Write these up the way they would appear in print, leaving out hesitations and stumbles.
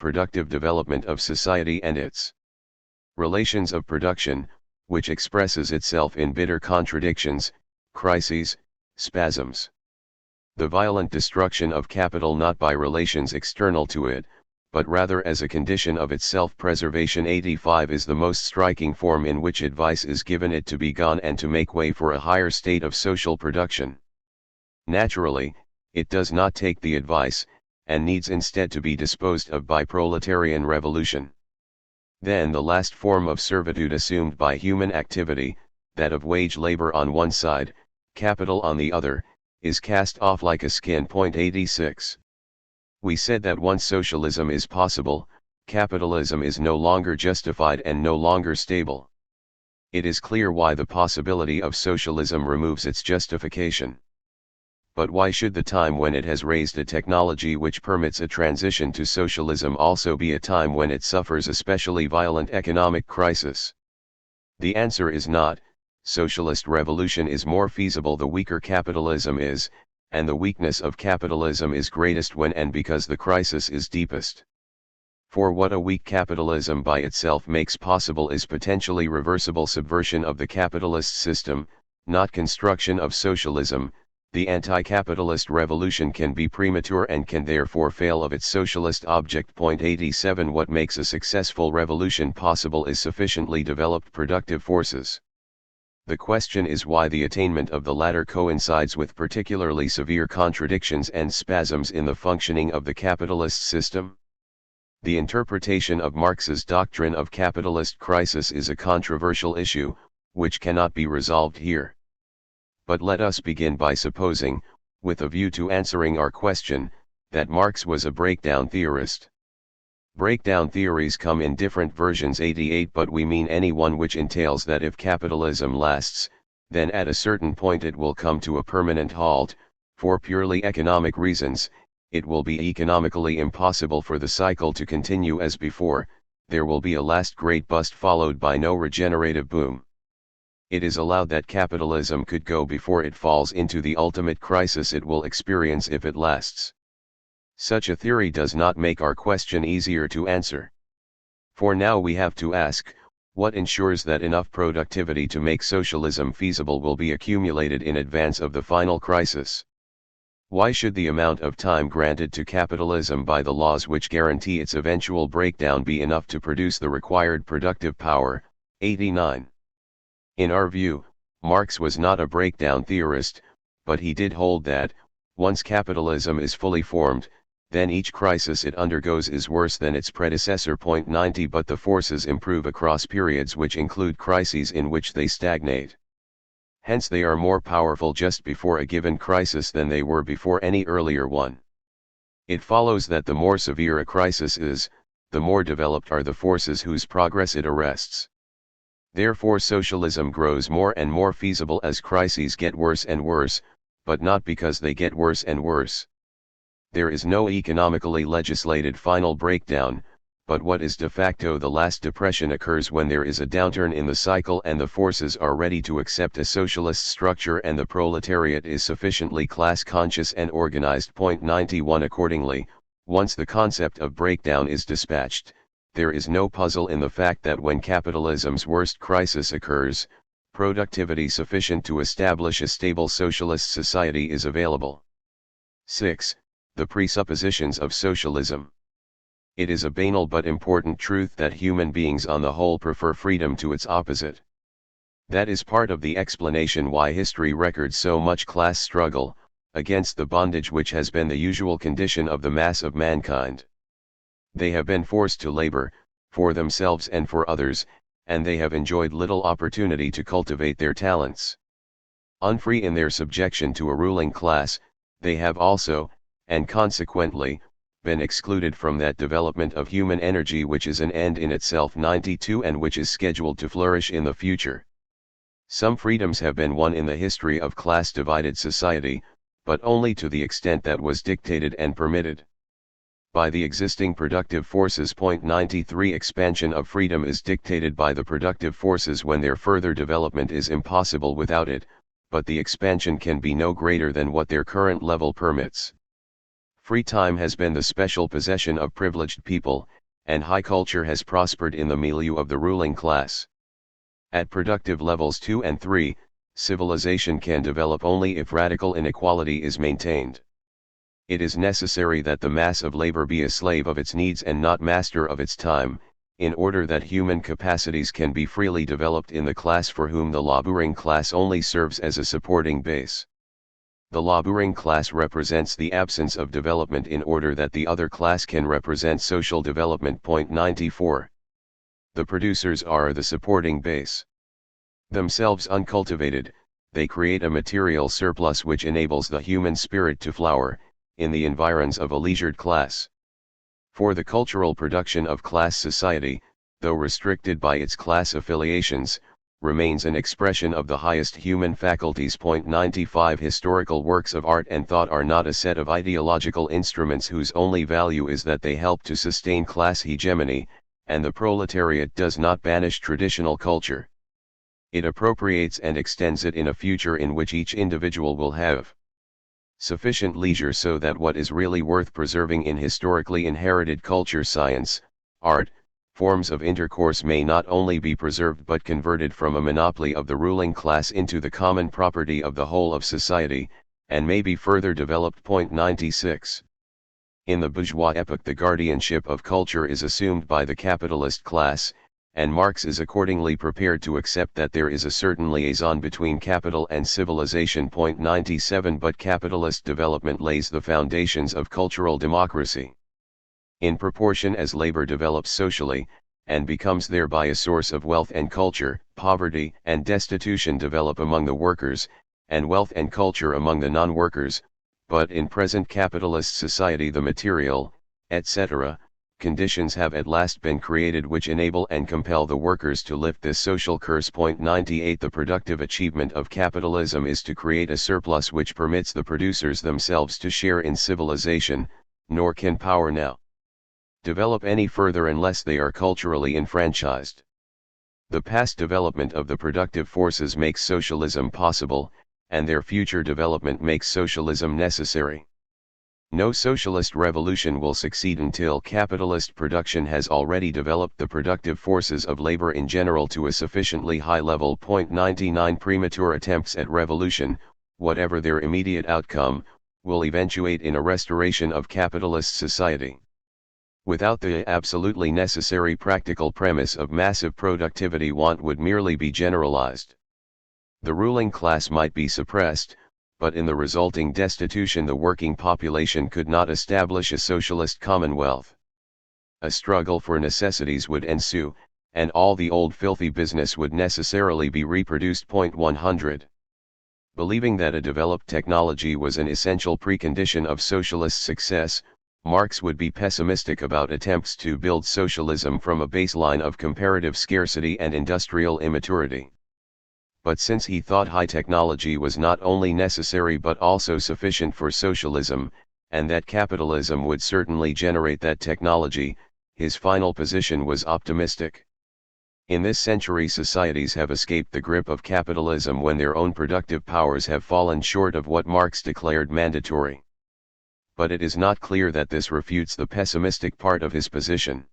productive development of society and its relations of production, which expresses itself in bitter contradictions, crises, spasms. The violent destruction of capital not by relations external to it, but rather as a condition of its self-preservation. 85 is the most striking form in which advice is given it to be gone and to make way for a higher state of social production. Naturally, it does not take the advice, and needs instead to be disposed of by proletarian revolution. Then the last form of servitude assumed by human activity, that of wage labor on one side, capital on the other, is cast off like a skin. 86. We said that once socialism is possible, capitalism is no longer justified and no longer stable. It is clear why the possibility of socialism removes its justification. But why should the time when it has raised a technology which permits a transition to socialism also be a time when it suffers especially violent economic crisis? The answer is not. Socialist revolution is more feasible the weaker capitalism is, and the weakness of capitalism is greatest when and because the crisis is deepest. For what a weak capitalism by itself makes possible is potentially reversible subversion of the capitalist system, not construction of socialism. The anti-capitalist revolution can be premature and can therefore fail of its socialist object. 87 What makes a successful revolution possible is sufficiently developed productive forces. The question is why the attainment of the latter coincides with particularly severe contradictions and spasms in the functioning of the capitalist system. The interpretation of Marx's doctrine of capitalist crisis is a controversial issue, which cannot be resolved here. But let us begin by supposing, with a view to answering our question, that Marx was a breakdown theorist. Breakdown theories come in different versions. 88 But we mean any one which entails that if capitalism lasts, then at a certain point it will come to a permanent halt. For purely economic reasons, it will be economically impossible for the cycle to continue as before. There will be a last great bust followed by no regenerative boom. It is allowed that capitalism could go before it falls into the ultimate crisis it will experience if it lasts. Such a theory does not make our question easier to answer. For now we have to ask, what ensures that enough productivity to make socialism feasible will be accumulated in advance of the final crisis? Why should the amount of time granted to capitalism by the laws which guarantee its eventual breakdown be enough to produce the required productive power? 89. In our view, Marx was not a breakdown theorist, but he did hold that, once capitalism is fully formed, then each crisis it undergoes is worse than its predecessor. 90 But the forces improve across periods which include crises in which they stagnate. Hence they are more powerful just before a given crisis than they were before any earlier one. It follows that the more severe a crisis is, the more developed are the forces whose progress it arrests. Therefore socialism grows more and more feasible as crises get worse and worse, but not because they get worse and worse. There is no economically legislated final breakdown, but what is de facto the last depression occurs when there is a downturn in the cycle and the forces are ready to accept a socialist structure and the proletariat is sufficiently class-conscious and organized. 91 Accordingly, once the concept of breakdown is dispatched, there is no puzzle in the fact that when capitalism's worst crisis occurs, productivity sufficient to establish a stable socialist society is available. 6. The presuppositions of socialism. It is a banal but important truth that human beings on the whole prefer freedom to its opposite. That is part of the explanation why history records so much class struggle, against the bondage which has been the usual condition of the mass of mankind. They have been forced to labor, for themselves and for others, and they have enjoyed little opportunity to cultivate their talents. Unfree in their subjection to a ruling class, they have also, and consequently, been excluded from that development of human energy which is an end in itself. 92 And which is scheduled to flourish in the future. Some freedoms have been won in the history of class-divided society, but only to the extent that was dictated and permitted by the existing productive forces. 93 Expansion of freedom is dictated by the productive forces when their further development is impossible without it, but the expansion can be no greater than what their current level permits. Free time has been the special possession of privileged people, and high culture has prospered in the milieu of the ruling class. At productive levels 2 and 3, civilization can develop only if radical inequality is maintained. It is necessary that the mass of labor be a slave of its needs and not master of its time, in order that human capacities can be freely developed in the class for whom the laboring class only serves as a supporting base. The laboring class represents the absence of development in order that the other class can represent social development. Point 94. The producers are the supporting base. Themselves uncultivated, they create a material surplus which enables the human spirit to flower, in the environs of a leisured class. For the cultural production of class society, though restricted by its class affiliations, remains an expression of the highest human faculties. Point 95. Historical works of art and thought are not a set of ideological instruments whose only value is that they help to sustain class hegemony, and the proletariat does not banish traditional culture. It appropriates and extends it in a future in which each individual will have sufficient leisure so that what is really worth preserving in historically inherited culture, science, art, forms of intercourse may not only be preserved but converted from a monopoly of the ruling class into the common property of the whole of society, and may be further developed. Point 96. In the bourgeois epoch the guardianship of culture is assumed by the capitalist class, and Marx is accordingly prepared to accept that there is a certain liaison between capital and civilization. Point 97. But capitalist development lays the foundations of cultural democracy. In proportion as labor develops socially, and becomes thereby a source of wealth and culture, poverty and destitution develop among the workers, and wealth and culture among the non-workers. But in present capitalist society the material, etc., conditions have at last been created which enable and compel the workers to lift this social curse. Point 98. The productive achievement of capitalism is to create a surplus which permits the producers themselves to share in civilization, nor can power now develop any further unless they are culturally enfranchised. The past development of the productive forces makes socialism possible, and their future development makes socialism necessary. No socialist revolution will succeed until capitalist production has already developed the productive forces of labor in general to a sufficiently high level. Point 99. Premature attempts at revolution, whatever their immediate outcome, will eventuate in a restoration of capitalist society. Without the absolutely necessary practical premise of massive productivity, want would merely be generalized. The ruling class might be suppressed, but in the resulting destitution the working population could not establish a socialist commonwealth. A struggle for necessities would ensue, and all the old filthy business would necessarily be reproduced. Point 100. Believing that a developed technology was an essential precondition of socialist success, Marx would be pessimistic about attempts to build socialism from a baseline of comparative scarcity and industrial immaturity. But since he thought high technology was not only necessary but also sufficient for socialism, and that capitalism would certainly generate that technology, his final position was optimistic. In this century societies have escaped the grip of capitalism when their own productive powers have fallen short of what Marx declared mandatory. But it is not clear that this refutes the pessimistic part of his position.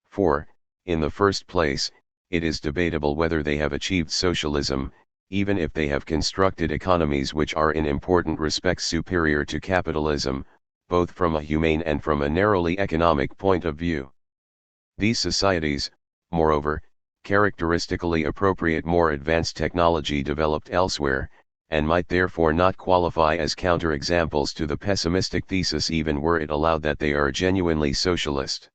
For, in the first place, it is debatable whether they have achieved socialism, even if they have constructed economies which are in important respects superior to capitalism, both from a humane and from a narrowly economic point of view. These societies, moreover, characteristically appropriate more advanced technology developed elsewhere, and might therefore not qualify as counterexamples to the pessimistic thesis even were it allowed that they are genuinely socialist.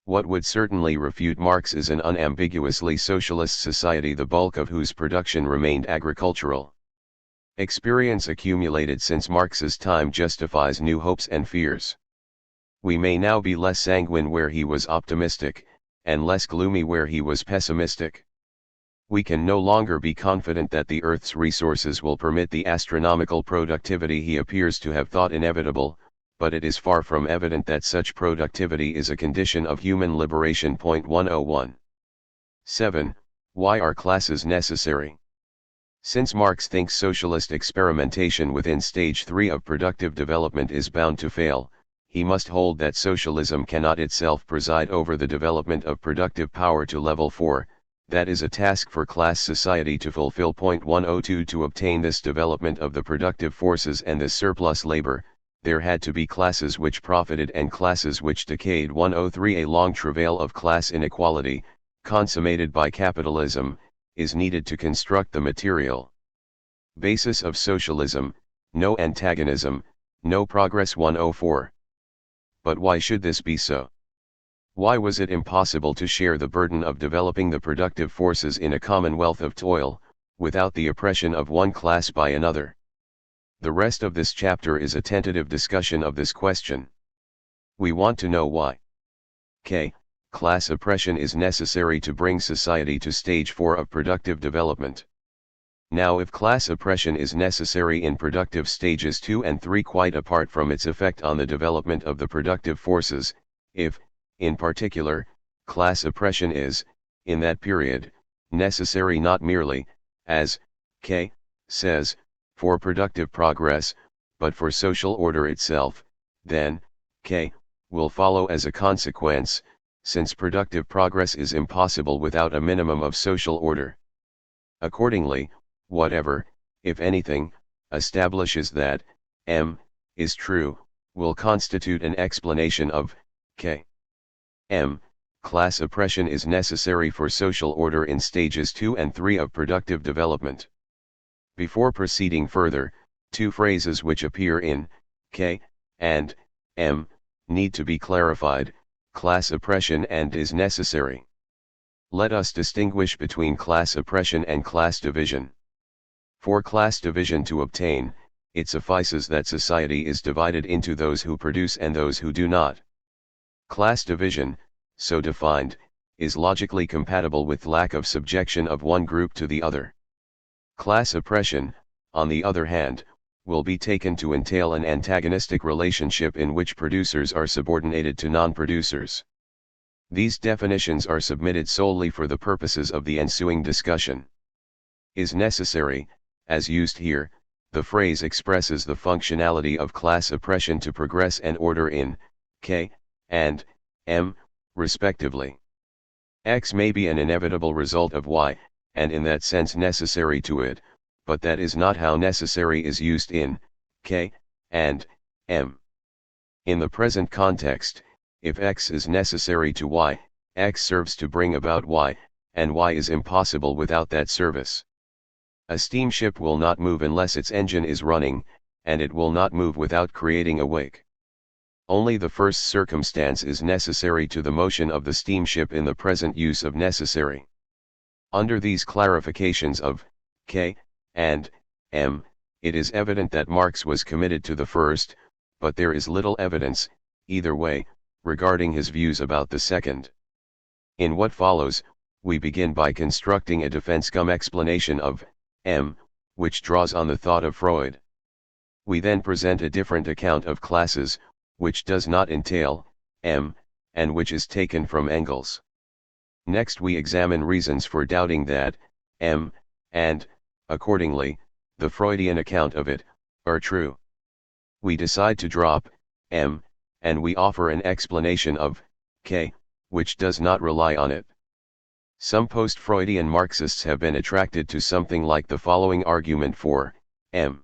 What would certainly refute Marx is an unambiguously socialist society the bulk of whose production remained agricultural. Experience accumulated since Marx's time justifies new hopes and fears. We may now be less sanguine where he was optimistic, and less gloomy where he was pessimistic. We can no longer be confident that the Earth's resources will permit the astronomical productivity he appears to have thought inevitable, but it is far from evident that such productivity is a condition of human liberation. Point 101. 7. Why are classes necessary? Since Marx thinks socialist experimentation within stage 3 of productive development is bound to fail, he must hold that socialism cannot itself preside over the development of productive power to level 4, that is a task for class society to fulfill. 102 To obtain this development of the productive forces and this surplus labor, there had to be classes which profited and classes which decayed. 103 A long travail of class inequality, consummated by capitalism, is needed to construct the material basis of socialism, no antagonism, no progress. 104 But why should this be so? Why was it impossible to share the burden of developing the productive forces in a commonwealth of toil, without the oppression of one class by another? The rest of this chapter is a tentative discussion of this question. We want to know why class oppression is necessary to bring society to stage 4 of productive development. Now, if class oppression is necessary in productive stages 2 and 3 quite apart from its effect on the development of the productive forces, if, in particular, class oppression is, in that period, necessary not merely, as says, for productive progress, but for social order itself, then will follow as a consequence, since productive progress is impossible without a minimum of social order. Accordingly, whatever, if anything, establishes that M is true, will constitute an explanation of M. Class oppression is necessary for social order in stages 2 and 3 of productive development. Before proceeding further, two phrases which appear in and M need to be clarified: class oppression and is necessary. Let us distinguish between class oppression and class division. For class division to obtain, it suffices that society is divided into those who produce and those who do not. Class division, so defined, is logically compatible with lack of subjection of one group to the other. Class oppression, on the other hand, will be taken to entail an antagonistic relationship in which producers are subordinated to non-producers. These definitions are submitted solely for the purposes of the ensuing discussion. Is necessary, as used here, the phrase expresses the functionality of class oppression to progress and order in and M, respectively. X may be an inevitable result of Y, and in that sense necessary to it, but that is not how necessary is used in and M. In the present context, if X is necessary to Y, X serves to bring about Y, and Y is impossible without that service. A steamship will not move unless its engine is running, and it will not move without creating a wake. Only the first circumstance is necessary to the motion of the steamship in the present use of necessary. Under these clarifications of and M, it is evident that Marx was committed to the first, but there is little evidence, either way, regarding his views about the second. In what follows, we begin by constructing a defense-cum explanation of M, which draws on the thought of Freud. We then present a different account of classes, which does not entail M, and which is taken from Engels. Next we examine reasons for doubting that M, and, accordingly, the Freudian account of it, are true. We decide to drop M, and we offer an explanation of which does not rely on it. Some post-Freudian Marxists have been attracted to something like the following argument for M.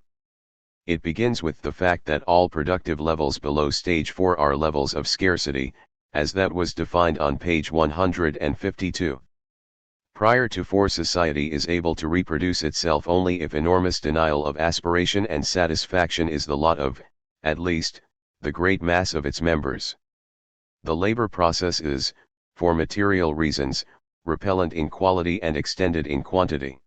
It begins with the fact that all productive levels below stage 4 are levels of scarcity, as that was defined on page 152. Prior to 4, society is able to reproduce itself only if enormous denial of aspiration and satisfaction is the lot of, at least, the great mass of its members. The labor process is, for material reasons, repellent in quality and extended in quantity.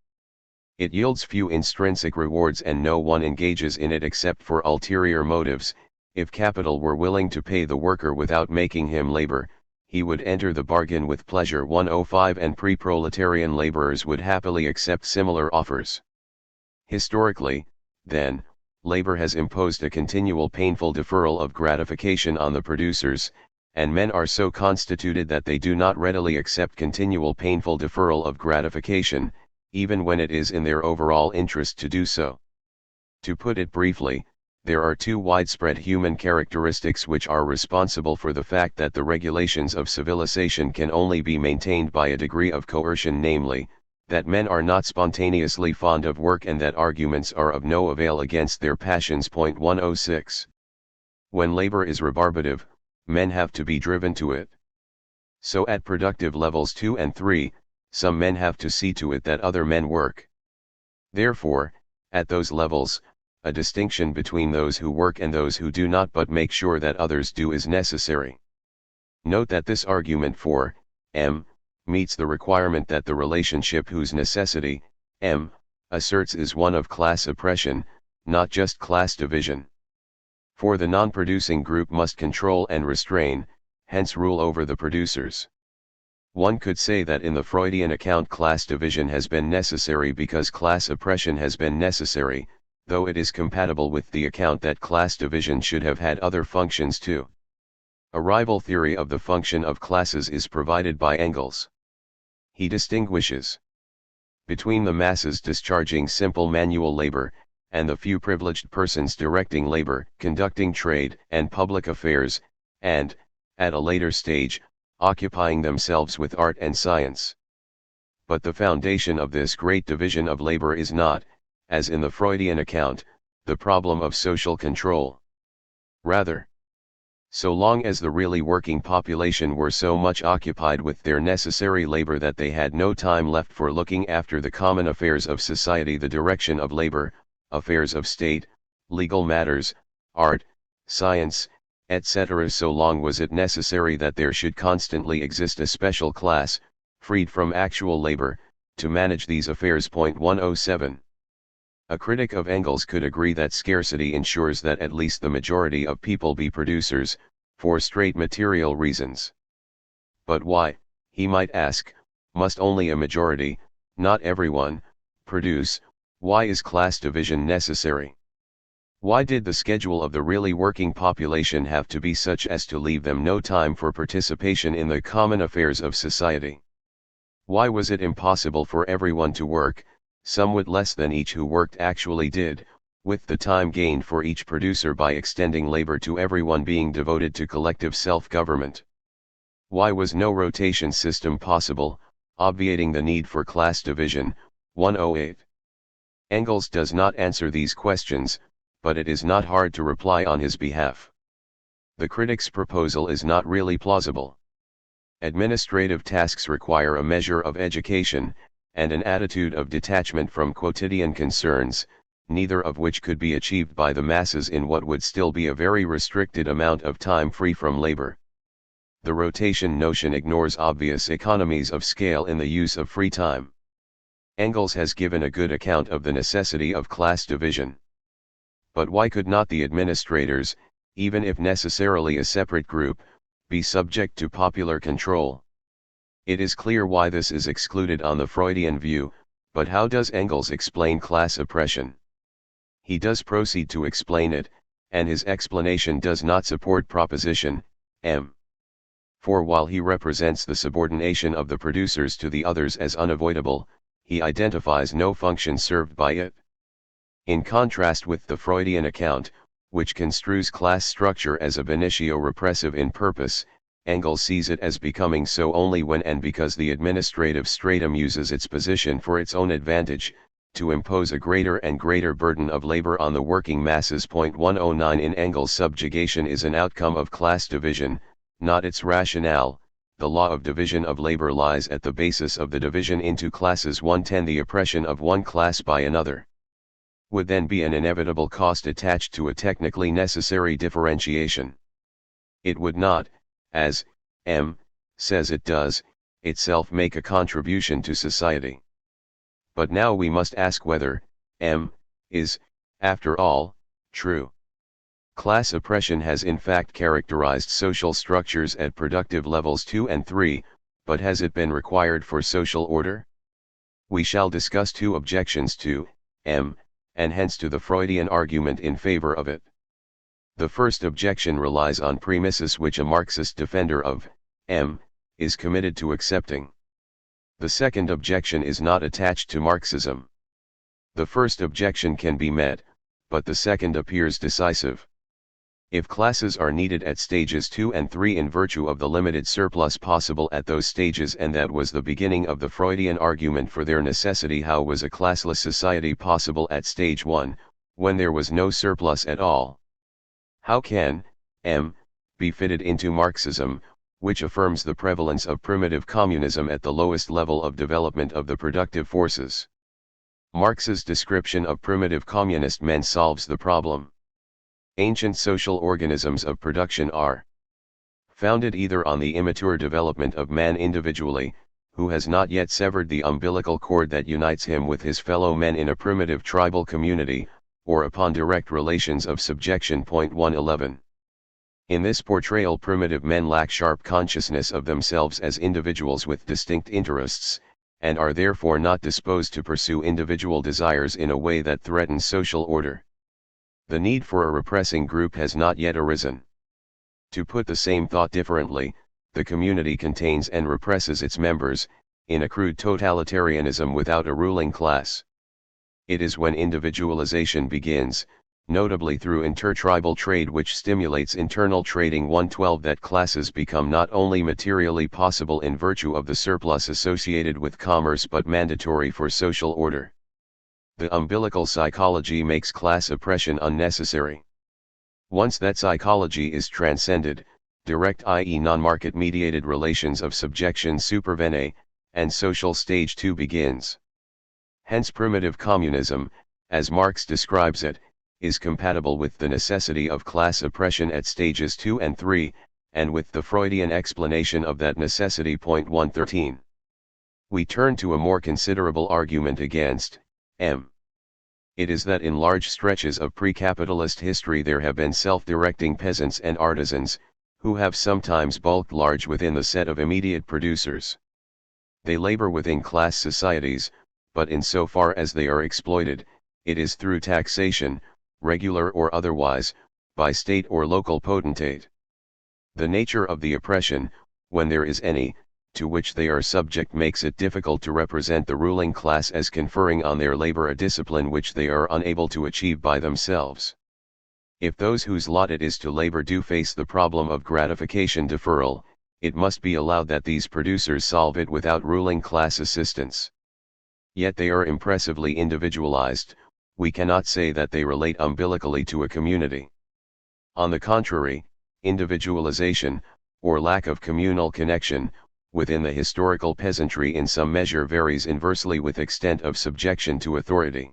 It yields few intrinsic rewards and no one engages in it except for ulterior motives. If capital were willing to pay the worker without making him labor, he would enter the bargain with pleasure. 105 And pre-proletarian laborers would happily accept similar offers. Historically, then, labor has imposed a continual painful deferral of gratification on the producers, and men are so constituted that they do not readily accept continual painful deferral of gratification, even when it is in their overall interest to do so. To put it briefly, there are two widespread human characteristics which are responsible for the fact that the regulations of civilization can only be maintained by a degree of coercion, namely, that men are not spontaneously fond of work and that arguments are of no avail against their passions. 106. When labor is rebarbative, men have to be driven to it. So at productive levels 2 and 3, some men have to see to it that other men work. Therefore, at those levels, a distinction between those who work and those who do not but make sure that others do is necessary. Note that this argument for M meets the requirement that the relationship whose necessity M asserts is one of class oppression, not just class division. For the non-producing group must control and restrain, hence rule over the producers. One could say that in the Freudian account class division has been necessary because class oppression has been necessary, though it is compatible with the account that class division should have had other functions too. A rival theory of the function of classes is provided by Engels. He distinguishes between the masses discharging simple manual labor, and the few privileged persons directing labor, conducting trade and public affairs, and, at a later stage, occupying themselves with art and science. But the foundation of this great division of labor is not, as in the Freudian account, the problem of social control. Rather, so long as the really working population were so much occupied with their necessary labor that they had no time left for looking after the common affairs of society, the direction of labor, affairs of state, legal matters, art, science, etc., so long was it necessary that there should constantly exist a special class, freed from actual labor, to manage these affairs. 107. A critic of Engels could agree that scarcity ensures that at least the majority of people be producers, for straight material reasons. But why, he might ask, must only a majority, not everyone, produce? Why is class division necessary? Why did the schedule of the really working population have to be such as to leave them no time for participation in the common affairs of society? Why was it impossible for everyone to work, somewhat less than each who worked actually did, with the time gained for each producer by extending labor to everyone being devoted to collective self-government? Why was no rotation system possible, obviating the need for class division? 108. Engels does not answer these questions, but it is not hard to reply on his behalf. The critic's proposal is not really plausible. Administrative tasks require a measure of education, and an attitude of detachment from quotidian concerns, neither of which could be achieved by the masses in what would still be a very restricted amount of time free from labor. The rotation notion ignores obvious economies of scale in the use of free time. Engels has given a good account of the necessity of class division. But why could not the administrators, even if necessarily a separate group, be subject to popular control? It is clear why this is excluded on the Freudian view, but how does Engels explain class oppression? He does proceed to explain it, and his explanation does not support proposition M. For while he represents the subordination of the producers to the others as unavoidable, he identifies no function served by it. In contrast with the Freudian account, which construes class structure as ab initio repressive in purpose, Engels sees it as becoming so only when and because the administrative stratum uses its position for its own advantage, to impose a greater and greater burden of labor on the working masses. 109. In Engels, subjugation is an outcome of class division, not its rationale. The law of division of labor lies at the basis of the division into classes. 110. The oppression of one class by another would then be an inevitable cost attached to a technically necessary differentiation. It would not, as M. says it does, itself make a contribution to society. But now we must ask whether M. is, after all, true. Class oppression has in fact characterized social structures at productive levels 2 and 3, but has it been required for social order? We shall discuss two objections to M. and hence to the Freudian argument in favor of it. The first objection relies on premises which a Marxist defender of M. is committed to accepting. The second objection is not attached to Marxism. The first objection can be met, but the second appears decisive. If classes are needed at stages 2 and 3 in virtue of the limited surplus possible at those stages, and that was the beginning of the Freudian argument for their necessity, how was a classless society possible at stage 1, when there was no surplus at all? How can M be fitted into Marxism, which affirms the prevalence of primitive communism at the lowest level of development of the productive forces? Marx's description of primitive communist men solves the problem. Ancient social organisms of production are founded either on the immature development of man individually, who has not yet severed the umbilical cord that unites him with his fellow men in a primitive tribal community, or upon direct relations of subjection. 111. In this portrayal, primitive men lack sharp consciousness of themselves as individuals with distinct interests, and are therefore not disposed to pursue individual desires in a way that threatens social order. The need for a repressing group has not yet arisen. To put the same thought differently, the community contains and represses its members, in a crude totalitarianism without a ruling class. It is when individualization begins, notably through intertribal trade which stimulates internal trading, 112, that classes become not only materially possible in virtue of the surplus associated with commerce but mandatory for social order. The umbilical psychology makes class oppression unnecessary. Once that psychology is transcended, direct, i.e. non-market mediated relations of subjection supervene, and social stage 2 begins. Hence primitive communism, as Marx describes it, is compatible with the necessity of class oppression at stages 2 and 3, and with the Freudian explanation of that necessity. 113. We turn to a more considerable argument against M. It is that in large stretches of pre-capitalist history there have been self-directing peasants and artisans, who have sometimes bulked large within the set of immediate producers. They labor within class societies, but insofar as they are exploited, it is through taxation, regular or otherwise, by state or local potentate. The nature of the oppression, when there is any, to which they are subject makes it difficult to represent the ruling class as conferring on their labor a discipline which they are unable to achieve by themselves. If those whose lot it is to labor do face the problem of gratification deferral, it must be allowed that these producers solve it without ruling class assistance. Yet they are impressively individualized, we cannot say that they relate umbilically to a community. On the contrary, individualization, or lack of communal connection, within the historical peasantry in some measure varies inversely with extent of subjection to authority.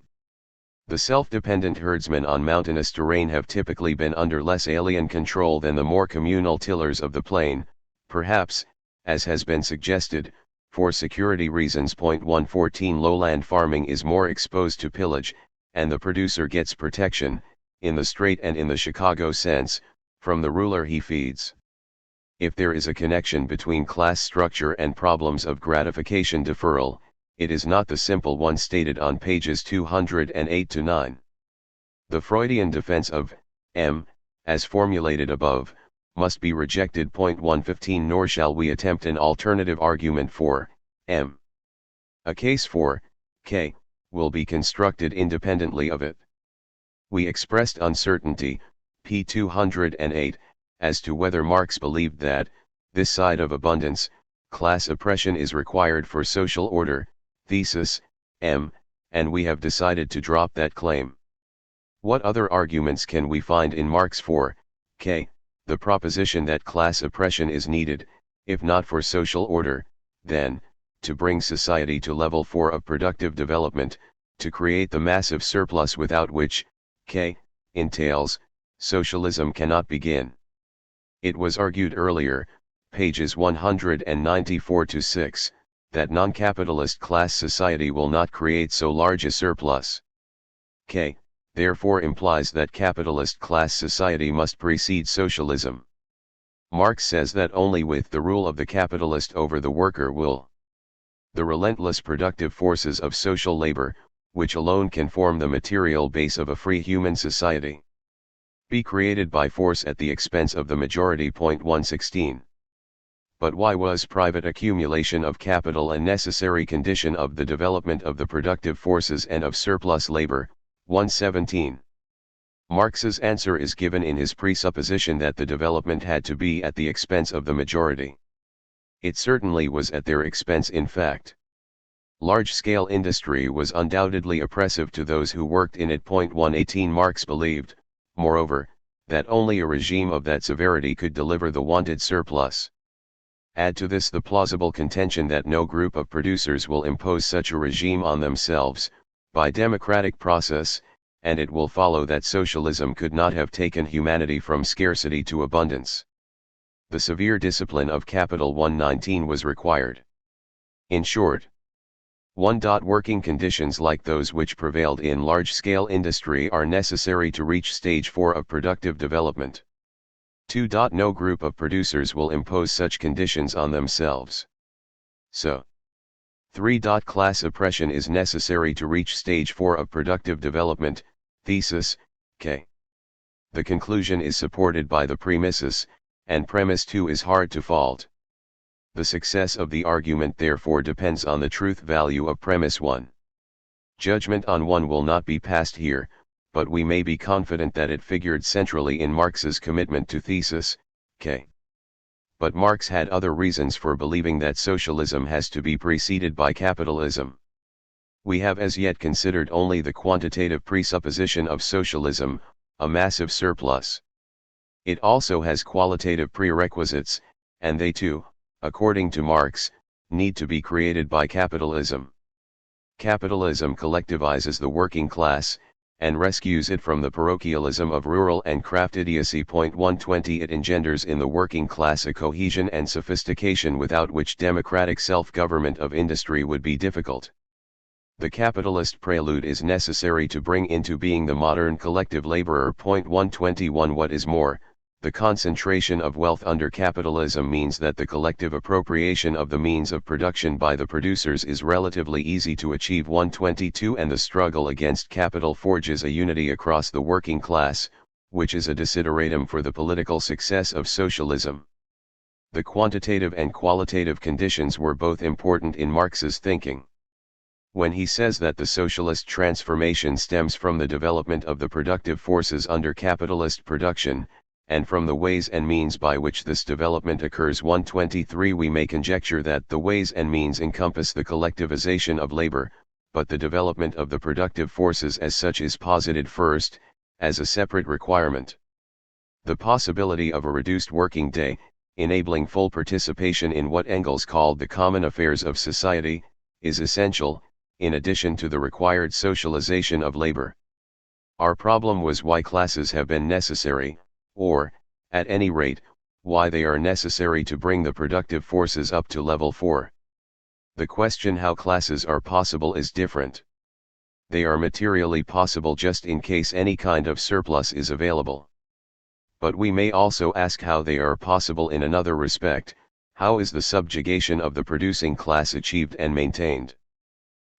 The self-dependent herdsmen on mountainous terrain have typically been under less alien control than the more communal tillers of the plain, perhaps, as has been suggested, for security reasons. 114. Lowland farming is more exposed to pillage, and the producer gets protection, in the straight and in the Chicago sense, from the ruler he feeds. If there is a connection between class structure and problems of gratification deferral, it is not the simple one stated on pages 208-9. The Freudian defense of M, as formulated above, must be rejected. 115. Nor shall we attempt an alternative argument for M. A case for K will be constructed independently of it. We expressed uncertainty, p. 208, as to whether Marx believed that, this side of abundance, class oppression is required for social order, thesis, M, and we have decided to drop that claim. What other arguments can we find in Marx for K, the proposition that class oppression is needed, if not for social order, then, to bring society to level 4 of productive development, to create the massive surplus without which, K, entails, socialism cannot begin. It was argued earlier, pages 194-6, that non-capitalist class society will not create so large a surplus. K, therefore implies that capitalist class society must precede socialism. Marx says that only with the rule of the capitalist over the worker will the relentless productive forces of social labor, which alone can form the material base of a free human society, be created by force at the expense of the majority. 116. But why was private accumulation of capital a necessary condition of the development of the productive forces and of surplus labor? 117. Marx's answer is given in his presupposition that the development had to be at the expense of the majority. It certainly was at their expense in fact. Large-scale industry was undoubtedly oppressive to those who worked in it. 118 Marx believed, moreover, that only a regime of that severity could deliver the wanted surplus. Add to this the plausible contention that no group of producers will impose such a regime on themselves, by democratic process, and it will follow that socialism could not have taken humanity from scarcity to abundance. The severe discipline of capital 119 was required. In short, 1. Working conditions like those which prevailed in large-scale industry are necessary to reach stage 4 of productive development. 2. No group of producers will impose such conditions on themselves. So. 3. Class oppression is necessary to reach stage 4 of productive development. Thesis, K. The conclusion is supported by the premises, and premise 2 is hard to fault. The success of the argument therefore depends on the truth value of premise 1. Judgment on 1 will not be passed here, but we may be confident that it figured centrally in Marx's commitment to thesis, K. But Marx had other reasons for believing that socialism has to be preceded by capitalism. We have as yet considered only the quantitative presupposition of socialism, a massive surplus. It also has qualitative prerequisites, and they too, according to Marx, need to be created by capitalism. Capitalism collectivizes the working class, and rescues it from the parochialism of rural and craft idiocy. 120 It engenders in the working class a cohesion and sophistication without which democratic self-government of industry would be difficult. The capitalist prelude is necessary to bring into being the modern collective laborer. 121 What is more, the concentration of wealth under capitalism means that the collective appropriation of the means of production by the producers is relatively easy to achieve. 122 And the struggle against capital forges a unity across the working class, which is a desideratum for the political success of socialism. The quantitative and qualitative conditions were both important in Marx's thinking. When he says that the socialist transformation stems from the development of the productive forces under capitalist production, and from the ways and means by which this development occurs. 123 We may conjecture that the ways and means encompass the collectivization of labor, but the development of the productive forces as such is posited first, as a separate requirement. The possibility of a reduced working day, enabling full participation in what Engels called the common affairs of society, is essential, in addition to the required socialization of labor. Our problem was why classes have been necessary, or, at any rate, why they are necessary to bring the productive forces up to level 4. The question how classes are possible is different. They are materially possible just in case any kind of surplus is available. But we may also ask how they are possible in another respect: how is the subjugation of the producing class achieved and maintained?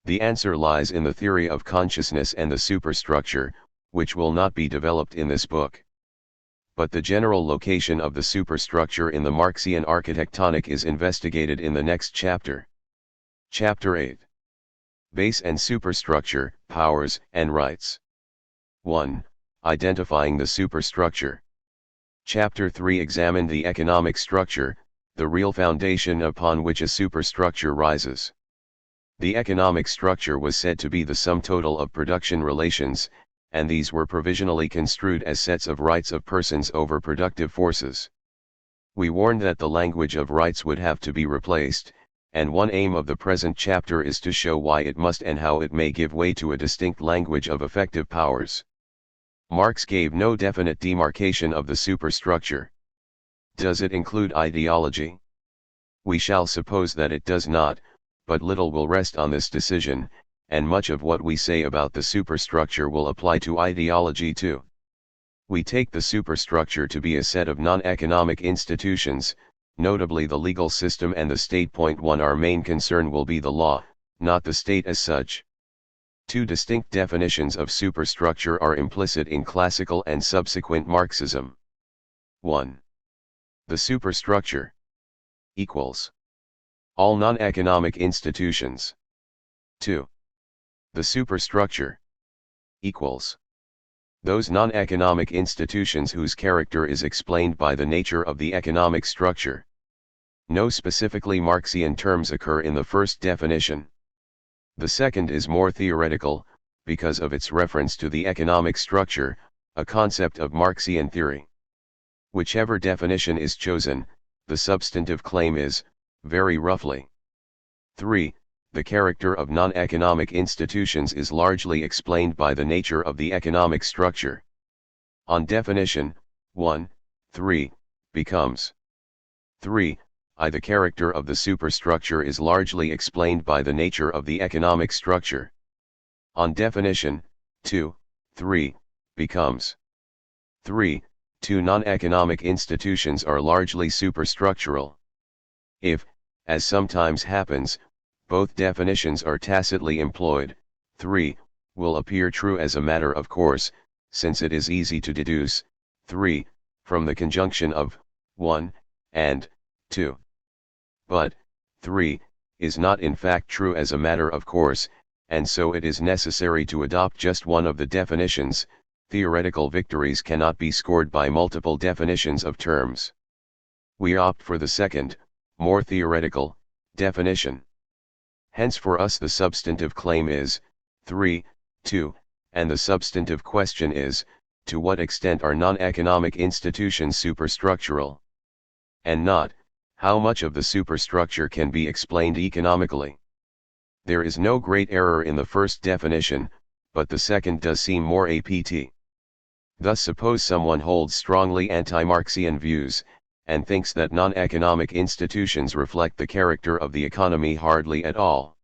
The answer lies in the theory of consciousness and the superstructure, which will not be developed in this book. But the general location of the superstructure in the Marxian architectonic is investigated in the next chapter. Chapter 8. Base and superstructure, powers and rights. 1. Identifying the superstructure. Chapter 3 examined the economic structure, the real foundation upon which a superstructure rises. The economic structure was said to be the sum total of production relations, and these were provisionally construed as sets of rights of persons over productive forces. We warned that the language of rights would have to be replaced, and one aim of the present chapter is to show why it must and how it may give way to a distinct language of effective powers. Marx gave no definite demarcation of the superstructure. Does it include ideology? We shall suppose that it does not, but little will rest on this decision, and much of what we say about the superstructure will apply to ideology too. We take the superstructure to be a set of non-economic institutions, notably the legal system and the state. 1 Our main concern will be the law, not the state as such. Two distinct definitions of superstructure are implicit in classical and subsequent Marxism. 1. The superstructure equals all non-economic institutions. 2. The superstructure equals those non-economic institutions whose character is explained by the nature of the economic structure. No specifically Marxian terms occur in the first definition. The second is more theoretical, because of its reference to the economic structure, a concept of Marxian theory. Whichever definition is chosen, the substantive claim is, very roughly, 3. The character of non-economic institutions is largely explained by the nature of the economic structure. On definition, 1, 3, becomes 3. The character of the superstructure is largely explained by the nature of the economic structure. On definition, 2, 3, becomes 3. 2 non-economic institutions are largely superstructural. If, as sometimes happens, both definitions are tacitly employed, 3 will appear true as a matter of course, since it is easy to deduce 3 from the conjunction of 1 and 2. But 3 is not in fact true as a matter of course, and so it is necessary to adopt just one of the definitions. Theoretical victories cannot be scored by multiple definitions of terms. We opt for the second, more theoretical, definition. Hence for us the substantive claim is 3, 2, and the substantive question is, to what extent are non-economic institutions superstructural? And not, how much of the superstructure can be explained economically. There is no great error in the first definition, but the second does seem more apt. Thus suppose someone holds strongly anti-Marxian views, and thinks that non-economic institutions reflect the character of the economy hardly at all.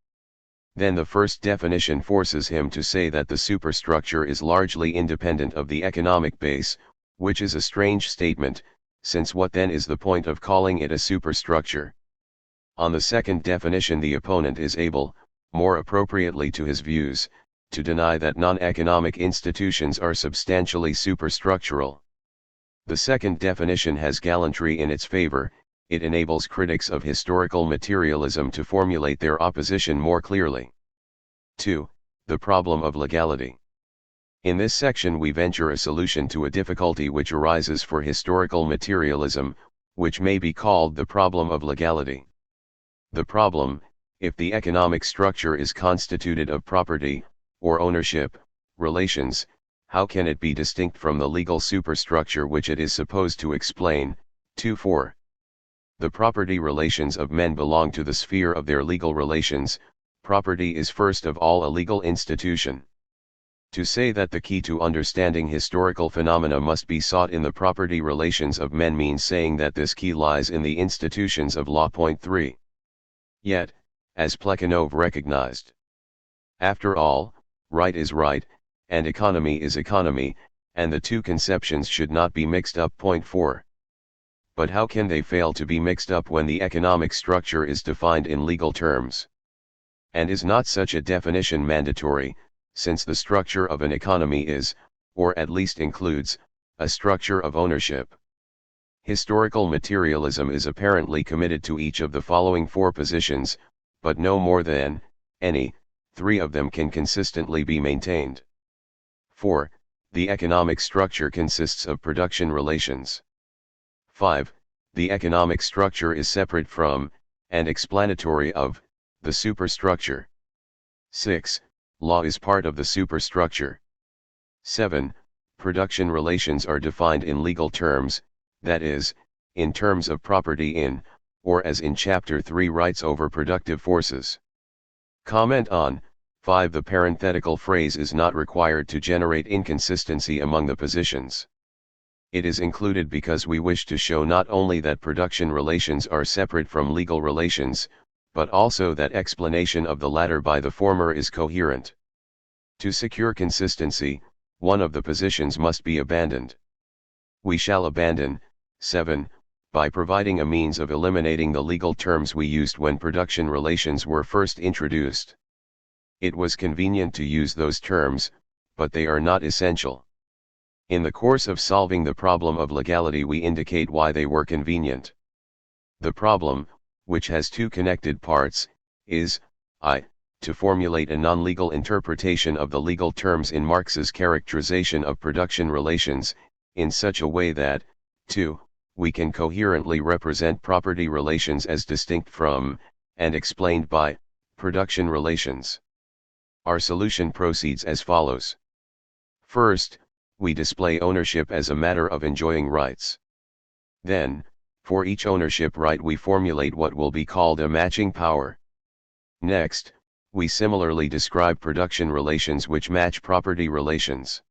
Then the first definition forces him to say that the superstructure is largely independent of the economic base, which is a strange statement, since what then is the point of calling it a superstructure? On the second definition the opponent is able, more appropriately to his views, to deny that non-economic institutions are substantially superstructural. The second definition has gallantry in its favor. It enables critics of historical materialism to formulate their opposition more clearly. 2. The problem of legality. In this section we venture a solution to a difficulty which arises for historical materialism, which may be called the problem of legality. The problem, if the economic structure is constituted of property, or ownership, relations, how can it be distinct from the legal superstructure which it is supposed to explain? 2-4. The property relations of men belong to the sphere of their legal relations. Property is first of all a legal institution. To say that the key to understanding historical phenomena must be sought in the property relations of men means saying that this key lies in the institutions of law. 3. Yet, as Plekhanov recognized, after all, right is right, and economy is economy, and the two conceptions should not be mixed up. 4. But how can they fail to be mixed up when the economic structure is defined in legal terms? And is not such a definition mandatory, since the structure of an economy is, or at least includes, a structure of ownership? Historical materialism is apparently committed to each of the following four positions, but no more than, any, three of them can consistently be maintained. 4. The economic structure consists of production relations. 5. The economic structure is separate from, and explanatory of, the superstructure. 6. Law is part of the superstructure. 7. Production relations are defined in legal terms, that is, in terms of property in, or as in Chapter 3 rights over productive forces. Comment on 5. The parenthetical phrase is not required to generate inconsistency among the positions. It is included because we wish to show not only that production relations are separate from legal relations, but also that explanation of the latter by the former is coherent. To secure consistency, one of the positions must be abandoned. We shall abandon 7. By providing a means of eliminating the legal terms we used when production relations were first introduced. It was convenient to use those terms, but they are not essential. In the course of solving the problem of legality we indicate why they were convenient. The problem, which has two connected parts, is, I, to formulate a non-legal interpretation of the legal terms in Marx's characterization of production relations, in such a way that, 2, we can coherently represent property relations as distinct from, and explained by, production relations. Our solution proceeds as follows. First, we display ownership as a matter of enjoying rights. Then, for each ownership right we formulate what will be called a matching power. Next, we similarly describe production relations which match property relations.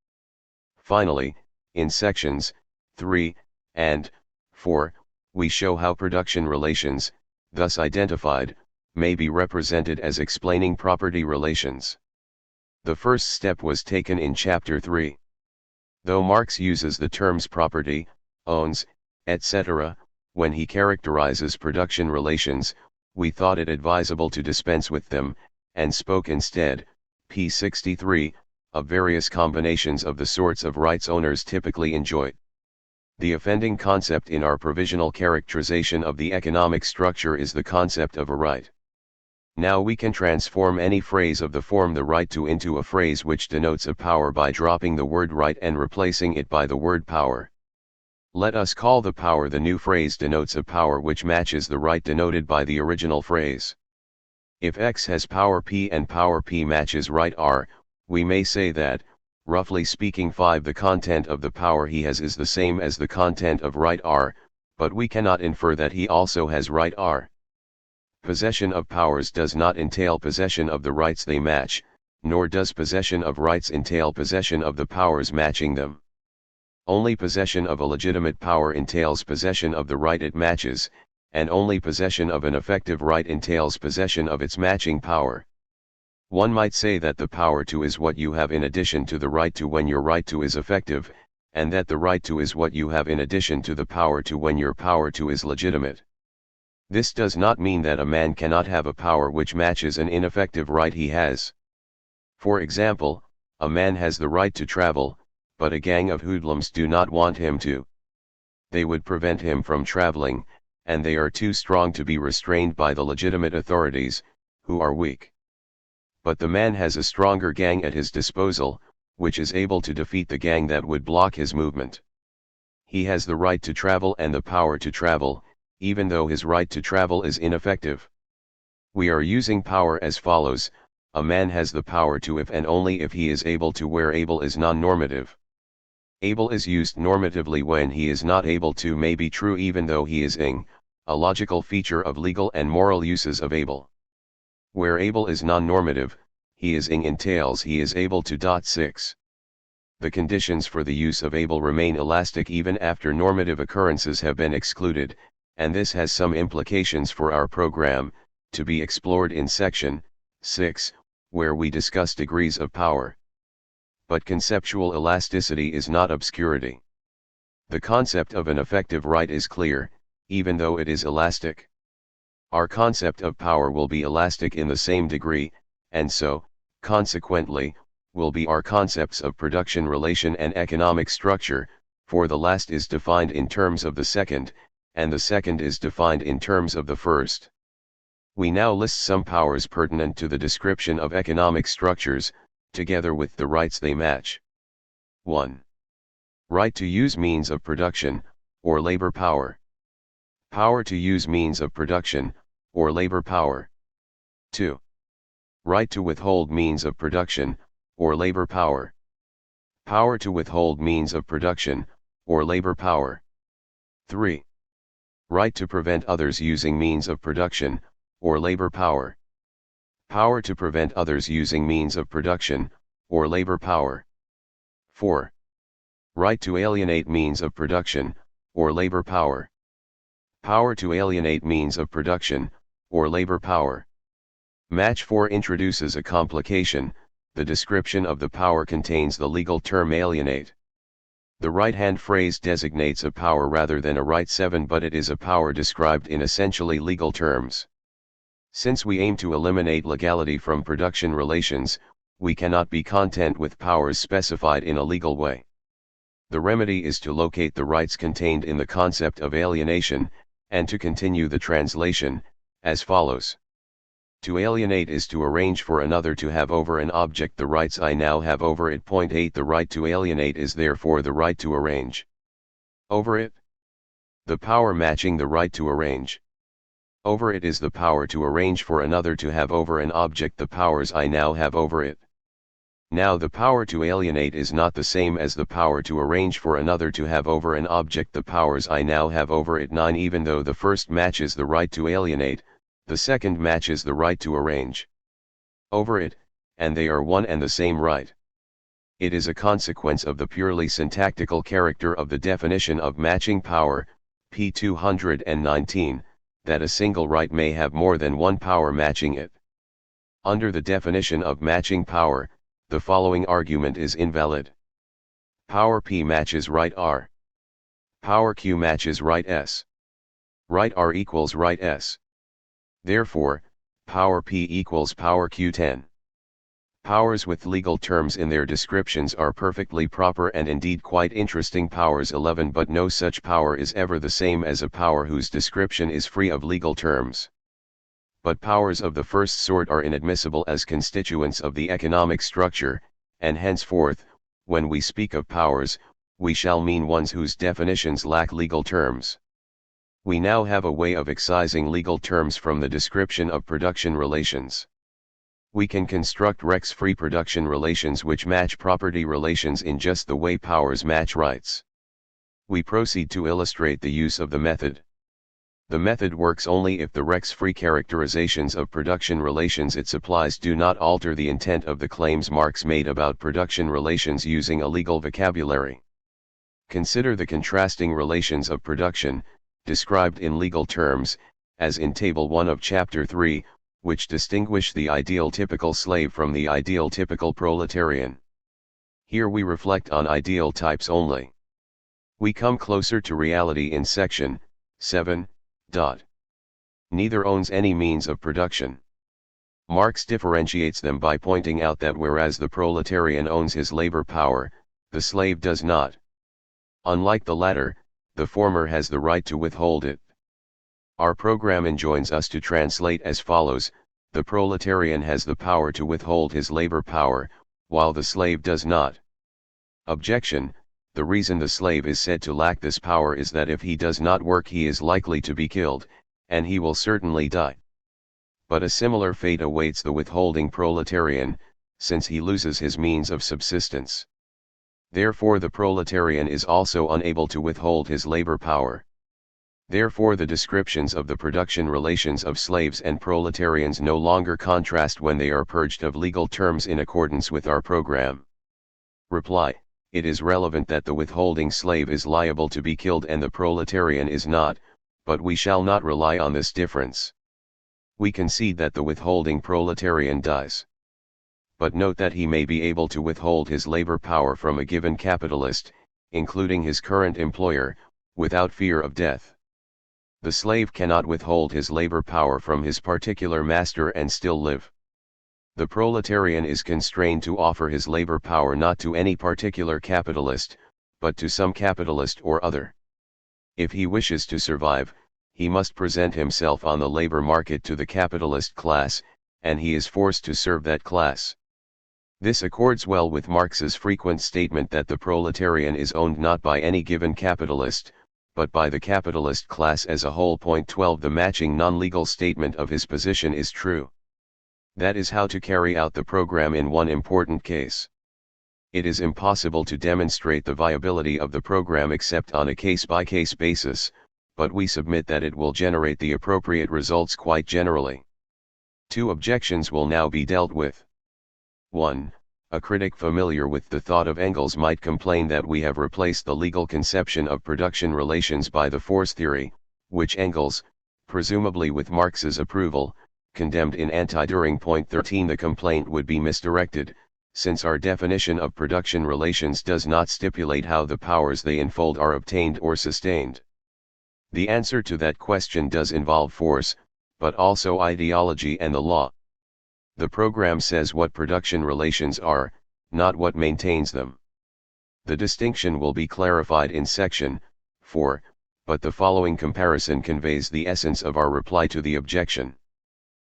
Finally, in sections 3 and 4, we show how production relations, thus identified, may be represented as explaining property relations. The first step was taken in Chapter 3. Though Marx uses the terms property, owns, etc., when he characterizes production relations, we thought it advisable to dispense with them, and spoke instead, p. 63, of various combinations of the sorts of rights owners typically enjoy. The offending concept in our provisional characterization of the economic structure is the concept of a right. Now we can transform any phrase of the form the right to into a phrase which denotes a power by dropping the word right and replacing it by the word power. Let us call the power the new phrase denotes a power which matches the right denoted by the original phrase. If X has power P and power P matches right R, we may say that, roughly speaking 5 the content of the power he has is the same as the content of right R, but we cannot infer that he also has right R. Possession of powers does not entail possession of the rights they match, nor does possession of rights entail possession of the powers matching them. Only possession of a legitimate power entails possession of the right it matches, and only possession of an effective right entails possession of its matching power. One might say that the power to is what you have in addition to the right to when your right to is effective, and that the right to is what you have in addition to the power to when your power to is legitimate. This does not mean that a man cannot have a power which matches an ineffective right he has. For example, a man has the right to travel, but a gang of hoodlums do not want him to. They would prevent him from traveling, and they are too strong to be restrained by the legitimate authorities, who are weak. But the man has a stronger gang at his disposal, which is able to defeat the gang that would block his movement. He has the right to travel and the power to travel, even though his right to travel is ineffective. We are using power as follows: a man has the power to if and only if he is able to, where able is non-normative. Able is used normatively when he is not able to may be true even though he is ing, a logical feature of legal and moral uses of able. Where able is non-normative, he is ing entails he is able to. 6. The conditions for the use of able remain elastic even after normative occurrences have been excluded, and this has some implications for our program, to be explored in section 6, where we discuss degrees of power. But conceptual elasticity is not obscurity. The concept of an effective right is clear, even though it is elastic. Our concept of power will be elastic in the same degree, and so, consequently, will be our concepts of production relation and economic structure, for the last is defined in terms of the second, and the second is defined in terms of the first. We now list some powers pertinent to the description of economic structures, together with the rights they match. 1. Right to use means of production, or labor power. Power to use means of production, or labor power. 2. Right to withhold means of production, or labor power. Power to withhold means of production, or labor power. 3. Right to prevent others using means of production, or labor power. Power to prevent others using means of production, or labor power. 4. Right to alienate means of production, or labor power. Power to alienate means of production, or labor power. Match 4 introduces a complication: the description of the power contains the legal term alienate. The right-hand phrase designates a power rather than a right. 7. But it is a power described in essentially legal terms. Since we aim to eliminate legality from production relations, we cannot be content with powers specified in a legal way. The remedy is to locate the rights contained in the concept of alienation, and to continue the translation, as follows. To alienate is to arrange for another to have over an object the rights I now have over it. Point 8 The right to alienate is therefore the right to arrange over it. The power matching the right to arrange over it is the power to arrange for another to have over an object the powers I now have over it. Now the power to alienate is not the same as the power to arrange for another to have over an object the powers I now have over it. 9 Even though the first matches the right to alienate, the second matches the right to arrange over it, and they are one and the same right. It is a consequence of the purely syntactical character of the definition of matching power, p. 219, that a single right may have more than one power matching it. Under the definition of matching power, the following argument is invalid. Power P matches right R. Power Q matches right S. Right R equals right S. Therefore, power P equals power Q. 10. Powers with legal terms in their descriptions are perfectly proper and indeed quite interesting. Powers 11 But no such power is ever the same as a power whose description is free of legal terms. But powers of the first sort are inadmissible as constituents of the economic structure, and henceforth, when we speak of powers, we shall mean ones whose definitions lack legal terms. We now have a way of excising legal terms from the description of production relations. We can construct Rex-free production relations which match property relations in just the way powers match rights. We proceed to illustrate the use of the method. The method works only if the Rex-free characterizations of production relations it supplies do not alter the intent of the claims Marx made about production relations using a legal vocabulary. Consider the contrasting relations of production, described in legal terms, as in Table 1 of Chapter 3, which distinguish the ideal typical slave from the ideal typical proletarian. Here we reflect on ideal types only. We come closer to reality in section 7. Neither owns any means of production. Marx differentiates them by pointing out that whereas the proletarian owns his labor power, the slave does not. Unlike the latter, the former has the right to withhold it. Our program enjoins us to translate as follows: the proletarian has the power to withhold his labor power, while the slave does not. Objection: the reason the slave is said to lack this power is that if he does not work he is likely to be killed, and he will certainly die. But a similar fate awaits the withholding proletarian, since he loses his means of subsistence. Therefore the proletarian is also unable to withhold his labor power. Therefore the descriptions of the production relations of slaves and proletarians no longer contrast when they are purged of legal terms in accordance with our program. Reply: it is relevant that the withholding slave is liable to be killed and the proletarian is not, but we shall not rely on this difference. We concede that the withholding proletarian dies. But note that he may be able to withhold his labor power from a given capitalist, including his current employer, without fear of death. The slave cannot withhold his labor power from his particular master and still live. The proletarian is constrained to offer his labor power not to any particular capitalist, but to some capitalist or other. If he wishes to survive, he must present himself on the labor market to the capitalist class, and he is forced to serve that class. This accords well with Marx's frequent statement that the proletarian is owned not by any given capitalist, but by the capitalist class as a whole. Point 12 The matching non-legal statement of his position is true. That is how to carry out the program in one important case. It is impossible to demonstrate the viability of the program except on a case-by-case basis, but we submit that it will generate the appropriate results quite generally. Two objections will now be dealt with. 1. A critic familiar with the thought of Engels might complain that we have replaced the legal conception of production relations by the force theory, which Engels, presumably with Marx's approval, condemned in Anti-During. Point 13 The complaint would be misdirected, since our definition of production relations does not stipulate how the powers they enfold are obtained or sustained. The answer to that question does involve force, but also ideology and the law. The program says what production relations are, not what maintains them. The distinction will be clarified in section 4, but the following comparison conveys the essence of our reply to the objection.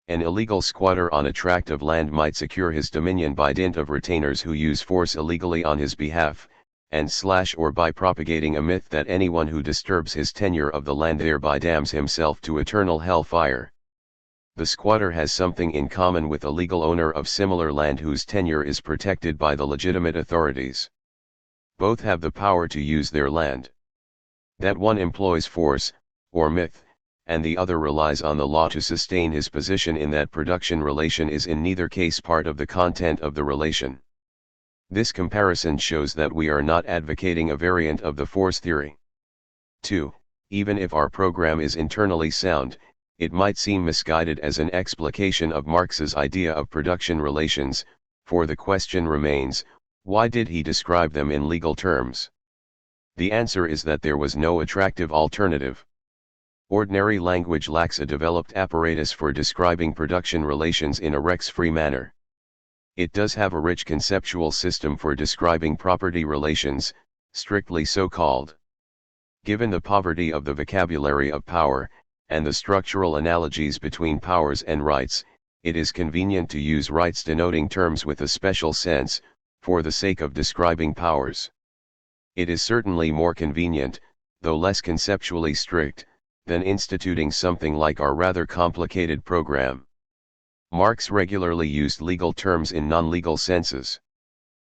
An illegal squatter on a tract of land might secure his dominion by dint of retainers who use force illegally on his behalf, and or by propagating a myth that anyone who disturbs his tenure of the land thereby damns himself to eternal hellfire. The squatter has something in common with a legal owner of similar land whose tenure is protected by the legitimate authorities. Both have the power to use their land. That one employs force, or myth, and the other relies on the law to sustain his position in that production relation is in neither case part of the content of the relation. This comparison shows that we are not advocating a variant of the force theory. 2. Even if our program is internally sound, it might seem misguided as an explication of Marx's idea of production relations, for the question remains, why did he describe them in legal terms? The answer is that there was no attractive alternative. Ordinary language lacks a developed apparatus for describing production relations in a Rex-free manner. It does have a rich conceptual system for describing property relations, strictly so called. Given the poverty of the vocabulary of power, and the structural analogies between powers and rights, it is convenient to use rights denoting terms with a special sense, for the sake of describing powers. It is certainly more convenient, though less conceptually strict, than instituting something like our rather complicated program. Marx regularly used legal terms in non-legal senses.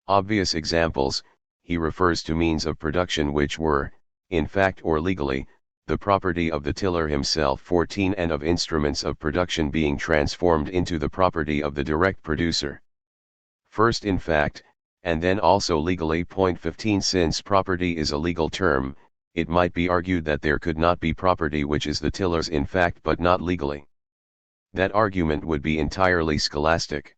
Obvious examples, he refers to means of production which were, in fact or legally, the property of the tiller himself 14 and of instruments of production being transformed into the property of the direct producer. First in fact, and then also legally. 15 Since property is a legal term, it might be argued that there could not be property which is the tiller's in fact but not legally. That argument would be entirely scholastic.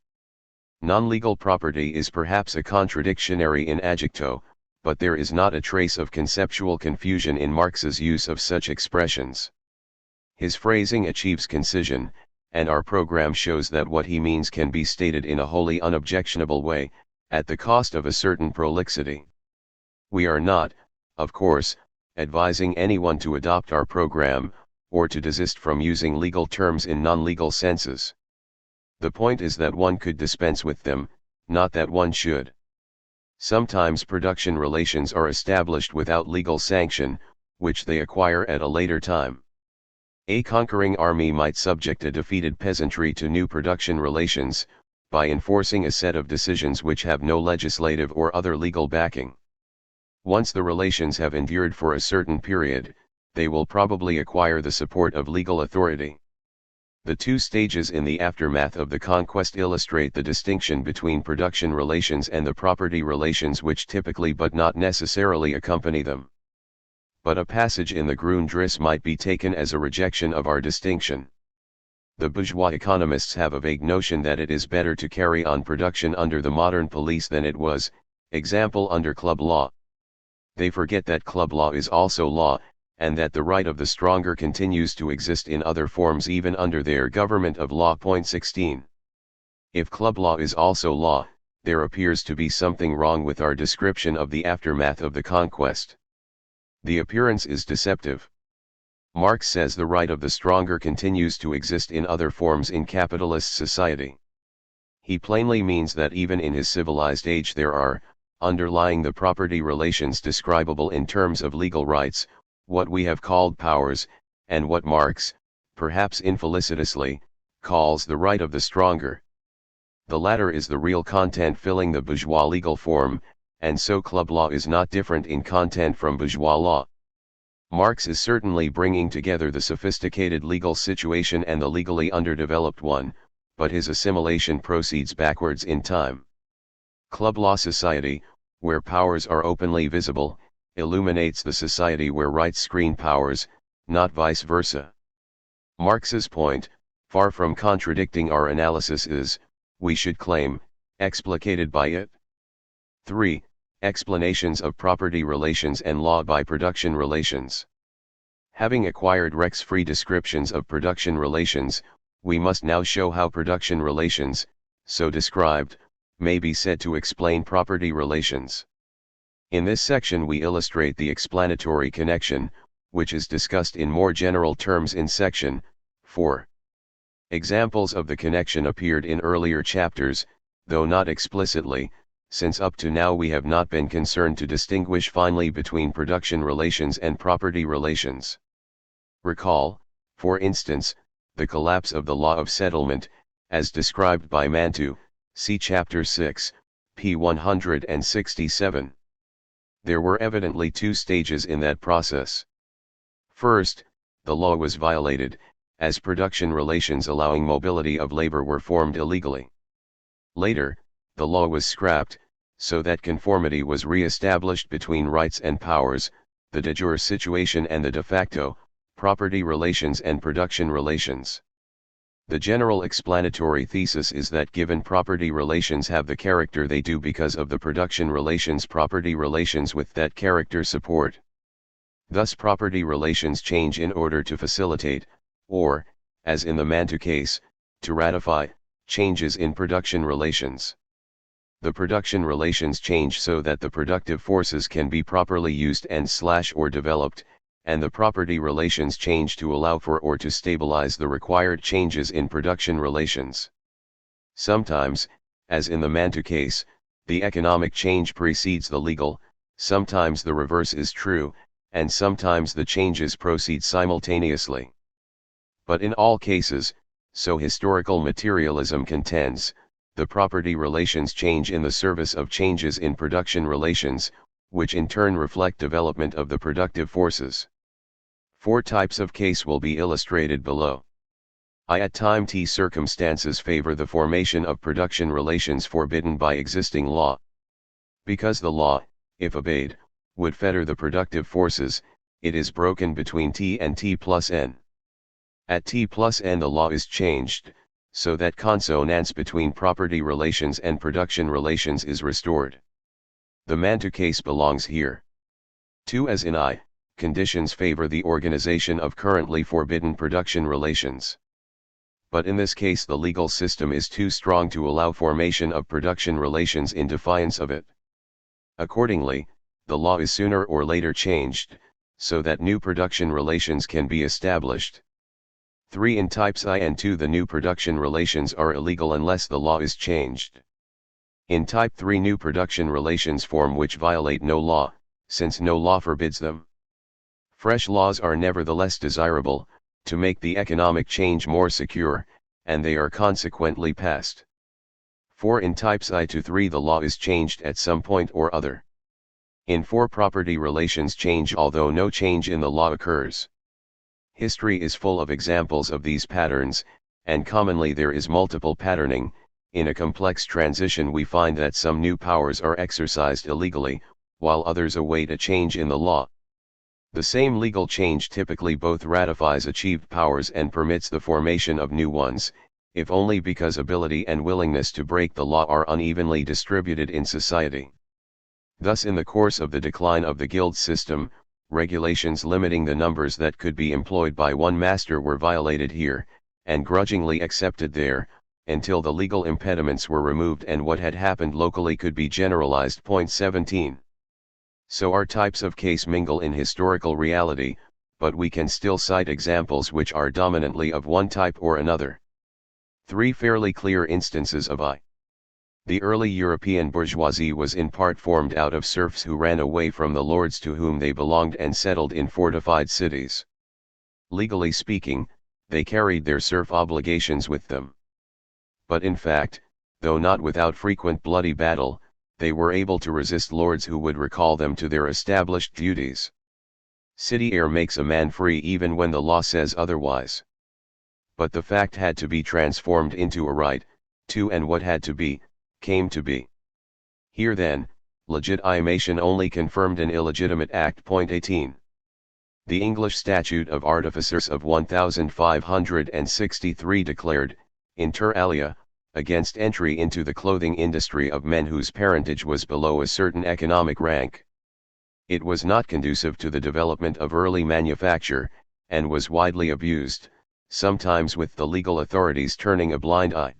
Non-legal property is perhaps a contradictionary in adjecto, but there is not a trace of conceptual confusion in Marx's use of such expressions. His phrasing achieves concision, and our program shows that what he means can be stated in a wholly unobjectionable way, at the cost of a certain prolixity. We are not, of course, advising anyone to adopt our program, or to desist from using legal terms in non-legal senses. The point is that one could dispense with them, not that one should. Sometimes production relations are established without legal sanction, which they acquire at a later time. A conquering army might subject a defeated peasantry to new production relations, by enforcing a set of decisions which have no legislative or other legal backing. Once the relations have endured for a certain period, they will probably acquire the support of legal authority. The two stages in the aftermath of the conquest illustrate the distinction between production relations and the property relations which typically but not necessarily accompany them. But a passage in the Grundrisse might be taken as a rejection of our distinction. The bourgeois economists have a vague notion that it is better to carry on production under the modern police than it was, example under club law. They forget that club law is also law, and that the right of the stronger continues to exist in other forms even under their government of law. 16. If club law is also law, there appears to be something wrong with our description of the aftermath of the conquest. The appearance is deceptive. Marx says the right of the stronger continues to exist in other forms in capitalist society. He plainly means that even in his civilized age there are, underlying the property relations describable in terms of legal rights, what we have called powers, and what Marx, perhaps infelicitously, calls the right of the stronger. The latter is the real content filling the bourgeois legal form, and so club law is not different in content from bourgeois law. Marx is certainly bringing together the sophisticated legal situation and the legally underdeveloped one, but his assimilation proceeds backwards in time. Club law society, where powers are openly visible, illuminates the society where rights screen powers, not vice versa. Marx's point, far from contradicting our analysis, is, we should claim, explicated by it. 3. Explanations of property relations and law by production relations. Having acquired Rex-free descriptions of production relations, we must now show how production relations, so described, may be said to explain property relations. In this section we illustrate the explanatory connection, which is discussed in more general terms in section 4. Examples of the connection appeared in earlier chapters, though not explicitly, since up to now we have not been concerned to distinguish finely between production relations and property relations. Recall, for instance, the collapse of the law of settlement, as described by Mantu, see Chapter 6, p. 167. There were evidently two stages in that process. First, the law was violated, as production relations allowing mobility of labor were formed illegally. Later, the law was scrapped, so that conformity was re-established between rights and powers, the de jure situation and the de facto, property relations and production relations. The general explanatory thesis is that given property relations have the character they do because of the production relations property relations with that character support. Thus property relations change in order to facilitate, or, as in the Mantu case, to ratify, changes in production relations. The production relations change so that the productive forces can be properly used and/or developed, and the property relations change to allow for or to stabilize the required changes in production relations. Sometimes, as in the Mantu case, the economic change precedes the legal, sometimes the reverse is true, and sometimes the changes proceed simultaneously. But in all cases, so historical materialism contends, the property relations change in the service of changes in production relations, which in turn reflect development of the productive forces. 4 types of case will be illustrated below. At time t circumstances favor the formation of production relations forbidden by existing law. Because the law, if obeyed, would fetter the productive forces, it is broken between t and t plus n. At t plus n the law is changed, so that consonance between property relations and production relations is restored. The Mantu case belongs here. 2 as in I, conditions favor the organization of currently forbidden production relations. But in this case the legal system is too strong to allow formation of production relations in defiance of it. Accordingly, the law is sooner or later changed, so that new production relations can be established. 3 in types I and 2 the new production relations are illegal unless the law is changed. In type 3 new production relations form which violate no law, since no law forbids them. Fresh laws are nevertheless desirable, to make the economic change more secure, and they are consequently passed. 4 in types I to 3 the law is changed at some point or other. In 4 property relations change although no change in the law occurs. History is full of examples of these patterns, and commonly there is multiple patterning. In a complex transition we find that some new powers are exercised illegally, while others await a change in the law. The same legal change typically both ratifies achieved powers and permits the formation of new ones, if only because ability and willingness to break the law are unevenly distributed in society. Thus in the course of the decline of the guild system, regulations limiting the numbers that could be employed by one master were violated here, and grudgingly accepted there, until the legal impediments were removed and what had happened locally could be generalized. Point 17. So our types of case mingle in historical reality, but we can still cite examples which are dominantly of one type or another. 3 fairly clear instances of I. The early European bourgeoisie was in part formed out of serfs who ran away from the lords to whom they belonged and settled in fortified cities. Legally speaking, they carried their serf obligations with them. But in fact, though not without frequent bloody battle, they were able to resist lords who would recall them to their established duties. City air makes a man free even when the law says otherwise. But the fact had to be transformed into a right, too, and what had to be, came to be. Here then, legitimation only confirmed an illegitimate act. Point 18. The English Statute of Artificers of 1563 declared, inter alia, against entry into the clothing industry of men whose parentage was below a certain economic rank. It was not conducive to the development of early manufacture, and was widely abused, sometimes with the legal authorities turning a blind eye.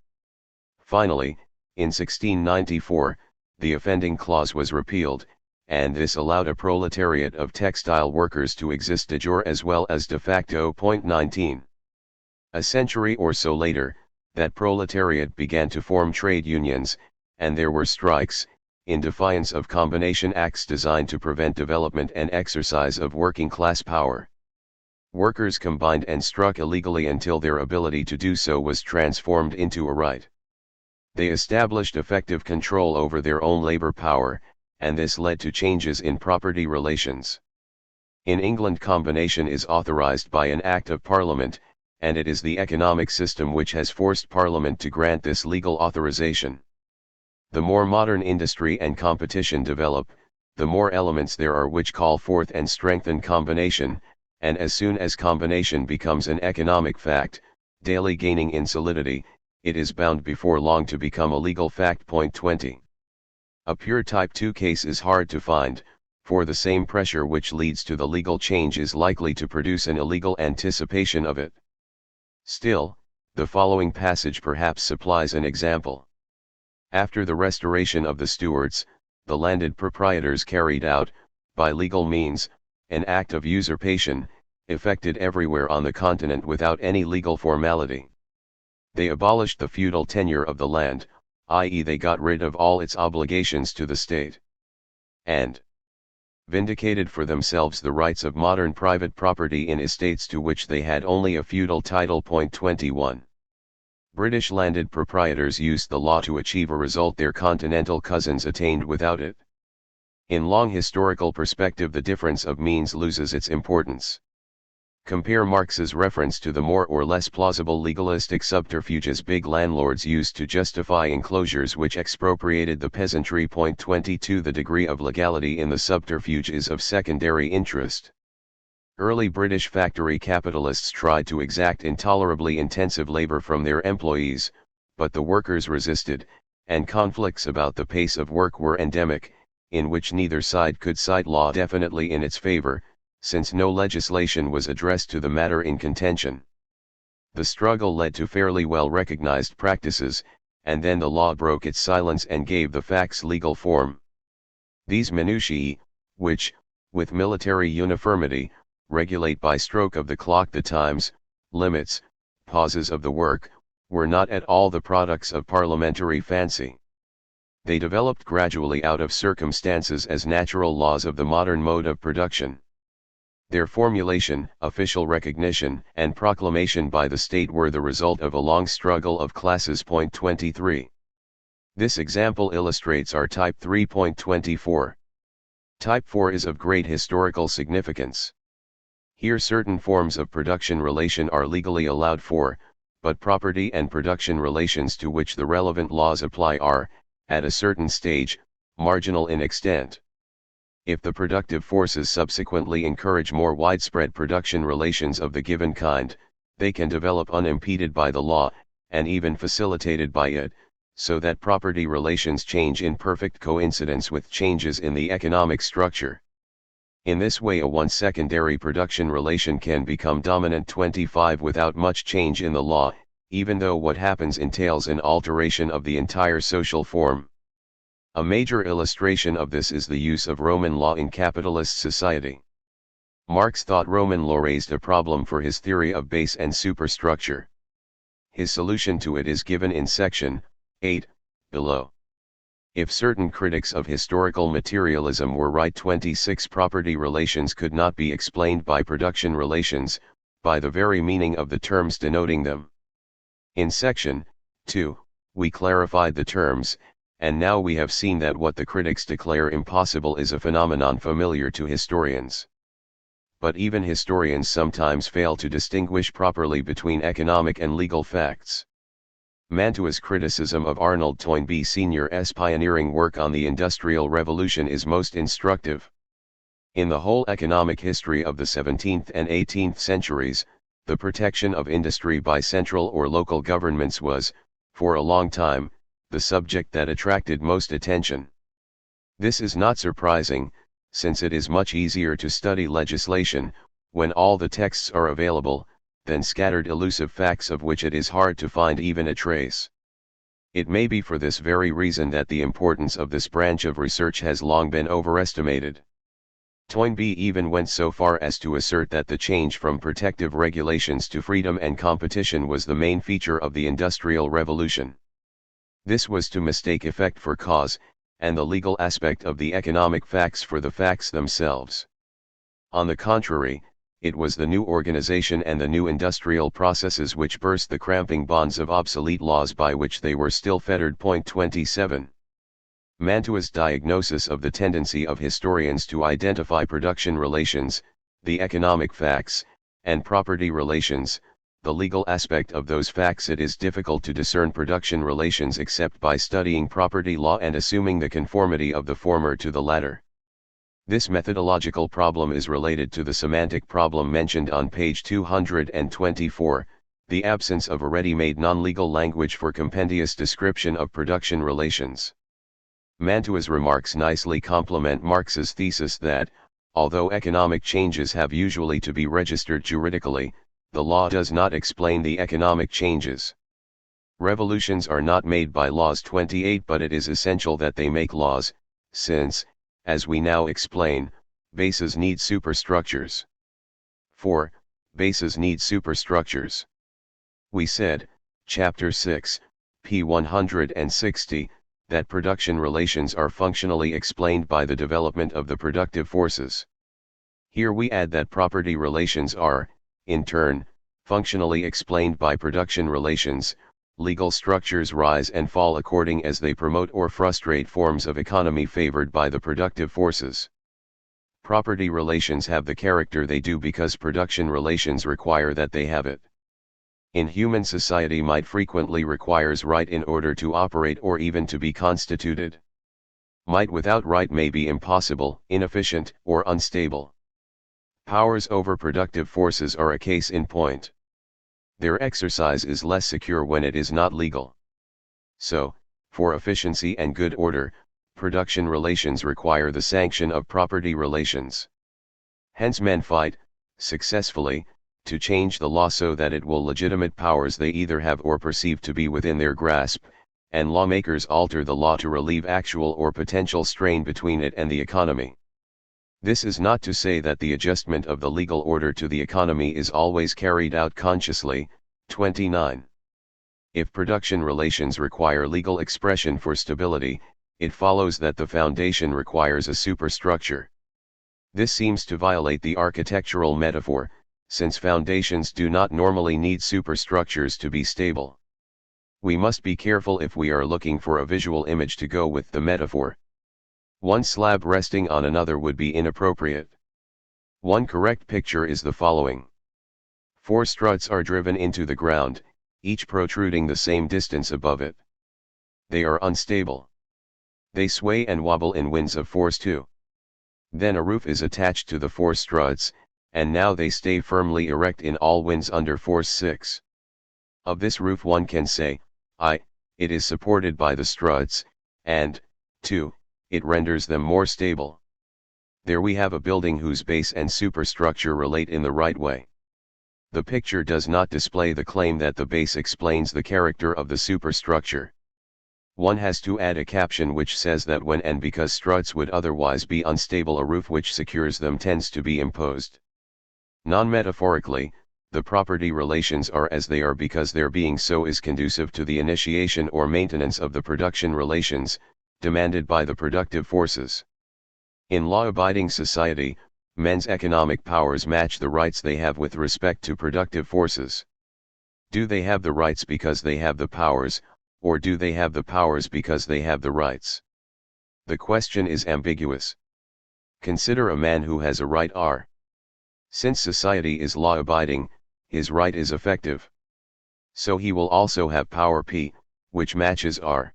Finally, in 1694, the offending clause was repealed, and this allowed a proletariat of textile workers to exist de jure as well as de facto. 19. A century or so later, that proletariat began to form trade unions, and there were strikes, in defiance of combination acts designed to prevent development and exercise of working class power. Workers combined and struck illegally until their ability to do so was transformed into a right. They established effective control over their own labor power, and this led to changes in property relations. In England, combination is authorized by an Act of Parliament, and it is the economic system which has forced Parliament to grant this legal authorization. The more modern industry and competition develop, the more elements there are which call forth and strengthen combination, and as soon as combination becomes an economic fact, daily gaining in solidity, it is bound before long to become a legal fact. 20. A pure Type 2 case is hard to find, for the same pressure which leads to the legal change is likely to produce an illegal anticipation of it. Still, the following passage perhaps supplies an example. After the restoration of the Stuarts, the landed proprietors carried out, by legal means, an act of usurpation, effected everywhere on the continent without any legal formality. They abolished the feudal tenure of the land, i.e. they got rid of all its obligations to the state, and vindicated for themselves the rights of modern private property in estates to which they had only a feudal title. 21. British landed proprietors used the law to achieve a result their continental cousins attained without it. In long historical perspective, the difference of means loses its importance. Compare Marx's reference to the more or less plausible legalistic subterfuges big landlords used to justify enclosures which expropriated the peasantry. 22. The degree of legality in the subterfuge is of secondary interest. Early British factory capitalists tried to exact intolerably intensive labor from their employees, but the workers resisted, and conflicts about the pace of work were endemic, in which neither side could cite law definitely in its favor, since no legislation was addressed to the matter in contention. The struggle led to fairly well recognized practices, and then the law broke its silence and gave the facts legal form. These minutiae, which, with military uniformity, regulate by stroke of the clock the times, limits, pauses of the work, were not at all the products of parliamentary fancy. They developed gradually out of circumstances as natural laws of the modern mode of production. Their formulation, official recognition, and proclamation by the state were the result of a long struggle of classes. 23. This example illustrates our Type 3.24. Type 4 is of great historical significance. Here certain forms of production relation are legally allowed for, but property and production relations to which the relevant laws apply are, at a certain stage, marginal in extent. If the productive forces subsequently encourage more widespread production relations of the given kind, they can develop unimpeded by the law, and even facilitated by it, so that property relations change in perfect coincidence with changes in the economic structure. In this way, a one secondary production relation can become dominant. 25 without much change in the law, even though what happens entails an alteration of the entire social form. A major illustration of this is the use of Roman law in capitalist society. Marx thought Roman law raised a problem for his theory of base and superstructure. His solution to it is given in section 8, below. If certain critics of historical materialism were right, 26 property relations could not be explained by production relations, by the very meaning of the terms denoting them. In section 2, we clarified the terms, and now we have seen that what the critics declare impossible is a phenomenon familiar to historians. But even historians sometimes fail to distinguish properly between economic and legal facts. Mantua's criticism of Arnold Toynbee Sr.'s pioneering work on the Industrial Revolution is most instructive. In the whole economic history of the 17th and 18th centuries, the protection of industry by central or local governments was, for a long time, the subject that attracted most attention. This is not surprising, since it is much easier to study legislation, when all the texts are available, than scattered elusive facts of which it is hard to find even a trace. It may be for this very reason that the importance of this branch of research has long been overestimated. Toynbee even went so far as to assert that the change from protective regulations to freedom and competition was the main feature of the Industrial Revolution. This was to mistake effect for cause, and the legal aspect of the economic facts for the facts themselves. On the contrary, it was the new organization and the new industrial processes which burst the cramping bonds of obsolete laws by which they were still fettered. 27. Mantua's diagnosis of the tendency of historians to identify production relations, the economic facts, and property relations, the legal aspect of those facts. It is difficult to discern production relations except by studying property law and assuming the conformity of the former to the latter. This methodological problem is related to the semantic problem mentioned on page 224, the absence of a ready-made non-legal language for compendious description of production relations. Mantua's remarks nicely complement Marx's thesis that, although economic changes have usually to be registered juridically, the law does not explain the economic changes. Revolutions are not made by laws. 28. But it is essential that they make laws, since, as we now explain, bases need superstructures. 4. Bases need superstructures. We said, Chapter 6, p. 160, that production relations are functionally explained by the development of the productive forces. Here we add that property relations are, in turn, functionally explained by production relations. Legal structures rise and fall according as they promote or frustrate forms of economy favored by the productive forces. Property relations have the character they do because production relations require that they have it. In human society, might frequently requires right in order to operate or even to be constituted. Might without right may be impossible, inefficient, or unstable. Powers over productive forces are a case in point. Their exercise is less secure when it is not legal. So, for efficiency and good order, production relations require the sanction of property relations. Hence men fight, successfully, to change the law so that it will legitimate powers they either have or perceive to be within their grasp, and lawmakers alter the law to relieve actual or potential strain between it and the economy. This is not to say that the adjustment of the legal order to the economy is always carried out consciously. 29. If production relations require legal expression for stability, it follows that the foundation requires a superstructure. This seems to violate the architectural metaphor, since foundations do not normally need superstructures to be stable. We must be careful if we are looking for a visual image to go with the metaphor. One slab resting on another would be inappropriate. One correct picture is the following. 4 struts are driven into the ground, each protruding the same distance above it. They are unstable. They sway and wobble in winds of force 2. Then a roof is attached to the 4 struts, and now they stay firmly erect in all winds under force 6. Of this roof one can say, it is supported by the struts, and, 2, it renders them more stable. There we have a building whose base and superstructure relate in the right way. The picture does not display the claim that the base explains the character of the superstructure. One has to add a caption which says that when and because struts would otherwise be unstable, a roof which secures them tends to be imposed. Non-metaphorically, the property relations are as they are because their being so is conducive to the initiation or maintenance of the production relations, demanded by the productive forces. In law-abiding society, men's economic powers match the rights they have with respect to productive forces. Do they have the rights because they have the powers, or do they have the powers because they have the rights? The question is ambiguous. Consider a man who has a right R. Since society is law-abiding, his right is effective. So he will also have power P, which matches R.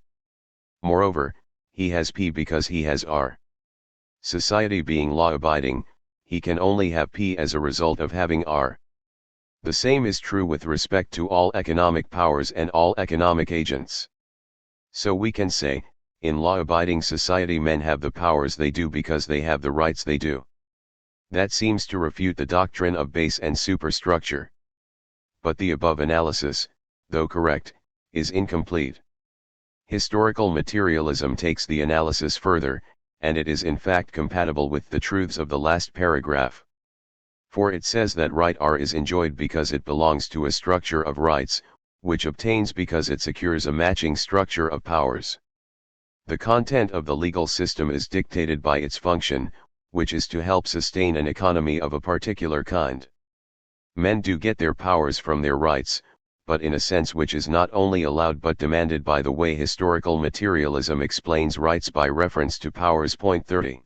Moreover, he has P because he has R. Society being law-abiding, he can only have P as a result of having R. The same is true with respect to all economic powers and all economic agents. So we can say, in law-abiding society men have the powers they do because they have the rights they do. That seems to refute the doctrine of base and superstructure. But the above analysis, though correct, is incomplete. Historical materialism takes the analysis further, and it is in fact compatible with the truths of the last paragraph. For it says that right R is enjoyed because it belongs to a structure of rights, which obtains because it secures a matching structure of powers. The content of the legal system is dictated by its function, which is to help sustain an economy of a particular kind. Men do get their powers from their rights, but in a sense which is not only allowed but demanded by the way historical materialism explains rights by reference to powers. Point 30.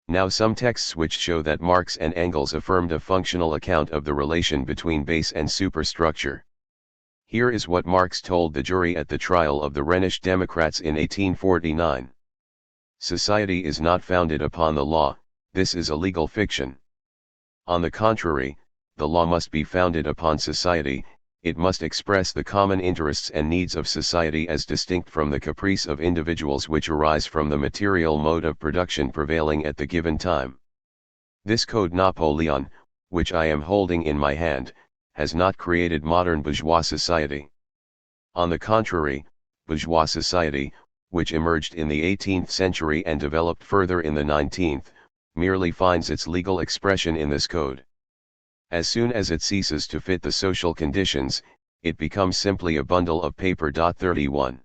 Now some texts which show that Marx and Engels affirmed a functional account of the relation between base and superstructure. Here is what Marx told the jury at the trial of the Rhenish Democrats in 1849. Society is not founded upon the law, this is a legal fiction. On the contrary, the law must be founded upon society, it must express the common interests and needs of society as distinct from the caprice of individuals which arise from the material mode of production prevailing at the given time. This Code Napoleon, which I am holding in my hand, has not created modern bourgeois society. On the contrary, bourgeois society, which emerged in the 18th century and developed further in the 19th, merely finds its legal expression in this code. As soon as it ceases to fit the social conditions, it becomes simply a bundle of paper. 31.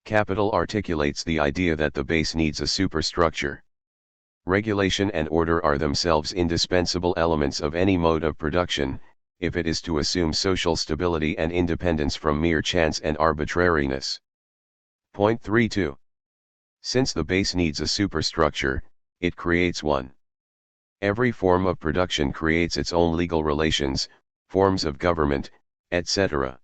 Capital articulates the idea that the base needs a superstructure. Regulation and order are themselves indispensable elements of any mode of production, if it is to assume social stability and independence from mere chance and arbitrariness. Point 32. Since the base needs a superstructure, it creates one. Every form of production creates its own legal relations, forms of government, etc.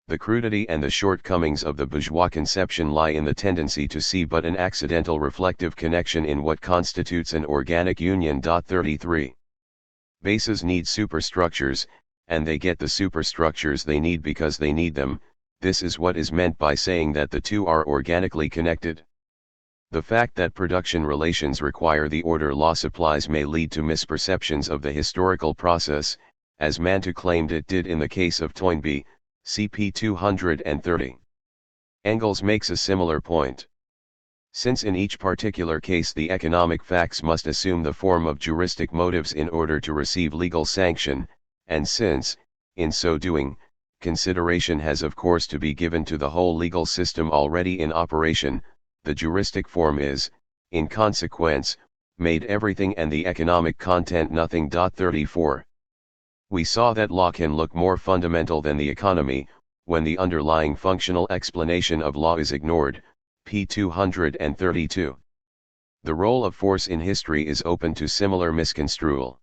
The crudity and the shortcomings of the bourgeois conception lie in the tendency to see but an accidental reflective connection in what constitutes an organic union. 33. Bases need superstructures, and they get the superstructures they need because they need them. This is what is meant by saying that the two are organically connected. The fact that production relations require the order law supplies may lead to misperceptions of the historical process, as Manto claimed it did in the case of Toynbee, cp. 230. Engels makes a similar point. Since in each particular case the economic facts must assume the form of juristic motives in order to receive legal sanction, and since, in so doing, consideration has of course to be given to the whole legal system already in operation, the juristic form is, in consequence, made everything and the economic content nothing. 34. We saw that law can look more fundamental than the economy, when the underlying functional explanation of law is ignored, p. 232. The role of force in history is open to similar misconstrual.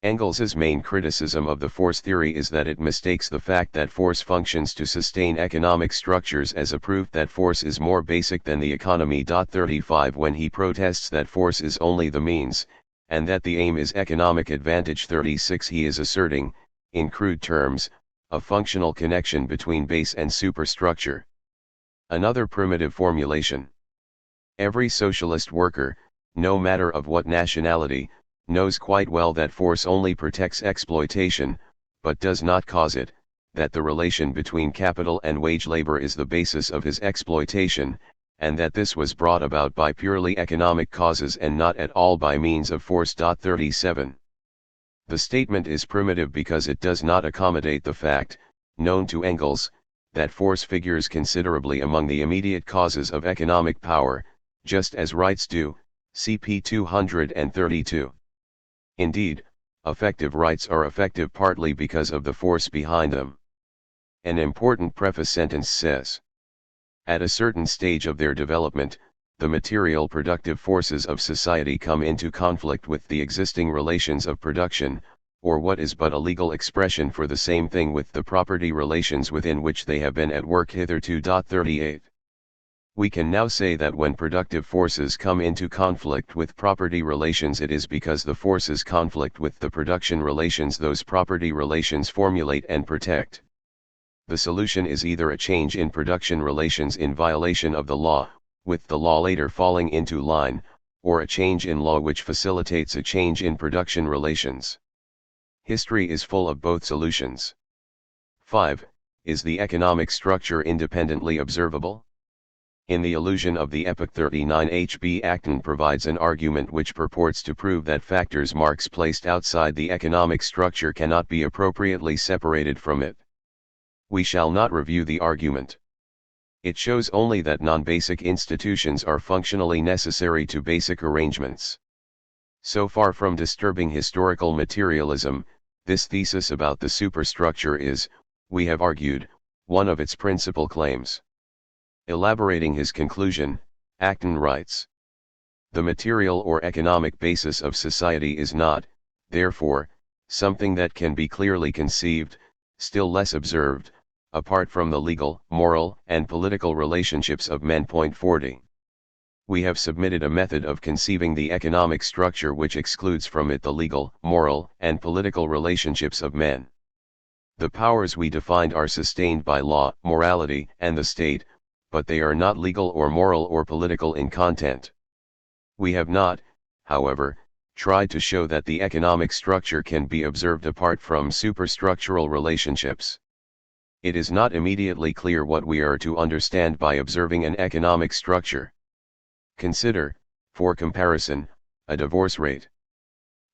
Engels's main criticism of the force theory is that it mistakes the fact that force functions to sustain economic structures as a proof that force is more basic than the economy. 35 When he protests that force is only the means, and that the aim is economic advantage. 36 He is asserting, in crude terms, a functional connection between base and superstructure. Another primitive formulation. Every socialist worker, no matter of what nationality, knows quite well that force only protects exploitation, but does not cause it, that the relation between capital and wage labor is the basis of his exploitation, and that this was brought about by purely economic causes and not at all by means of force. 37. The statement is primitive because it does not accommodate the fact, known to Engels, that force figures considerably among the immediate causes of economic power, just as rights do, cp. 232. Indeed, effective rights are effective partly because of the force behind them. An important preface sentence says, at a certain stage of their development, the material productive forces of society come into conflict with the existing relations of production, or what is but a legal expression for the same thing with the property relations within which they have been at work hitherto. 38. We can now say that when productive forces come into conflict with property relations, it is because the forces conflict with the production relations those property relations formulate and protect. The solution is either a change in production relations in violation of the law, with the law later falling into line, or a change in law which facilitates a change in production relations. History is full of both solutions. 5. Is the economic structure independently observable? In the illusion of the epoch 39 HB Acton provides an argument which purports to prove that factors Marx placed outside the economic structure cannot be appropriately separated from it. We shall not review the argument. It shows only that non-basic institutions are functionally necessary to basic arrangements. So far from disturbing historical materialism, this thesis about the superstructure is, we have argued, one of its principal claims. Elaborating his conclusion, Acton writes, "The material or economic basis of society is not, therefore, something that can be clearly conceived, still less observed, apart from the legal, moral, and political relationships of men. 40. We have submitted a method of conceiving the economic structure which excludes from it the legal, moral, and political relationships of men. The powers we defined are sustained by law, morality, and the state, but they are not legal or moral or political in content. We have not, however, tried to show that the economic structure can be observed apart from superstructural relationships. It is not immediately clear what we are to understand by observing an economic structure. Consider, for comparison, a divorce rate.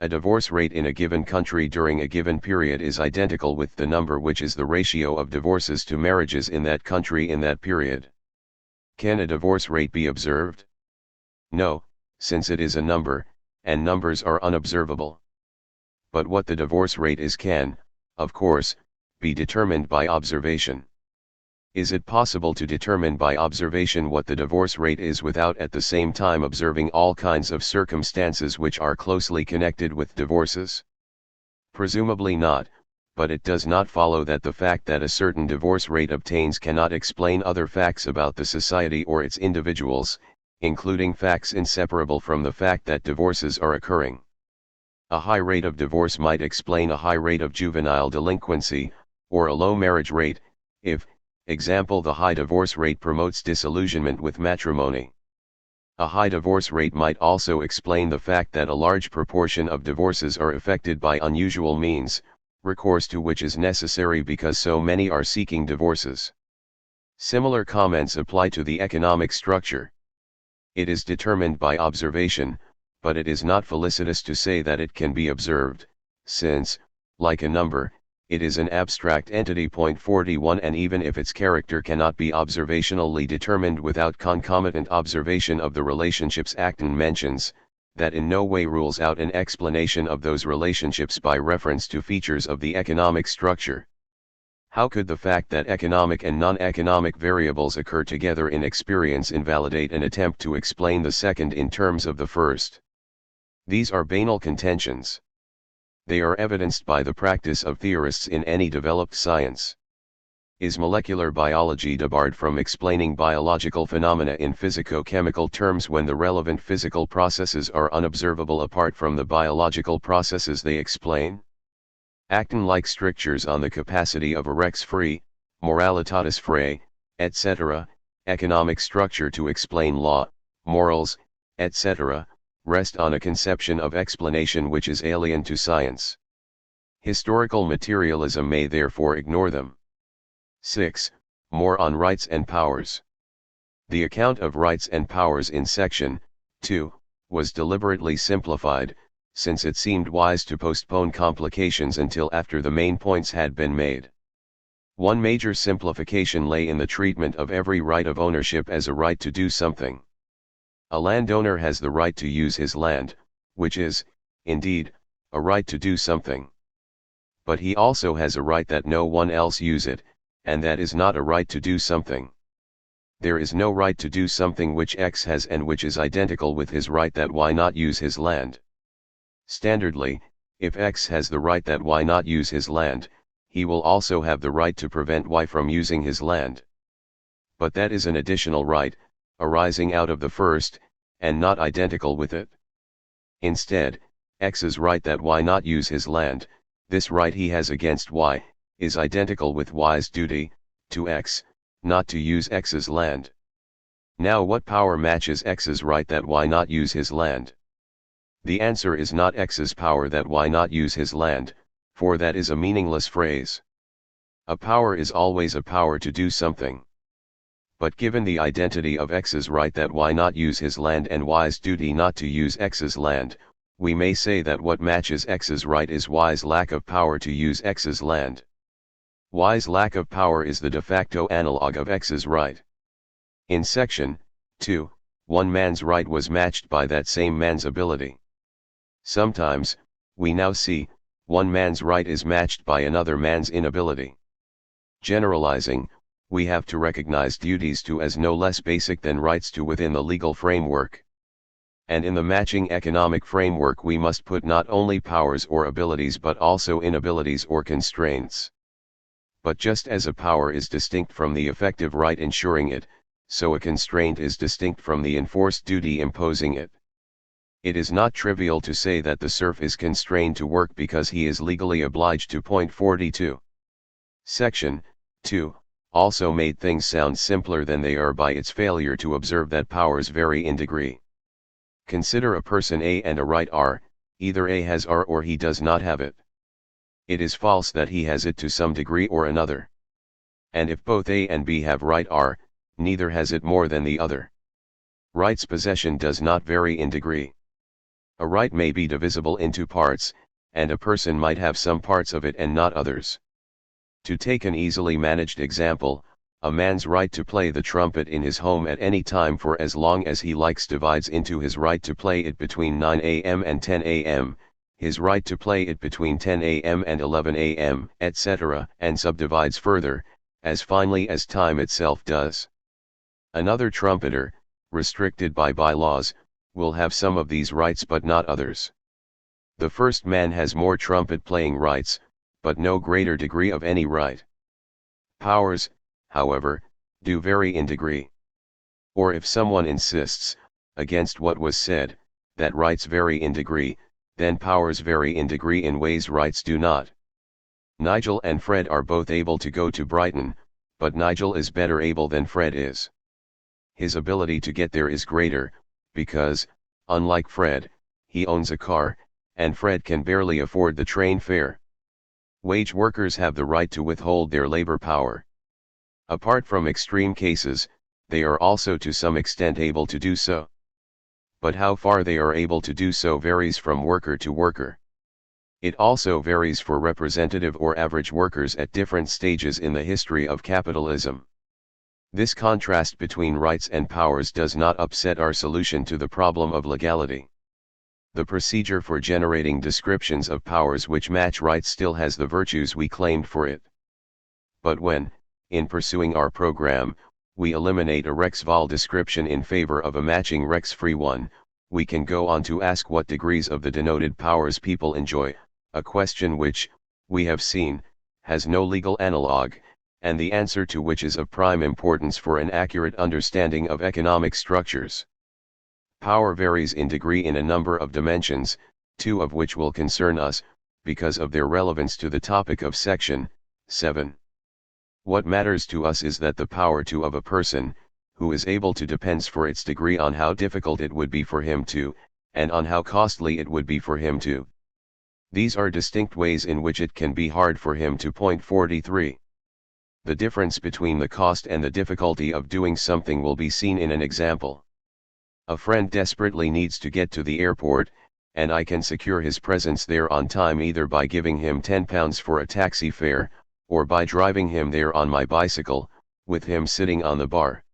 A divorce rate in a given country during a given period is identical with the number which is the ratio of divorces to marriages in that country in that period. Can a divorce rate be observed? No, since it is a number, and numbers are unobservable. But what the divorce rate is can, of course, be determined by observation. Is it possible to determine by observation what the divorce rate is without at the same time observing all kinds of circumstances which are closely connected with divorces? Presumably not, but it does not follow that the fact that a certain divorce rate obtains cannot explain other facts about the society or its individuals, including facts inseparable from the fact that divorces are occurring. A high rate of divorce might explain a high rate of juvenile delinquency, or a low marriage rate, if, example, the high divorce rate promotes disillusionment with matrimony. A high divorce rate might also explain the fact that a large proportion of divorces are effected by unusual means, recourse to which is necessary because so many are seeking divorces. Similar comments apply to the economic structure. It is determined by observation, but it is not felicitous to say that it can be observed, since, like a number, it is an abstract entity. 41 And even if its character cannot be observationally determined without concomitant observation of the relationships Acton mentions, that in no way rules out an explanation of those relationships by reference to features of the economic structure. How could the fact that economic and non-economic variables occur together in experience invalidate an attempt to explain the second in terms of the first? These are banal contentions. They are evidenced by the practice of theorists in any developed science. Is molecular biology debarred from explaining biological phenomena in physico-chemical terms when the relevant physical processes are unobservable apart from the biological processes they explain? Acton-like strictures on the capacity of a res free, moralitatis free, etc., economic structure to explain law, morals, etc., rest on a conception of explanation which is alien to science. Historical materialism may therefore ignore them. 6. More on rights and powers. The account of rights and powers in section 2 was deliberately simplified, since it seemed wise to postpone complications until after the main points had been made. One major simplification lay in the treatment of every right of ownership as a right to do something. A landowner has the right to use his land, which is, indeed, a right to do something. But he also has a right that no one else use it, and that is not a right to do something. There is no right to do something which X has and which is identical with his right that Y not use his land. Standardly, if X has the right that Y not use his land, he will also have the right to prevent Y from using his land. But that is an additional right, arising out of the first, and not identical with it. Instead, X's right that Y not use his land, this right he has against Y, is identical with Y's duty, to X, not to use X's land. Now what power matches X's right that Y not use his land? The answer is not X's power that Y not use his land, for that is a meaningless phrase. A power is always a power to do something. But given the identity of X's right that Y not use his land and Y's duty not to use X's land, we may say that what matches X's right is Y's lack of power to use X's land. Y's lack of power is the de facto analog of X's right. In section 2, one man's right was matched by that same man's ability. Sometimes, we now see, one man's right is matched by another man's inability. Generalizing, we have to recognize duties to as no less basic than rights to within the legal framework. And in the matching economic framework we must put not only powers or abilities but also inabilities or constraints. But just as a power is distinct from the effective right ensuring it, so a constraint is distinct from the enforced duty imposing it. It is not trivial to say that the serf is constrained to work because he is legally obliged to. 42. Section 2 also made things sound simpler than they are by its failure to observe that powers vary in degree. Consider a person A and a right R, either A has R or he does not have it. It is false that he has it to some degree or another. And if both A and B have right R, neither has it more than the other. Right's possession does not vary in degree. A right may be divisible into parts, and a person might have some parts of it and not others. To take an easily managed example, a man's right to play the trumpet in his home at any time for as long as he likes divides into his right to play it between 9 a.m. and 10 a.m., his right to play it between 10 a.m. and 11 a.m., etc., and subdivides further, as finely as time itself does. Another trumpeter, restricted by bylaws, will have some of these rights but not others. The first man has more trumpet playing rights, but no greater degree of any right. Powers, however, do vary in degree. Or if someone insists, against what was said, that rights vary in degree, then powers vary in degree in ways rights do not. Nigel and Fred are both able to go to Brighton, but Nigel is better able than Fred is. His ability to get there is greater, because, unlike Fred, he owns a car, and Fred can barely afford the train fare. Wage workers have the right to withhold their labor power. Apart from extreme cases, they are also to some extent able to do so. But how far they are able to do so varies from worker to worker. It also varies for representative or average workers at different stages in the history of capitalism. This contrast between rights and powers does not upset our solution to the problem of legality. The procedure for generating descriptions of powers which match rights still has the virtues we claimed for it. But when, in pursuing our program, we eliminate a Rex-Val description in favor of a matching Rex-free one, we can go on to ask what degrees of the denoted powers people enjoy, a question which, we have seen, has no legal analog, and the answer to which is of prime importance for an accurate understanding of economic structures. Power varies in degree in a number of dimensions, two of which will concern us, because of their relevance to the topic of section 7. What matters to us is that the power to of a person, who is able to depends for its degree on how difficult it would be for him to, and on how costly it would be for him to. These are distinct ways in which it can be hard for him to. 43. The difference between the cost and the difficulty of doing something will be seen in an example. A friend desperately needs to get to the airport, and I can secure his presence there on time either by giving him £10 for a taxi fare, or by driving him there on my bicycle, with him sitting on the bar.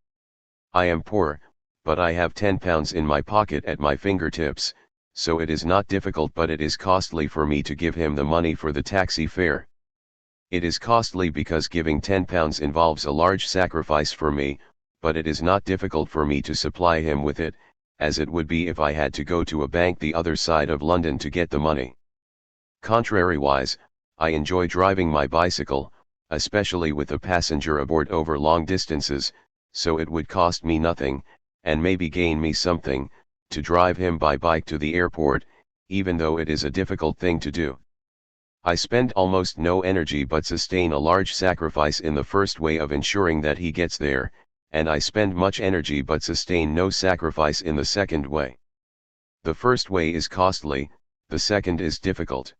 I am poor, but I have £10 in my pocket at my fingertips, so it is not difficult but it is costly for me to give him the money for the taxi fare. It is costly because giving £10 involves a large sacrifice for me, but it is not difficult for me to supply him with it, as it would be if I had to go to a bank the other side of London to get the money. Contrariwise, I enjoy driving my bicycle, especially with a passenger aboard over long distances, so it would cost me nothing, and maybe gain me something, to drive him by bike to the airport, even though it is a difficult thing to do. I spend almost no energy but sustain a large sacrifice in the first way of ensuring that he gets there, and I spend much energy but sustain no sacrifice in the second way. The first way is costly, the second is difficult.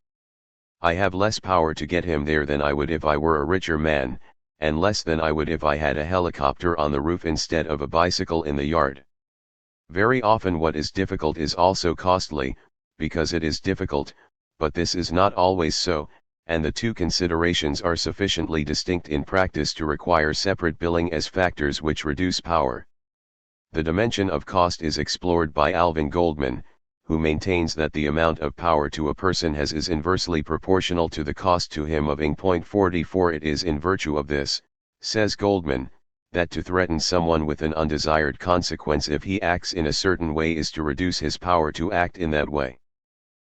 I have less power to get him there than I would if I were a richer man, and less than I would if I had a helicopter on the roof instead of a bicycle in the yard. Very often what is difficult is also costly, because it is difficult, but this is not always so, and the two considerations are sufficiently distinct in practice to require separate billing as factors which reduce power. The dimension of cost is explored by Alvin Goldman, who maintains that the amount of power to a person has is inversely proportional to the cost to him of ing. 44. It is in virtue of this, says Goldman, that to threaten someone with an undesired consequence if he acts in a certain way is to reduce his power to act in that way.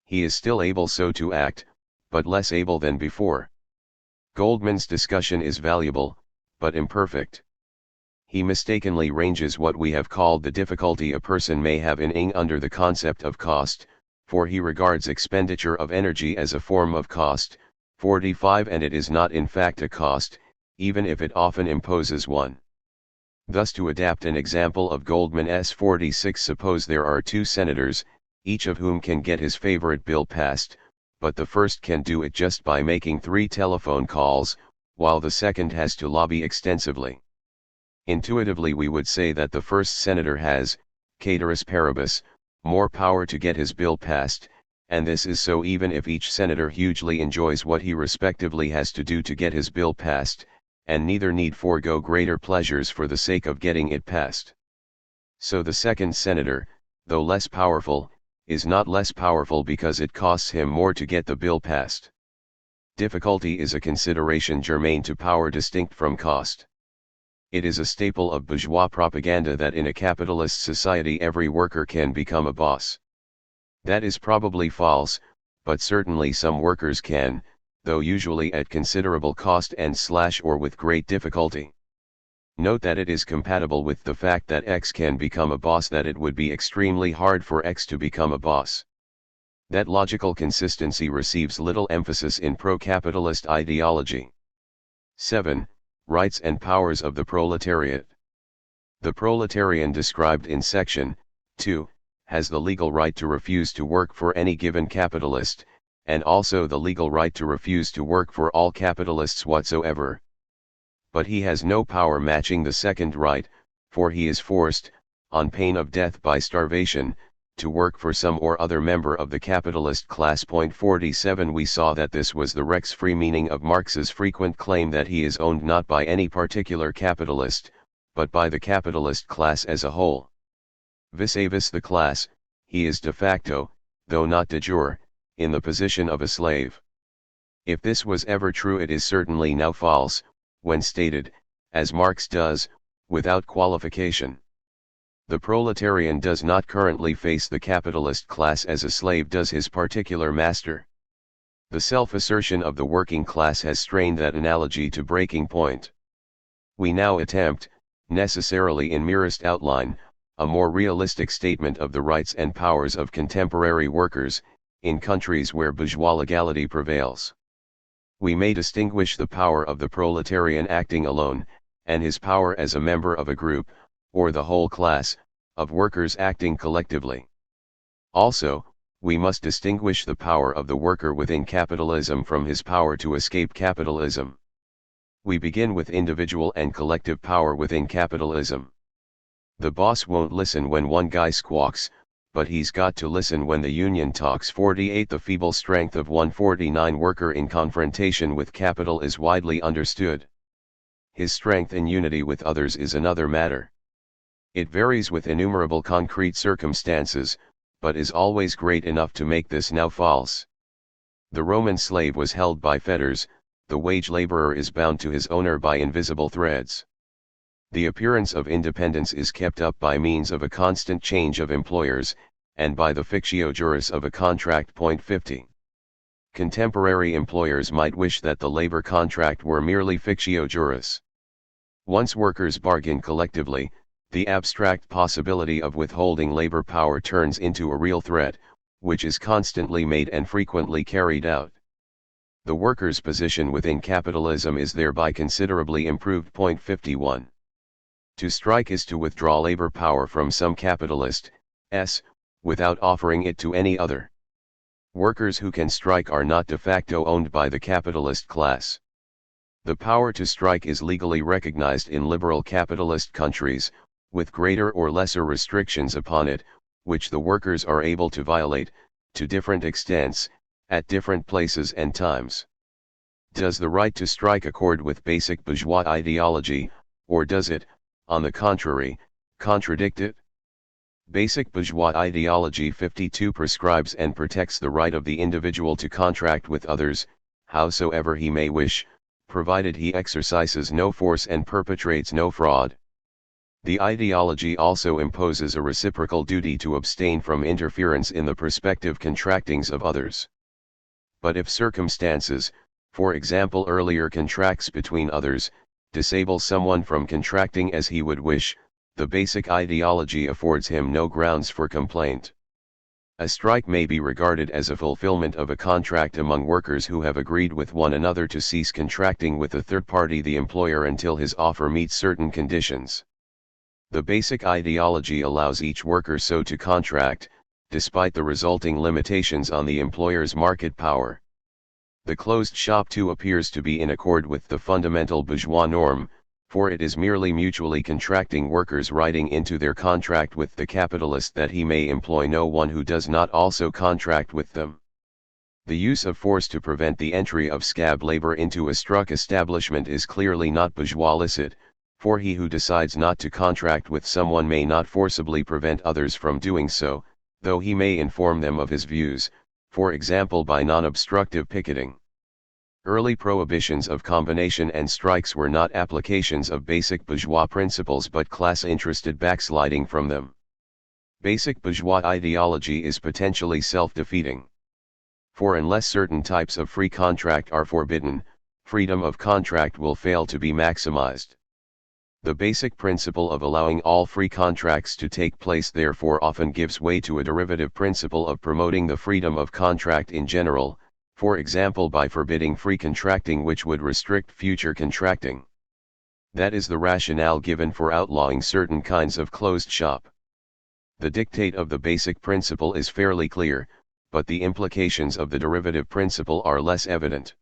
He is still able so to act, but less able than before. Goldman's discussion is valuable, but imperfect. He mistakenly ranges what we have called the difficulty a person may have in ing under the concept of cost, for he regards expenditure of energy as a form of cost, 45, and it is not in fact a cost, even if it often imposes one. Thus, to adapt an example of Goldman's 46, suppose there are two senators, each of whom can get his favorite bill passed, but the first can do it just by making 3 telephone calls, while the second has to lobby extensively. Intuitively we would say that the first senator has, ceteris paribus, more power to get his bill passed, and this is so even if each senator hugely enjoys what he respectively has to do to get his bill passed, and neither need forego greater pleasures for the sake of getting it passed. So the second senator, though less powerful, is not less powerful because it costs him more to get the bill passed. Difficulty is a consideration germane to power distinct from cost. It is a staple of bourgeois propaganda that in a capitalist society every worker can become a boss. That is probably false, but certainly some workers can, though usually at considerable cost and or with great difficulty. Note that it is compatible with the fact that X can become a boss that it would be extremely hard for X to become a boss. That logical consistency receives little emphasis in pro-capitalist ideology. 7. Rights and powers of the proletariat. The proletarian described in section 2 has the legal right to refuse to work for any given capitalist, and also the legal right to refuse to work for all capitalists whatsoever. But he has no power matching the second right, for he is forced, on pain of death by starvation, to work for some or other member of the capitalist class. 47 We saw that this was the Rex-free meaning of Marx's frequent claim that he is owned not by any particular capitalist, but by the capitalist class as a whole. Vis-a-vis the class, he is de facto, though not de jure, in the position of a slave. If this was ever true, it is certainly now false, when stated, as Marx does, without qualification. The proletarian does not currently face the capitalist class as a slave does his particular master. The self-assertion of the working class has strained that analogy to breaking point. We now attempt, necessarily in merest outline, a more realistic statement of the rights and powers of contemporary workers, in countries where bourgeois legality prevails. We may distinguish the power of the proletarian acting alone, and his power as a member of a group, or the whole class, of workers acting collectively. Also, we must distinguish the power of the worker within capitalism from his power to escape capitalism. We begin with individual and collective power within capitalism. The boss won't listen when one guy squawks, but he's got to listen when the union talks. 48 The feeble strength of 149 worker in confrontation with capital is widely understood. His strength in unity with others is another matter. It varies with innumerable concrete circumstances, but is always great enough to make this now false. The Roman slave was held by fetters, the wage laborer is bound to his owner by invisible threads. The appearance of independence is kept up by means of a constant change of employers, and by the fictio juris of a contract. 50. Contemporary employers might wish that the labor contract were merely fictio juris. Once workers bargain collectively, the abstract possibility of withholding labor power turns into a real threat, which is constantly made and frequently carried out. The worker's position within capitalism is thereby considerably improved. 51. To strike is to withdraw labor power from some capitalist, without offering it to any other. Workers who can strike are not de facto owned by the capitalist class. The power to strike is legally recognized in liberal capitalist countries, with greater or lesser restrictions upon it, which the workers are able to violate, to different extents, at different places and times. Does the right to strike accord with basic bourgeois ideology, or does it, on the contrary, contradict it? Basic bourgeois ideology 52 prescribes and protects the right of the individual to contract with others, howsoever he may wish, provided he exercises no force and perpetrates no fraud. The ideology also imposes a reciprocal duty to abstain from interference in the prospective contractings of others. But if circumstances, for example earlier contracts between others, disable someone from contracting as he would wish, the basic ideology affords him no grounds for complaint. A strike may be regarded as a fulfillment of a contract among workers who have agreed with one another to cease contracting with a third party, the employer, until his offer meets certain conditions. The basic ideology allows each worker so to contract, despite the resulting limitations on the employer's market power. The closed shop too appears to be in accord with the fundamental bourgeois norm, for it is merely mutually contracting workers writing into their contract with the capitalist that he may employ no one who does not also contract with them. The use of force to prevent the entry of scab labor into a struck establishment is clearly not bourgeois licit, for he who decides not to contract with someone may not forcibly prevent others from doing so, though he may inform them of his views, for example by non-obstructive picketing. Early prohibitions of combination and strikes were not applications of basic bourgeois principles but class-interested backsliding from them. Basic bourgeois ideology is potentially self-defeating. For unless certain types of free contract are forbidden, freedom of contract will fail to be maximized. The basic principle of allowing all free contracts to take place therefore often gives way to a derivative principle of promoting the freedom of contract in general, for example by forbidding free contracting which would restrict future contracting. That is the rationale given for outlawing certain kinds of closed shop. The dictate of the basic principle is fairly clear, but the implications of the derivative principle are less evident.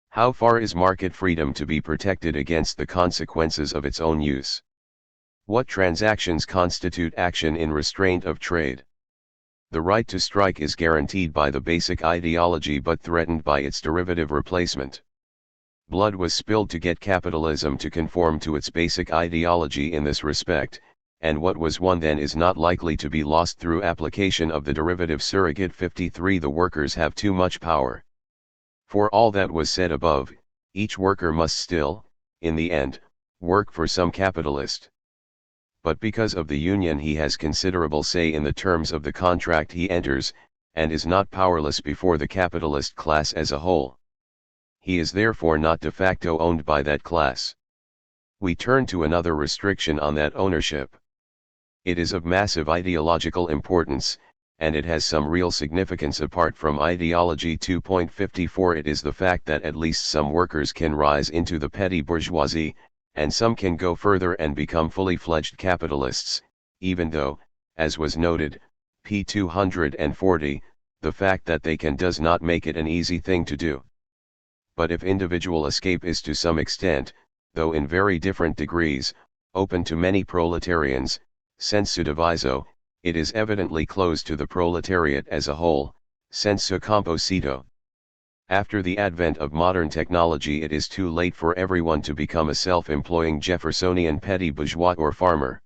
How far is market freedom to be protected against the consequences of its own use? What transactions constitute action in restraint of trade? The right to strike is guaranteed by the basic ideology but threatened by its derivative replacement. Blood was spilled to get capitalism to conform to its basic ideology in this respect, and what was won then is not likely to be lost through application of the derivative surrogate 53. The workers have too much power. For all that was said above, each worker must still, in the end, work for some capitalist. But because of the union he has considerable say in the terms of the contract he enters, and is not powerless before the capitalist class as a whole. He is therefore not de facto owned by that class. We turn to another restriction on that ownership. It is of massive ideological importance, and it has some real significance apart from ideology. 2.54 It is the fact that at least some workers can rise into the petty bourgeoisie, and some can go further and become fully fledged capitalists, even though, as was noted, p. 240, the fact that they can does not make it an easy thing to do. But if individual escape is to some extent, though in very different degrees, open to many proletarians, sensu diviso, it is evidently closed to the proletariat as a whole, sensu composito. After the advent of modern technology it is too late for everyone to become a self-employing Jeffersonian petty bourgeois or farmer.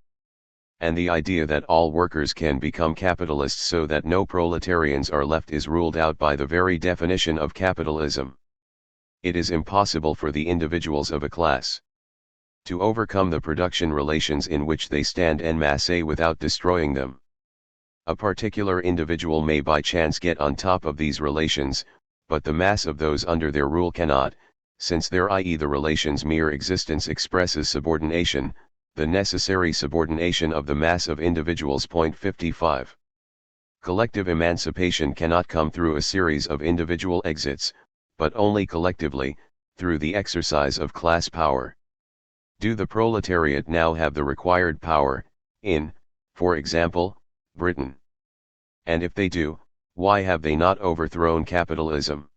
And the idea that all workers can become capitalists so that no proletarians are left is ruled out by the very definition of capitalism. It is impossible for the individuals of a class to overcome the production relations in which they stand en masse without destroying them. A particular individual may by chance get on top of these relations, but the mass of those under their rule cannot, since their i.e. the relation's mere existence expresses subordination, the necessary subordination of the mass of individuals. 55. Collective emancipation cannot come through a series of individual exits, but only collectively, through the exercise of class power. Do the proletariat now have the required power, in, for example, Britain? And if they do, why have they not overthrown capitalism?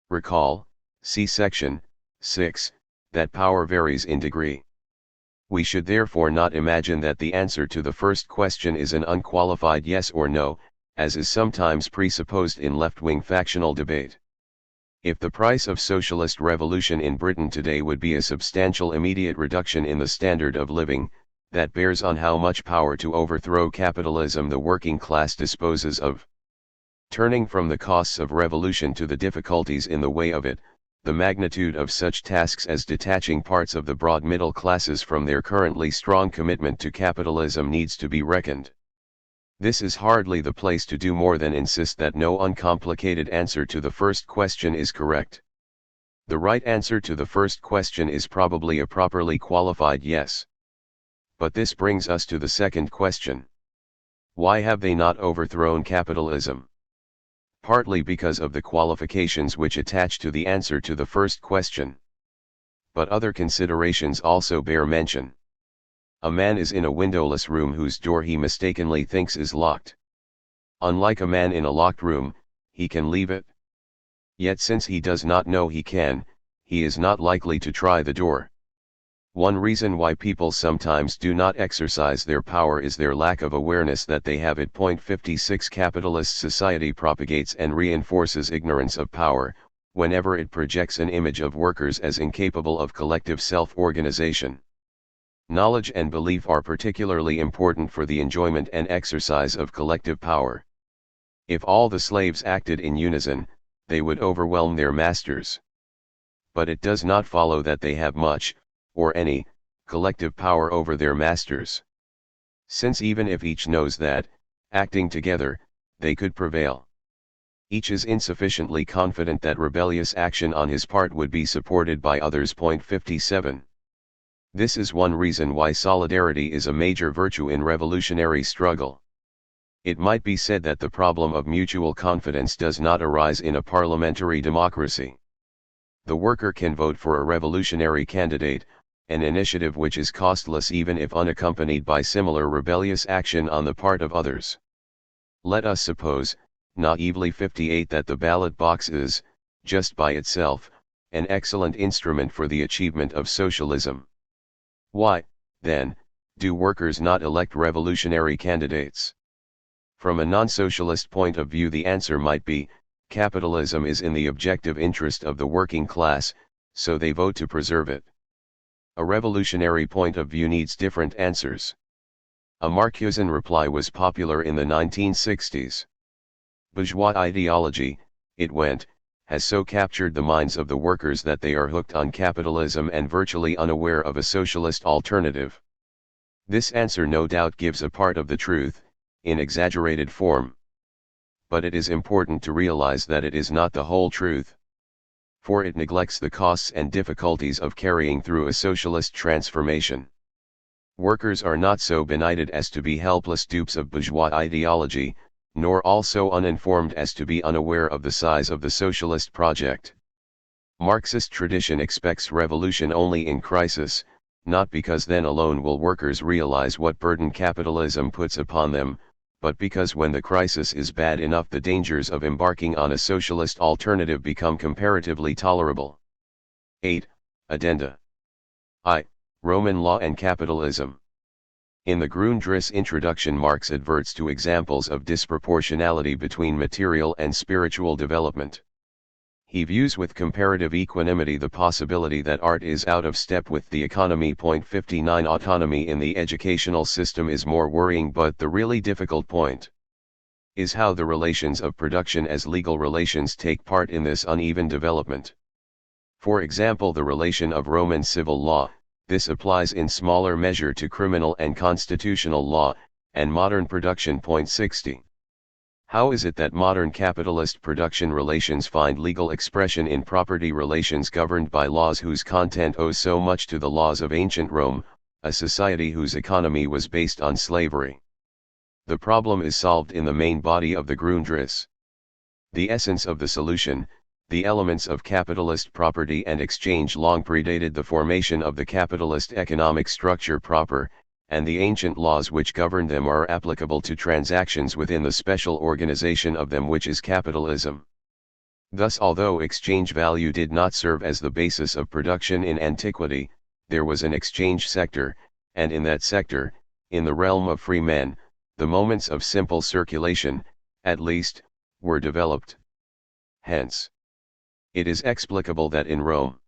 Recall, see section 6, that power varies in degree. We should therefore not imagine that the answer to the first question is an unqualified yes or no, as is sometimes presupposed in left-wing factional debate. If the price of socialist revolution in Britain today would be a substantial immediate reduction in the standard of living, that bears on how much power to overthrow capitalism the working class disposes of. Turning from the costs of revolution to the difficulties in the way of it, the magnitude of such tasks as detaching parts of the broad middle classes from their currently strong commitment to capitalism needs to be reckoned. This is hardly the place to do more than insist that no uncomplicated answer to the first question is correct. The right answer to the first question is probably a properly qualified yes. But this brings us to the second question. Why have they not overthrown capitalism? Partly because of the qualifications which attach to the answer to the first question. But other considerations also bear mention. A man is in a windowless room whose door he mistakenly thinks is locked. Unlike a man in a locked room, he can leave it. Yet since he does not know he can, he is not likely to try the door. One reason why people sometimes do not exercise their power is their lack of awareness that they have it. 56 Capitalist society propagates and reinforces ignorance of power, whenever it projects an image of workers as incapable of collective self-organization. Knowledge and belief are particularly important for the enjoyment and exercise of collective power. If all the slaves acted in unison, they would overwhelm their masters. But it does not follow that they have much, or any, collective power over their masters. Since even if each knows that, acting together, they could prevail, each is insufficiently confident that rebellious action on his part would be supported by others. 57. This is one reason why solidarity is a major virtue in revolutionary struggle. It might be said that the problem of mutual confidence does not arise in a parliamentary democracy. The worker can vote for a revolutionary candidate, an initiative which is costless even if unaccompanied by similar rebellious action on the part of others. Let us suppose, naively 58, that the ballot box is, just by itself, an excellent instrument for the achievement of socialism. Why, then, do workers not elect revolutionary candidates? From a non-socialist point of view the answer might be, capitalism is in the objective interest of the working class, so they vote to preserve it. A revolutionary point of view needs different answers. A Marxian reply was popular in the 1960s. Bourgeois ideology, it went, has so captured the minds of the workers that they are hooked on capitalism and virtually unaware of a socialist alternative. This answer no doubt gives a part of the truth, in exaggerated form. But it is important to realize that it is not the whole truth. For it neglects the costs and difficulties of carrying through a socialist transformation. Workers are not so benighted as to be helpless dupes of bourgeois ideology, nor also uninformed as to be unaware of the size of the socialist project. Marxist tradition expects revolution only in crisis, not because then alone will workers realize what burden capitalism puts upon them, but because when the crisis is bad enough the dangers of embarking on a socialist alternative become comparatively tolerable. 8. Addenda. I. Roman law and capitalism. In the Grundriss introduction Marx adverts to examples of disproportionality between material and spiritual development. He views with comparative equanimity the possibility that art is out of step with the economy. 59 Autonomy in the educational system is more worrying, but the really difficult point is how the relations of production as legal relations take part in this uneven development. For example, the relation of Roman civil law, this applies in smaller measure to criminal and constitutional law, and modern production. 60. How is it that modern capitalist production relations find legal expression in property relations governed by laws whose content owes so much to the laws of ancient Rome, a society whose economy was based on slavery? The problem is solved in the main body of the Grundriss. The essence of the solution, the elements of capitalist property and exchange long predated the formation of the capitalist economic structure proper, and the ancient laws which govern them are applicable to transactions within the special organization of them which is capitalism. Thus, although exchange value did not serve as the basis of production in antiquity, there was an exchange sector, and in that sector, in the realm of free men, the moments of simple circulation, at least, were developed. Hence, it is explicable that in Rome,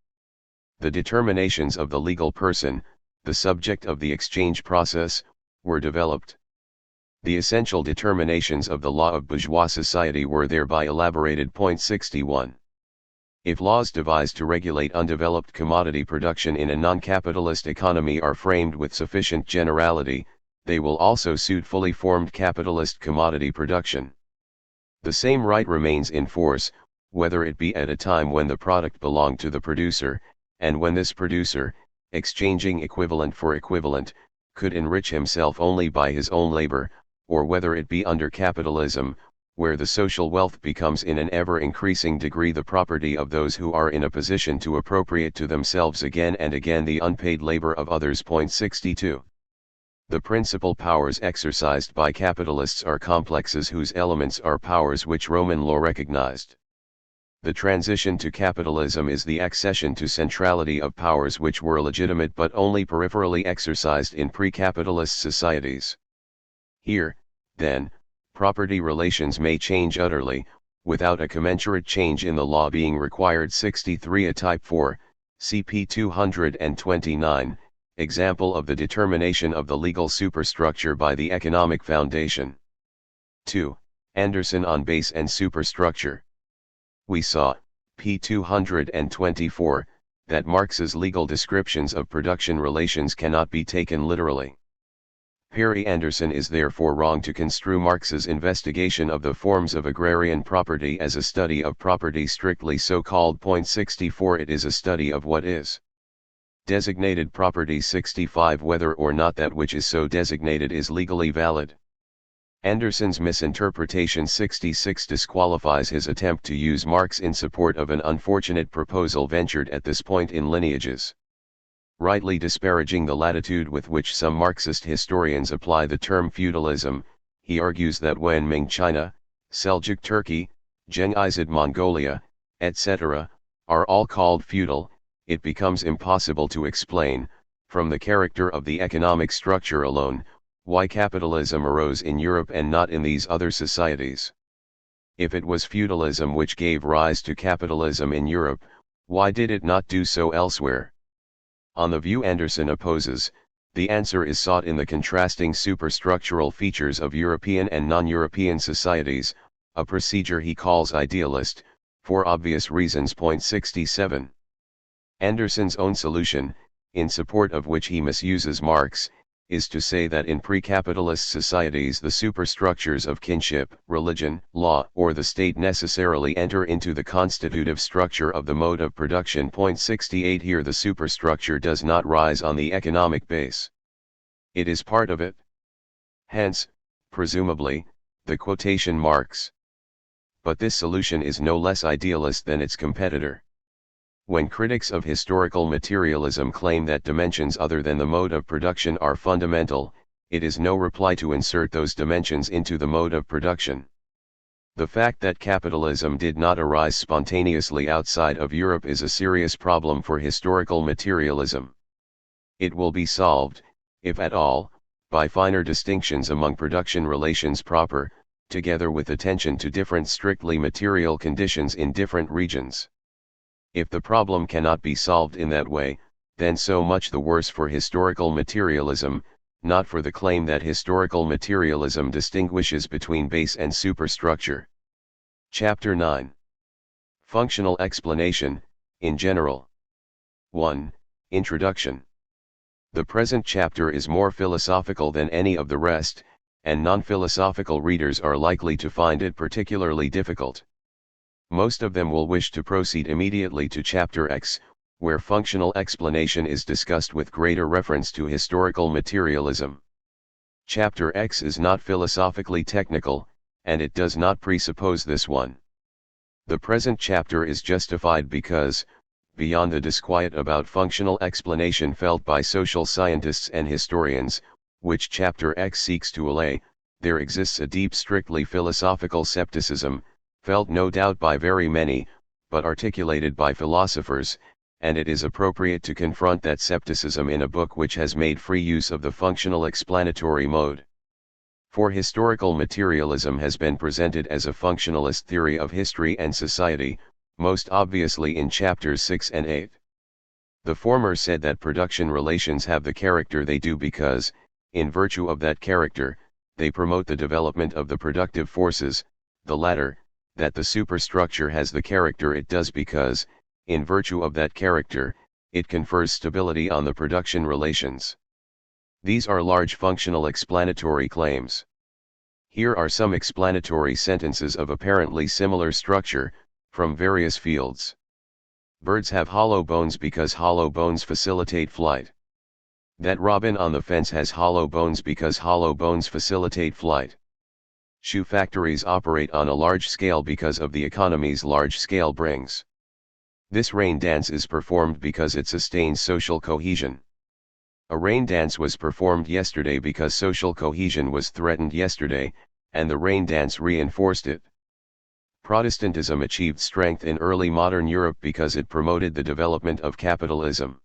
the determinations of the legal person, the subject of the exchange process, were developed. The essential determinations of the law of bourgeois society were thereby elaborated. 61. If laws devised to regulate undeveloped commodity production in a non-capitalist economy are framed with sufficient generality, they will also suit fully formed capitalist commodity production. The same right remains in force, whether it be at a time when the product belonged to the producer, and when this producer, exchanging equivalent for equivalent, could enrich himself only by his own labor, or whether it be under capitalism, where the social wealth becomes in an ever-increasing degree the property of those who are in a position to appropriate to themselves again and again the unpaid labor of others. 62. The principal powers exercised by capitalists are complexes whose elements are powers which Roman law recognized. The transition to capitalism is the accession to centrality of powers which were legitimate but only peripherally exercised in pre-capitalist societies. Here, then, property relations may change utterly, without a commensurate change in the law being required. 63. A type 4, CP 229, example of the determination of the legal superstructure by the economic foundation. 2. Anderson on base and superstructure. We saw, p. 224, that Marx's legal descriptions of production relations cannot be taken literally. Perry Anderson is therefore wrong to construe Marx's investigation of the forms of agrarian property as a study of property strictly so-called. 64. It is a study of what is designated property. 65. Whether or not that which is so designated is legally valid. Anderson's misinterpretation. 66. Disqualifies his attempt to use Marx in support of an unfortunate proposal ventured at this point in Lineages. Rightly disparaging the latitude with which some Marxist historians apply the term feudalism, he argues that when Ming China, Seljuk Turkey, Genghizid Mongolia, etc., are all called feudal, it becomes impossible to explain, from the character of the economic structure alone, why capitalism arose in Europe and not in these other societies. If it was feudalism which gave rise to capitalism in Europe, why did it not do so elsewhere? On the view Anderson opposes, the answer is sought in the contrasting superstructural features of European and non-European societies, a procedure he calls idealist, for obvious reasons. 67. Anderson's own solution, in support of which he misuses Marx, is to say that in pre-capitalist societies the superstructures of kinship, religion, law, or the state necessarily enter into the constitutive structure of the mode of production. 68. Here the superstructure does not rise on the economic base. It is part of it. Hence, presumably, the quotation marks. But this solution is no less idealist than its competitor. When critics of historical materialism claim that dimensions other than the mode of production are fundamental, it is no reply to insert those dimensions into the mode of production. The fact that capitalism did not arise spontaneously outside of Europe is a serious problem for historical materialism. It will be solved, if at all, by finer distinctions among production relations proper, together with attention to different strictly material conditions in different regions. If the problem cannot be solved in that way, then so much the worse for historical materialism, not for the claim that historical materialism distinguishes between base and superstructure. Chapter 9. Functional explanation, in general. 1. Introduction. The present chapter is more philosophical than any of the rest, and non-philosophical readers are likely to find it particularly difficult. Most of them will wish to proceed immediately to Chapter X, where functional explanation is discussed with greater reference to historical materialism. Chapter X is not philosophically technical, and it does not presuppose this one. The present chapter is justified because, beyond the disquiet about functional explanation felt by social scientists and historians, which Chapter X seeks to allay, there exists a deep strictly philosophical skepticism, felt no doubt by very many, but articulated by philosophers, and it is appropriate to confront that skepticism in a book which has made free use of the functional explanatory mode. For historical materialism has been presented as a functionalist theory of history and society, most obviously in chapters 6 and 8. The former said that production relations have the character they do because, in virtue of that character, they promote the development of the productive forces; the latter, that the superstructure has the character it does because, in virtue of that character, it confers stability on the production relations. These are large functional explanatory claims. Here are some explanatory sentences of apparently similar structure, from various fields. Birds have hollow bones because hollow bones facilitate flight. That robin on the fence has hollow bones because hollow bones facilitate flight. Shoe factories operate on a large scale because of the economies large scale brings. This rain dance is performed because it sustains social cohesion. A rain dance was performed yesterday because social cohesion was threatened yesterday, and the rain dance reinforced it. Protestantism achieved strength in early modern Europe because it promoted the development of capitalism.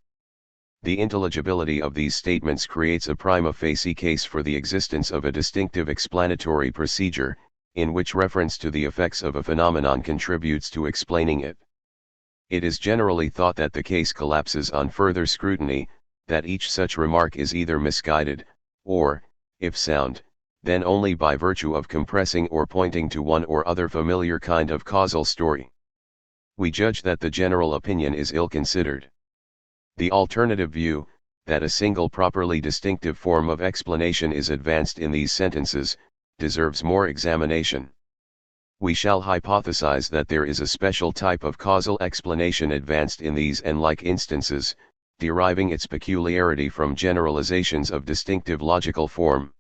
The intelligibility of these statements creates a prima facie case for the existence of a distinctive explanatory procedure, in which reference to the effects of a phenomenon contributes to explaining it. It is generally thought that the case collapses on further scrutiny, that each such remark is either misguided, or, if sound, then only by virtue of compressing or pointing to one or other familiar kind of causal story. We judge that the general opinion is ill-considered. The alternative view, that a single properly distinctive form of explanation is advanced in these sentences, deserves more examination. We shall hypothesize that there is a special type of causal explanation advanced in these and like instances, deriving its peculiarity from generalizations of distinctive logical form.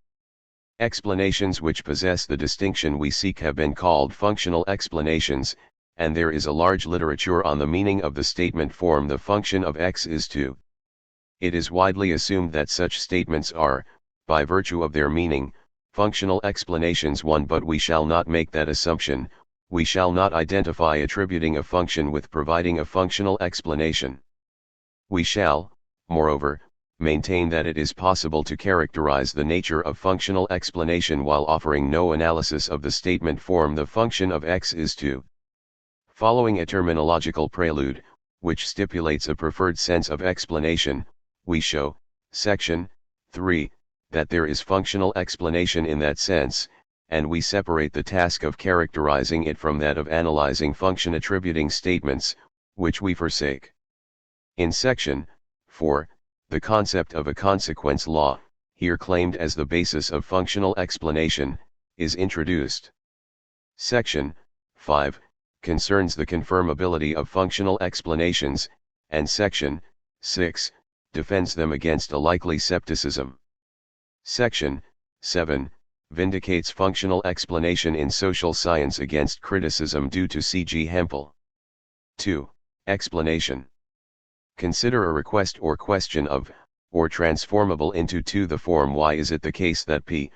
Explanations which possess the distinction we seek have been called functional explanations, and there is a large literature on the meaning of the statement form "the function of x is 2." It is widely assumed that such statements are, by virtue of their meaning, functional explanations. But we shall not make that assumption. We shall not identify attributing a function with providing a functional explanation. We shall, moreover, maintain that it is possible to characterize the nature of functional explanation while offering no analysis of the statement form "the function of x is 2." Following a terminological prelude, which stipulates a preferred sense of explanation, we show, section 3, that there is functional explanation in that sense, and we separate the task of characterizing it from that of analyzing function-attributing statements, which we forsake. In section 4, the concept of a consequence law, here claimed as the basis of functional explanation, is introduced. Section 5 concerns the confirmability of functional explanations, and section 6 defends them against a likely skepticism. Section 7 vindicates functional explanation in social science against criticism due to C.G. Hempel. 2. Explanation. Consider a request or question of, or transformable into the form "why is it the case that P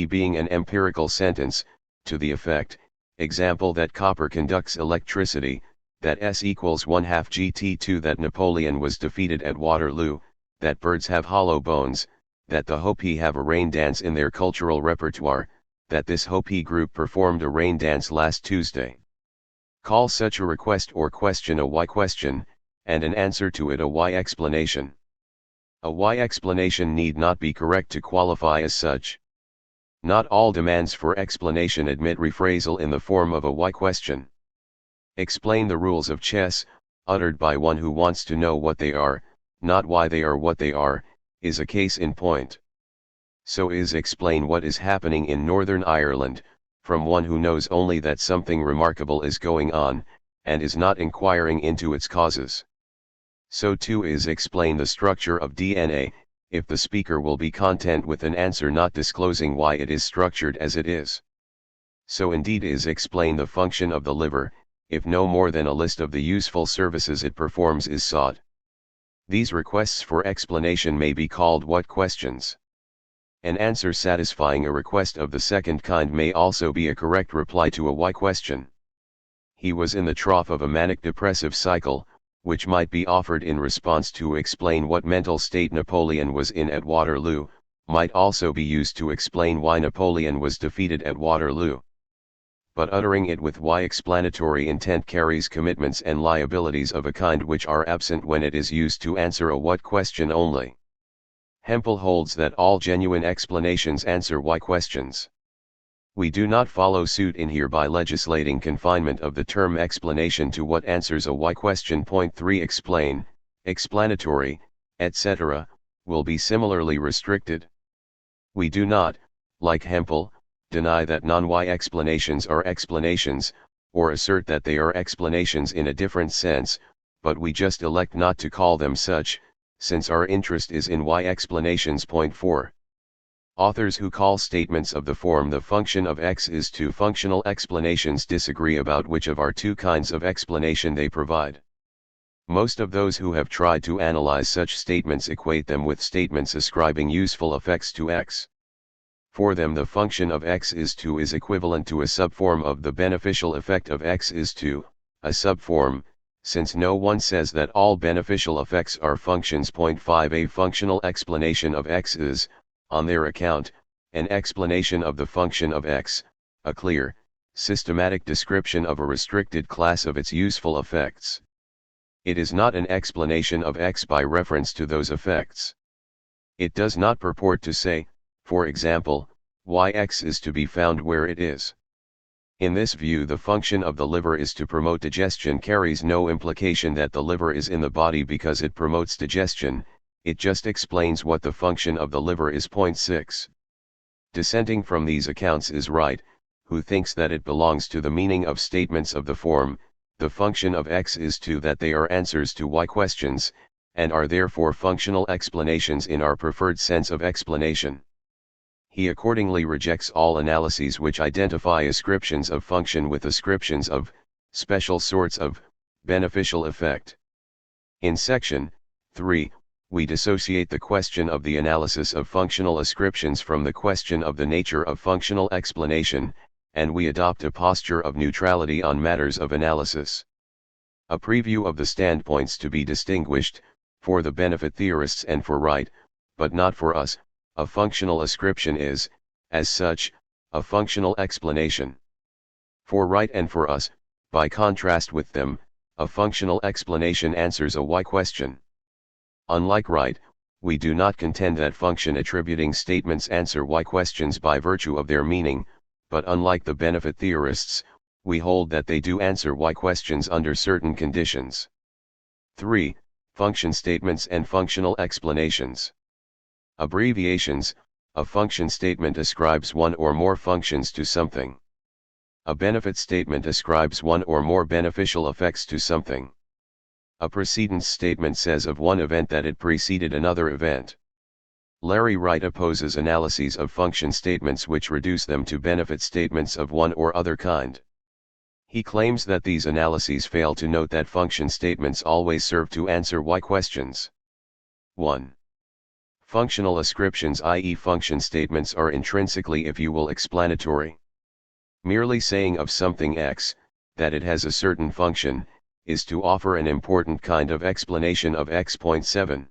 being an empirical sentence, to the effect, example that copper conducts electricity, that S equals 1/2 GT2, that Napoleon was defeated at Waterloo, that birds have hollow bones, that the Hopi have a rain dance in their cultural repertoire, that this Hopi group performed a rain dance last Tuesday." Call such a request or question a why question, and an answer to it a why explanation. A why explanation need not be correct to qualify as such. Not all demands for explanation admit rephrasal in the form of a why question. "Explain the rules of chess," uttered by one who wants to know what they are, not why they are what they are, is a case in point. So is "explain what is happening in Northern Ireland," from one who knows only that something remarkable is going on, and is not inquiring into its causes. So too is "explain the structure of DNA," if the speaker will be content with an answer not disclosing why it is structured as it is. So indeed is "explain the function of the liver," if no more than a list of the useful services it performs is sought. These requests for explanation may be called what questions. An answer satisfying a request of the second kind may also be a correct reply to a why question. he was in the trough of a manic-depressive cycle, which might be offered in response to explain what mental state Napoleon was in at Waterloo, might also be used to explain why Napoleon was defeated at Waterloo. But uttering it with why explanatory intent carries commitments and liabilities of a kind which are absent when it is used to answer a what question only. Hempel holds that all genuine explanations answer why questions. We do not follow suit in here by legislating confinement of the term explanation to what answers a why question. Point 3 Explain, explanatory, etc., will be similarly restricted. We do not, like Hempel, deny that non-why explanations are explanations, or assert that they are explanations in a different sense, but we just elect not to call them such, since our interest is in why explanations. Point 4. Authors who call statements of the form the function of X is to functional explanations disagree about which of our two kinds of explanation they provide. Most of those who have tried to analyze such statements equate them with statements ascribing useful effects to X. For them the function of X is to is equivalent to a subform of the beneficial effect of X is to, a subform, since no one says that all beneficial effects are functions. Point 5 A functional explanation of X is, on their account, an explanation of the function of X, a clear, systematic description of a restricted class of its useful effects. It is not an explanation of X by reference to those effects. It does not purport to say, for example, why X is to be found where it is. In this view the function of the liver is to promote digestion carries no implication that the liver is in the body because it promotes digestion, it just explains what the function of the liver is. Point 6. Dissenting from these accounts is Wright, who thinks that it belongs to the meaning of statements of the form, the function of X is to that they are answers to why questions, and are therefore functional explanations in our preferred sense of explanation. He accordingly rejects all analyses which identify ascriptions of function with ascriptions of, special sorts of, beneficial effect. In section 3, we dissociate the question of the analysis of functional ascriptions from the question of the nature of functional explanation, and we adopt a posture of neutrality on matters of analysis. A preview of the standpoints to be distinguished, for the benefit theorists and for Wright, but not for us, a functional ascription is, as such, a functional explanation. For Wright and for us, by contrast with them, a functional explanation answers a why question. Unlike Wright, we do not contend that function attributing statements answer why questions by virtue of their meaning, but unlike the benefit theorists, we hold that they do answer why questions under certain conditions. 3. Function statements and functional explanations. Abbreviations. A function statement ascribes one or more functions to something. A benefit statement ascribes one or more beneficial effects to something. A precedence statement says of one event that it preceded another event. Larry Wright opposes analyses of function statements which reduce them to benefit statements of one or other kind. He claims that these analyses fail to note that function statements always serve to answer why questions. 1. Functional ascriptions, i.e. function statements, are intrinsically, if you will, explanatory. Merely saying of something X, that it has a certain function, is to offer an important kind of explanation of X. Point 7.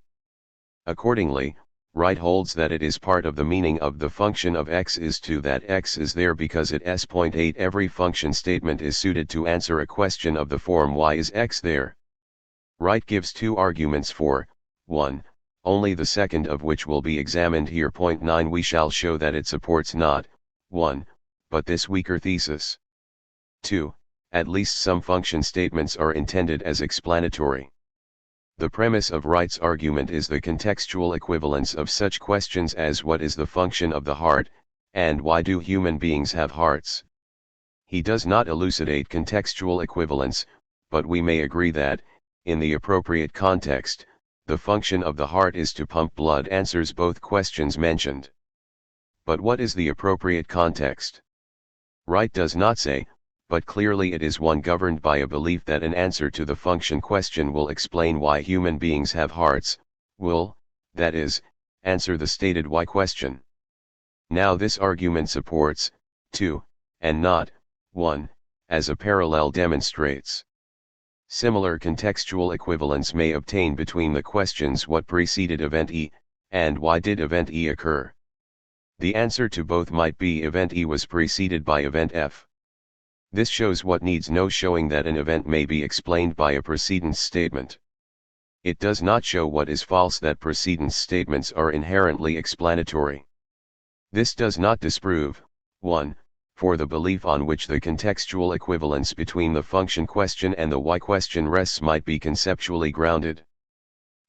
Accordingly, Wright holds that it is part of the meaning of the function of X is to that X is there because it s. Point 8 Every function statement is suited to answer a question of the form why is X there. Wright gives two arguments for, 1, only the second of which will be examined here. Point 9 We shall show that it supports not, 1, but this weaker thesis. 2. At least some function statements are intended as explanatory. The premise of Wright's argument is the contextual equivalence of such questions as what is the function of the heart, and why do human beings have hearts. He does not elucidate contextual equivalence, but we may agree that, in the appropriate context, the function of the heart is to pump blood answers both questions mentioned. But what is the appropriate context? Wright does not say, but clearly it is one governed by a belief that an answer to the function question will explain why human beings have hearts, will, that is, answer the stated why question. Now this argument supports, 2, and not, 1, as a parallel demonstrates. Similar contextual equivalence may obtain between the questions what preceded event E, and why did event E occur. The answer to both might be event E was preceded by event F. This shows what needs no showing, that an event may be explained by a precedence statement. It does not show what is false, that precedence statements are inherently explanatory. This does not disprove, 1. For the belief on which the contextual equivalence between the function question and the why question rests might be conceptually grounded.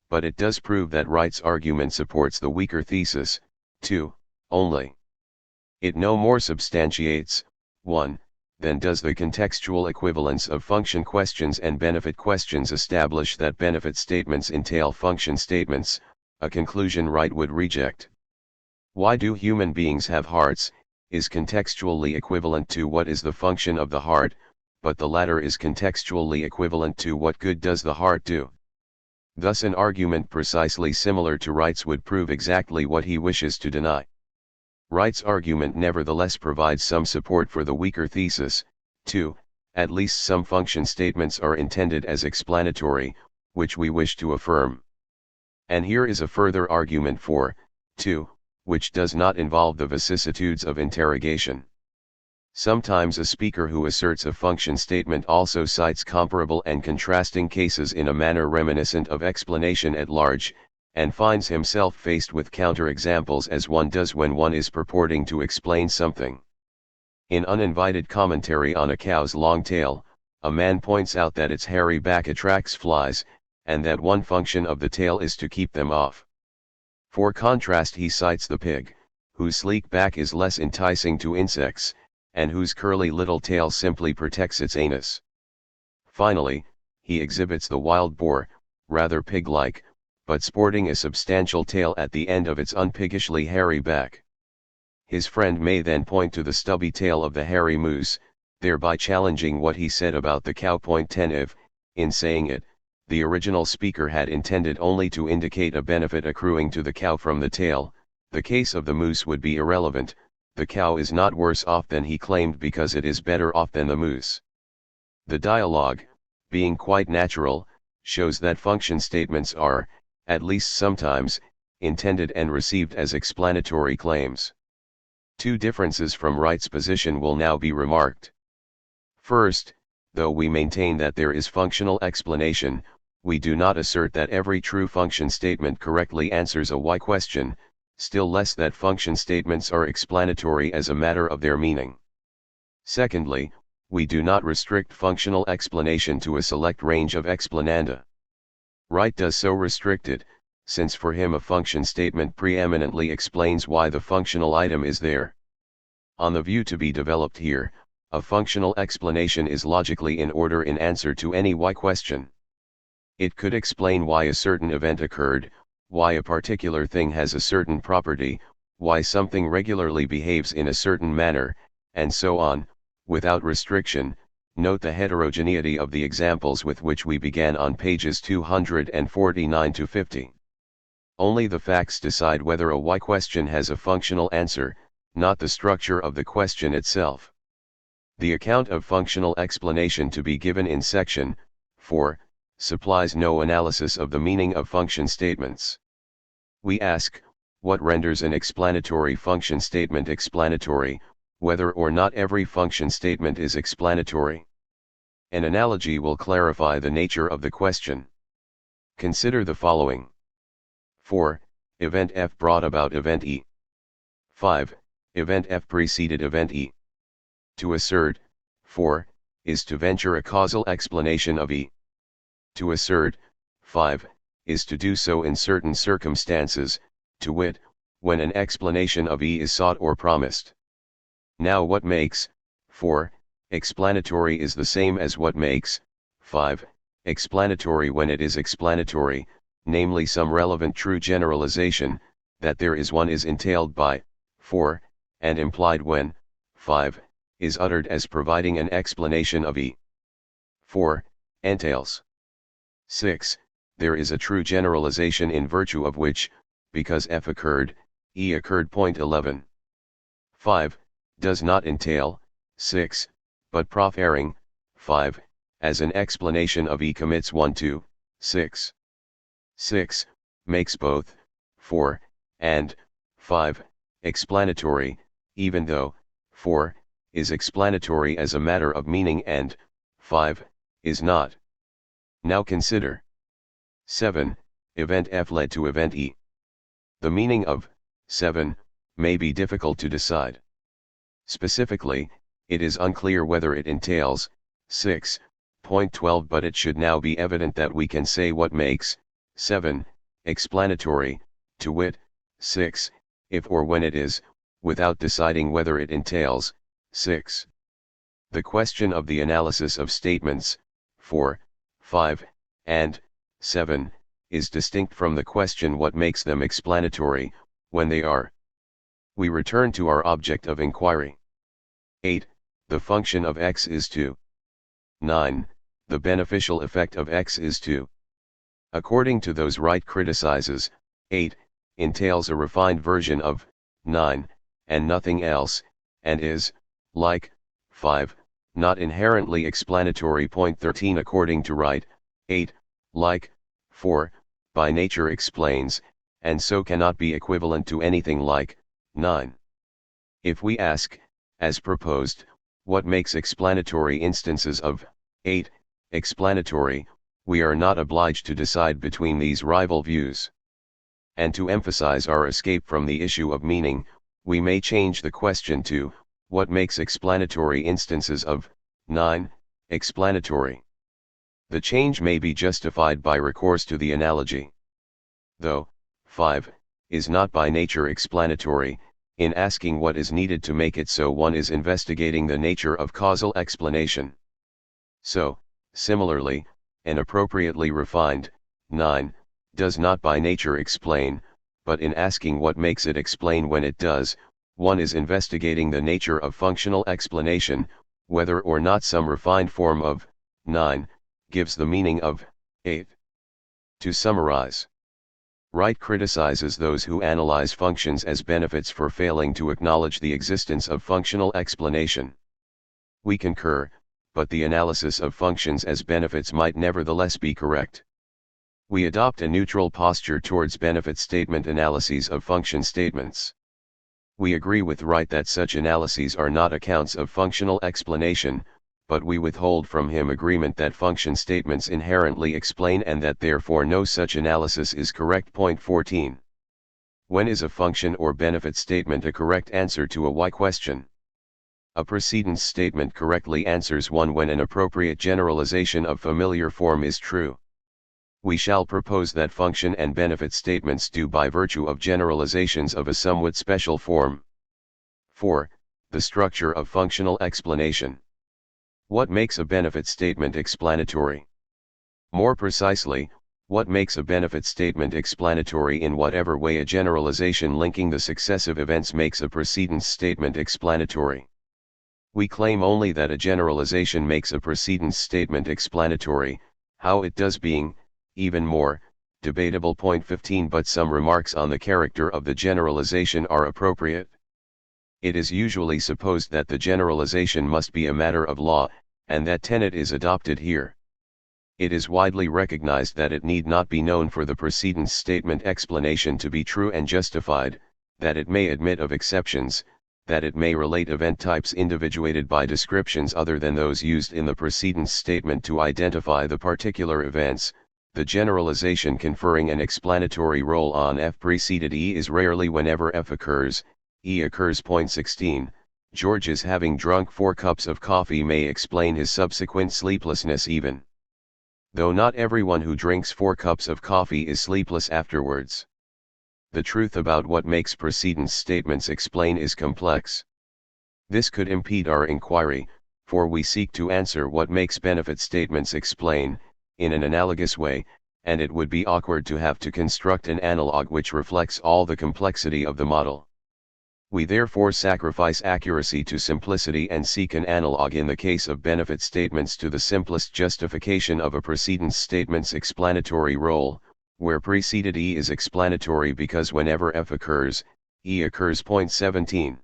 But it does prove that Wright's argument supports the weaker thesis, 2, only. It no more substantiates, 1, than does the contextual equivalence of function questions and benefit questions establish that benefit statements entail function statements, a conclusion Wright would reject. Why do human beings have hearts, is contextually equivalent to what is the function of the heart, but the latter is contextually equivalent to what good does the heart do. Thus an argument precisely similar to Wright's would prove exactly what he wishes to deny. Wright's argument nevertheless provides some support for the weaker thesis, 2, at least some function statements are intended as explanatory, which we wish to affirm. And here is a further argument for, 2, which does not involve the vicissitudes of interrogation. Sometimes a speaker who asserts a function statement also cites comparable and contrasting cases in a manner reminiscent of explanation at large, and finds himself faced with counterexamples as one does when one is purporting to explain something. In uninvited commentary on a cow's long tail, a man points out that its hairy back attracts flies, and that one function of the tail is to keep them off. For contrast he cites the pig, whose sleek back is less enticing to insects, and whose curly little tail simply protects its anus. Finally, he exhibits the wild boar, rather pig-like, but sporting a substantial tail at the end of its unpiggishly hairy back. His friend may then point to the stubby tail of the hairy moose, thereby challenging what he said about the cow. 10 If, in saying it, the original speaker had intended only to indicate a benefit accruing to the cow from the tail, the case of the moose would be irrelevant. The cow is not worse off than he claimed because it is better off than the moose. The dialogue, being quite natural, shows that function statements are, at least sometimes, intended and received as explanatory claims. Two differences from Wright's position will now be remarked. First, though we maintain that there is functional explanation, we do not assert that every true function statement correctly answers a why question, still less that function statements are explanatory as a matter of their meaning. Secondly, we do not restrict functional explanation to a select range of explananda. Wright does so restrict it, since for him a function statement preeminently explains why the functional item is there. On the view to be developed here, a functional explanation is logically in order in answer to any why question. It could explain why a certain event occurred, why a particular thing has a certain property, why something regularly behaves in a certain manner, and so on, without restriction. Note the heterogeneity of the examples with which we began on pages 249 to 50. Only the facts decide whether a why question has a functional answer, not the structure of the question itself. The account of functional explanation to be given in section 4 supplies no analysis of the meaning of function statements. We ask, what renders an explanatory function statement explanatory, whether or not every function statement is explanatory? An analogy will clarify the nature of the question. Consider the following. 4. Event F brought about event E. 5. Event F preceded event E. To assert, 4, is to venture a causal explanation of E. To assert, 5, is to do so in certain circumstances, to wit, when an explanation of E is sought or promised. Now what makes, 4, explanatory is the same as what makes, 5, explanatory when it is explanatory, namely some relevant true generalization, that there is one is entailed by, 4, and implied when, 5, is uttered as providing an explanation of E. 4, entails. 6. There is a true generalization in virtue of which, because F occurred, E occurred. 11. 5. Does not entail. 6. but prof erring, 5, as an explanation of E commits 1 to 6. 6, makes both 4 and 5 explanatory, even though 4 is explanatory as a matter of meaning and 5 is not. Now consider 7, event F led to event E. The meaning of 7 may be difficult to decide. Specifically, it is unclear whether it entails 6.12, but it should now be evident that we can say what makes 7 explanatory, to wit, 6, if or when it is, without deciding whether it entails 6. The question of the analysis of statements 4, 5, and 7 is distinct from the question what makes them explanatory, when they are. We return to our object of inquiry. 8. The function of x is 2. 9. The beneficial effect of x is 2. According to those Wright criticizes, 8 entails a refined version of 9, and nothing else, and is, like 5, not inherently explanatory. Point 13. According to Wright, 8, like 4, by nature explains, and so cannot be equivalent to anything like 9. If we ask, as proposed, what makes explanatory instances of 8 explanatory, we are not obliged to decide between these rival views. And to emphasize our escape from the issue of meaning, we may change the question to, what makes explanatory instances of 9 explanatory? The change may be justified by recourse to the analogy. Though 5 is not by nature explanatory, in asking what is needed to make it so, one is investigating the nature of causal explanation. So, similarly, an appropriately refined 9 does not by nature explain, but in asking what makes it explain when it does, one is investigating the nature of functional explanation, whether or not some refined form of 9 gives the meaning of 8. To summarize, Wright criticizes those who analyze functions as benefits for failing to acknowledge the existence of functional explanation. We concur, but the analysis of functions as benefits might nevertheless be correct. We adopt a neutral posture towards benefit statement analyses of function statements. We agree with Wright that such analyses are not accounts of functional explanation, but we withhold from him agreement that function statements inherently explain and that therefore no such analysis is correct. Point 14. When is a function or benefit statement a correct answer to a why question? A precedence statement correctly answers one when an appropriate generalization of familiar form is true. We shall propose that function and benefit statements do by virtue of generalizations of a somewhat special form. 4. The structure of functional explanation. What makes a benefit statement explanatory? More precisely, what makes a benefit statement explanatory in whatever way a generalization linking the successive events makes a precedence statement explanatory? We claim only that a generalization makes a precedence statement explanatory, how it does being, even more, debatable. Point 15. But some remarks on the character of the generalization are appropriate. It is usually supposed that the generalization must be a matter of law, and that tenet is adopted here. It is widely recognized that it need not be known for the precedence statement explanation to be true and justified, that it may admit of exceptions, that it may relate event types individuated by descriptions other than those used in the precedence statement to identify the particular events. The generalization conferring an explanatory role on F preceded E is rarely whenever F occurs, E occurs. Point 16. George's having drunk 4 cups of coffee may explain his subsequent sleeplessness even though not everyone who drinks 4 cups of coffee is sleepless afterwards. The truth about what makes precedence statements explain is complex. This could impede our inquiry, for we seek to answer what makes benefit statements explain, in an analogous way, and it would be awkward to have to construct an analog which reflects all the complexity of the model. We therefore sacrifice accuracy to simplicity and seek an analog in the case of benefit statements to the simplest justification of a precedence statement's explanatory role, where preceded E is explanatory because whenever F occurs, E occurs. Point 17.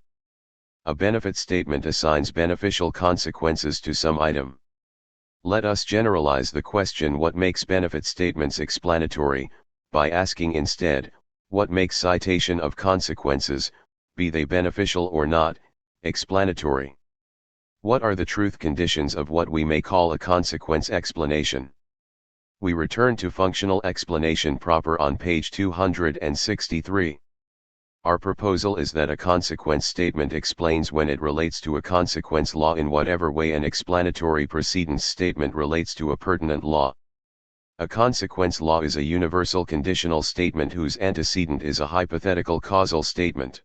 A benefit statement assigns beneficial consequences to some item. Let us generalize the question what makes benefit statements explanatory, by asking instead, what makes citation of consequences, be they beneficial or not, explanatory? What are the truth conditions of what we may call a consequence explanation? We return to functional explanation proper on page 263. Our proposal is that a consequence statement explains when it relates to a consequence law in whatever way an explanatory precedence statement relates to a pertinent law. A consequence law is a universal conditional statement whose antecedent is a hypothetical causal statement.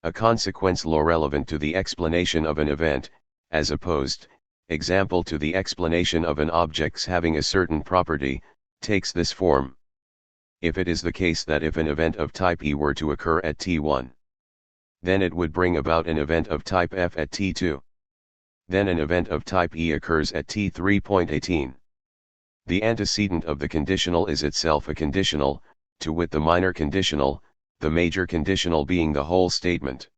A consequence law relevant to the explanation of an event, as opposed, example to the explanation of an object's having a certain property, takes this form. If it is the case that if an event of type E were to occur at t1, then it would bring about an event of type F at t2. Then an event of type E occurs at t3.18. The antecedent of the conditional is itself a conditional, to wit the minor conditional, the major conditional being the whole statement.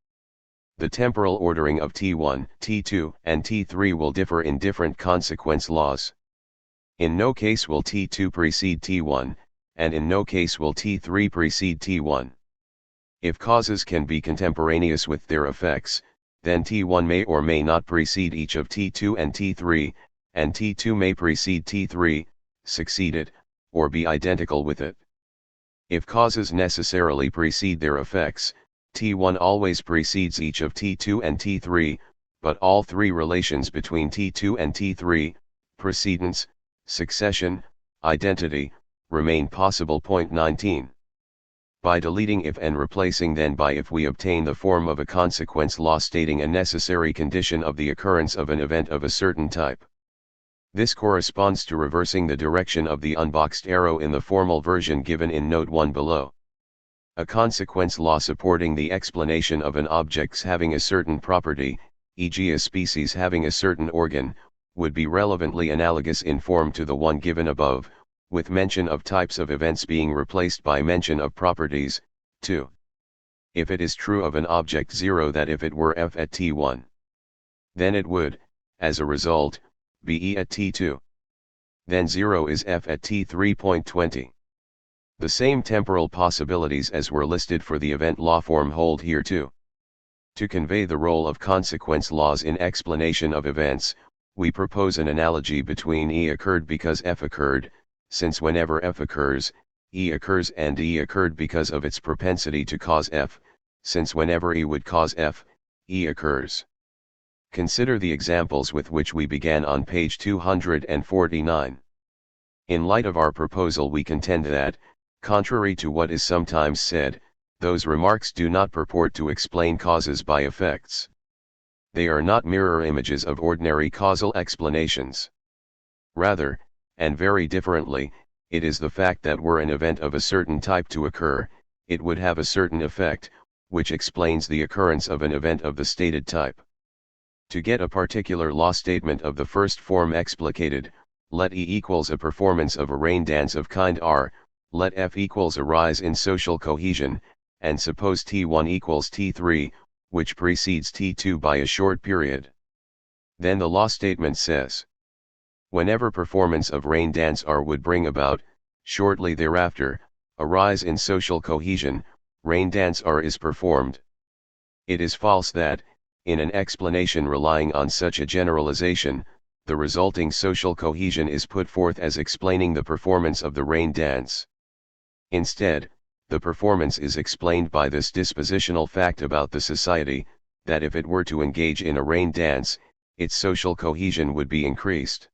The temporal ordering of t1, t2, and t3 will differ in different consequence laws. In no case will t2 precede t1, and in no case will t3 precede t1. If causes can be contemporaneous with their effects, then t1 may or may not precede each of t2 and t3, and t2 may precede t3, succeed it, or be identical with it. If causes necessarily precede their effects, t1 always precedes each of t2 and t3, but all three relations between t2 and t3, precedence, succession, identity, remain possible. Point 19. By deleting if and replacing then by if we obtain the form of a consequence law stating a necessary condition of the occurrence of an event of a certain type. This corresponds to reversing the direction of the unboxed arrow in the formal version given in note 1 below. A consequence law supporting the explanation of an object's having a certain property, e.g. a species having a certain organ, would be relevantly analogous in form to the one given above, with mention of types of events being replaced by mention of properties. 2. If it is true of an object 0 that if it were f at t1, then it would, as a result, be e at t2. Then 0 is f at t3.20. The same temporal possibilities as were listed for the event law form hold here too. To convey the role of consequence laws in explanation of events, we propose an analogy between E occurred because F occurred, since whenever F occurs, E occurs, and E occurred because of its propensity to cause F, since whenever E would cause F, E occurs. Consider the examples with which we began on page 249. In light of our proposal, we contend that, contrary to what is sometimes said, those remarks do not purport to explain causes by effects. They are not mirror images of ordinary causal explanations. Rather, and very differently, it is the fact that were an event of a certain type to occur, it would have a certain effect, which explains the occurrence of an event of the stated type. To get a particular law statement of the first form explicated, let E equals a performance of a rain dance of kind R, let F equals a rise in social cohesion, and suppose T1 equals T3, which precedes T2 by a short period. Then the law statement says, whenever performance of rain dance R would bring about, shortly thereafter, a rise in social cohesion, rain dance R is performed. It is false that, in an explanation relying on such a generalization, the resulting social cohesion is put forth as explaining the performance of the rain dance. Instead, the performance is explained by this dispositional fact about the society, that if it were to engage in a rain dance, its social cohesion would be increased.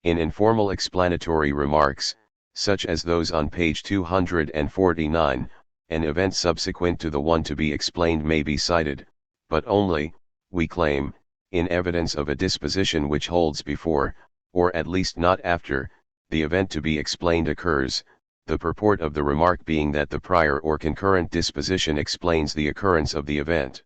In informal explanatory remarks, such as those on page 249, an event subsequent to the one to be explained may be cited, but only, we claim, in evidence of a disposition which holds before, or at least not after, the event to be explained occurs, the purport of the remark being that the prior or concurrent disposition explains the occurrence of the event.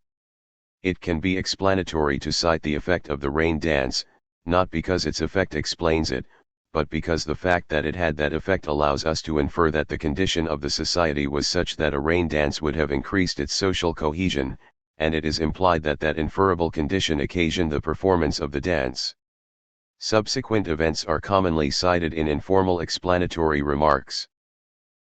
It can be explanatory to cite the effect of the rain dance, not because its effect explains it, but because the fact that it had that effect allows us to infer that the condition of the society was such that a rain dance would have increased its social cohesion, and it is implied that that inferable condition occasioned the performance of the dance. Subsequent events are commonly cited in informal explanatory remarks.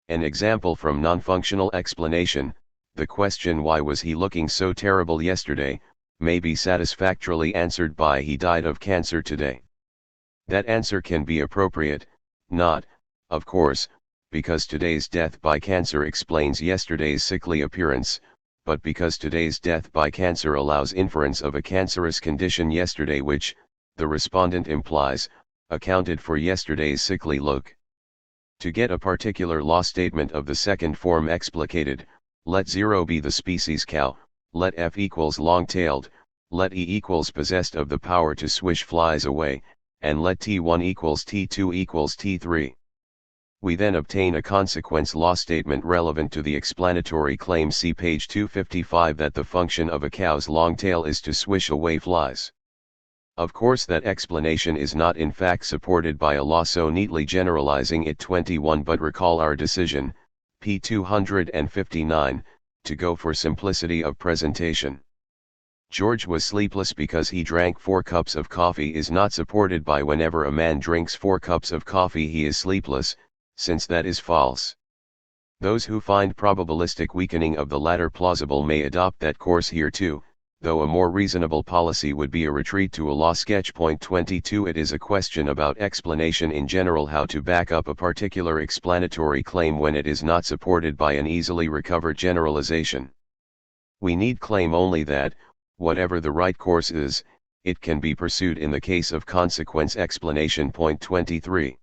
An example from non-functional explanation: the question "why was he looking so terrible yesterday?" may be satisfactorily answered by "he died of cancer today." That answer can be appropriate, not, of course, because today's death by cancer explains yesterday's sickly appearance, but because today's death by cancer allows inference of a cancerous condition yesterday which, the respondent implies, accounted for yesterday's sickly look. To get a particular law statement of the second form explicated, let 0 be the species cow, let f equals long-tailed, let e equals possessed of the power to swish flies away, and let t1 equals t2 equals t3. We then obtain a consequence law statement relevant to the explanatory claim, see page 255, that the function of a cow's long tail is to swish away flies. Of course that explanation is not in fact supported by a law so neatly generalizing it. 21. But recall our decision, p. 259, to go for simplicity of presentation. George was sleepless because he drank 4 cups of coffee is not supported by whenever a man drinks 4 cups of coffee he is sleepless, since that is false. Those who find probabilistic weakening of the latter plausible may adopt that course here too, though a more reasonable policy would be a retreat to a law sketch. 22. It is a question about explanation in general, how to back up a particular explanatory claim when it is not supported by an easily recovered generalization. We need claim only that, whatever the right course is, it can be pursued in the case of consequence explanation. 23.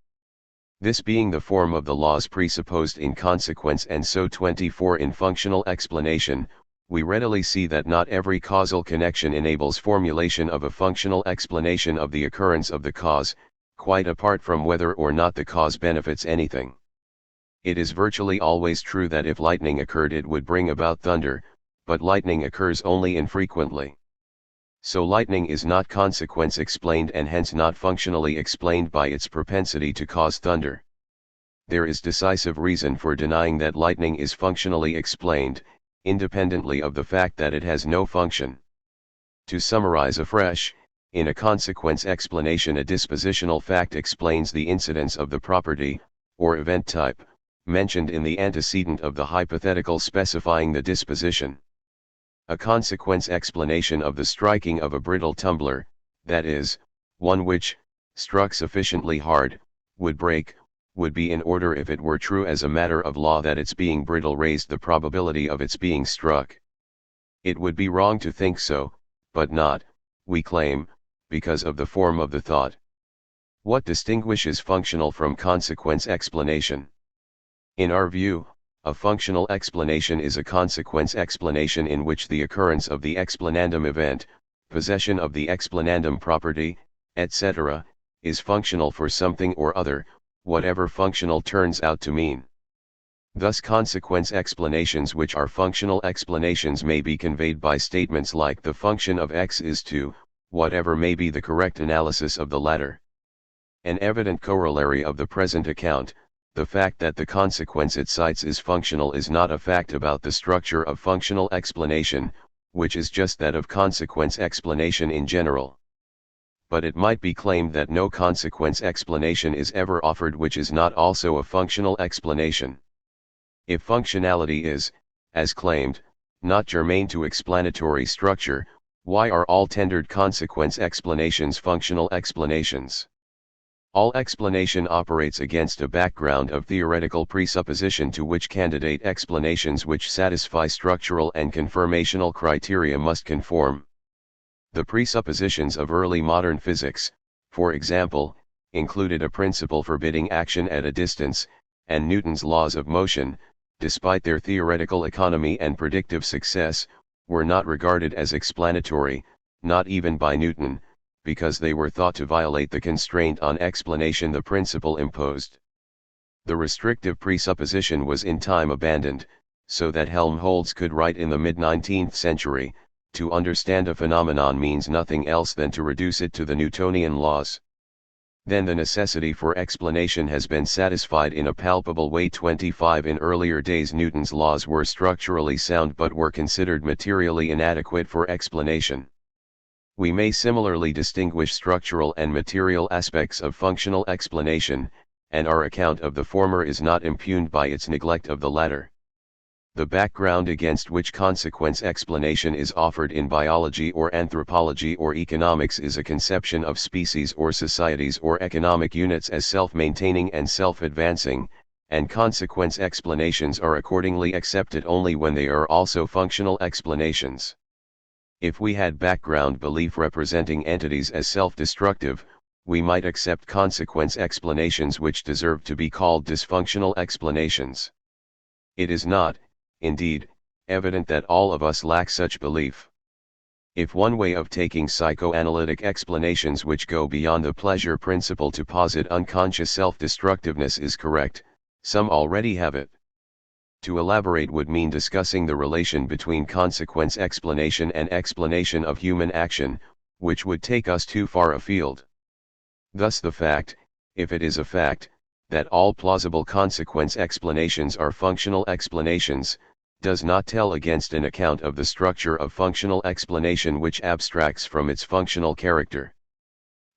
This being the form of the laws presupposed in consequence and so 24 in functional explanation, we readily see that not every causal connection enables formulation of a functional explanation of the occurrence of the cause, quite apart from whether or not the cause benefits anything. It is virtually always true that if lightning occurred it would bring about thunder, but lightning occurs only infrequently. So lightning is not consequence explained and hence not functionally explained by its propensity to cause thunder. There is decisive reason for denying that lightning is functionally explained, independently of the fact that it has no function. To summarize afresh, in a consequence explanation a dispositional fact explains the incidence of the property, or event type, mentioned in the antecedent of the hypothetical specifying the disposition. A consequence explanation of the striking of a brittle tumbler, that is, one which, struck sufficiently hard, would break, would be in order if it were true as a matter of law that its being brittle raised the probability of its being struck. It would be wrong to think so, but not, we claim, because of the form of the thought. What distinguishes functional from consequence explanation? In our view, a functional explanation is a consequence explanation in which the occurrence of the explanandum event, possession of the explanandum property, etc., is functional for something or other, whatever functional turns out to mean. Thus consequence explanations which are functional explanations may be conveyed by statements like the function of x is to, whatever may be the correct analysis of the latter. An evident corollary of the present account, the fact that the consequence it cites is functional, is not a fact about the structure of functional explanation, which is just that of consequence explanation in general. But it might be claimed that no consequence explanation is ever offered which is not also a functional explanation. If functionality is, as claimed, not germane to explanatory structure, why are all tendered consequence explanations functional explanations? All explanation operates against a background of theoretical presupposition to which candidate explanations which satisfy structural and confirmational criteria must conform. The presuppositions of early modern physics, for example, included a principle forbidding action at a distance, and Newton's laws of motion, despite their theoretical economy and predictive success, were not regarded as explanatory, not even by Newton, because they were thought to violate the constraint on explanation the principle imposed. The restrictive presupposition was in time abandoned, so that Helmholtz could write in the mid-19th century, to understand a phenomenon means nothing else than to reduce it to the Newtonian laws. then the necessity for explanation has been satisfied in a palpable way. 25 In earlier days Newton's laws were structurally sound but were considered materially inadequate for explanation. We may similarly distinguish structural and material aspects of functional explanation, and our account of the former is not impugned by its neglect of the latter. The background against which consequence explanation is offered in biology or anthropology or economics is a conception of species or societies or economic units as self-maintaining and self-advancing, and consequence explanations are accordingly accepted only when they are also functional explanations. If we had background belief representing entities as self-destructive, we might accept consequence explanations which deserve to be called dysfunctional explanations. It is not, indeed, evident that all of us lack such belief. If one way of taking psychoanalytic explanations which go beyond the pleasure principle to posit unconscious self-destructiveness is correct, some already have it. To elaborate would mean discussing the relation between consequence explanation and explanation of human action, which would take us too far afield. Thus the fact, if it is a fact, that all plausible consequence explanations are functional explanations, does not tell against an account of the structure of functional explanation which abstracts from its functional character.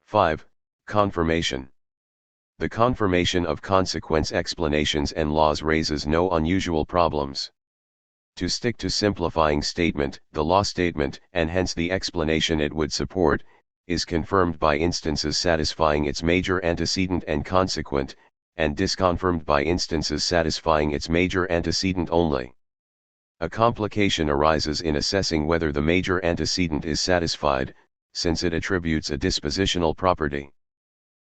5. Confirmation. The confirmation of consequence explanations and laws raises no unusual problems. To stick to simplifying statement, the law statement, and hence the explanation it would support, is confirmed by instances satisfying its major antecedent and consequent, and disconfirmed by instances satisfying its major antecedent only. A complication arises in assessing whether the major antecedent is satisfied, since it attributes a dispositional property.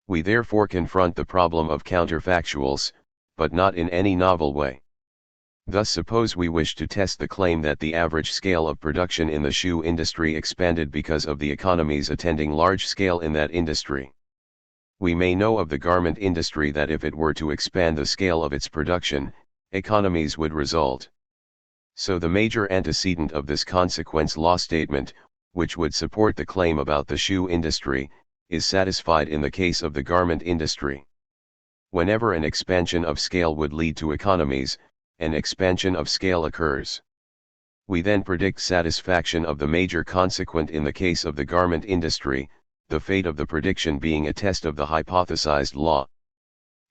We therefore confront the problem of counterfactuals, but not in any novel way. Thus suppose we wish to test the claim that the average scale of production in the shoe industry expanded because of the economies attending large scale in that industry. We may know of the garment industry that if it were to expand the scale of its production, economies would result. So the major antecedent of this consequence law statement, which would support the claim about the shoe industry, is satisfied in the case of the garment industry. Whenever an expansion of scale would lead to economies, an expansion of scale occurs. We then predict satisfaction of the major consequent in the case of the garment industry, the fate of the prediction being a test of the hypothesized law.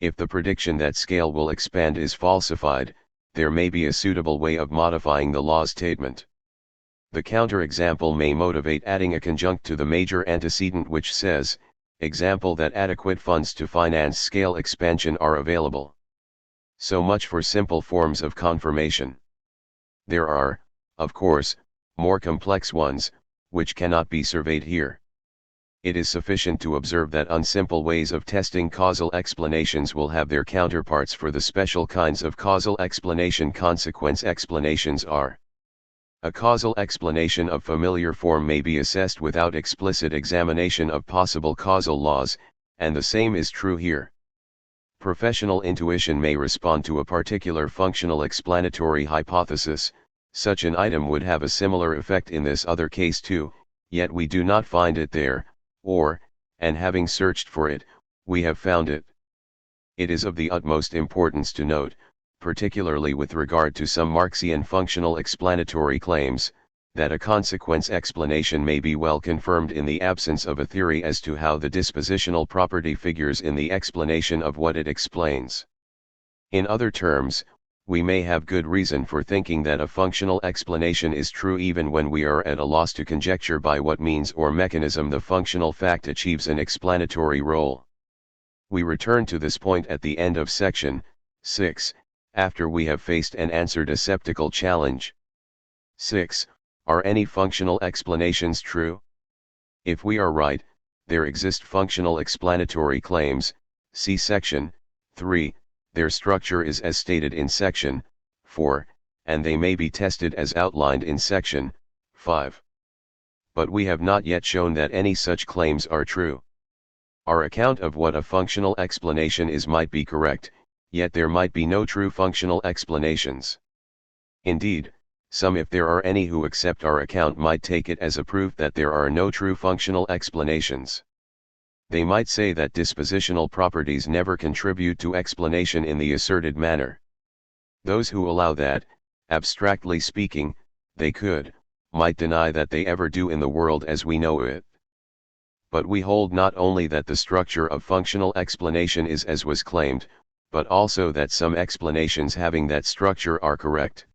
If the prediction that scale will expand is falsified, there may be a suitable way of modifying the law statement. The counterexample may motivate adding a conjunct to the major antecedent which says, example that adequate funds to finance scale expansion are available. So much for simple forms of confirmation. There are, of course, more complex ones, which cannot be surveyed here. It is sufficient to observe that unsimple ways of testing causal explanations will have their counterparts for the special kinds of causal explanation. Consequence explanations are. A causal explanation of familiar form may be assessed without explicit examination of possible causal laws, and the same is true here. Professional intuition may respond to a particular functional explanatory hypothesis. Such an item would have a similar effect in this other case too, yet we do not find it there, or, and having searched for it, we have found it. It is of the utmost importance to note, particularly with regard to some Marxian functional explanatory claims, that a consequence explanation may be well confirmed in the absence of a theory as to how the dispositional property figures in the explanation of what it explains. In other terms, we may have good reason for thinking that a functional explanation is true even when we are at a loss to conjecture by what means or mechanism the functional fact achieves an explanatory role. We return to this point at the end of section 6, after we have faced and answered a sceptical challenge. 6. Are any functional explanations true? If we are right, there exist functional explanatory claims, see section 3. Their structure is as stated in section 4, and they may be tested as outlined in section 5. But we have not yet shown that any such claims are true. Our account of what a functional explanation is might be correct, yet there might be no true functional explanations. Indeed, some, if there are any who accept our account, might take it as a proof that there are no true functional explanations. They might say that dispositional properties never contribute to explanation in the asserted manner. Those who allow that, abstractly speaking, they might deny that they ever do in the world as we know it. But we hold not only that the structure of functional explanation is as was claimed, but also that some explanations having that structure are correct.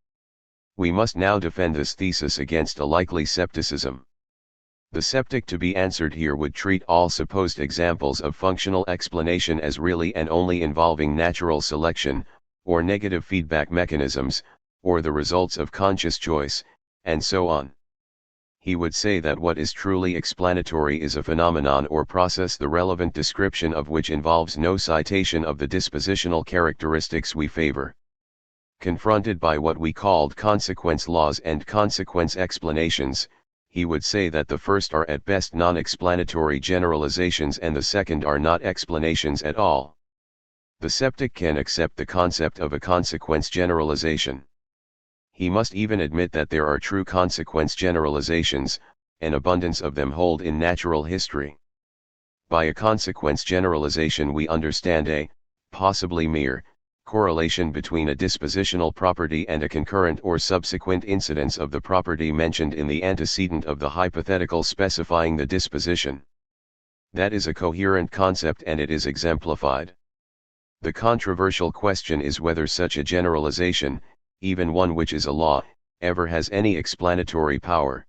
We must now defend this thesis against a likely skepticism. The skeptic to be answered here would treat all supposed examples of functional explanation as really and only involving natural selection, or negative feedback mechanisms, or the results of conscious choice, and so on. He would say that what is truly explanatory is a phenomenon or process the relevant description of which involves no citation of the dispositional characteristics we favor. Confronted by what we called consequence laws and consequence explanations, he would say that the first are at best non-explanatory generalizations and the second are not explanations at all. The skeptic can accept the concept of a consequence generalization. He must even admit that there are true consequence generalizations, an abundance of them hold in natural history. By a consequence generalization we understand a, possibly mere, correlation between a dispositional property and a concurrent or subsequent incidence of the property mentioned in the antecedent of the hypothetical specifying the disposition. That is a coherent concept and it is exemplified. The controversial question is whether such a generalization, even one which is a law, ever has any explanatory power.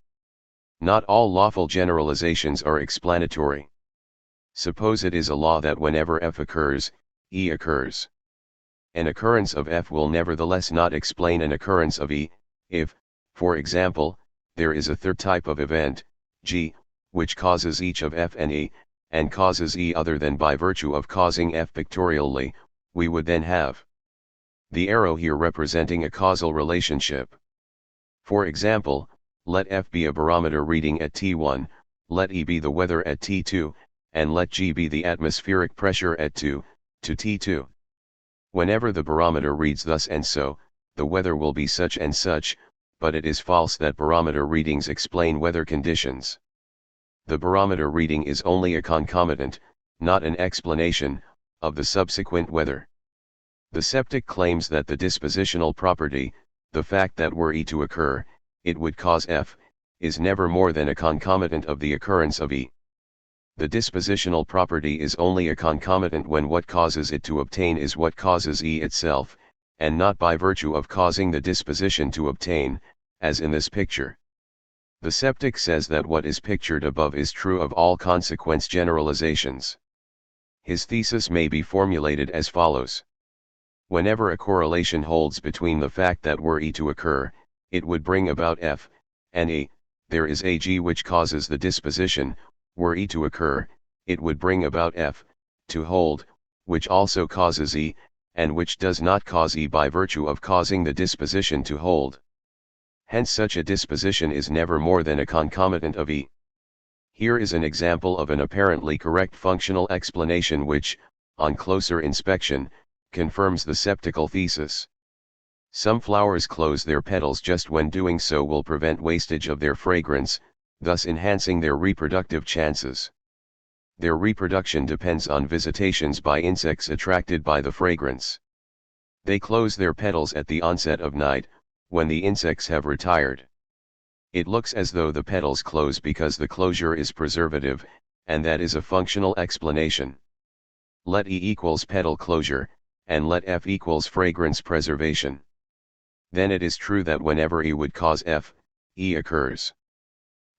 Not all lawful generalizations are explanatory. Suppose it is a law that whenever F occurs, E occurs. An occurrence of F will nevertheless not explain an occurrence of E, if, for example, there is a third type of event, G, which causes each of F and E, and causes E other than by virtue of causing F pictorially, we would then have the arrow here representing a causal relationship. For example, let F be a barometer reading at T1, let E be the weather at T2, and let G be the atmospheric pressure at 2, to T2. Whenever the barometer reads thus and so, the weather will be such and such, but it is false that barometer readings explain weather conditions. The barometer reading is only a concomitant, not an explanation, of the subsequent weather. The skeptic claims that the dispositional property, the fact that were E to occur, it would cause F, is never more than a concomitant of the occurrence of E. The dispositional property is only a concomitant when what causes it to obtain is what causes E itself, and not by virtue of causing the disposition to obtain, as in this picture. The skeptic says that what is pictured above is true of all consequence generalizations. His thesis may be formulated as follows. Whenever a correlation holds between the fact that were E to occur, it would bring about F, and E, there is a G which causes the disposition, were E to occur, it would bring about F, to hold, which also causes E, and which does not cause E by virtue of causing the disposition to hold. Hence such a disposition is never more than a concomitant of E. Here is an example of an apparently correct functional explanation which, on closer inspection, confirms the skeptical thesis. Some flowers close their petals just when doing so will prevent wastage of their fragrance, thus enhancing their reproductive chances. Their reproduction depends on visitations by insects attracted by the fragrance. They close their petals at the onset of night, when the insects have retired. It looks as though the petals close because the closure is preservative, and that is a functional explanation. Let E equals petal closure, and let F equals fragrance preservation. Then it is true that whenever E would cause F, E occurs.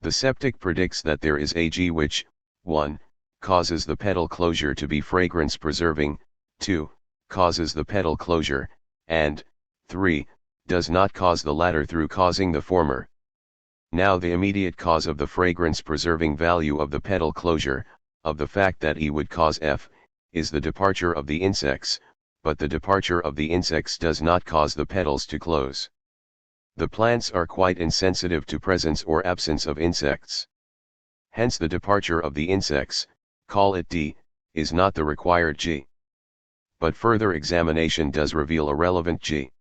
The skeptic predicts that there is a G which, 1. Causes the petal closure to be fragrance preserving, 2. Causes the petal closure, and 3. Does not cause the latter through causing the former. Now the immediate cause of the fragrance preserving value of the petal closure, of the fact that E would cause F, is the departure of the insects, but the departure of the insects does not cause the petals to close. The plants are quite insensitive to presence or absence of insects. Hence the departure of the insects, call it D, is not the required G. But further examination does reveal a relevant G.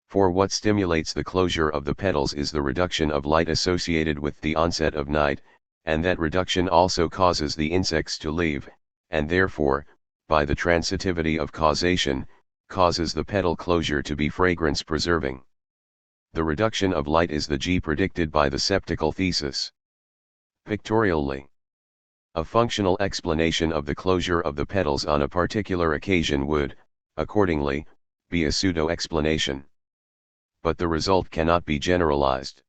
For what stimulates the closure of the petals is the reduction of light associated with the onset of night, and that reduction also causes the insects to leave, and therefore, by the transitivity of causation, causes the petal closure to be fragrance-preserving. The reduction of light is the G predicted by the septical thesis. Pictorially, a functional explanation of the closure of the petals on a particular occasion would, accordingly, be a pseudo-explanation. But the result cannot be generalized.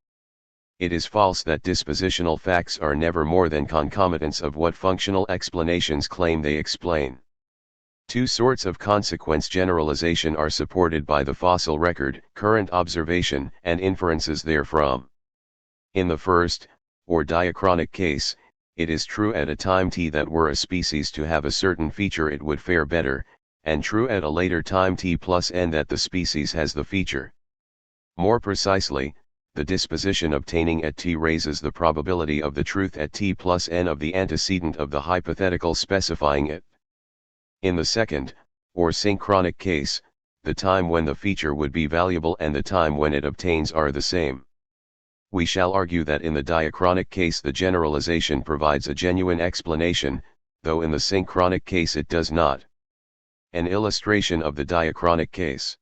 It is false that dispositional facts are never more than concomitants of what functional explanations claim they explain. Two sorts of consequence generalization are supported by the fossil record, current observation, and inferences therefrom. In the first, or diachronic case, it is true at a time t that were a species to have a certain feature it would fare better, and true at a later time t plus n that the species has the feature. More precisely, the disposition obtaining at t raises the probability of the truth at t plus n of the antecedent of the hypothetical specifying it. In the second, or synchronic case, the time when the feature would be valuable and the time when it obtains are the same. We shall argue that in the diachronic case the generalization provides a genuine explanation, though in the synchronic case it does not. An illustration of the diachronic case.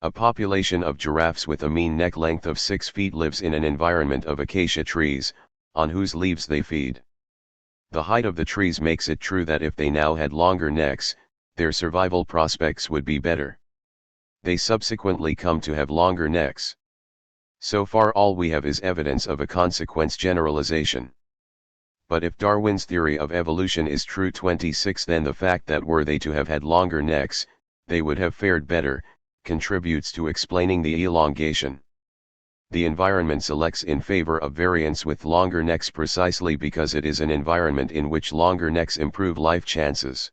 A population of giraffes with a mean neck length of 6 feet lives in an environment of acacia trees, on whose leaves they feed. The height of the trees makes it true that if they now had longer necks, their survival prospects would be better. They subsequently come to have longer necks. So far all we have is evidence of a consequence generalization. But if Darwin's theory of evolution is true 26, then the fact that were they to have had longer necks, they would have fared better, contributes to explaining the elongation. The environment selects in favor of variants with longer necks precisely because it is an environment in which longer necks improve life chances.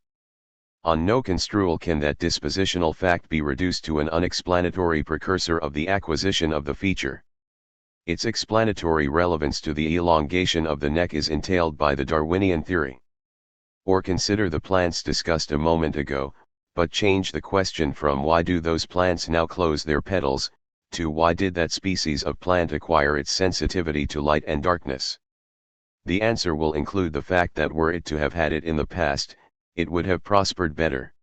On no construal can that dispositional fact be reduced to an unexplanatory precursor of the acquisition of the feature. Its explanatory relevance to the elongation of the neck is entailed by the Darwinian theory. Or consider the plants discussed a moment ago, but change the question from why do those plants now close their petals, to why did that species of plant acquire its sensitivity to light and darkness? The answer will include the fact that were it to have had it in the past, it would have prospered better.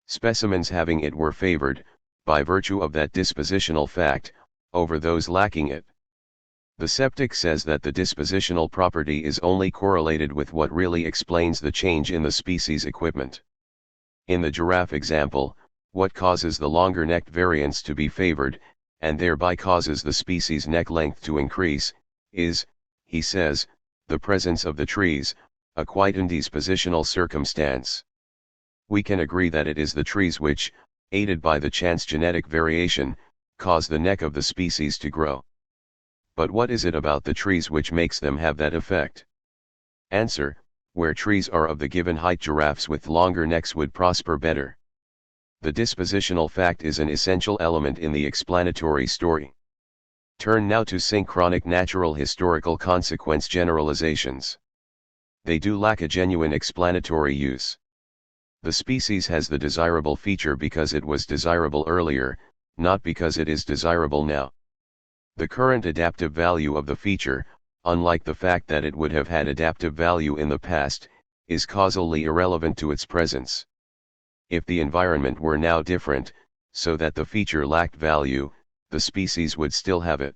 Specimens having it were favored, by virtue of that dispositional fact, over those lacking it. The septic says that the dispositional property is only correlated with what really explains the change in the species equipment. In the giraffe example, what causes the longer-necked variants to be favored, and thereby causes the species' neck length to increase, is, he says, the presence of the trees, a quite indispositional circumstance. We can agree that it is the trees which, aided by the chance genetic variation, cause the neck of the species to grow. But what is it about the trees which makes them have that effect? Answer: where trees are of the given height, giraffes with longer necks would prosper better. The dispositional fact is an essential element in the explanatory story. Turn now to synchronic natural historical consequence generalizations. They do lack a genuine explanatory use. The species has the desirable feature because it was desirable earlier, not because it is desirable now. The current adaptive value of the feature, unlike the fact that it would have had adaptive value in the past, is causally irrelevant to its presence. If the environment were now different, so that the feature lacked value, the species would still have it.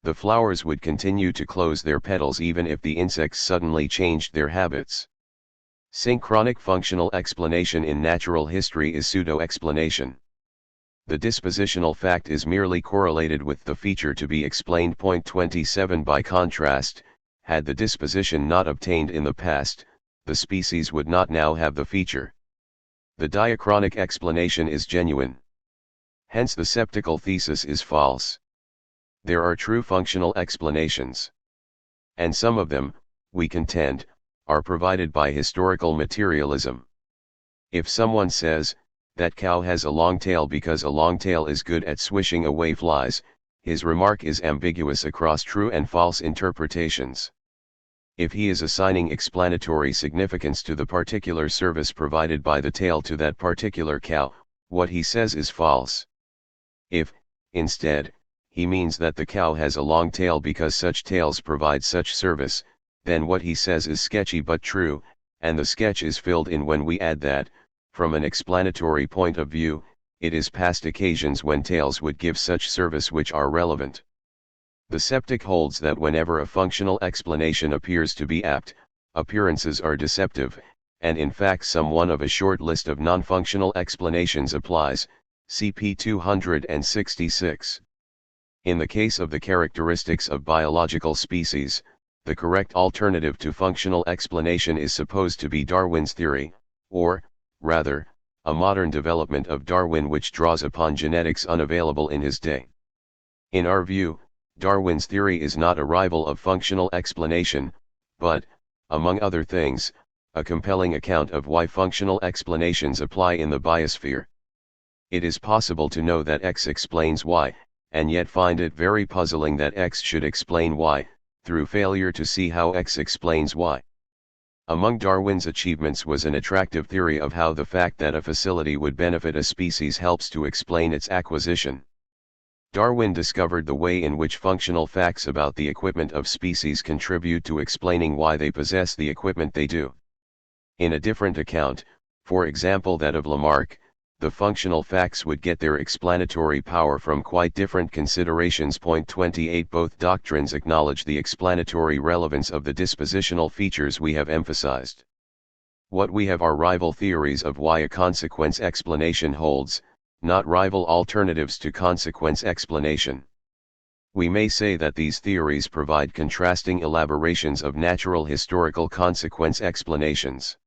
The flowers would continue to close their petals even if the insects suddenly changed their habits. Synchronic functional explanation in natural history is pseudo-explanation. The dispositional fact is merely correlated with the feature to be explained. Point 27. By contrast, had the disposition not obtained in the past, the species would not now have the feature. The diachronic explanation is genuine. Hence the septical thesis is false. There are true functional explanations. And some of them, we contend, are provided by historical materialism. If someone says, that cow has a long tail because a long tail is good at swishing away flies, his remark is ambiguous across true and false interpretations. If he is assigning explanatory significance to the particular service provided by the tail to that particular cow, what he says is false. If, instead, he means that the cow has a long tail because such tails provide such service, then what he says is sketchy but true, and the sketch is filled in when we add that, from an explanatory point of view, it is past occasions when tales would give such service which are relevant. The sceptic holds that whenever a functional explanation appears to be apt, appearances are deceptive, and in fact some one of a short list of non-functional explanations applies, cp 266. In the case of the characteristics of biological species, the correct alternative to functional explanation is supposed to be Darwin's theory, or, rather, a modern development of Darwin which draws upon genetics unavailable in his day. In our view, Darwin's theory is not a rival of functional explanation, but, among other things, a compelling account of why functional explanations apply in the biosphere. It is possible to know that X explains Y, and yet find it very puzzling that X should explain Y, through failure to see how X explains Y. Among Darwin's achievements was an attractive theory of how the fact that a facility would benefit a species helps to explain its acquisition. Darwin discovered the way in which functional facts about the equipment of species contribute to explaining why they possess the equipment they do. In a different account, for example that of Lamarck, the functional facts would get their explanatory power from quite different considerations. Point 28. Both doctrines acknowledge the explanatory relevance of the dispositional features we have emphasized. What we have are rival theories of why a consequence explanation holds, not rival alternatives to consequence explanation. We may say that these theories provide contrasting elaborations of natural historical consequence explanations.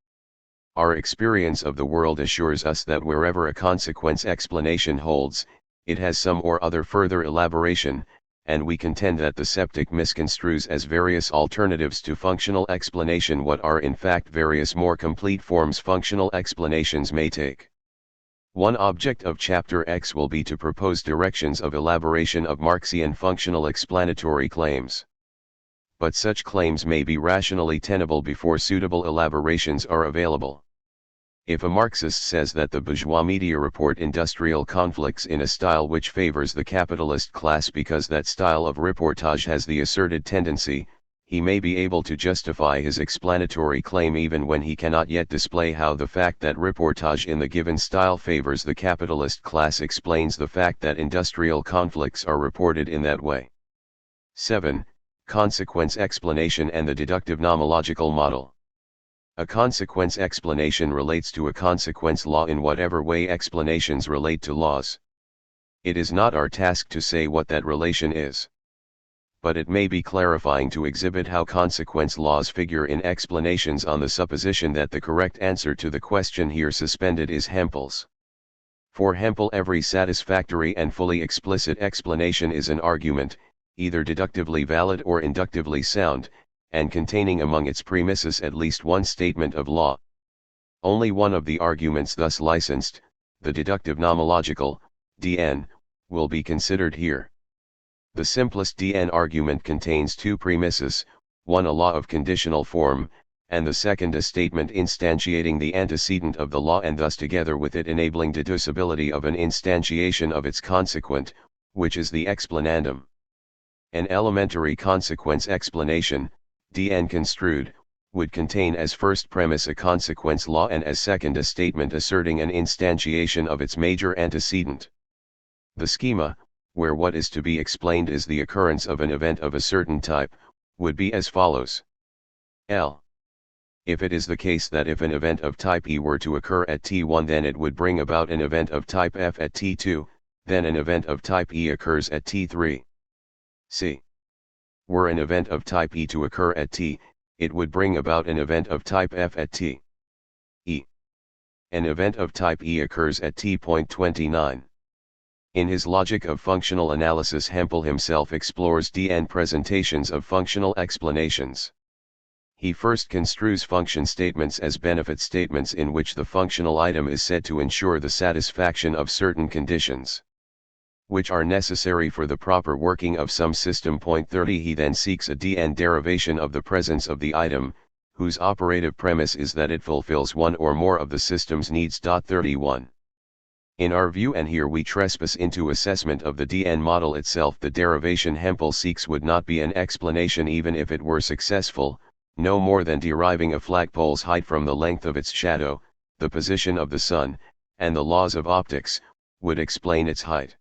Our experience of the world assures us that wherever a consequence explanation holds, it has some or other further elaboration, and we contend that the sceptic misconstrues as various alternatives to functional explanation what are in fact various more complete forms functional explanations may take. One object of Chapter X will be to propose directions of elaboration of Marxian functional explanatory claims. But such claims may be rationally tenable before suitable elaborations are available. If a Marxist says that the bourgeois media report industrial conflicts in a style which favors the capitalist class because that style of reportage has the asserted tendency, he may be able to justify his explanatory claim even when he cannot yet display how the fact that reportage in the given style favors the capitalist class explains the fact that industrial conflicts are reported in that way. 7. Consequence explanation and the deductive nomological model. A consequence explanation relates to a consequence law in whatever way explanations relate to laws. It is not our task to say what that relation is. But it may be clarifying to exhibit how consequence laws figure in explanations on the supposition that the correct answer to the question here suspended is Hempel's. For Hempel, every satisfactory and fully explicit explanation is an argument, either deductively valid or inductively sound, and containing among its premises at least one statement of law. Only one of the arguments thus licensed, the deductive nomological, DN, will be considered here. The simplest DN argument contains two premises, one a law of conditional form, and the second a statement instantiating the antecedent of the law and thus together with it enabling deducibility of an instantiation of its consequent, which is the explanandum. An elementary consequence explanation, DN construed, would contain as first premise a consequence law and as second a statement asserting an instantiation of its major antecedent. The schema, where what is to be explained is the occurrence of an event of a certain type, would be as follows. L. If it is the case that if an event of type E were to occur at T1 then it would bring about an event of type F at T2, then an event of type E occurs at T3. C. Were an event of type E to occur at T, it would bring about an event of type F at T. E. An event of type E occurs at T.29. In his Logic of Functional Analysis, Hempel himself explores DN presentations of functional explanations. He first construes function statements as benefit statements in which the functional item is said to ensure the satisfaction of certain conditions, which are necessary for the proper working of some system. 30. He then seeks a DN derivation of the presence of the item, whose operative premise is that it fulfills one or more of the system's needs. 31. In our view, and here we trespass into assessment of the DN model itself, the derivation Hempel seeks would not be an explanation even if it were successful, no more than deriving a flagpole's height from the length of its shadow, the position of the sun, and the laws of optics, would explain its height.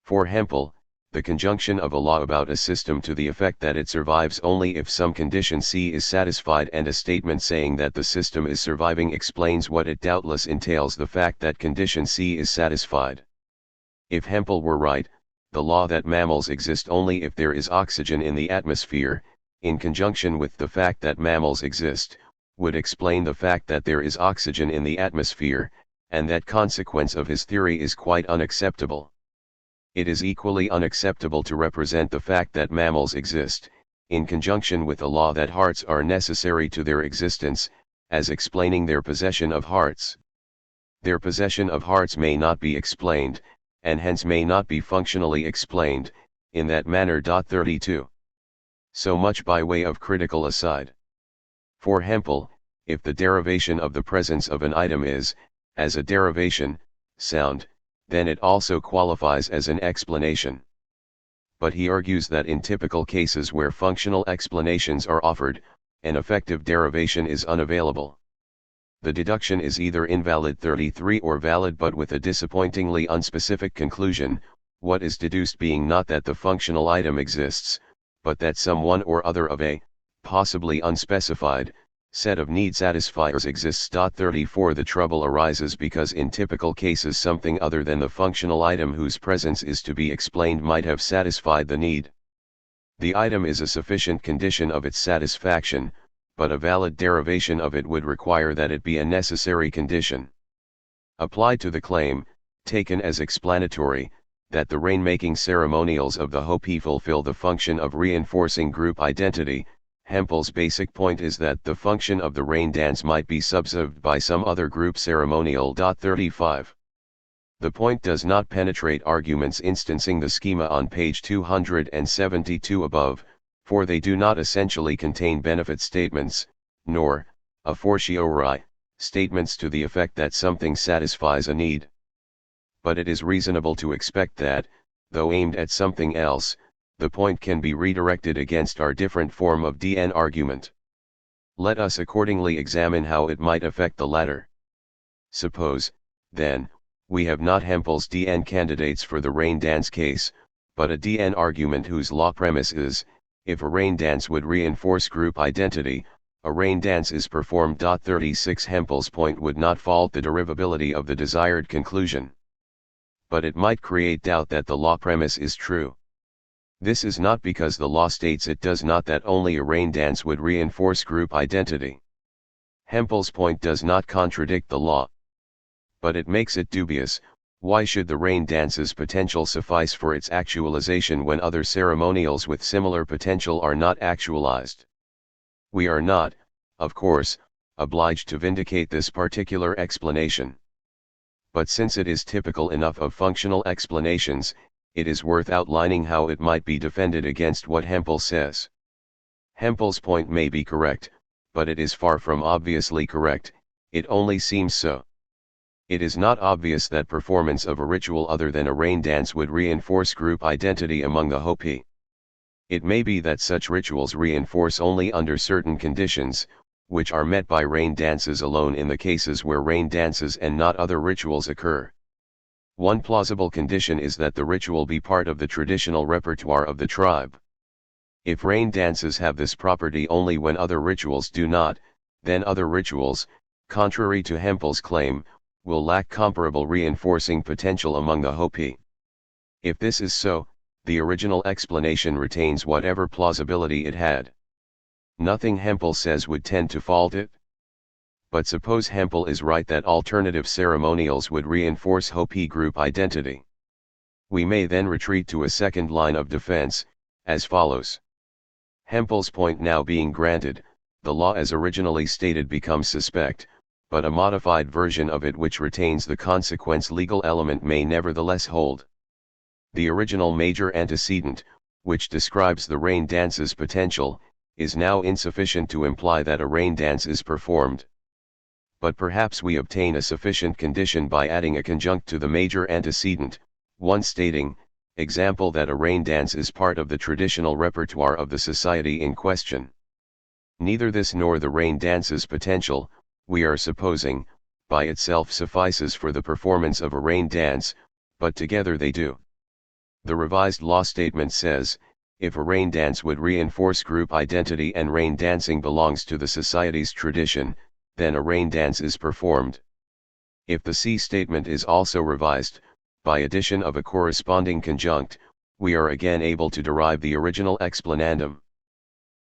For Hempel, the conjunction of a law about a system to the effect that it survives only if some condition C is satisfied and a statement saying that the system is surviving explains what it doubtless entails, the fact that condition C is satisfied. If Hempel were right, the law that mammals exist only if there is oxygen in the atmosphere, in conjunction with the fact that mammals exist, would explain the fact that there is oxygen in the atmosphere, and that consequence of his theory is quite unacceptable. It is equally unacceptable to represent the fact that mammals exist, in conjunction with a law that hearts are necessary to their existence, as explaining their possession of hearts. Their possession of hearts may not be explained, and hence may not be functionally explained, in that manner. 32. So much by way of critical aside. For Hempel, if the derivation of the presence of an item is, as a derivation, sound, then it also qualifies as an explanation. But he argues that in typical cases where functional explanations are offered, an effective derivation is unavailable. The deduction is either invalid 33 or valid but with a disappointingly unspecific conclusion, what is deduced being not that the functional item exists, but that some one or other of a, possibly unspecified, set of need satisfiers exists. 34 The trouble arises because in typical cases something other than the functional item whose presence is to be explained might have satisfied the need. The item is a sufficient condition of its satisfaction, but a valid derivation of it would require that it be a necessary condition. Applied to the claim, taken as explanatory, that the rainmaking ceremonials of the Hopi fulfill the function of reinforcing group identity, Hempel's basic point is that the function of the rain dance might be subserved by some other group ceremonial. 35. The point does not penetrate arguments instancing the schema on page 272 above, for they do not essentially contain benefit statements, nor, a fortiori, statements to the effect that something satisfies a need. But it is reasonable to expect that, though aimed at something else, the point can be redirected against our different form of DN argument. Let us accordingly examine how it might affect the latter. Suppose, then, we have not Hempel's DN candidates for the rain dance case, but a DN argument whose law premise is, if a rain dance would reinforce group identity, a rain dance is performed. 36 Hempel's point would not fault the derivability of the desired conclusion. But it might create doubt that the law premise is true. This is not because the law states it does not that only a rain dance would reinforce group identity. Hempel's point does not contradict the law. But it makes it dubious. Why should the rain dance's potential suffice for its actualization when other ceremonials with similar potential are not actualized? We are not, of course, obliged to vindicate this particular explanation. But since it is typical enough of functional explanations, it is worth outlining how it might be defended against what Hempel says. Hempel's point may be correct, but it is far from obviously correct, it only seems so. It is not obvious that performance of a ritual other than a rain dance would reinforce group identity among the Hopi. It may be that such rituals reinforce only under certain conditions, which are met by rain dances alone in the cases where rain dances and not other rituals occur. One plausible condition is that the ritual be part of the traditional repertoire of the tribe. If rain dances have this property only when other rituals do not, then other rituals, contrary to Hempel's claim, will lack comparable reinforcing potential among the Hopi. If this is so, the original explanation retains whatever plausibility it had. Nothing Hempel says would tend to fault it. But suppose Hempel is right that alternative ceremonials would reinforce Hopi group identity. We may then retreat to a second line of defense, as follows. Hempel's point now being granted, the law as originally stated becomes suspect, but a modified version of it which retains the consequence legal element may nevertheless hold. The original major antecedent, which describes the rain dance's potential, is now insufficient to imply that a rain dance is performed. But perhaps we obtain a sufficient condition by adding a conjunct to the major antecedent, one stating, example that a rain dance is part of the traditional repertoire of the society in question. Neither this nor the rain dance's potential, we are supposing, by itself suffices for the performance of a rain dance, but together they do. The revised law statement says, if a rain dance would reinforce group identity and rain dancing belongs to the society's tradition, then a rain dance is performed. If the C statement is also revised, by addition of a corresponding conjunct, we are again able to derive the original explanandum.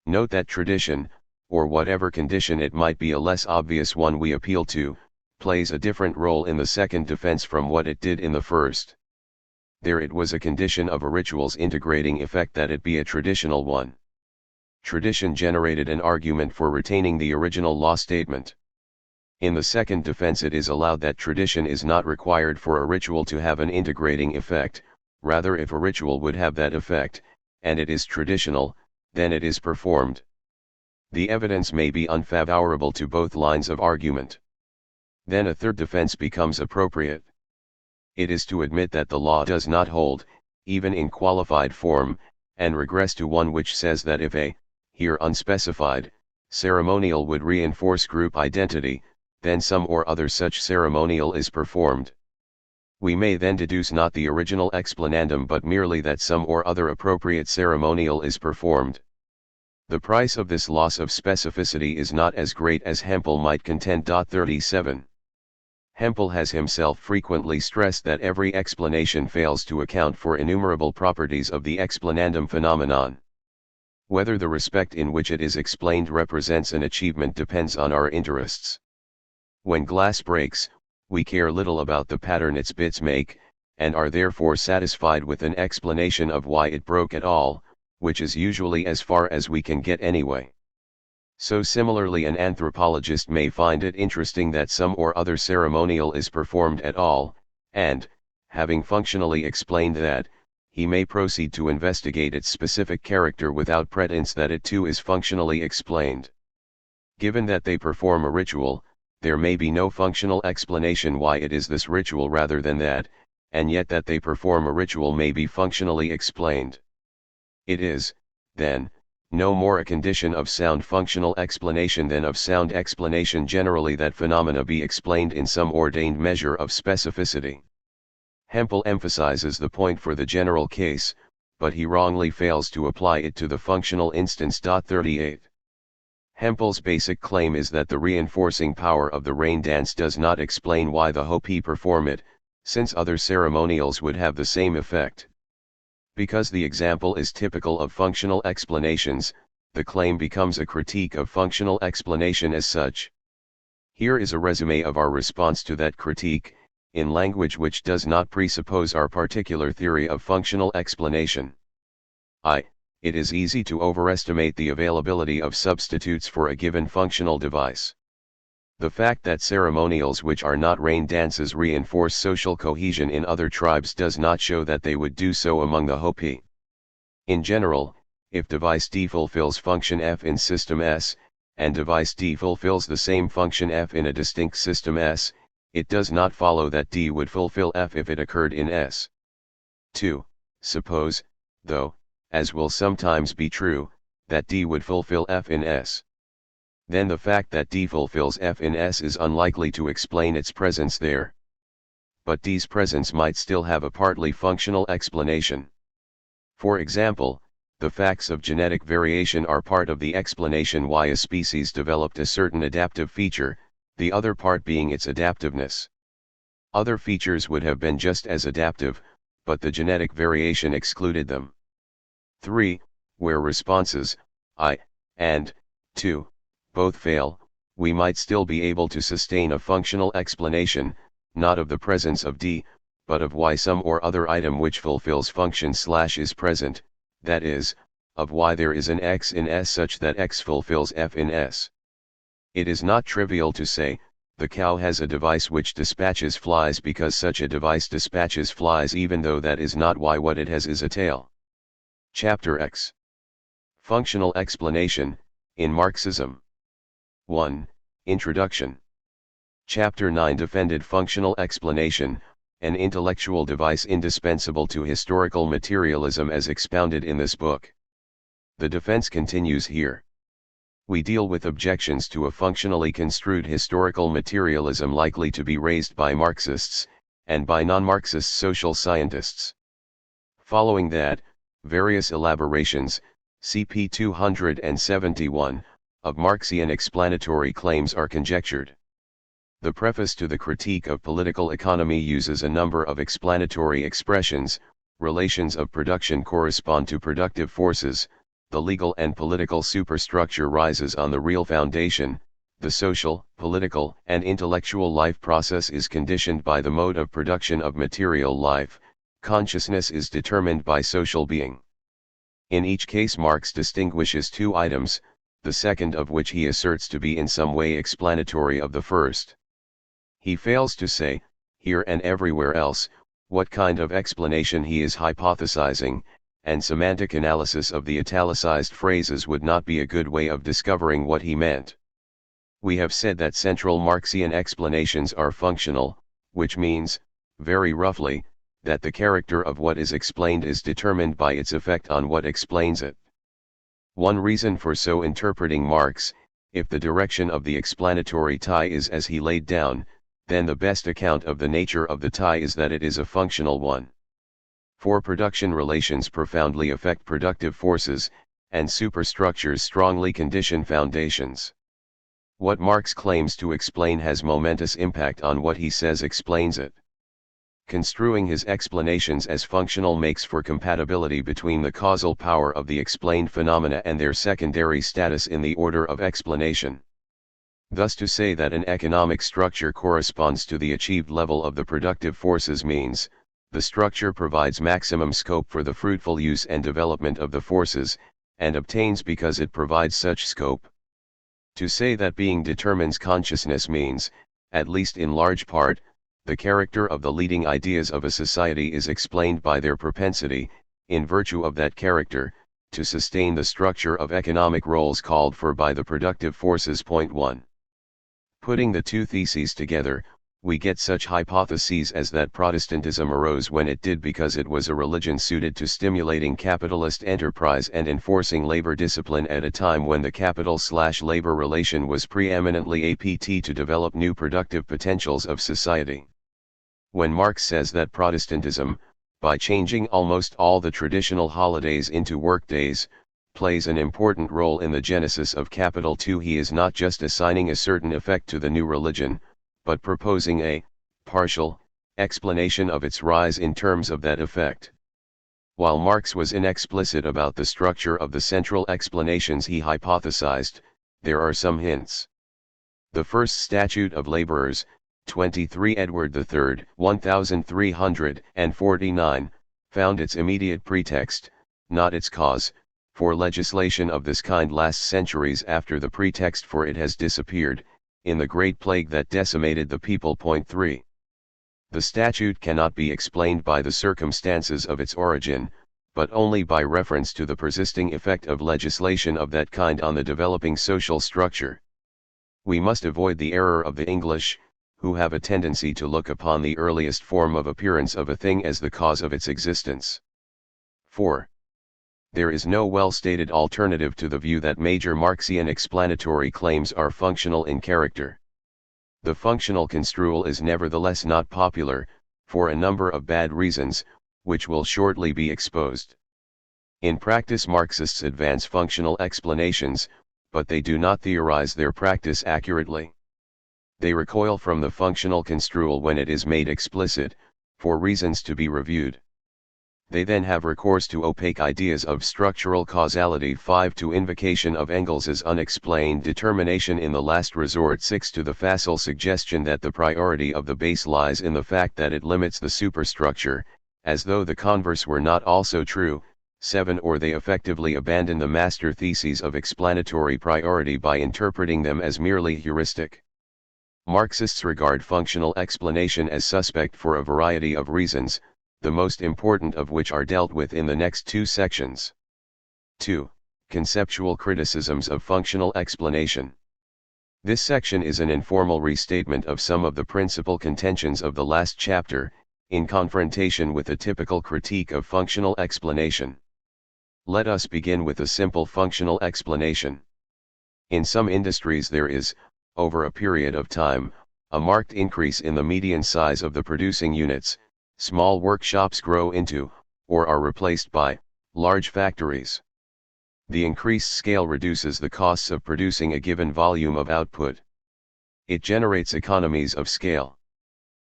Note that tradition, or whatever condition it might be, a less obvious one we appeal to, plays a different role in the second defense from what it did in the first. There it was a condition of a ritual's integrating effect that it be a traditional one. Tradition generated an argument for retaining the original law statement. In the second defense it is allowed that tradition is not required for a ritual to have an integrating effect, rather if a ritual would have that effect, and it is traditional, then it is performed. The evidence may be unfavorable to both lines of argument. Then a third defense becomes appropriate. It is to admit that the law does not hold, even in qualified form, and regress to one which says that if a, here unspecified, ceremonial would reinforce group identity, then some or other such ceremonial is performed. We may then deduce not the original explanandum but merely that some or other appropriate ceremonial is performed. The price of this loss of specificity is not as great as Hempel might contend. 37. Hempel has himself frequently stressed that every explanation fails to account for innumerable properties of the explanandum phenomenon. Whether the respect in which it is explained represents an achievement depends on our interests. When glass breaks, we care little about the pattern its bits make, and are therefore satisfied with an explanation of why it broke at all, which is usually as far as we can get anyway. So similarly an anthropologist may find it interesting that some or other ceremonial is performed at all, and, having functionally explained that, he may proceed to investigate its specific character without pretense that it too is functionally explained. Given that they perform a ritual, there may be no functional explanation why it is this ritual rather than that, and yet that they perform a ritual may be functionally explained. It is, then, no more a condition of sound functional explanation than of sound explanation generally that phenomena be explained in some ordained measure of specificity. Hempel emphasizes the point for the general case, but he wrongly fails to apply it to the functional instance. 38. Hempel's basic claim is that the reinforcing power of the rain dance does not explain why the Hopi perform it, since other ceremonials would have the same effect. Because the example is typical of functional explanations, the claim becomes a critique of functional explanation as such. Here is a resume of our response to that critique, in language which does not presuppose our particular theory of functional explanation. It is easy to overestimate the availability of substitutes for a given functional device. The fact that ceremonials which are not rain dances reinforce social cohesion in other tribes does not show that they would do so among the Hopi. In general, if device D fulfills function F in system S, and device D fulfills the same function F in a distinct system S, it does not follow that D would fulfill F if it occurred in S. 2. Suppose, though, as will sometimes be true, that D would fulfill F in S. Then the fact that D fulfills F in S is unlikely to explain its presence there. But D's presence might still have a partly functional explanation. For example, the facts of genetic variation are part of the explanation why a species developed a certain adaptive feature, the other part being its adaptiveness. Other features would have been just as adaptive, but the genetic variation excluded them. 3. Where responses, I, and, 2, both fail, we might still be able to sustain a functional explanation, not of the presence of D, but of why some or other item which fulfills function / is present, that is, of why there is an X in S such that X fulfills F in S. It is not trivial to say, the cow has a device which dispatches flies because such a device dispatches flies even though that is not why what it has is a tail. Chapter X. Functional explanation, in Marxism. 1. Introduction. Chapter 9 defended functional explanation, an intellectual device indispensable to historical materialism as expounded in this book. The defense continues here. we deal with objections to a functionally construed historical materialism likely to be raised by Marxists, and by non-Marxist social scientists. Following that, various elaborations, CP 271, of Marxian explanatory claims are conjectured. The preface to the Critique of Political Economy uses a number of explanatory expressions. Relations of production correspond to productive forces, the legal and political superstructure rises on the real foundation, the social, political, and intellectual life process is conditioned by the mode of production of material life, consciousness is determined by social being. In each case Marx distinguishes two items, the second of which he asserts to be in some way explanatory of the first. He fails to say, here and everywhere else, what kind of explanation he is hypothesizing, and semantic analysis of the italicized phrases would not be a good way of discovering what he meant. We have said that central Marxian explanations are functional, which means, very roughly, that the character of what is explained is determined by its effect on what explains it. One reason for so interpreting Marx, if the direction of the explanatory tie is as he laid down, then the best account of the nature of the tie is that it is a functional one. For production relations profoundly affect productive forces, and superstructures strongly condition foundations. What Marx claims to explain has momentous impact on what he says explains it. Construing his explanations as functional makes for compatibility between the causal power of the explained phenomena and their secondary status in the order of explanation. Thus to say that an economic structure corresponds to the achieved level of the productive forces means, the structure provides maximum scope for the fruitful use and development of the forces, and obtains because it provides such scope. To say that being determines consciousness means, at least in large part, the character of the leading ideas of a society is explained by their propensity, in virtue of that character, to sustain the structure of economic roles called for by the productive forces. Point 1. Putting the two theses together, we get such hypotheses as that Protestantism arose when it did because it was a religion suited to stimulating capitalist enterprise and enforcing labor discipline at a time when the capital/labor relation was preeminently apt to develop new productive potentials of society. When Marx says that Protestantism, by changing almost all the traditional holidays into workdays, plays an important role in the genesis of capital too, he is not just assigning a certain effect to the new religion, but proposing a partial explanation of its rise in terms of that effect. While Marx was inexplicit about the structure of the central explanations he hypothesized, there are some hints. The first Statute of Laborers, 23 Edward III, 1349, found its immediate pretext, not its cause, for legislation of this kind lasts centuries after the pretext for it has disappeared, in the Great Plague that decimated the people. Point 3. The statute cannot be explained by the circumstances of its origin, but only by reference to the persisting effect of legislation of that kind on the developing social structure. We must avoid the error of the English, who have a tendency to look upon the earliest form of appearance of a thing as the cause of its existence. 4. There is no well-stated alternative to the view that major Marxian explanatory claims are functional in character. The functional construal is nevertheless not popular, for a number of bad reasons, which will shortly be exposed. In practice Marxists advance functional explanations, but they do not theorize their practice accurately. They recoil from the functional construal when it is made explicit, for reasons to be reviewed. They then have recourse to opaque ideas of structural causality. 5. To invocation of Engels's unexplained determination in the last resort. 6. To the facile suggestion that the priority of the base lies in the fact that it limits the superstructure, as though the converse were not also true. 7. Or they effectively abandon the master theses of explanatory priority by interpreting them as merely heuristic. Marxists regard functional explanation as suspect for a variety of reasons, the most important of which are dealt with in the next two sections. 2. Conceptual criticisms of functional explanation. This section is an informal restatement of some of the principal contentions of the last chapter, in confrontation with a typical critique of functional explanation. Let us begin with a simple functional explanation. In some industries there is, over a period of time, a marked increase in the median size of the producing units. Small workshops grow into, or are replaced by, large factories. The increased scale reduces the costs of producing a given volume of output. It generates economies of scale.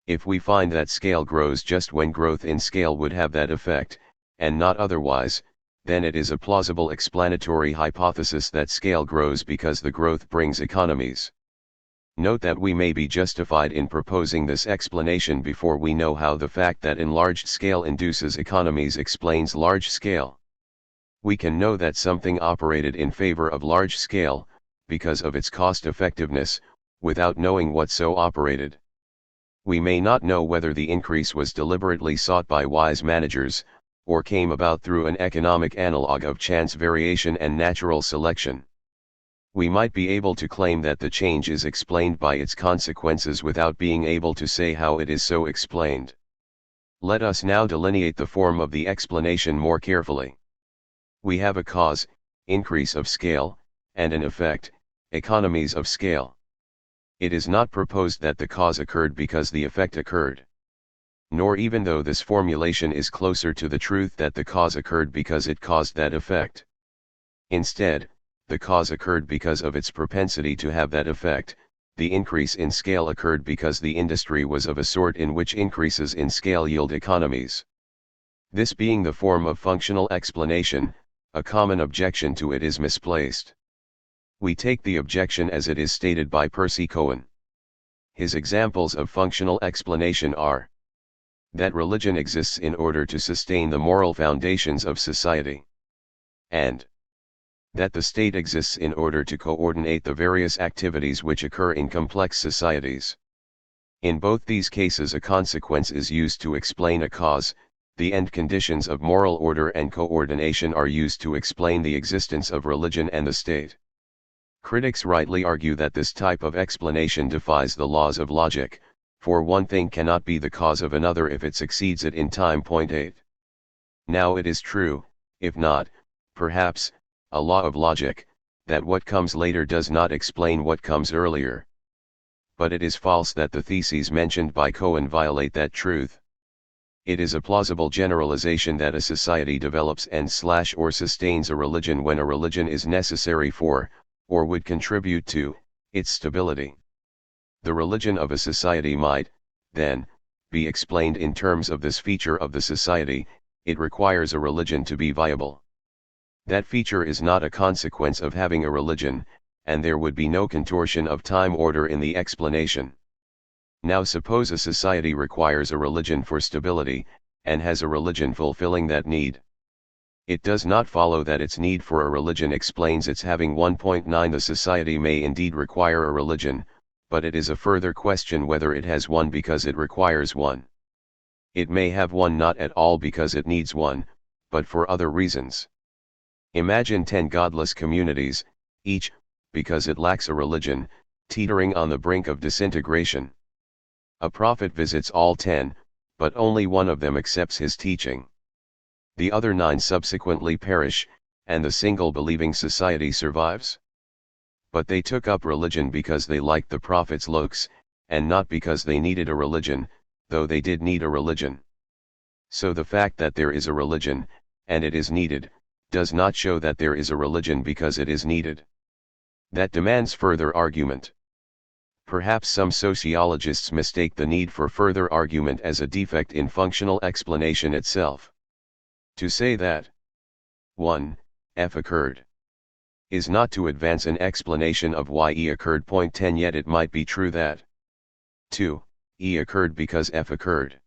If we find that scale grows just when growth in scale would have that effect, and not otherwise, then it is a plausible explanatory hypothesis that scale grows because the growth brings economies. Note that we may be justified in proposing this explanation before we know how the fact that enlarged scale induces economies explains large scale. We can know that something operated in favor of large scale, because of its cost effectiveness, without knowing what so operated. We may not know whether the increase was deliberately sought by wise managers, or came about through an economic analog of chance variation and natural selection. We might be able to claim that the change is explained by its consequences without being able to say how it is so explained. Let us now delineate the form of the explanation more carefully. We have a cause, increase of scale, and an effect, economies of scale. It is not proposed that the cause occurred because the effect occurred. Nor even though this formulation is closer to the truth that the cause occurred because it caused that effect. Instead, the cause occurred because of its propensity to have that effect. The increase in scale occurred because the industry was of a sort in which increases in scale yield economies. This being the form of functional explanation, a common objection to it is misplaced. We take the objection as it is stated by Percy Cohen. His examples of functional explanation are that religion exists in order to sustain the moral foundations of society, and that the state exists in order to coordinate the various activities which occur in complex societies. In both these cases a consequence is used to explain a cause. The end conditions of moral order and coordination are used to explain the existence of religion and the state. Critics rightly argue that this type of explanation defies the laws of logic, for one thing cannot be the cause of another if it succeeds it in time. 8. Now it is true, if not, perhaps, a law of logic, that what comes later does not explain what comes earlier. But it is false that the theses mentioned by Cohen violate that truth. It is a plausible generalization that a society develops and/or sustains a religion when a religion is necessary for, or would contribute to, its stability. The religion of a society might, then, be explained in terms of this feature of the society: it requires a religion to be viable. That feature is not a consequence of having a religion, and there would be no contortion of time order in the explanation. Now suppose a society requires a religion for stability, and has a religion fulfilling that need. It does not follow that its need for a religion explains its having 1.9. The society may indeed require a religion, but it is a further question whether it has one because it requires one. It may have one not at all because it needs one, but for other reasons. Imagine 10 godless communities, each, because it lacks a religion, teetering on the brink of disintegration. A prophet visits all 10, but only one of them accepts his teaching. The other 9 subsequently perish, and the single believing society survives. But they took up religion because they liked the prophet's looks, and not because they needed a religion, though they did need a religion. So the fact that there is a religion, and it is needed, does not show that there is a religion because it is needed. That demands further argument. Perhaps some sociologists mistake the need for further argument as a defect in functional explanation itself. To say that 1. F occurred is not to advance an explanation of why E occurred. 10 Yet it might be true that 2. E occurred because F occurred.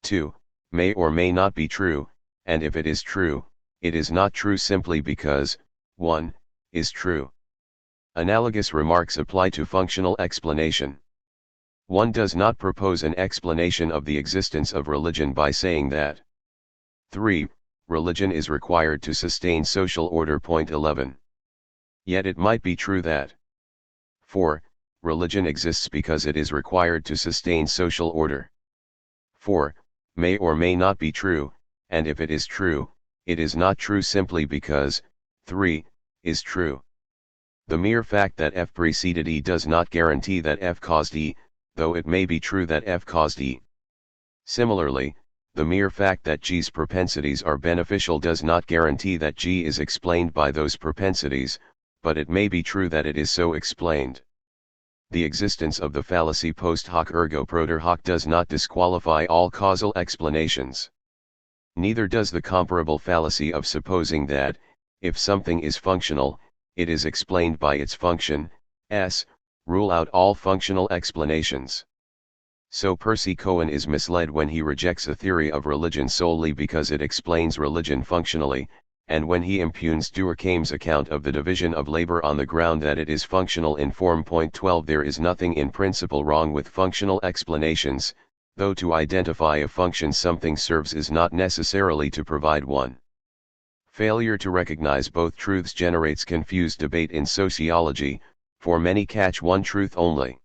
2. May or may not be true, and if it is true, it is not true simply because 1. Is true. Analogous remarks apply to functional explanation. One does not propose an explanation of the existence of religion by saying that 3. Religion is required to sustain social order. 11. Yet it might be true that 4. Religion exists because it is required to sustain social order. 4. May or may not be true, and if it is true, it is not true simply because 3. Is true. The mere fact that F preceded E does not guarantee that F caused E, though it may be true that F caused E. Similarly, the mere fact that G's propensities are beneficial does not guarantee that G is explained by those propensities, but it may be true that it is so explained. The existence of the fallacy post hoc ergo propter hoc does not disqualify all causal explanations. Neither does the comparable fallacy of supposing that, if something is functional, it is explained by its function, S, rule out all functional explanations. So Percy Cohen is misled when he rejects a theory of religion solely because it explains religion functionally, and when he impugns Durkheim's account of the division of labor on the ground that it is functional in form. 12. There is nothing in principle wrong with functional explanations, though to identify a function something serves is not necessarily to provide one. Failure to recognize both truths generates confused debate in sociology, for many catch one truth only.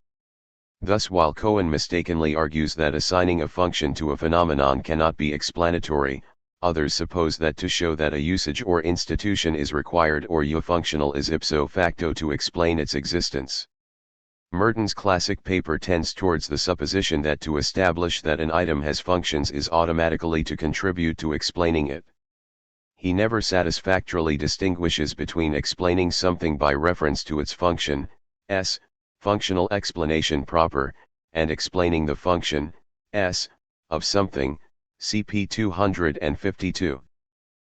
Thus, while Cohen mistakenly argues that assigning a function to a phenomenon cannot be explanatory, others suppose that to show that a usage or institution is required or functional is ipso facto to explain its existence. Merton's classic paper tends towards the supposition that to establish that an item has functions is automatically to contribute to explaining it. He never satisfactorily distinguishes between explaining something by reference to its function, S, functional explanation proper, and explaining the function, S, of something, cp. 252.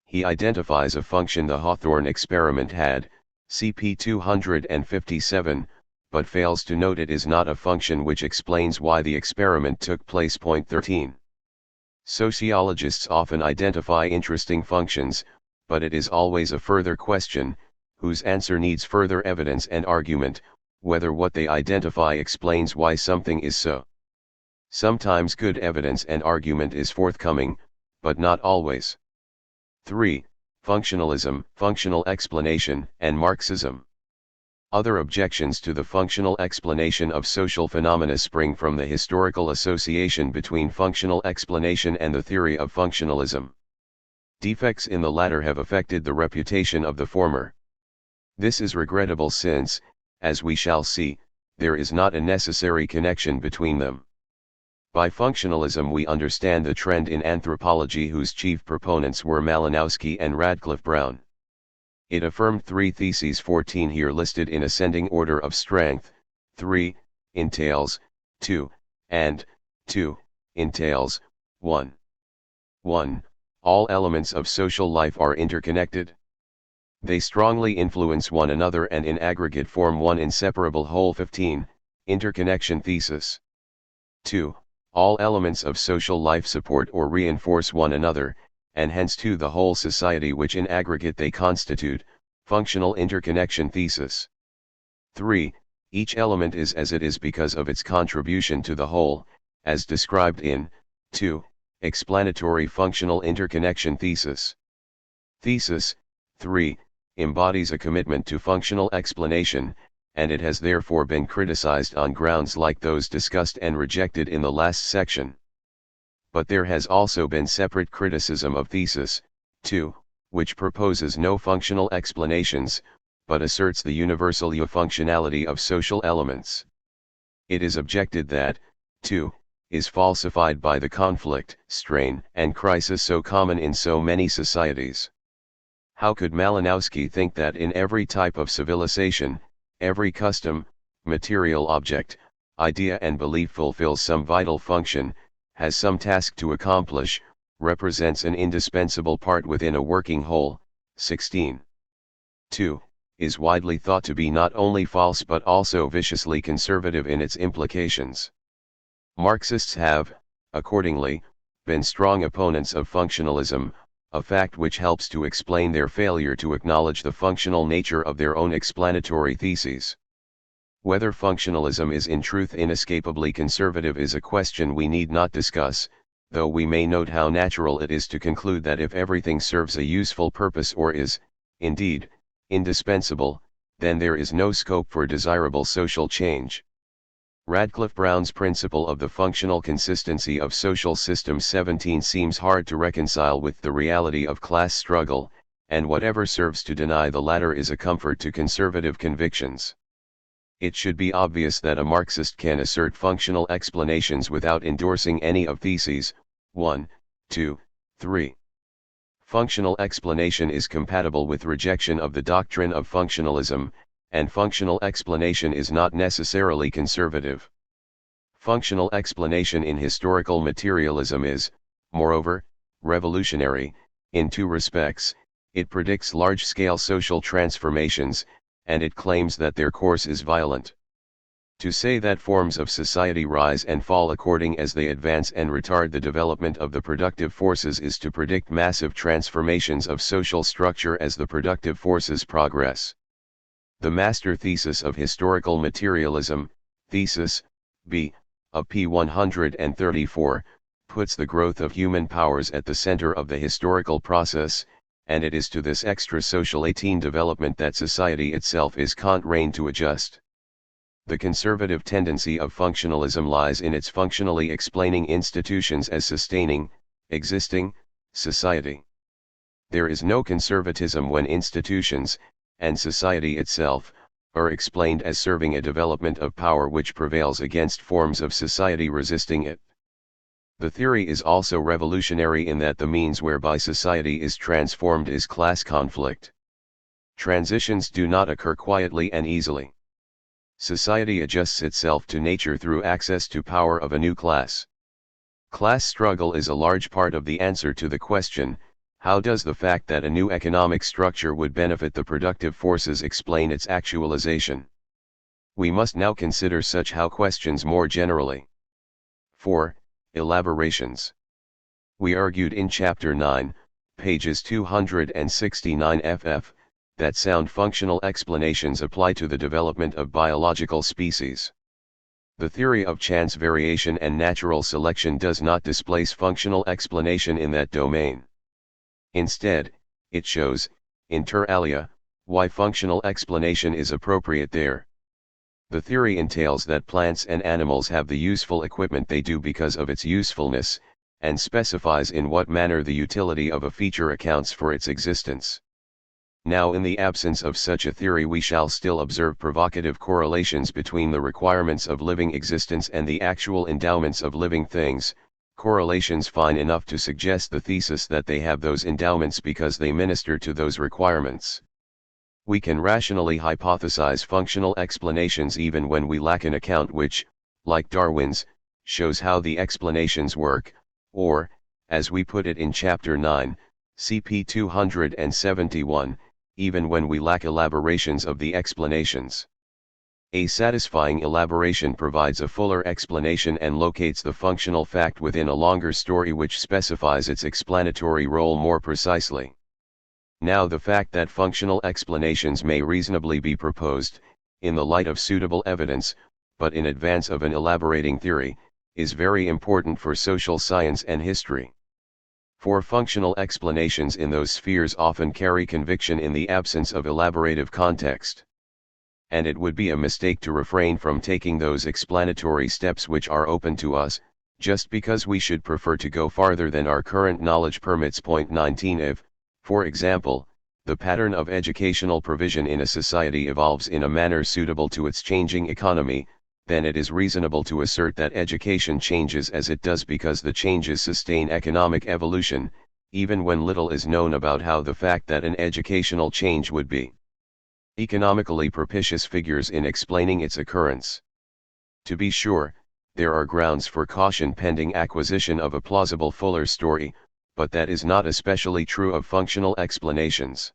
He identifies a function the Hawthorne experiment had, cp. 257, but fails to note it is not a function which explains why the experiment took place. 13. Sociologists often identify interesting functions, but it is always a further question, whose answer needs further evidence and argument, whether what they identify explains why something is so. Sometimes good evidence and argument is forthcoming, but not always. 3. Functionalism, functional explanation, and Marxism. Other objections to the functional explanation of social phenomena spring from the historical association between functional explanation and the theory of functionalism. Defects in the latter have affected the reputation of the former. This is regrettable since, as we shall see, there is not a necessary connection between them. By functionalism we understand the trend in anthropology whose chief proponents were Malinowski and Radcliffe Brown. It affirmed three theses 14 here listed in ascending order of strength: 3, entails, 2, and 2, entails, 1. 1. All elements of social life are interconnected. They strongly influence one another and in aggregate form one inseparable whole. 15. Interconnection thesis. 2. All elements of social life support or reinforce one another, and hence to the whole society which in aggregate they constitute, functional interconnection thesis. 3. Each element is as it is because of its contribution to the whole, as described in 2. Explanatory functional interconnection thesis. Thesis 3. Embodies a commitment to functional explanation, and it has therefore been criticized on grounds like those discussed and rejected in the last section. But there has also been separate criticism of thesis 2, which proposes no functional explanations, but asserts the universal functionality of social elements. It is objected that 2 is falsified by the conflict, strain, and crisis so common in so many societies. How could Malinowski think that in every type of civilization, every custom, material object, idea and belief fulfills some vital function, has some task to accomplish, represents an indispensable part within a working whole? 16. 2. Is widely thought to be not only false but also viciously conservative in its implications. Marxists have, accordingly, been strong opponents of functionalism, a fact which helps to explain their failure to acknowledge the functional nature of their own explanatory theses. Whether functionalism is in truth inescapably conservative is a question we need not discuss, though we may note how natural it is to conclude that if everything serves a useful purpose or is, indeed, indispensable, then there is no scope for desirable social change. Radcliffe Brown's principle of the functional consistency of social systems 17 seems hard to reconcile with the reality of class struggle, and whatever serves to deny the latter is a comfort to conservative convictions. It should be obvious that a Marxist can assert functional explanations without endorsing any of theses 1, 2, 3. Functional explanation is compatible with rejection of the doctrine of functionalism, and functional explanation is not necessarily conservative. Functional explanation in historical materialism is, moreover, revolutionary, in two respects: it predicts large-scale social transformations, and it claims that their course is violent. To say that forms of society rise and fall according as they advance and retard the development of the productive forces is to predict massive transformations of social structure as the productive forces progress. The master thesis of historical materialism, thesis B, of p. 134, puts the growth of human powers at the center of the historical process, and it is to this extra-social 18 development that society itself is constrained to adjust. The conservative tendency of functionalism lies in its functionally explaining institutions as sustaining, existing, society. There is no conservatism when institutions, and society itself, are explained as serving a development of power which prevails against forms of society resisting it. The theory is also revolutionary in that the means whereby society is transformed is class conflict. Transitions do not occur quietly and easily. Society adjusts itself to nature through access to power of a new class. Class struggle is a large part of the answer to the question, how does the fact that a new economic structure would benefit the productive forces explain its actualization? We must now consider such how questions more generally. 4. Elaborations. We argued in Chapter 9, pages 269 ff, that sound functional explanations apply to the development of biological species. The theory of chance variation and natural selection does not displace functional explanation in that domain. Instead, it shows, inter alia, why functional explanation is appropriate there. The theory entails that plants and animals have the useful equipment they do because of its usefulness, and specifies in what manner the utility of a feature accounts for its existence. Now, in the absence of such a theory, we shall still observe provocative correlations between the requirements of living existence and the actual endowments of living things, correlations fine enough to suggest the thesis that they have those endowments because they minister to those requirements. We can rationally hypothesize functional explanations even when we lack an account which, like Darwin's, shows how the explanations work, or, as we put it in Chapter 9, cp 271, even when we lack elaborations of the explanations. A satisfying elaboration provides a fuller explanation and locates the functional fact within a longer story which specifies its explanatory role more precisely. Now, the fact that functional explanations may reasonably be proposed, in the light of suitable evidence, but in advance of an elaborating theory, is very important for social science and history. For functional explanations in those spheres often carry conviction in the absence of elaborative context. And it would be a mistake to refrain from taking those explanatory steps which are open to us, just because we should prefer to go farther than our current knowledge permits. Point 19. If, for example, the pattern of educational provision in a society evolves in a manner suitable to its changing economy, then it is reasonable to assert that education changes as it does because the changes sustain economic evolution, even when little is known about how the fact that an educational change would be economically propitious figures in explaining its occurrence. To be sure, there are grounds for caution pending acquisition of a plausible fuller story, but that is not especially true of functional explanations.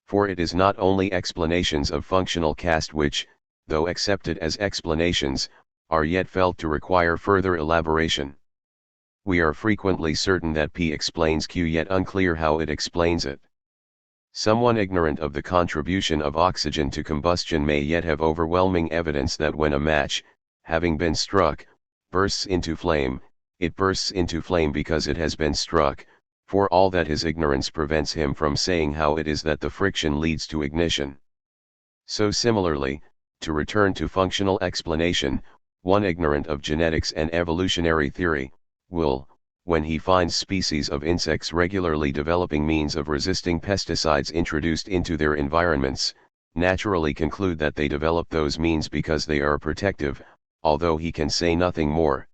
For it is not only explanations of functional cast which, though accepted as explanations, are yet felt to require further elaboration. We are frequently certain that P explains Q, yet unclear how it explains it. Someone ignorant of the contribution of oxygen to combustion may yet have overwhelming evidence that when a match, having been struck, bursts into flame, it bursts into flame because it has been struck, for all that his ignorance prevents him from saying how it is that the friction leads to ignition. So similarly, to return to functional explanation, one ignorant of genetics and evolutionary theory, will, when he finds species of insects regularly developing means of resisting pesticides introduced into their environments, naturally conclude that they develop those means because they are protective, although he can say nothing more.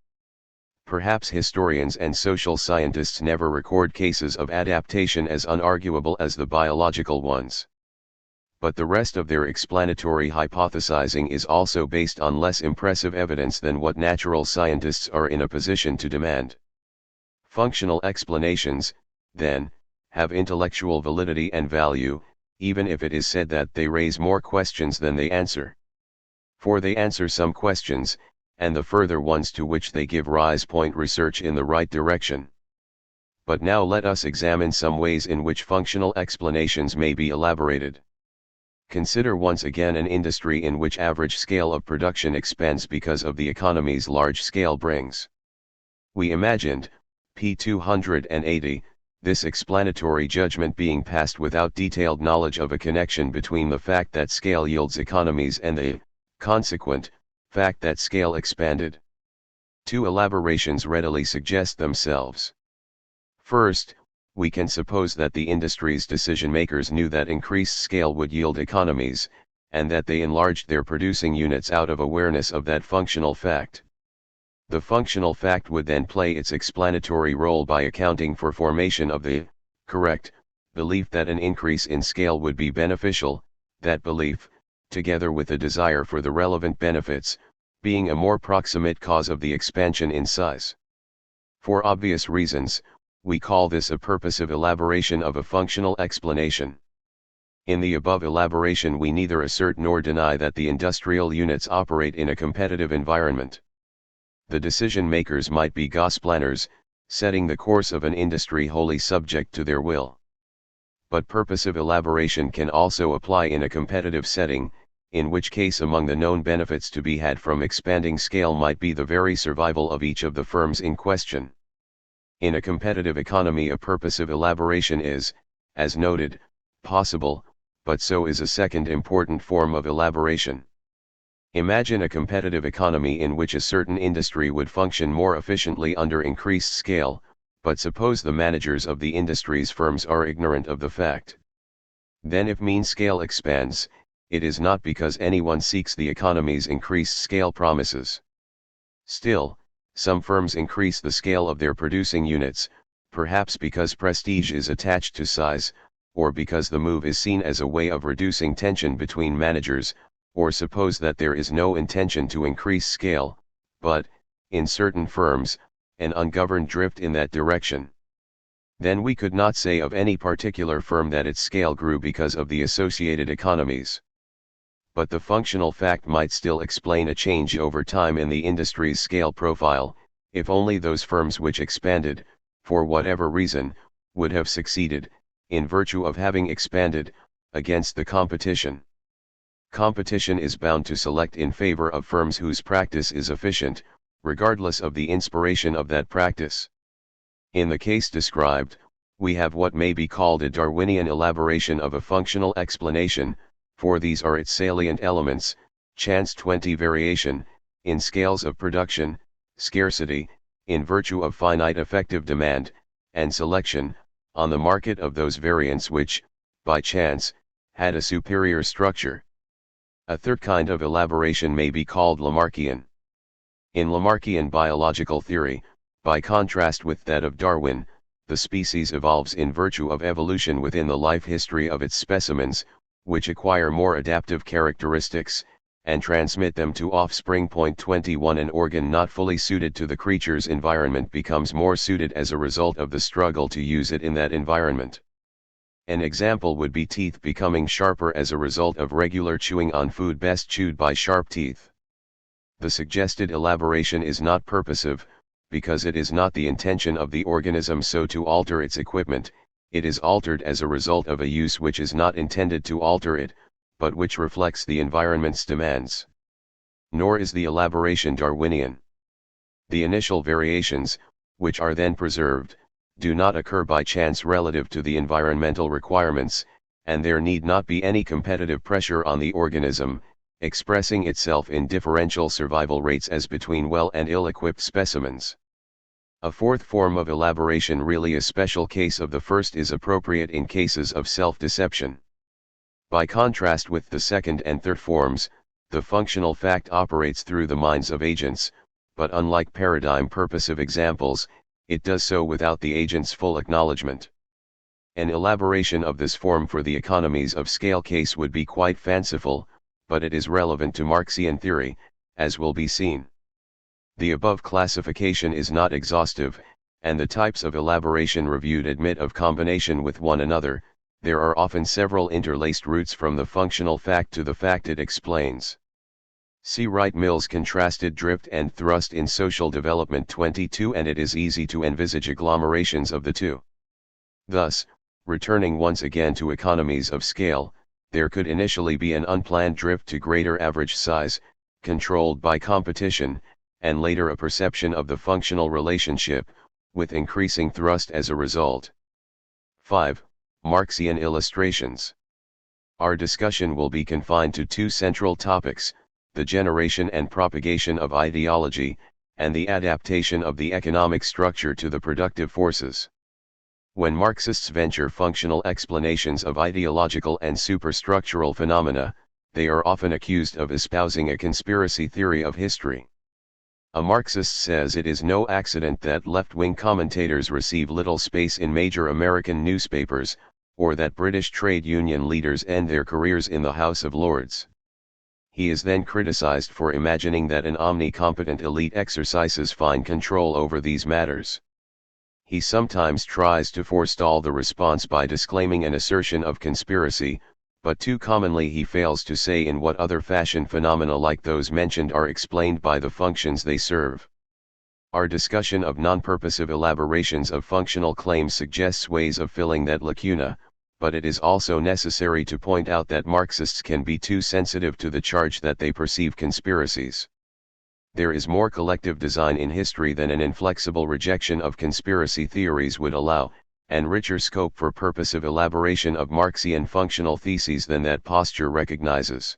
Perhaps historians and social scientists never record cases of adaptation as unarguable as the biological ones. But the rest of their explanatory hypothesizing is also based on less impressive evidence than what natural scientists are in a position to demand. Functional explanations, then, have intellectual validity and value, even if it is said that they raise more questions than they answer. For they answer some questions, and the further ones to which they give rise point research in the right direction. But now let us examine some ways in which functional explanations may be elaborated. Consider once again an industry in which average scale of production expands because of the economies large scale brings. We imagined, p. 280, this explanatory judgment being passed without detailed knowledge of a connection between the fact that scale yields economies and the consequent fact that scale expanded. Two elaborations readily suggest themselves. First, we can suppose that the industry's decision makers knew that increased scale would yield economies, and that they enlarged their producing units out of awareness of that functional fact. The functional fact would then play its explanatory role by accounting for formation of the correct belief that an increase in scale would be beneficial, that belief, together with the desire for the relevant benefits, being a more proximate cause of the expansion in size. For obvious reasons, we call this a purposive elaboration of a functional explanation. In the above elaboration we neither assert nor deny that the industrial units operate in a competitive environment. The decision makers might be Gosplaners, setting the course of an industry wholly subject to their will. But purposive elaboration can also apply in a competitive setting, in which case among the known benefits to be had from expanding scale might be the very survival of each of the firms in question. In a competitive economy a purposive elaboration is, as noted, possible, but so is a second important form of elaboration. Imagine a competitive economy in which a certain industry would function more efficiently under increased scale, but suppose the managers of the industry's firms are ignorant of the fact. Then if mean scale expands, it is not because anyone seeks the economy's increased scale promises. Still, some firms increase the scale of their producing units, perhaps because prestige is attached to size, or because the move is seen as a way of reducing tension between managers, or suppose that there is no intention to increase scale, but, in certain firms, an ungoverned drift in that direction. Then we could not say of any particular firm that its scale grew because of the associated economies. But the functional fact might still explain a change over time in the industry's scale profile, if only those firms which expanded, for whatever reason, would have succeeded, in virtue of having expanded, against the competition. Competition is bound to select in favor of firms whose practice is efficient, regardless of the inspiration of that practice. In the case described, we have what may be called a Darwinian elaboration of a functional explanation, for these are its salient elements: chance 20 variation, in scales of production, scarcity, in virtue of finite effective demand, and selection, on the market of those variants which, by chance, had a superior structure. A third kind of elaboration may be called Lamarckian. In Lamarckian biological theory, by contrast with that of Darwin, the species evolves in virtue of evolution within the life history of its specimens, which acquire more adaptive characteristics, and transmit them to offspring. 21 An organ not fully suited to the creature's environment becomes more suited as a result of the struggle to use it in that environment. An example would be teeth becoming sharper as a result of regular chewing on food best chewed by sharp teeth. The suggested elaboration is not purposive, because it is not the intention of the organism so to alter its equipment, it is altered as a result of a use which is not intended to alter it, but which reflects the environment's demands. Nor is the elaboration Darwinian. The initial variations, which are then preserved, do not occur by chance relative to the environmental requirements, and there need not be any competitive pressure on the organism, expressing itself in differential survival rates as between well and ill-equipped specimens. A fourth form of elaboration, really a special case of the first, is appropriate in cases of self-deception. By contrast with the second and third forms, the functional fact operates through the minds of agents, but unlike paradigm purposive examples, it does so without the agent's full acknowledgement. An elaboration of this form for the economies of scale case would be quite fanciful, but it is relevant to Marxian theory, as will be seen. The above classification is not exhaustive, and the types of elaboration reviewed admit of combination with one another. There are often several interlaced routes from the functional fact to the fact it explains. See Wright-Mills contrasted drift and thrust in Social Development 22, and it is easy to envisage agglomerations of the two. Thus, returning once again to economies of scale, there could initially be an unplanned drift to greater average size, controlled by competition, and later a perception of the functional relationship, with increasing thrust as a result. 5. Marxian illustrations. Our discussion will be confined to two central topics: the generation and propagation of ideology, and the adaptation of the economic structure to the productive forces. When Marxists venture functional explanations of ideological and superstructural phenomena, they are often accused of espousing a conspiracy theory of history. A Marxist says it is no accident that left-wing commentators receive little space in major American newspapers, or that British trade union leaders end their careers in the House of Lords. He is then criticized for imagining that an omnicompetent elite exercises fine control over these matters. He sometimes tries to forestall the response by disclaiming an assertion of conspiracy, but too commonly he fails to say in what other fashion phenomena like those mentioned are explained by the functions they serve. Our discussion of non-purposive elaborations of functional claims suggests ways of filling that lacuna, but it is also necessary to point out that Marxists can be too sensitive to the charge that they perceive conspiracies. There is more collective design in history than an inflexible rejection of conspiracy theories would allow, and richer scope for purposive elaboration of Marxian functional theses than that posture recognizes.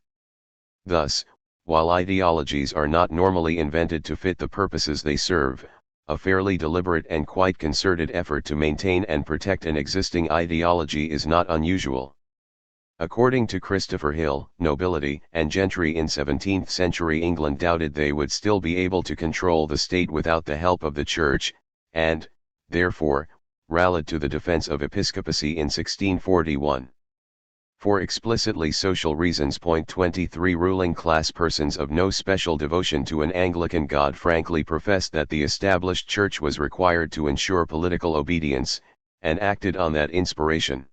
Thus, while ideologies are not normally invented to fit the purposes they serve, a fairly deliberate and quite concerted effort to maintain and protect an existing ideology is not unusual. According to Christopher Hill, nobility and gentry in 17th century England doubted they would still be able to control the state without the help of the church, and, therefore, rallied to the defense of episcopacy in 1641. For explicitly social reasons. 23 Ruling class persons of no special devotion to an Anglican God frankly professed that the established church was required to ensure political obedience, and acted on that inspiration.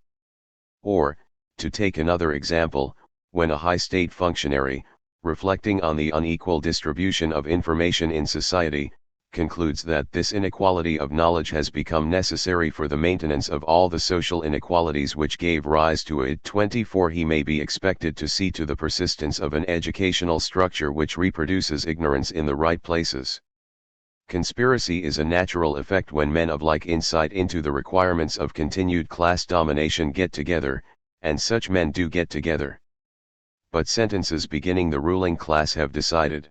Or, to take another example, when a high state functionary, reflecting on the unequal distribution of information in society, concludes that this inequality of knowledge has become necessary for the maintenance of all the social inequalities which gave rise to it. 24 He may be expected to see to the persistence of an educational structure which reproduces ignorance in the right places. Conspiracy is a natural effect when men of like insight into the requirements of continued class domination get together, and such men do get together. But sentences beginning "the ruling class have decided"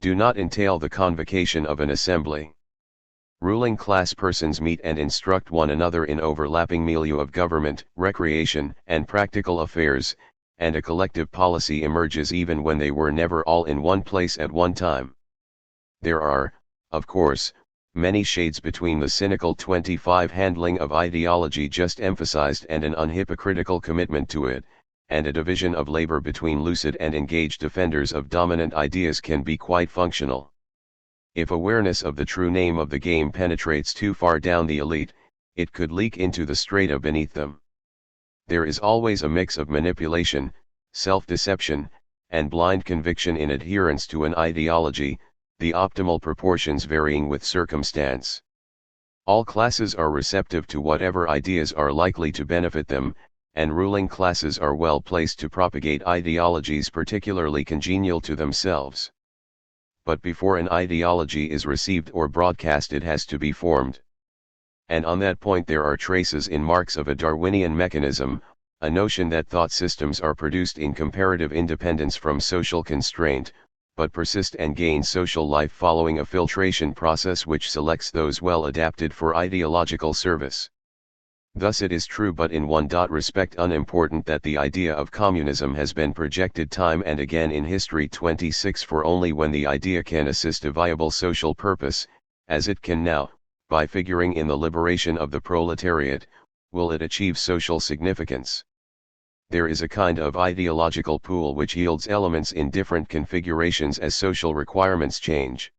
do not entail the convocation of an assembly. Ruling class persons meet and instruct one another in overlapping milieu of government, recreation, and practical affairs, and a collective policy emerges even when they were never all in one place at one time. There are, of course, many shades between the cynical 25 handling of ideology just emphasized and an unhypocritical commitment to it, and a division of labor between lucid and engaged defenders of dominant ideas can be quite functional. If awareness of the true name of the game penetrates too far down the elite, it could leak into the strata beneath them. There is always a mix of manipulation, self-deception, and blind conviction in adherence to an ideology, the optimal proportions varying with circumstance. All classes are receptive to whatever ideas are likely to benefit them, and ruling classes are well placed to propagate ideologies particularly congenial to themselves. But before an ideology is received or broadcast, it has to be formed. And on that point there are traces in Marx of a Darwinian mechanism, a notion that thought systems are produced in comparative independence from social constraint, but persist and gain social life following a filtration process which selects those well adapted for ideological service. Thus it is true but in one respect unimportant that the idea of communism has been projected time and again in history 26 for only when the idea can assist a viable social purpose, as it can now, by figuring in the liberation of the proletariat, will it achieve social significance. There is a kind of ideological pool which yields elements in different configurations as social requirements change.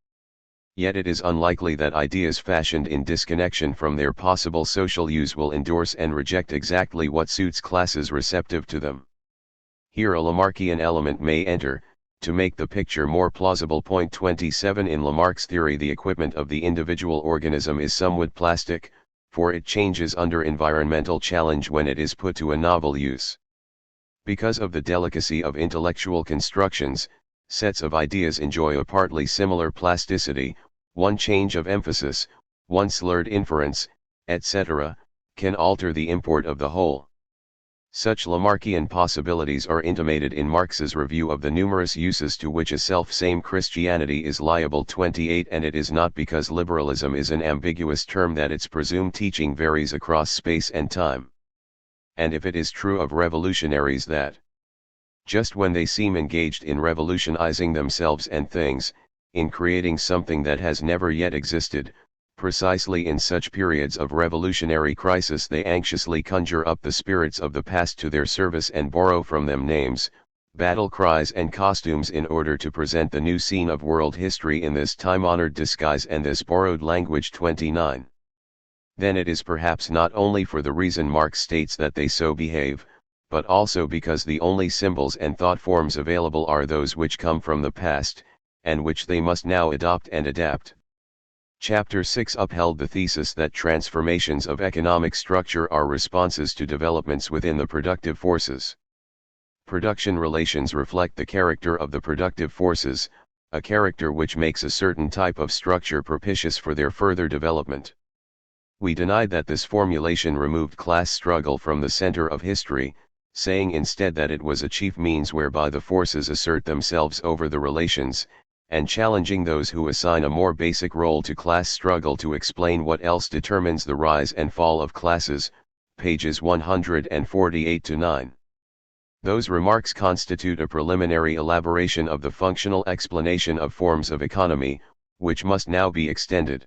Yet it is unlikely that ideas fashioned in disconnection from their possible social use will endorse and reject exactly what suits classes receptive to them. Here a Lamarckian element may enter, to make the picture more plausible. Point 27 In Lamarck's theory, the equipment of the individual organism is somewhat plastic, for it changes under environmental challenge when it is put to a novel use. Because of the delicacy of intellectual constructions, sets of ideas enjoy a partly similar plasticity. One change of emphasis, one slurred inference, etc., can alter the import of the whole. Such Lamarckian possibilities are intimated in Marx's review of the numerous uses to which a self-same Christianity is liable. 28 And it is not because liberalism is an ambiguous term that its presumed teaching varies across space and time. And if it is true of revolutionaries that, just when they seem engaged in revolutionizing themselves and things, in creating something that has never yet existed, precisely in such periods of revolutionary crisis they anxiously conjure up the spirits of the past to their service and borrow from them names, battle cries and costumes in order to present the new scene of world history in this time-honored disguise and this borrowed language. 29. Then it is perhaps not only for the reason Marx states that they so behave, but also because the only symbols and thought forms available are those which come from the past, and which they must now adopt and adapt. Chapter 6 upheld the thesis that transformations of economic structure are responses to developments within the productive forces. Production relations reflect the character of the productive forces, a character which makes a certain type of structure propitious for their further development. We denied that this formulation removed class struggle from the center of history, saying instead that it was a chief means whereby the forces assert themselves over the relations, and challenging those who assign a more basic role to class struggle to explain what else determines the rise and fall of classes, pages 148-9. Those remarks constitute a preliminary elaboration of the functional explanation of forms of economy, which must now be extended.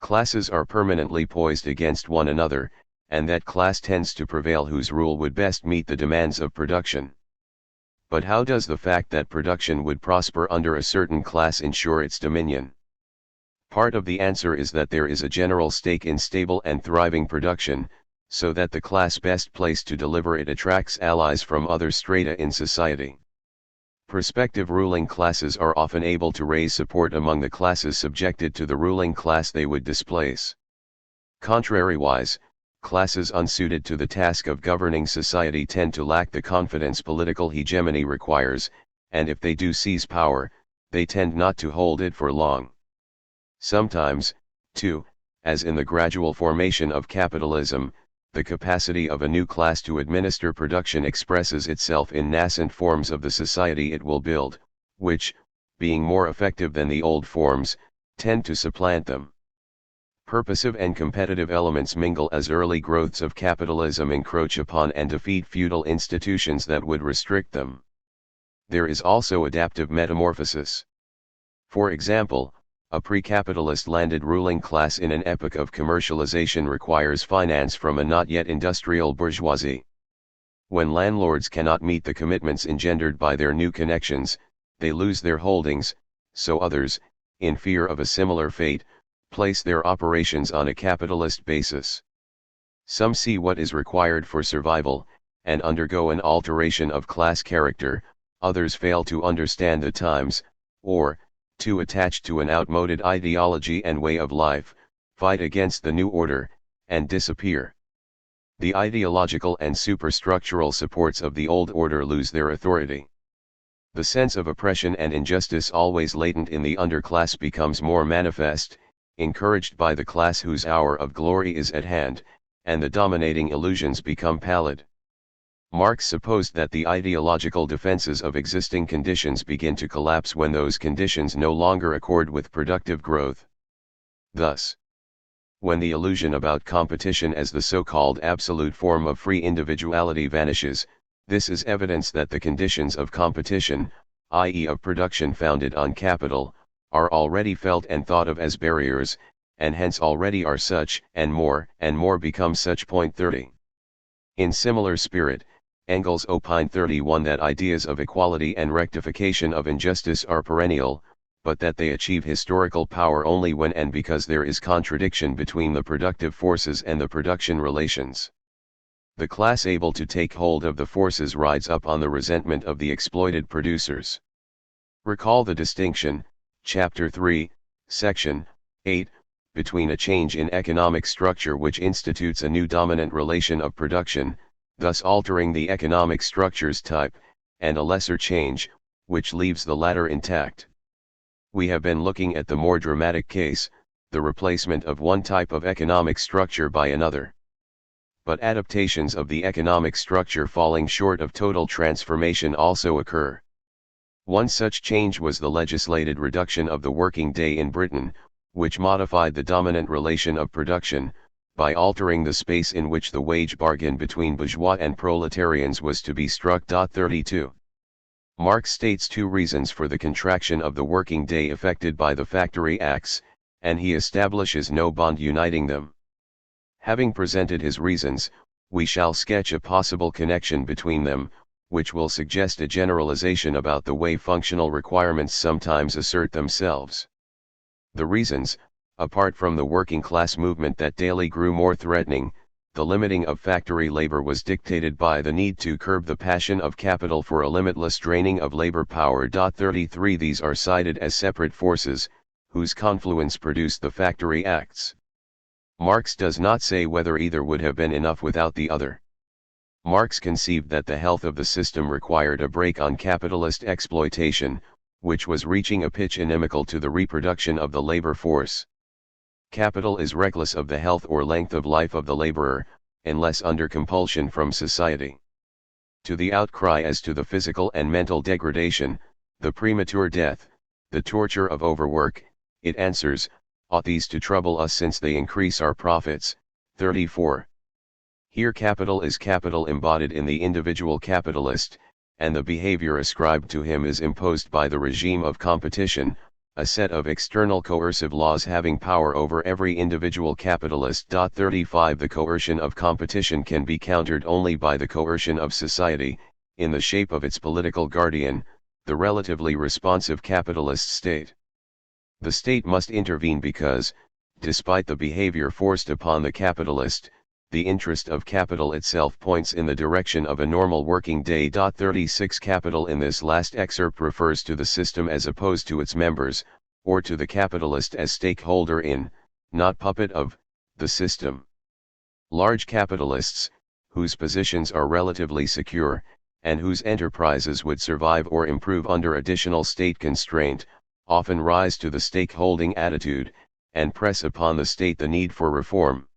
Classes are permanently poised against one another, and that class tends to prevail whose rule would best meet the demands of production. But how does the fact that production would prosper under a certain class ensure its dominion? Part of the answer is that there is a general stake in stable and thriving production, so that the class best placed to deliver it attracts allies from other strata in society. Prospective ruling classes are often able to raise support among the classes subjected to the ruling class they would displace. Contrariwise, classes unsuited to the task of governing society tend to lack the confidence political hegemony requires, and if they do seize power, they tend not to hold it for long. Sometimes, too, as in the gradual formation of capitalism, the capacity of a new class to administer production expresses itself in nascent forms of the society it will build, which, being more effective than the old forms, tend to supplant them. Purposive and competitive elements mingle as early growths of capitalism encroach upon and defeat feudal institutions that would restrict them. There is also adaptive metamorphosis. For example, a pre-capitalist landed ruling class in an epoch of commercialization requires finance from a not yet industrial bourgeoisie. When landlords cannot meet the commitments engendered by their new connections, they lose their holdings, so others, in fear of a similar fate, place their operations on a capitalist basis. Some see what is required for survival, and undergo an alteration of class character, others fail to understand the times, or, too attached to an outmoded ideology and way of life, fight against the new order, and disappear. The ideological and superstructural supports of the old order lose their authority. The sense of oppression and injustice always latent in the underclass becomes more manifest, encouraged by the class whose hour of glory is at hand, and the dominating illusions become pallid. Marx supposed that the ideological defenses of existing conditions begin to collapse when those conditions no longer accord with productive growth. Thus, when the illusion about competition as the so-called absolute form of free individuality vanishes, this is evidence that the conditions of competition, i.e. of production founded on capital, are already felt and thought of as barriers, and hence already are such, and more become such. Point 30. In similar spirit, Engels opined 31 that ideas of equality and rectification of injustice are perennial, but that they achieve historical power only when and because there is contradiction between the productive forces and the production relations. The class able to take hold of the forces rides up on the resentment of the exploited producers. Recall the distinction, Chapter 3, Section 8, between a change in economic structure which institutes a new dominant relation of production, thus altering the economic structure's type, and a lesser change, which leaves the latter intact. We have been looking at the more dramatic case, the replacement of one type of economic structure by another. But adaptations of the economic structure falling short of total transformation also occur. One such change was the legislated reduction of the working day in Britain, which modified the dominant relation of production, by altering the space in which the wage bargain between bourgeois and proletarians was to be struck. 32. Marx states two reasons for the contraction of the working day effected by the Factory Acts, and he establishes no bond uniting them. Having presented his reasons, we shall sketch a possible connection between them, which will suggest a generalization about the way functional requirements sometimes assert themselves. The reasons, apart from the working class movement that daily grew more threatening, the limiting of factory labor was dictated by the need to curb the passion of capital for a limitless draining of labor power. 33 These are cited as separate forces, whose confluence produced the Factory Acts. Marx does not say whether either would have been enough without the other. Marx conceived that the health of the system required a break on capitalist exploitation, which was reaching a pitch inimical to the reproduction of the labor force. Capital is reckless of the health or length of life of the laborer, unless under compulsion from society. To the outcry as to the physical and mental degradation, the premature death, the torture of overwork, it answers, ought these to trouble us since they increase our profits. 34. Here capital is capital embodied in the individual capitalist, and the behavior ascribed to him is imposed by the regime of competition, a set of external coercive laws having power over every individual capitalist. 35 The coercion of competition can be countered only by the coercion of society, in the shape of its political guardian, the relatively responsive capitalist state. The state must intervene because, despite the behavior forced upon the capitalist, the interest of capital itself points in the direction of a normal working day. 36 Capital in this last excerpt refers to the system as opposed to its members, or to the capitalist as stakeholder in, not puppet of, the system. Large capitalists, whose positions are relatively secure, and whose enterprises would survive or improve under additional state constraint, often rise to the stakeholding attitude, and press upon the state the need for reform.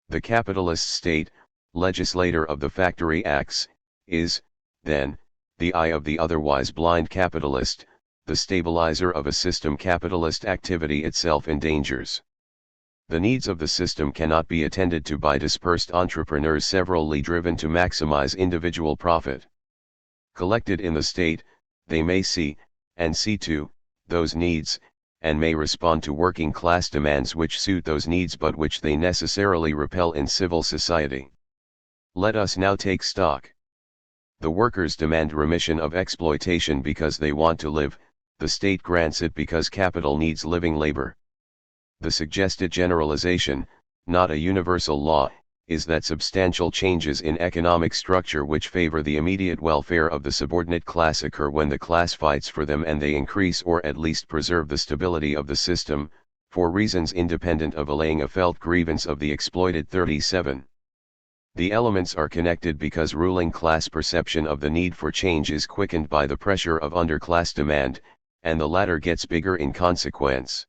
The capitalist state, legislator of the Factory Acts, is, then, the eye of the otherwise blind capitalist, the stabilizer of a system capitalist activity itself endangers. The needs of the system cannot be attended to by dispersed entrepreneurs severally driven to maximize individual profit. Collected in the state, they may see, and see to, those needs, and may respond to working class demands which suit those needs but which they necessarily repel in civil society. Let us now take stock. The workers demand remission of exploitation because they want to live, the state grants it because capital needs living labor. The suggested generalization, not a universal law, is that substantial changes in economic structure which favor the immediate welfare of the subordinate class occur when the class fights for them and they increase or at least preserve the stability of the system, for reasons independent of allaying a felt grievance of the exploited. 37. The elements are connected because ruling class perception of the need for change is quickened by the pressure of underclass demand, and the latter gets bigger in consequence.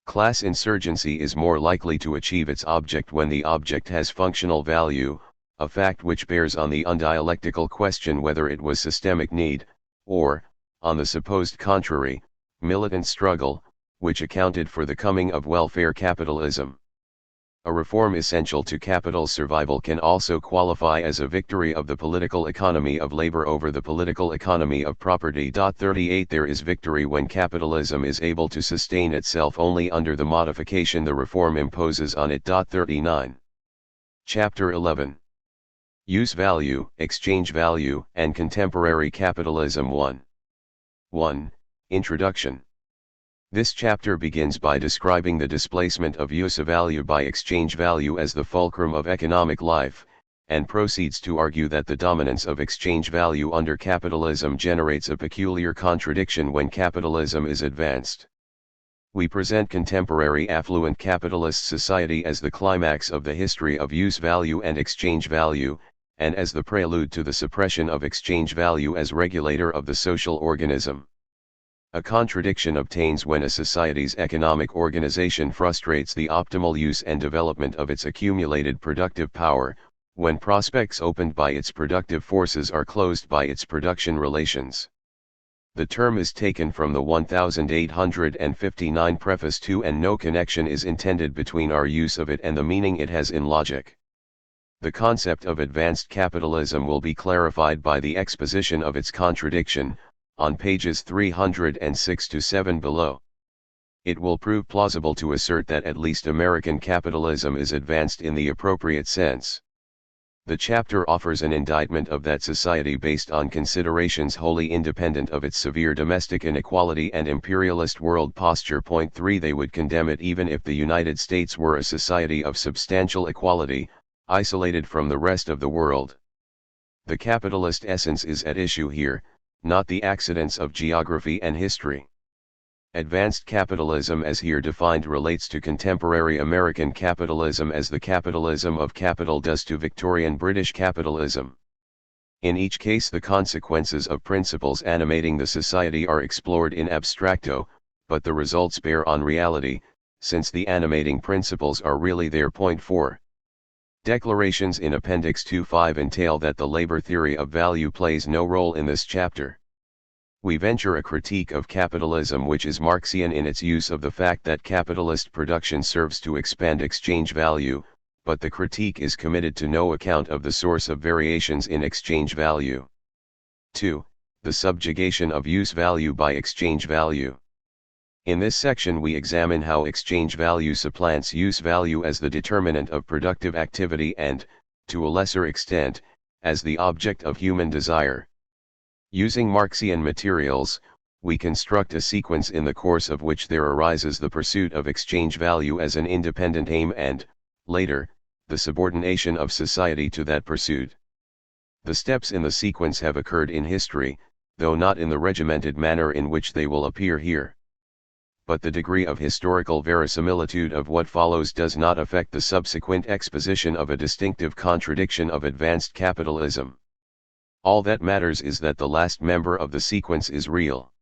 Class insurgency is more likely to achieve its object when the object has functional value, a fact which bears on the undialectical question whether it was systemic need, or, on the supposed contrary, militant struggle, which accounted for the coming of welfare capitalism. A reform essential to capital's survival can also qualify as a victory of the political economy of labor over the political economy of property. 38 There is victory when capitalism is able to sustain itself only under the modification the reform imposes on it. 39. Chapter 11. Use value, exchange value, and contemporary capitalism. 1. Introduction. This chapter begins by describing the displacement of use value by exchange value as the fulcrum of economic life, and proceeds to argue that the dominance of exchange value under capitalism generates a peculiar contradiction when capitalism is advanced. We present contemporary affluent capitalist society as the climax of the history of use value and exchange value, and as the prelude to the suppression of exchange value as regulator of the social organism. A contradiction obtains when a society's economic organization frustrates the optimal use and development of its accumulated productive power, when prospects opened by its productive forces are closed by its production relations. The term is taken from the 1859 preface to, and no connection is intended between our use of it and the meaning it has in logic. The concept of advanced capitalism will be clarified by the exposition of its contradiction, on pages 306 to 7 below. It will prove plausible to assert that at least American capitalism is advanced in the appropriate sense. The chapter offers an indictment of that society based on considerations wholly independent of its severe domestic inequality and imperialist world posture. 3 They would condemn it even if the United States were a society of substantial equality, isolated from the rest of the world. The capitalist essence is at issue here, not the accidents of geography and history. Advanced capitalism as here defined relates to contemporary American capitalism as the capitalism of capital does to Victorian British capitalism. In each case the consequences of principles animating the society are explored in abstracto, but the results bear on reality, since the animating principles are really there. 4. Declarations in Appendix 2.5 entail that the labor theory of value plays no role in this chapter. We venture a critique of capitalism which is Marxian in its use of the fact that capitalist production serves to expand exchange value, but the critique is committed to no account of the source of variations in exchange value. 2. The subjugation of use value by exchange value. In this section we examine how exchange value supplants use value as the determinant of productive activity and, to a lesser extent, as the object of human desire. Using Marxian materials, we construct a sequence in the course of which there arises the pursuit of exchange value as an independent aim and, later, the subordination of society to that pursuit. The steps in the sequence have occurred in history, though not in the regimented manner in which they will appear here. But the degree of historical verisimilitude of what follows does not affect the subsequent exposition of a distinctive contradiction of advanced capitalism. All that matters is that the last member of the sequence is real.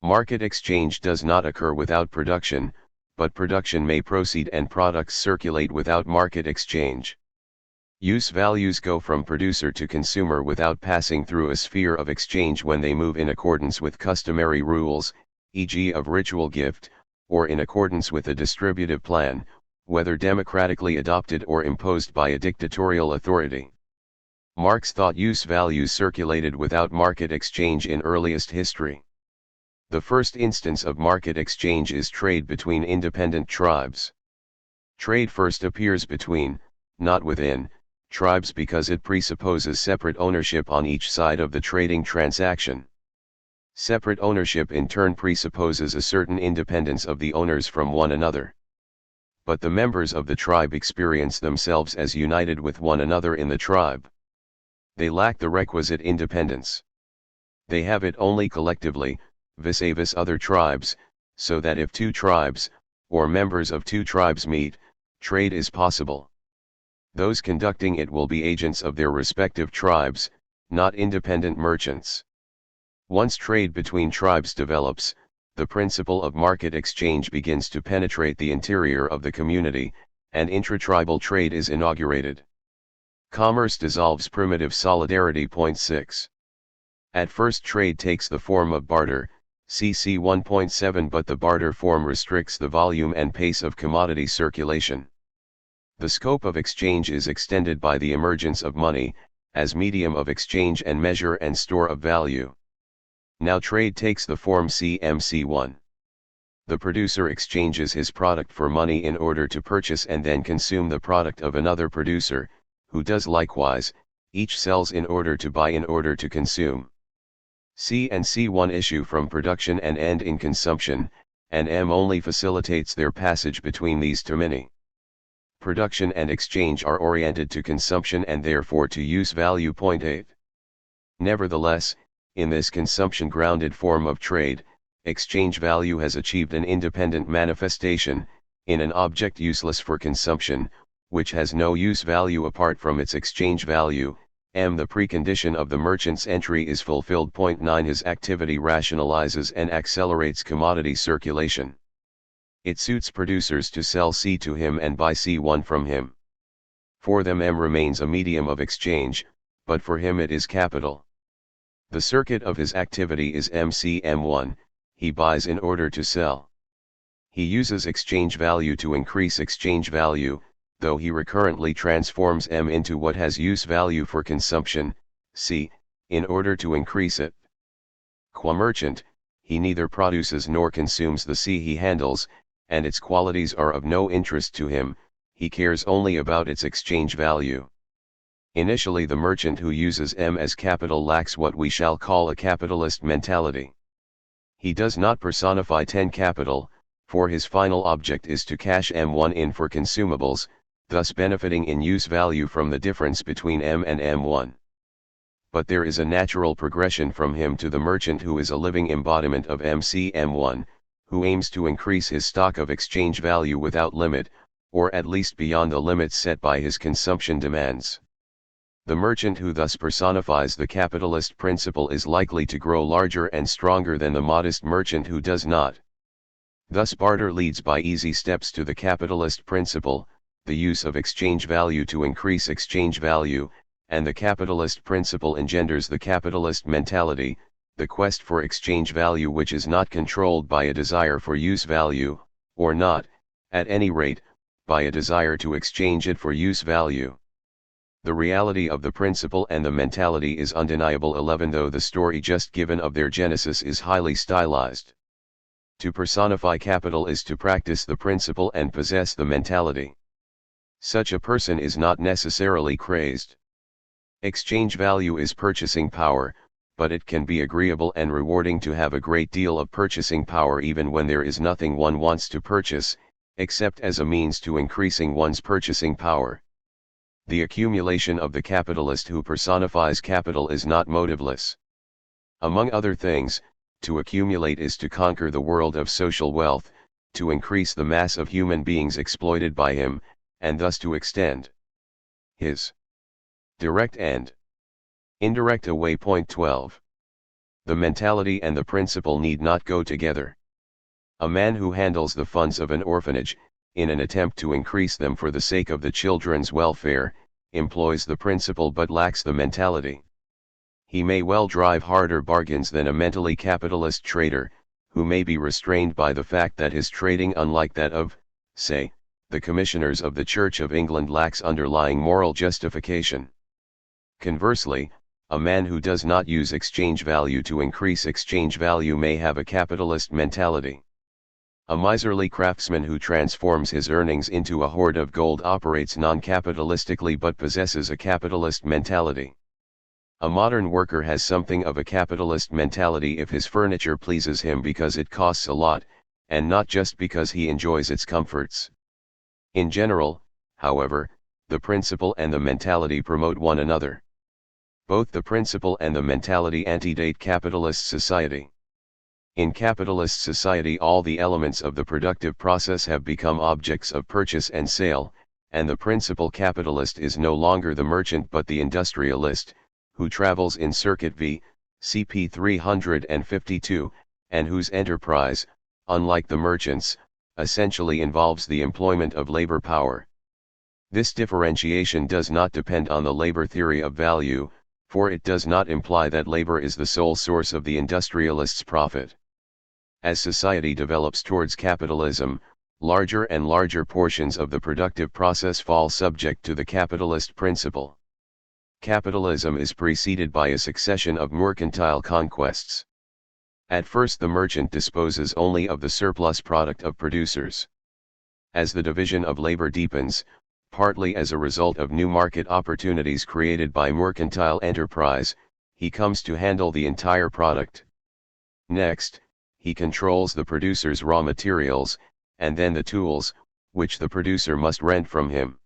Market exchange does not occur without production, but production may proceed and products circulate without market exchange. Use values go from producer to consumer without passing through a sphere of exchange when they move in accordance with customary rules, e.g. of ritual gift, or in accordance with a distributive plan, whether democratically adopted or imposed by a dictatorial authority. Marx thought use values circulated without market exchange in earliest history. The first instance of market exchange is trade between independent tribes. Trade first appears between, not within, tribes because it presupposes separate ownership on each side of the trading transaction. Separate ownership in turn presupposes a certain independence of the owners from one another. But the members of the tribe experience themselves as united with one another in the tribe. They lack the requisite independence. They have it only collectively, vis-a-vis other tribes, so that if two tribes, or members of two tribes meet, trade is possible. Those conducting it will be agents of their respective tribes, not independent merchants. Once trade between tribes develops, the principle of market exchange begins to penetrate the interior of the community, and intratribal trade is inaugurated. Commerce dissolves primitive solidarity. Point 6. At first trade takes the form of barter, cc 1.7, but the barter form restricts the volume and pace of commodity circulation. The scope of exchange is extended by the emergence of money, as medium of exchange and measure and store of value. Now trade takes the form CMC1. The producer exchanges his product for money in order to purchase and then consume the product of another producer, who does likewise. Each sells in order to buy in order to consume. C and C1 issue from production and end in consumption, and M only facilitates their passage between these termini. Production and exchange are oriented to consumption and therefore to use value. Point 8. Nevertheless, in this consumption-grounded form of trade, exchange value has achieved an independent manifestation, in an object useless for consumption, which has no use value apart from its exchange value. M. The precondition of the merchant's entry is fulfilled. Point 9. His activity rationalizes and accelerates commodity circulation. It suits producers to sell C to him and buy C1 from him. For them M remains a medium of exchange, but for him it is capital. The circuit of his activity is MCM1, he buys in order to sell. He uses exchange value to increase exchange value, though he recurrently transforms M into what has use value for consumption, C, in order to increase it. Qua merchant, he neither produces nor consumes the C he handles, and its qualities are of no interest to him, he cares only about its exchange value. Initially the merchant who uses M as capital lacks what we shall call a capitalist mentality. He does not personify 10 capital, for his final object is to cash M1 in for consumables, thus benefiting in use value from the difference between M and M1. But there is a natural progression from him to the merchant who is a living embodiment of MCM1, who aims to increase his stock of exchange value without limit, or at least beyond the limits set by his consumption demands. The merchant who thus personifies the capitalist principle is likely to grow larger and stronger than the modest merchant who does not. Thus barter leads by easy steps to the capitalist principle, the use of exchange value to increase exchange value, and the capitalist principle engenders the capitalist mentality, the quest for exchange value which is not controlled by a desire for use value, or not, at any rate, by a desire to exchange it for use value. The reality of the principle and the mentality is undeniable. 11 Though the story just given of their genesis is highly stylized. To personify capital is to practice the principle and possess the mentality. Such a person is not necessarily crazed. Exchange value is purchasing power, but it can be agreeable and rewarding to have a great deal of purchasing power even when there is nothing one wants to purchase, except as a means to increasing one's purchasing power. The accumulation of the capitalist who personifies capital is not motiveless. Among other things, to accumulate is to conquer the world of social wealth, to increase the mass of human beings exploited by him, and thus to extend his direct and indirect away. Point 12. The mentality and the principle need not go together. A man who handles the funds of an orphanage, in an attempt to increase them for the sake of the children's welfare, employs the principle but lacks the mentality. He may well drive harder bargains than a mentally capitalist trader, who may be restrained by the fact that his trading, unlike that of, say, the commissioners of the Church of England, lacks underlying moral justification. Conversely, a man who does not use exchange value to increase exchange value may have a capitalist mentality. A miserly craftsman who transforms his earnings into a hoard of gold operates non-capitalistically but possesses a capitalist mentality. A modern worker has something of a capitalist mentality if his furniture pleases him because it costs a lot, and not just because he enjoys its comforts. In general, however, the principle and the mentality promote one another. Both the principle and the mentality antedate capitalist society. In capitalist society, all the elements of the productive process have become objects of purchase and sale, and the principal capitalist is no longer the merchant but the industrialist, who travels in Circuit V, CP 352, and whose enterprise, unlike the merchants, essentially involves the employment of labor power. This differentiation does not depend on the labor theory of value, for it does not imply that labor is the sole source of the industrialist's profit. As society develops towards capitalism, larger and larger portions of the productive process fall subject to the capitalist principle. Capitalism is preceded by a succession of mercantile conquests. At first the merchant disposes only of the surplus product of producers. As the division of labor deepens, partly as a result of new market opportunities created by mercantile enterprise, he comes to handle the entire product. Next, he controls the producer's raw materials, and then the tools, which the producer must rent from him.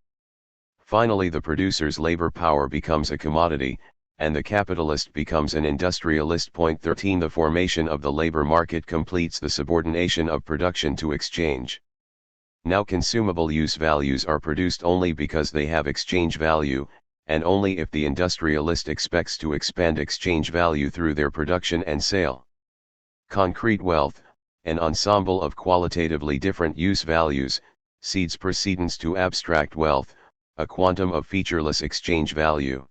Finally, the producer's labor power becomes a commodity, and the capitalist becomes an industrialist. 13 The formation of the labor market completes the subordination of production to exchange. Now consumable use values are produced only because they have exchange value, and only if the industrialist expects to expand exchange value through their production and sale. Concrete wealth, an ensemble of qualitatively different use values, cedes precedence to abstract wealth, a quantum of featureless exchange value.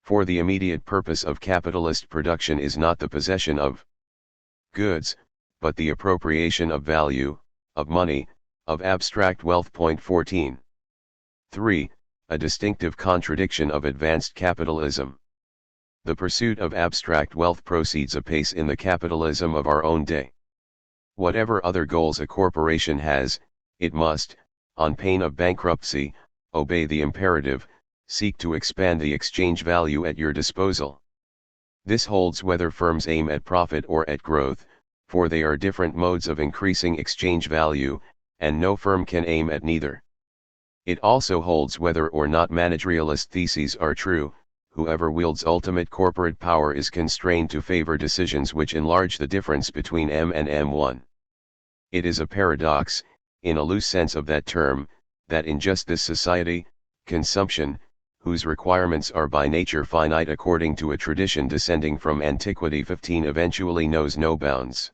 For the immediate purpose of capitalist production is not the possession of goods, but the appropriation of value, of money, of abstract wealth. 14. 3. A distinctive contradiction of advanced capitalism. The pursuit of abstract wealth proceeds apace in the capitalism of our own day. Whatever other goals a corporation has, it must, on pain of bankruptcy, obey the imperative, seek to expand the exchange value at your disposal. This holds whether firms aim at profit or at growth, for they are different modes of increasing exchange value, and no firm can aim at neither. It also holds whether or not managerialist theses are true. Whoever wields ultimate corporate power is constrained to favor decisions which enlarge the difference between M and M1. It is a paradox, in a loose sense of that term, that in just this society, consumption, whose requirements are by nature finite according to a tradition descending from antiquity 15 eventually knows no bounds.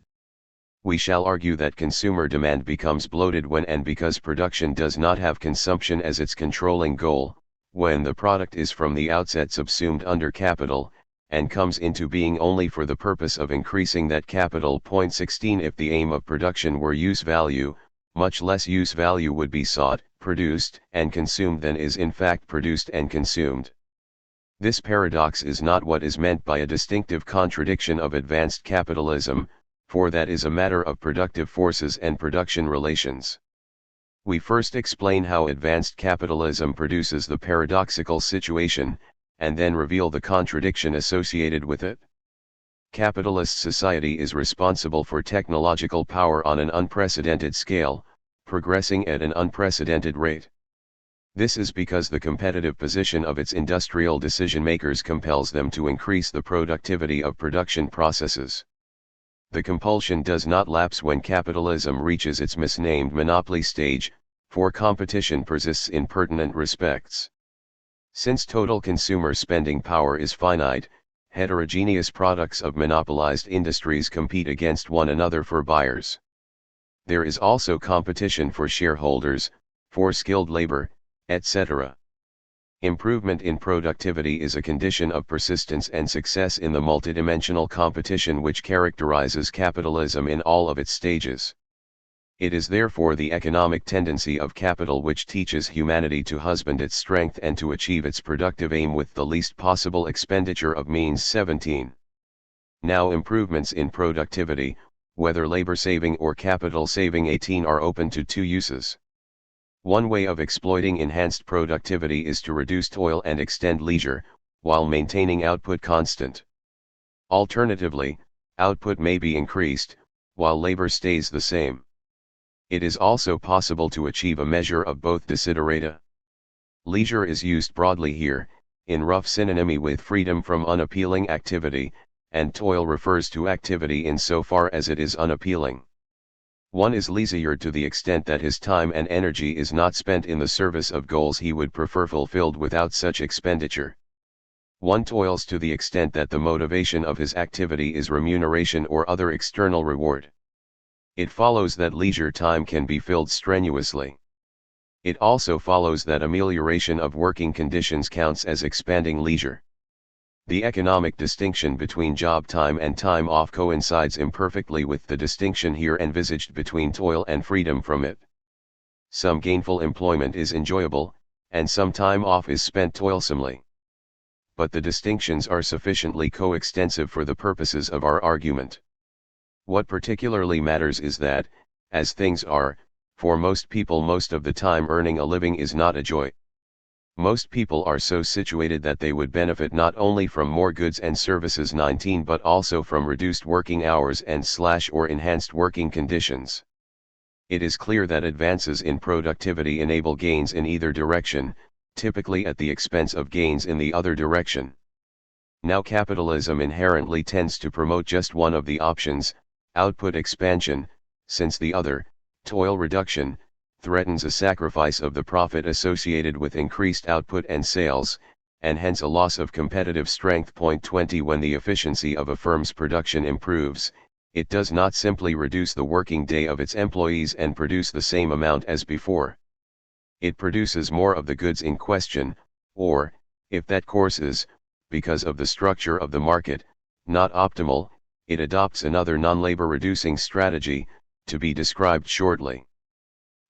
We shall argue that consumer demand becomes bloated when and because production does not have consumption as its controlling goal, when the product is from the outset subsumed under capital, and comes into being only for the purpose of increasing that capital. 16 If the aim of production were use value, much less use value would be sought, produced, and consumed than is in fact produced and consumed. This paradox is not what is meant by a distinctive contradiction of advanced capitalism, for that is a matter of productive forces and production relations. We first explain how advanced capitalism produces the paradoxical situation, and then reveal the contradiction associated with it. Capitalist society is responsible for technological power on an unprecedented scale, progressing at an unprecedented rate. This is because the competitive position of its industrial decision-makers compels them to increase the productivity of production processes. The compulsion does not lapse when capitalism reaches its misnamed monopoly stage, for competition persists in pertinent respects. Since total consumer spending power is finite, heterogeneous products of monopolized industries compete against one another for buyers. There is also competition for shareholders, for skilled labor, etc. Improvement in productivity is a condition of persistence and success in the multidimensional competition which characterizes capitalism in all of its stages. It is therefore the economic tendency of capital which teaches humanity to husband its strength and to achieve its productive aim with the least possible expenditure of means. 17. Now improvements in productivity, whether labor-saving or capital-saving 18 are open to two uses. One way of exploiting enhanced productivity is to reduce toil and extend leisure, while maintaining output constant. Alternatively, output may be increased, while labor stays the same. It is also possible to achieve a measure of both desiderata. Leisure is used broadly here, in rough synonymy with freedom from unappealing activity, and toil refers to activity in so far as it is unappealing. One is leisured to the extent that his time and energy is not spent in the service of goals he would prefer fulfilled without such expenditure. One toils to the extent that the motivation of his activity is remuneration or other external reward. It follows that leisure time can be filled strenuously. It also follows that amelioration of working conditions counts as expanding leisure. The economic distinction between job time and time off coincides imperfectly with the distinction here envisaged between toil and freedom from it. Some gainful employment is enjoyable, and some time off is spent toilsomely. But the distinctions are sufficiently coextensive for the purposes of our argument. What particularly matters is that, as things are, for most people most of the time earning a living is not a joy. Most people are so situated that they would benefit not only from more goods and services 19 but also from reduced working hours and or enhanced working conditions. It is clear that advances in productivity enable gains in either direction, typically at the expense of gains in the other direction. Now capitalism inherently tends to promote just one of the options, output expansion, since the other, toil reduction, threatens a sacrifice of the profit associated with increased output and sales, and hence a loss of competitive strength. 20 When the efficiency of a firm's production improves, it does not simply reduce the working day of its employees and produce the same amount as before. It produces more of the goods in question, or, if that course is, because of the structure of the market, not optimal, it adopts another non-labor reducing strategy, to be described shortly.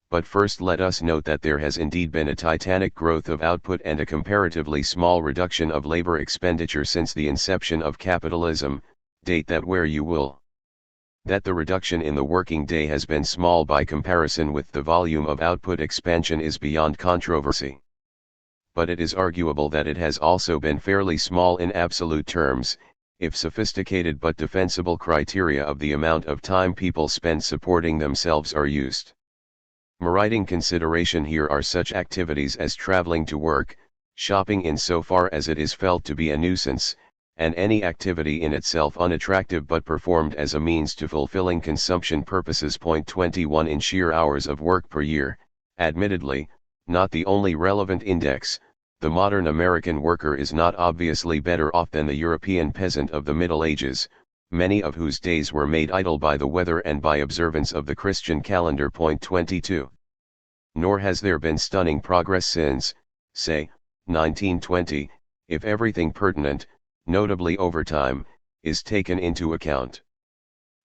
But first let us note that there has indeed been a titanic growth of output and a comparatively small reduction of labor expenditure since the inception of capitalism, date that where you will. That the reduction in the working day has been small by comparison with the volume of output expansion is beyond controversy. But it is arguable that it has also been fairly small in absolute terms, if sophisticated but defensible criteria of the amount of time people spend supporting themselves are used. Meriting consideration here are such activities as traveling to work, shopping insofar as it is felt to be a nuisance, and any activity in itself unattractive but performed as a means to fulfilling consumption purposes. 21 In sheer hours of work per year, admittedly, not the only relevant index, the modern American worker is not obviously better off than the European peasant of the Middle Ages, many of whose days were made idle by the weather and by observance of the Christian calendar. 22 Nor has there been stunning progress since, say, 1920, if everything pertinent, notably overtime, is taken into account.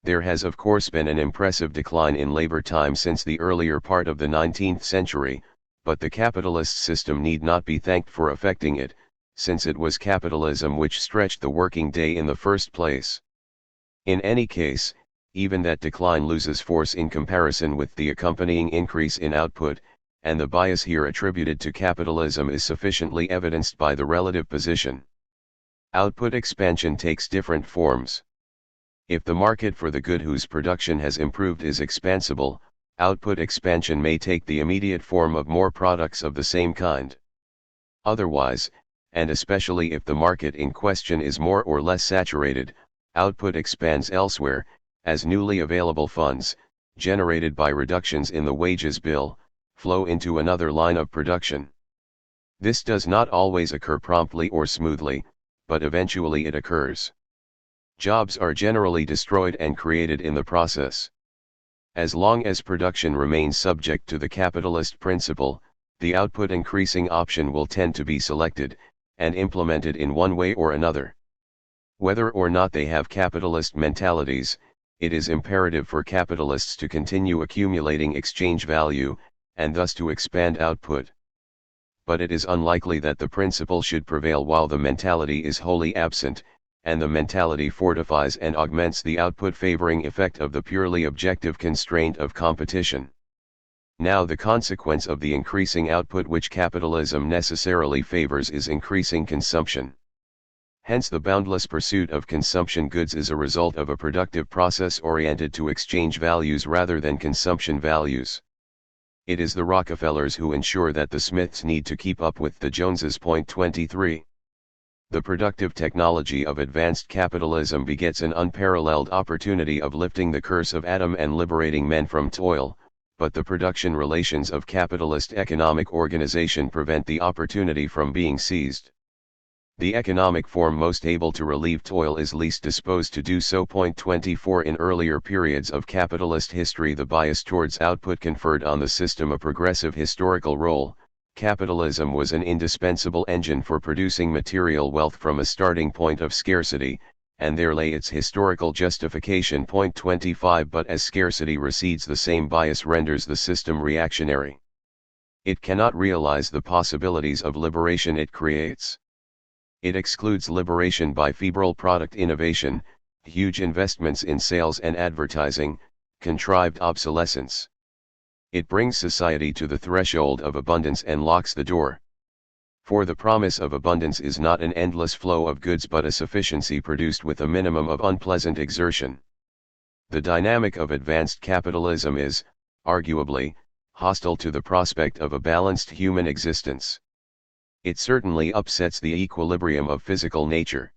There has of course been an impressive decline in labor time since the earlier part of the 19th century, but the capitalist system need not be thanked for affecting it, since it was capitalism which stretched the working day in the first place. In any case, even that decline loses force in comparison with the accompanying increase in output, and the bias here attributed to capitalism is sufficiently evidenced by the relative position. Output expansion takes different forms. If the market for the good whose production has improved is expansible, output expansion may take the immediate form of more products of the same kind. Otherwise, and especially if the market in question is more or less saturated, output expands elsewhere, as newly available funds, generated by reductions in the wages bill, flow into another line of production. This does not always occur promptly or smoothly, but eventually it occurs. Jobs are generally destroyed and created in the process. As long as production remains subject to the capitalist principle, the output increasing option will tend to be selected, and implemented in one way or another. Whether or not they have capitalist mentalities, it is imperative for capitalists to continue accumulating exchange value, and thus to expand output. But it is unlikely that the principle should prevail while the mentality is wholly absent, and the mentality fortifies and augments the output favoring effect of the purely objective constraint of competition. Now the consequence of the increasing output which capitalism necessarily favors is increasing consumption. Hence the boundless pursuit of consumption goods is a result of a productive process oriented to exchange values rather than consumption values. It is the Rockefellers who ensure that the Smiths need to keep up with the Joneses. 23 The productive technology of advanced capitalism begets an unparalleled opportunity of lifting the curse of Adam and liberating men from toil, but the production relations of capitalist economic organization prevent the opportunity from being seized. The economic form most able to relieve toil is least disposed to do so. 24 In earlier periods of capitalist history, the bias towards output conferred on the system a progressive historical role. Capitalism was an indispensable engine for producing material wealth from a starting point of scarcity, and there lay its historical justification. 25 But as scarcity recedes, the same bias renders the system reactionary. It cannot realize the possibilities of liberation it creates. It excludes liberation by febrile product innovation, huge investments in sales and advertising, contrived obsolescence. It brings society to the threshold of abundance and locks the door. For the promise of abundance is not an endless flow of goods but a sufficiency produced with a minimum of unpleasant exertion. The dynamic of advanced capitalism is, arguably, hostile to the prospect of a balanced human existence. It certainly upsets the equilibrium of physical nature.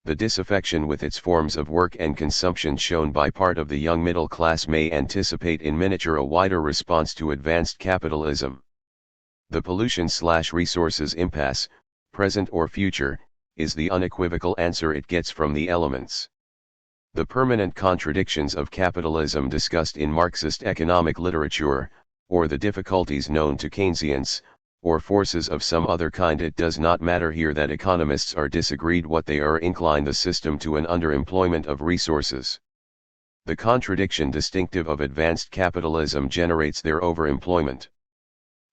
The disaffection with its forms of work and consumption shown by part of the young middle class may anticipate in miniature a wider response to advanced capitalism. The pollution/resources impasse, present or future, is the unequivocal answer it gets from the elements. The permanent contradictions of capitalism discussed in Marxist economic literature, or the difficulties known to Keynesians, or forces of some other kind, it does not matter here that economists are disagreed what they are incline the system to an underemployment of resources. The contradiction distinctive of advanced capitalism generates their overemployment.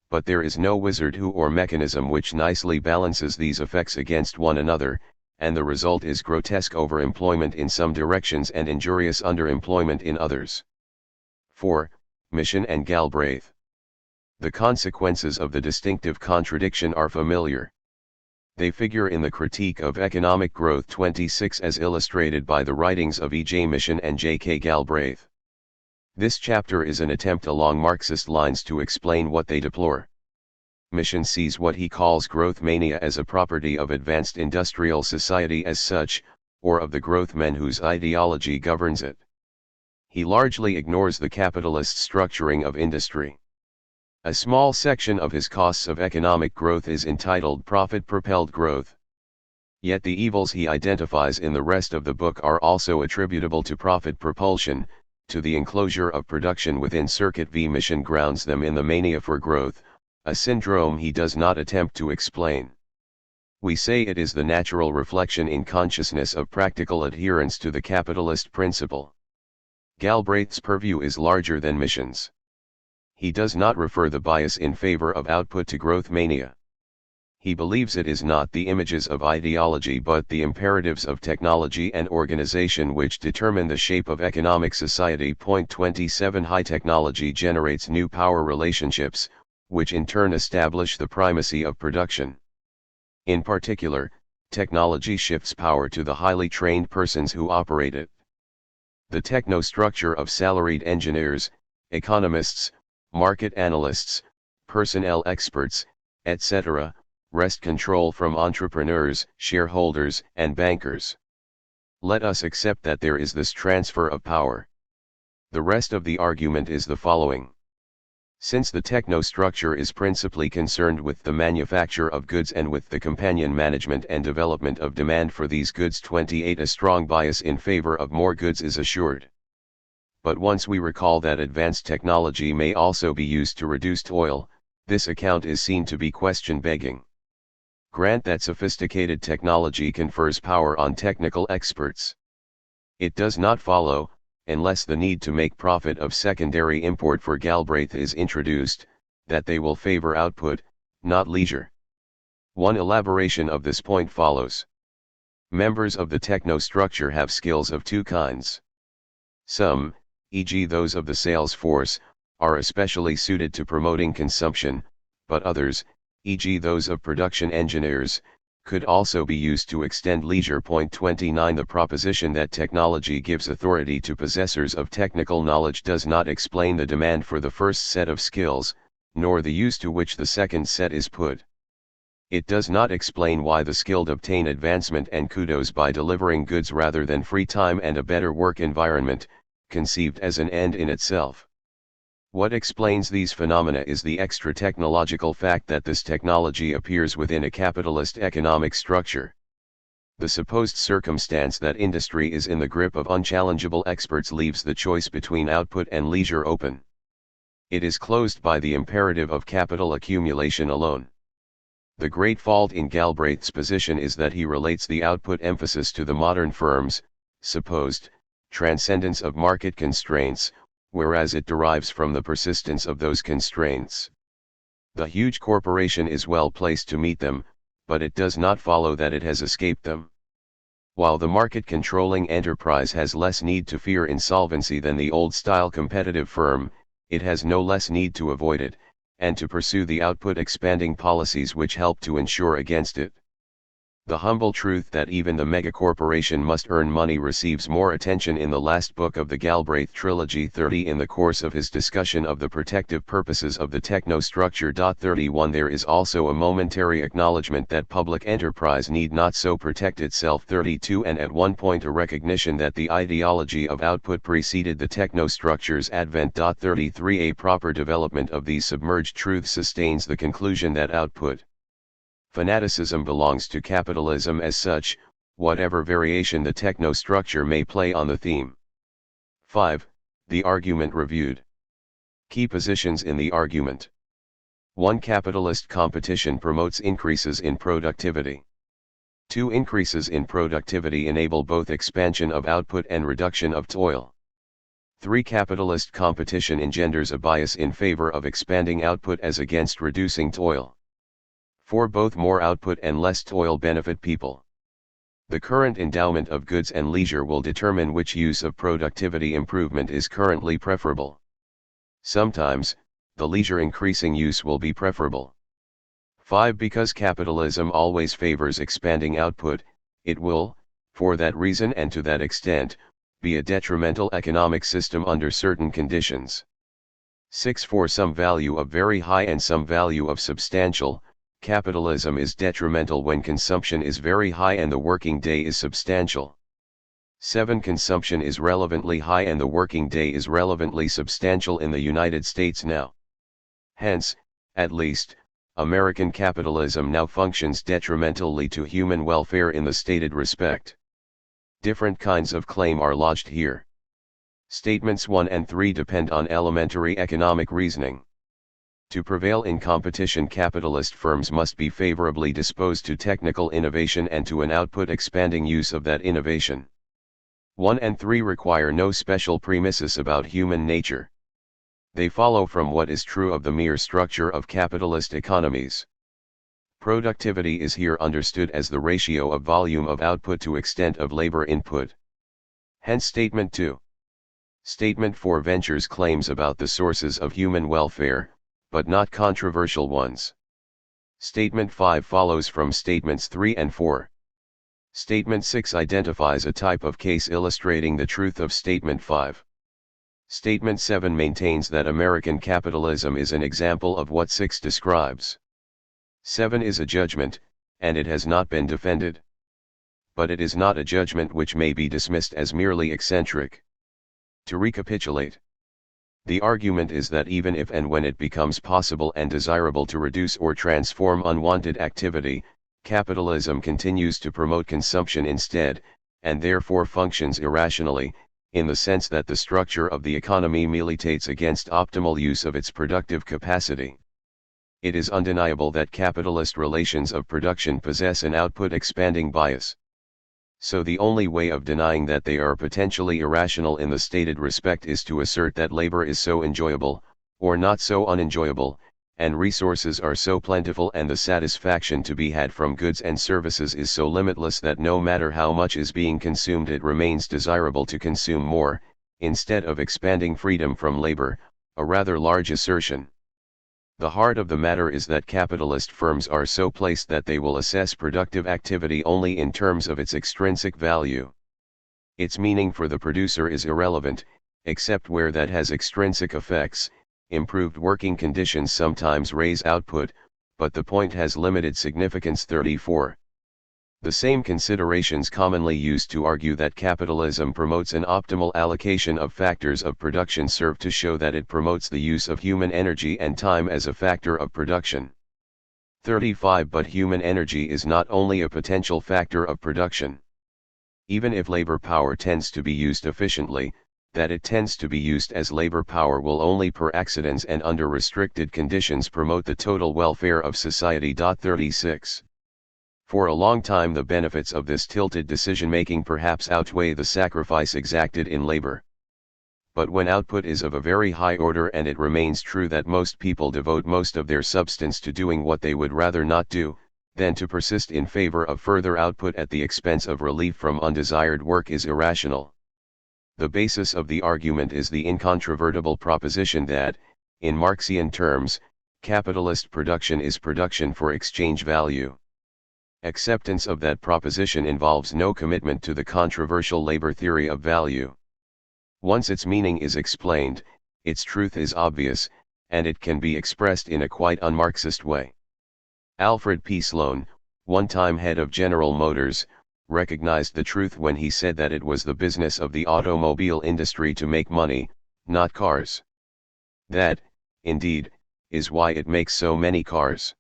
But there is no wizard who or mechanism which nicely balances these effects against one another, and the result is grotesque overemployment in some directions and injurious underemployment in others. 4. Mission and Galbraith. The consequences of the distinctive contradiction are familiar. They figure in the Critique of Economic Growth 26 as illustrated by the writings of E. J. Mission and J. K. Galbraith. This chapter is an attempt along Marxist lines to explain what they deplore. Mission sees what he calls growth mania as a property of advanced industrial society as such, or of the growth men whose ideology governs it. He largely ignores the capitalist structuring of industry. A small section of his Costs of Economic Growth is entitled Profit-Propelled Growth. Yet the evils he identifies in the rest of the book are also attributable to profit propulsion, to the enclosure of production within circuit v. Mission grounds them in the mania for growth, a syndrome he does not attempt to explain. We say it is the natural reflection in consciousness of practical adherence to the capitalist principle. Galbraith's purview is larger than Mission's. He does not refer the bias in favor of output to growth mania. He believes it is not the images of ideology but the imperatives of technology and organization which determine the shape of economic society. 27 High technology generates new power relationships, which in turn establish the primacy of production. In particular, technology shifts power to the highly trained persons who operate it. The technostructure of salaried engineers, economists, market analysts, personnel experts, etc., wrest control from entrepreneurs, shareholders, and bankers. Let us accept that there is this transfer of power. The rest of the argument is the following. Since the technostructure is principally concerned with the manufacture of goods and with the companion management and development of demand for these goods, 28 a strong bias in favor of more goods is assured. But once we recall that advanced technology may also be used to reduce toil, this account is seen to be question-begging. Grant that sophisticated technology confers power on technical experts. It does not follow, unless the need to make profit of secondary import for Galbraith is introduced, that they will favor output, not leisure. One elaboration of this point follows. Members of the technostructure have skills of two kinds. Some, e.g. those of the sales force, are especially suited to promoting consumption, but others, e.g. those of production engineers, could also be used to extend leisure. 29 The proposition that technology gives authority to possessors of technical knowledge does not explain the demand for the first set of skills, nor the use to which the second set is put. It does not explain why the skilled obtain advancement and kudos by delivering goods rather than free time and a better work environment, conceived as an end in itself. What explains these phenomena is the extra-technological fact that this technology appears within a capitalist economic structure. The supposed circumstance that industry is in the grip of unchallengeable experts leaves the choice between output and leisure open. It is closed by the imperative of capital accumulation alone. The great fault in Galbraith's position is that he relates the output emphasis to the modern firm's supposed transcendence of market constraints, whereas it derives from the persistence of those constraints. The huge corporation is well placed to meet them, but it does not follow that it has escaped them. While the market-controlling enterprise has less need to fear insolvency than the old-style competitive firm, it has no less need to avoid it, and to pursue the output-expanding policies which help to ensure against it. The humble truth that even the megacorporation must earn money receives more attention in the last book of the Galbraith trilogy 30 in the course of his discussion of the protective purposes of the technostructure. 31 There is also a momentary acknowledgement that public enterprise need not so protect itself. 32 And at one point a recognition that the ideology of output preceded the technostructure's advent. 33 A proper development of these submerged truths sustains the conclusion that output fanaticism belongs to capitalism as such, whatever variation the technostructure may play on the theme. 5. The argument reviewed. Key positions in the argument. 1. Capitalist competition promotes increases in productivity. 2. Increases in productivity enable both expansion of output and reduction of toil. 3. Capitalist competition engenders a bias in favor of expanding output as against reducing toil. 4. Both more output and less toil benefit people. The current endowment of goods and leisure will determine which use of productivity improvement is currently preferable. Sometimes, the leisure increasing use will be preferable. 5. Because capitalism always favors expanding output, it will, for that reason and to that extent, be a detrimental economic system under certain conditions. 6. For some value of very high and some value of substantial, capitalism is detrimental when consumption is very high and the working day is substantial. 7. Consumption is relevantly high and the working day is relevantly substantial in the United States now. Hence, at least, American capitalism now functions detrimentally to human welfare in the stated respect. Different kinds of claim are lodged here. Statements 1 and 3 depend on elementary economic reasoning. To prevail in competition, capitalist firms must be favorably disposed to technical innovation and to an output-expanding use of that innovation. 1 and 3 require no special premises about human nature. They follow from what is true of the mere structure of capitalist economies. Productivity is here understood as the ratio of volume of output to extent of labor input. Hence Statement 2. Statement 4 ventures claims about the sources of human welfare, but not controversial ones. Statement 5 follows from Statements 3 and 4. Statement 6 identifies a type of case illustrating the truth of Statement 5. Statement 7 maintains that American capitalism is an example of what 6 describes. 7 is a judgment, and it has not been defended. But it is not a judgment which may be dismissed as merely eccentric. To recapitulate, the argument is that even if and when it becomes possible and desirable to reduce or transform unwanted activity, capitalism continues to promote consumption instead, and therefore functions irrationally, in the sense that the structure of the economy militates against optimal use of its productive capacity. It is undeniable that capitalist relations of production possess an output-expanding bias. So the only way of denying that they are potentially irrational in the stated respect is to assert that labor is so enjoyable, or not so unenjoyable, and resources are so plentiful and the satisfaction to be had from goods and services is so limitless that no matter how much is being consumed it remains desirable to consume more, instead of expanding freedom from labor, a rather large assertion. The heart of the matter is that capitalist firms are so placed that they will assess productive activity only in terms of its extrinsic value. Its meaning for the producer is irrelevant, except where that has extrinsic effects. Improved working conditions sometimes raise output, but the point has limited significance. 34. The same considerations commonly used to argue that capitalism promotes an optimal allocation of factors of production serve to show that it promotes the use of human energy and time as a factor of production. 35 But human energy is not only a potential factor of production. Even if labor power tends to be used efficiently, that it tends to be used as labor power will only per accidents and under restricted conditions promote the total welfare of society. 36 For a long time the benefits of this tilted decision-making perhaps outweigh the sacrifice exacted in labor. But when output is of a very high order and it remains true that most people devote most of their substance to doing what they would rather not do, then to persist in favor of further output at the expense of relief from undesired work is irrational. The basis of the argument is the incontrovertible proposition that, in Marxian terms, capitalist production is production for exchange value. Acceptance of that proposition involves no commitment to the controversial labor theory of value. Once its meaning is explained, its truth is obvious, and it can be expressed in a quite un-Marxist way. Alfred P. Sloan, one-time head of General Motors, recognized the truth when he said that it was the business of the automobile industry to make money, not cars. That, indeed, is why it makes so many cars.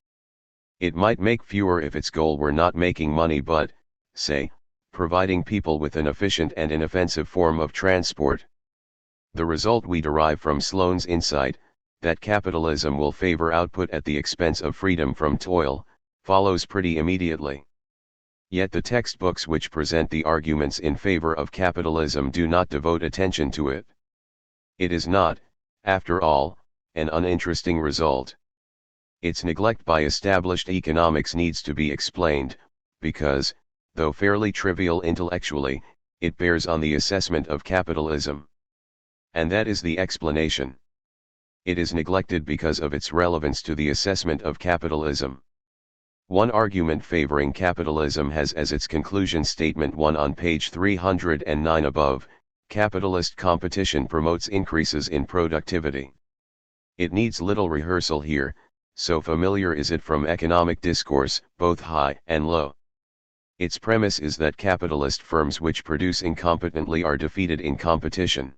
It might make fewer if its goal were not making money but, say, providing people with an efficient and inoffensive form of transport. The result we derive from Sloan's insight, that capitalism will favor output at the expense of freedom from toil, follows pretty immediately. Yet the textbooks which present the arguments in favor of capitalism do not devote attention to it. It is not, after all, an uninteresting result. Its neglect by established economics needs to be explained, because, though fairly trivial intellectually, it bears on the assessment of capitalism. And that is the explanation. It is neglected because of its relevance to the assessment of capitalism. One argument favoring capitalism has as its conclusion statement 1 on page 309 above, capitalist competition promotes increases in productivity. It needs little rehearsal here, so familiar is it from economic discourse, both high and low. Its premise is that capitalist firms which produce incompetently are defeated in competition.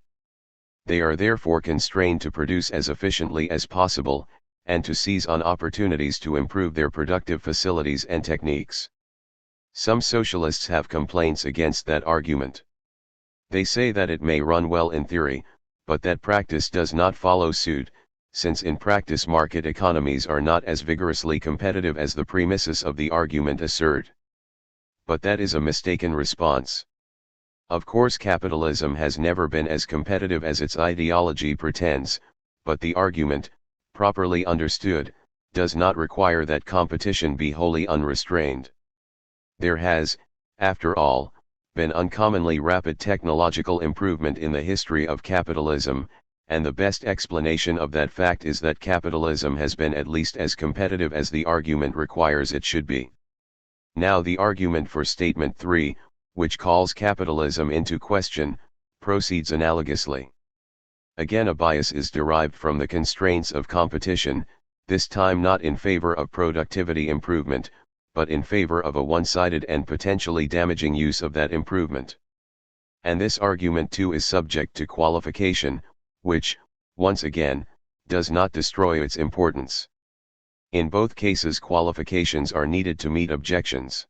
They are therefore constrained to produce as efficiently as possible, and to seize on opportunities to improve their productive facilities and techniques. Some socialists have complaints against that argument. They say that it may run well in theory, but that practice does not follow suit, since in practice market economies are not as vigorously competitive as the premises of the argument assert. But that is a mistaken response. Of course capitalism has never been as competitive as its ideology pretends, but the argument, properly understood, does not require that competition be wholly unrestrained. There has, after all, been uncommonly rapid technological improvement in the history of capitalism, and the best explanation of that fact is that capitalism has been at least as competitive as the argument requires it should be. Now the argument for statement 3, which calls capitalism into question, proceeds analogously. Again a bias is derived from the constraints of competition, this time not in favor of productivity improvement, but in favor of a one-sided and potentially damaging use of that improvement. And this argument too is subject to qualification, which, once again, does not destroy its importance. In both cases qualifications are needed to meet objections.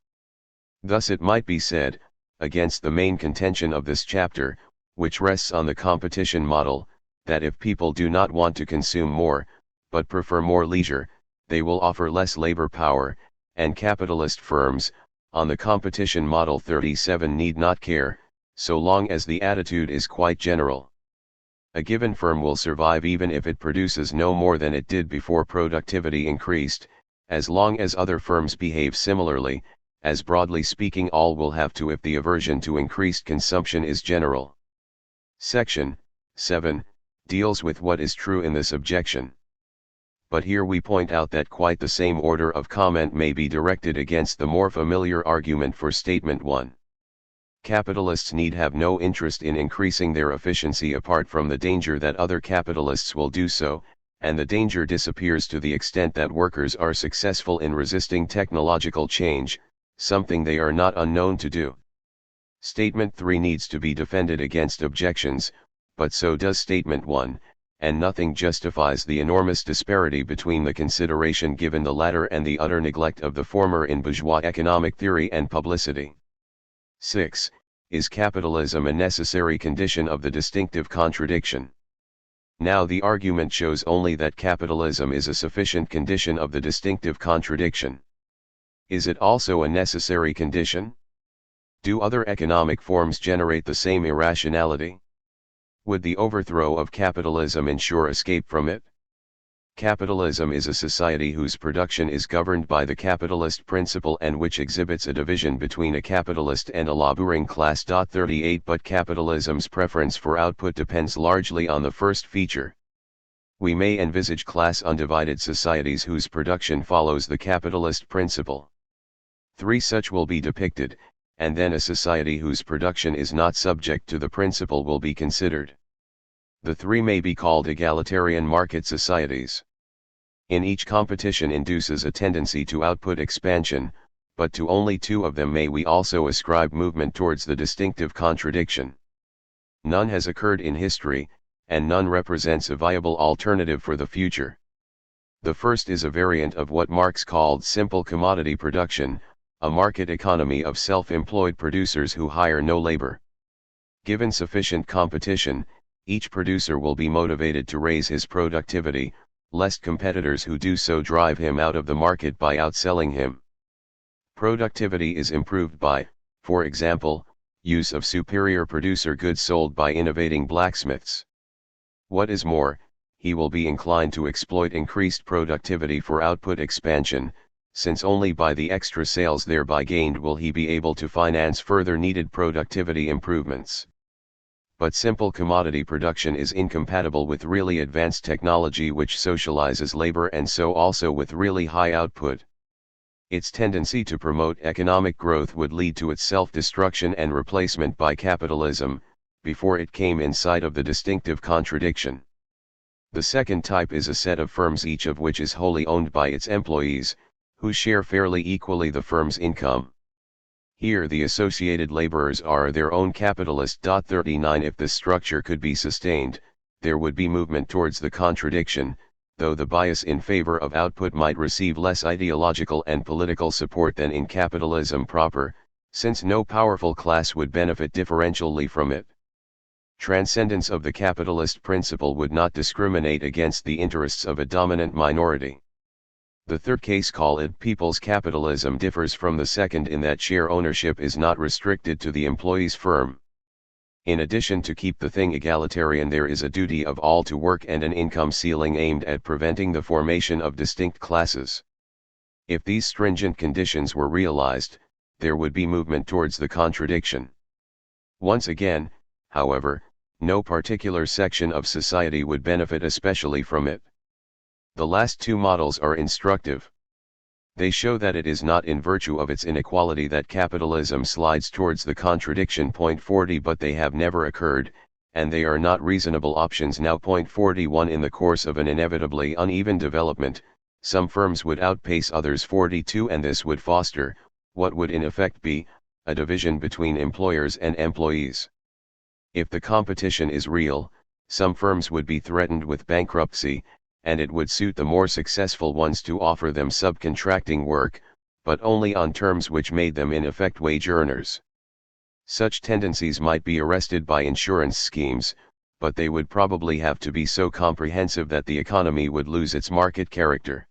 Thus it might be said, against the main contention of this chapter, which rests on the competition model, that if people do not want to consume more, but prefer more leisure, they will offer less labor power, and capitalist firms, on the competition model 37 need not care, so long as the attitude is quite general. A given firm will survive even if it produces no more than it did before productivity increased, as long as other firms behave similarly, as broadly speaking all will have to if the aversion to increased consumption is general. Section 7 deals with what is true in this objection. But here we point out that quite the same order of comment may be directed against the more familiar argument for statement 1. Capitalists need have no interest in increasing their efficiency apart from the danger that other capitalists will do so, and the danger disappears to the extent that workers are successful in resisting technological change, something they are not unknown to do. Statement 3 needs to be defended against objections, but so does Statement 1, and nothing justifies the enormous disparity between the consideration given the latter and the utter neglect of the former in bourgeois economic theory and publicity. 6. Is capitalism a necessary condition of the distinctive contradiction? Now the argument shows only that capitalism is a sufficient condition of the distinctive contradiction. Is it also a necessary condition? Do other economic forms generate the same irrationality? Would the overthrow of capitalism ensure escape from it? Capitalism is a society whose production is governed by the capitalist principle and which exhibits a division between a capitalist and a laboring class. 38 But capitalism's preference for output depends largely on the first feature. We may envisage class undivided societies whose production follows the capitalist principle. 3 Such will be depicted, and then a society whose production is not subject to the principle will be considered. The 3 may be called egalitarian market societies. In each competition induces a tendency to output expansion, but to only 2 of them may we also ascribe movement towards the distinctive contradiction. None has occurred in history, and none represents a viable alternative for the future. The first is a variant of what Marx called simple commodity production, a market economy of self-employed producers who hire no labor. Given sufficient competition, each producer will be motivated to raise his productivity, lest competitors who do so drive him out of the market by outselling him. Productivity is improved by, for example, use of superior producer goods sold by innovating blacksmiths. What is more, he will be inclined to exploit increased productivity for output expansion, since only by the extra sales thereby gained will he be able to finance further needed productivity improvements. But simple commodity production is incompatible with really advanced technology which socializes labor and so also with really high output. Its tendency to promote economic growth would lead to its self-destruction and replacement by capitalism, before it came in sight of the distinctive contradiction. The second type is a set of firms each of which is wholly owned by its employees, who share fairly equally the firm's income. Here the associated laborers are their own capitalist. 39 If this structure could be sustained, there would be movement towards the contradiction, though the bias in favor of output might receive less ideological and political support than in capitalism proper, since no powerful class would benefit differentially from it. Transcendence of the capitalist principle would not discriminate against the interests of a dominant minority. The third case, called people's capitalism, differs from the second in that share ownership is not restricted to the employee's firm. In addition to keep the thing egalitarian, there is a duty of all to work and an income ceiling aimed at preventing the formation of distinct classes. If these stringent conditions were realized, there would be movement towards the contradiction. Once again, however, no particular section of society would benefit especially from it. The last 2 models are instructive. They show that it is not in virtue of its inequality that capitalism slides towards the contradiction. 40 But they have never occurred, and they are not reasonable options now. 41 In the course of an inevitably uneven development, some firms would outpace others. 42 And this would foster, what would in effect be, a division between employers and employees. If the competition is real, some firms would be threatened with bankruptcy, and it would suit the more successful ones to offer them subcontracting work, but only on terms which made them in effect wage earners. Such tendencies might be arrested by insurance schemes, but they would probably have to be so comprehensive that the economy would lose its market character.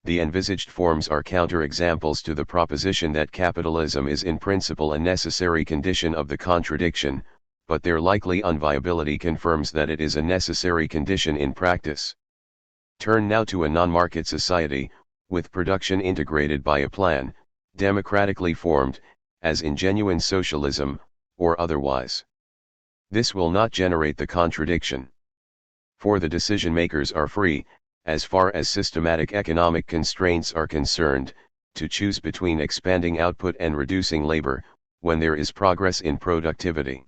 The envisaged forms are counterexamples to the proposition that capitalism is in principle a necessary condition of the contradiction, but their likely unviability confirms that it is a necessary condition in practice. Turn now to a non-market society, with production integrated by a plan, democratically formed, as in genuine socialism, or otherwise. This will not generate the contradiction. For the decision-makers are free, as far as systematic economic constraints are concerned, to choose between expanding output and reducing labor, when there is progress in productivity.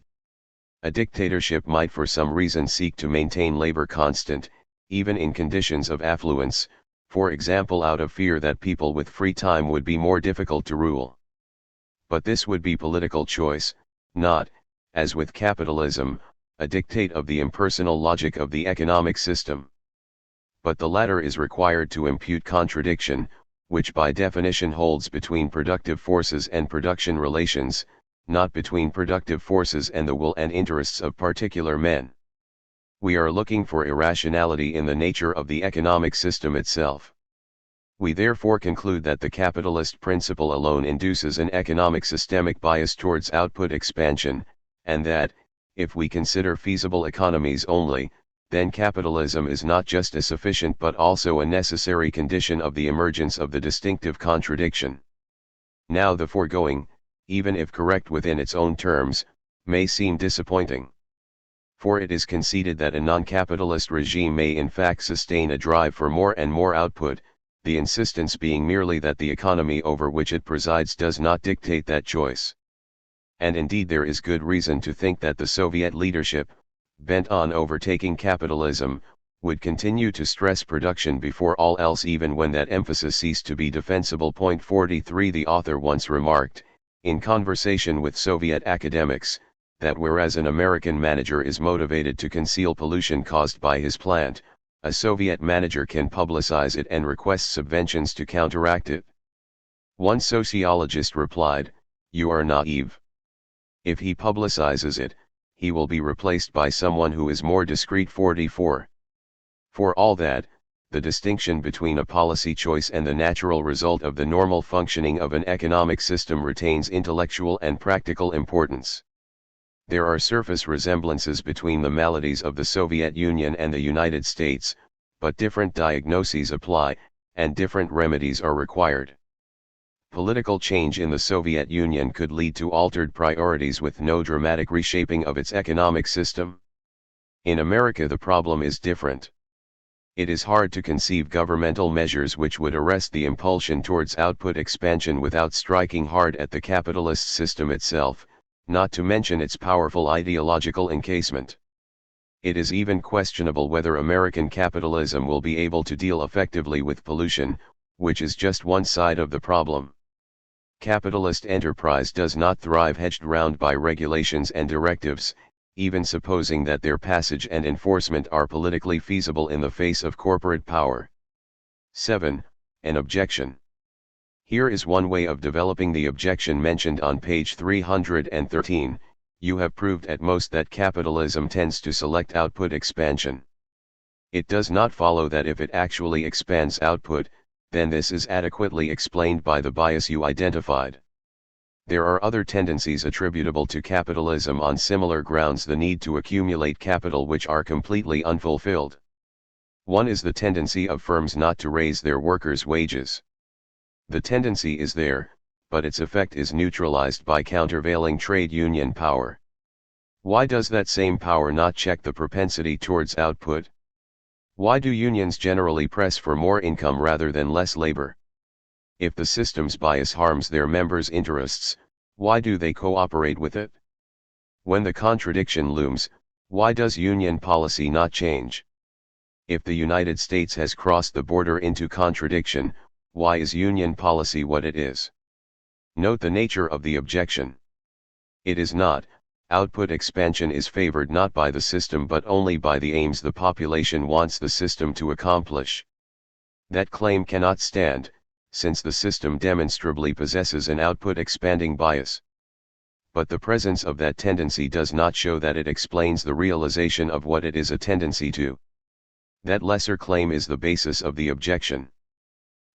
A dictatorship might for some reason seek to maintain labor constant, even in conditions of affluence, for example out of fear that people with free time would be more difficult to rule. But this would be political choice, not, as with capitalism, a dictate of the impersonal logic of the economic system. But the latter is required to impute contradiction, which by definition holds between productive forces and production relations, not between productive forces and the will and interests of particular men. We are looking for irrationality in the nature of the economic system itself. We therefore conclude that the capitalist principle alone induces an economic systemic bias towards output expansion, and that, if we consider feasible economies only, then capitalism is not just a sufficient but also a necessary condition of the emergence of the distinctive contradiction. Now the foregoing, even if correct within its own terms, may seem disappointing. For it is conceded that a non-capitalist regime may in fact sustain a drive for more and more output, the insistence being merely that the economy over which it presides does not dictate that choice. And indeed there is good reason to think that the Soviet leadership, bent on overtaking capitalism, would continue to stress production before all else even when that emphasis ceased to be defensible. 43 The author once remarked, in conversation with Soviet academics, that whereas an American manager is motivated to conceal pollution caused by his plant, a Soviet manager can publicize it and request subventions to counteract it. One sociologist replied, "You are naive. If he publicizes it, he will be replaced by someone who is more discreet." 44. For all that, the distinction between a policy choice and the natural result of the normal functioning of an economic system retains intellectual and practical importance. There are surface resemblances between the maladies of the Soviet Union and the United States, but different diagnoses apply, and different remedies are required. Political change in the Soviet Union could lead to altered priorities with no dramatic reshaping of its economic system. In America the problem is different. It is hard to conceive governmental measures which would arrest the impulsion towards output expansion without striking hard at the capitalist system itself, not to mention its powerful ideological encasement. It is even questionable whether American capitalism will be able to deal effectively with pollution, which is just one side of the problem. Capitalist enterprise does not thrive hedged round by regulations and directives, even supposing that their passage and enforcement are politically feasible in the face of corporate power. 7. An objection. Here is one way of developing the objection mentioned on page 313, you have proved at most that capitalism tends to select output expansion. It does not follow that if it actually expands output, then this is adequately explained by the bias you identified. There are other tendencies attributable to capitalism on similar grounds, the need to accumulate capital, which are completely unfulfilled. One is the tendency of firms not to raise their workers' wages. The tendency is there, but its effect is neutralized by countervailing trade union power. Why does that same power not check the propensity towards output? Why do unions generally press for more income rather than less labor? If the system's bias harms their members' interests, why do they cooperate with it? When the contradiction looms, why does union policy not change? If the United States has crossed the border into contradiction, why is union policy what it is? Note the nature of the objection. It is not, output expansion is favored not by the system but only by the aims the population wants the system to accomplish. That claim cannot stand, since the system demonstrably possesses an output expanding bias. But the presence of that tendency does not show that it explains the realization of what it is a tendency to. That lesser claim is the basis of the objection.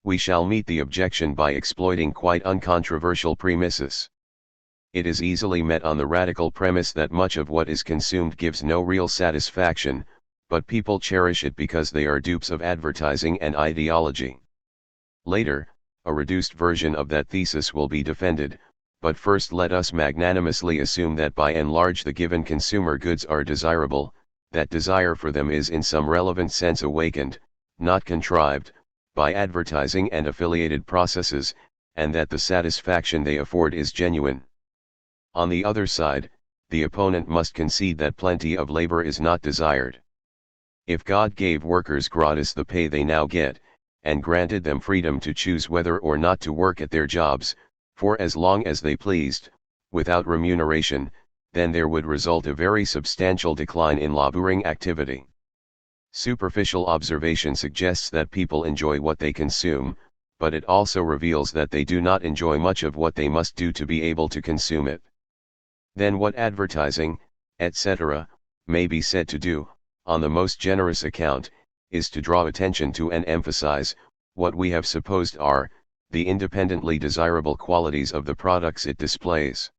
We shall meet the objection by exploiting quite uncontroversial premises. It is easily met on the radical premise that much of what is consumed gives no real satisfaction, but people cherish it because they are dupes of advertising and ideology. Later, a reduced version of that thesis will be defended, but first let us magnanimously assume that by and large the given consumer goods are desirable, that desire for them is in some relevant sense awakened, not contrived, by advertising and affiliated processes, and that the satisfaction they afford is genuine. On the other side, the opponent must concede that plenty of labor is not desired. If God gave workers gratis the pay they now get, and granted them freedom to choose whether or not to work at their jobs, For as long as they pleased, without remuneration, then there would result a very substantial decline in laboring activity. Superficial observation suggests that people enjoy what they consume, but it also reveals that they do not enjoy much of what they must do to be able to consume it. Then what advertising, etc., may be said to do, on the most generous account, is to draw attention to and emphasize, what we have supposed are, the independently desirable qualities of the products it displays.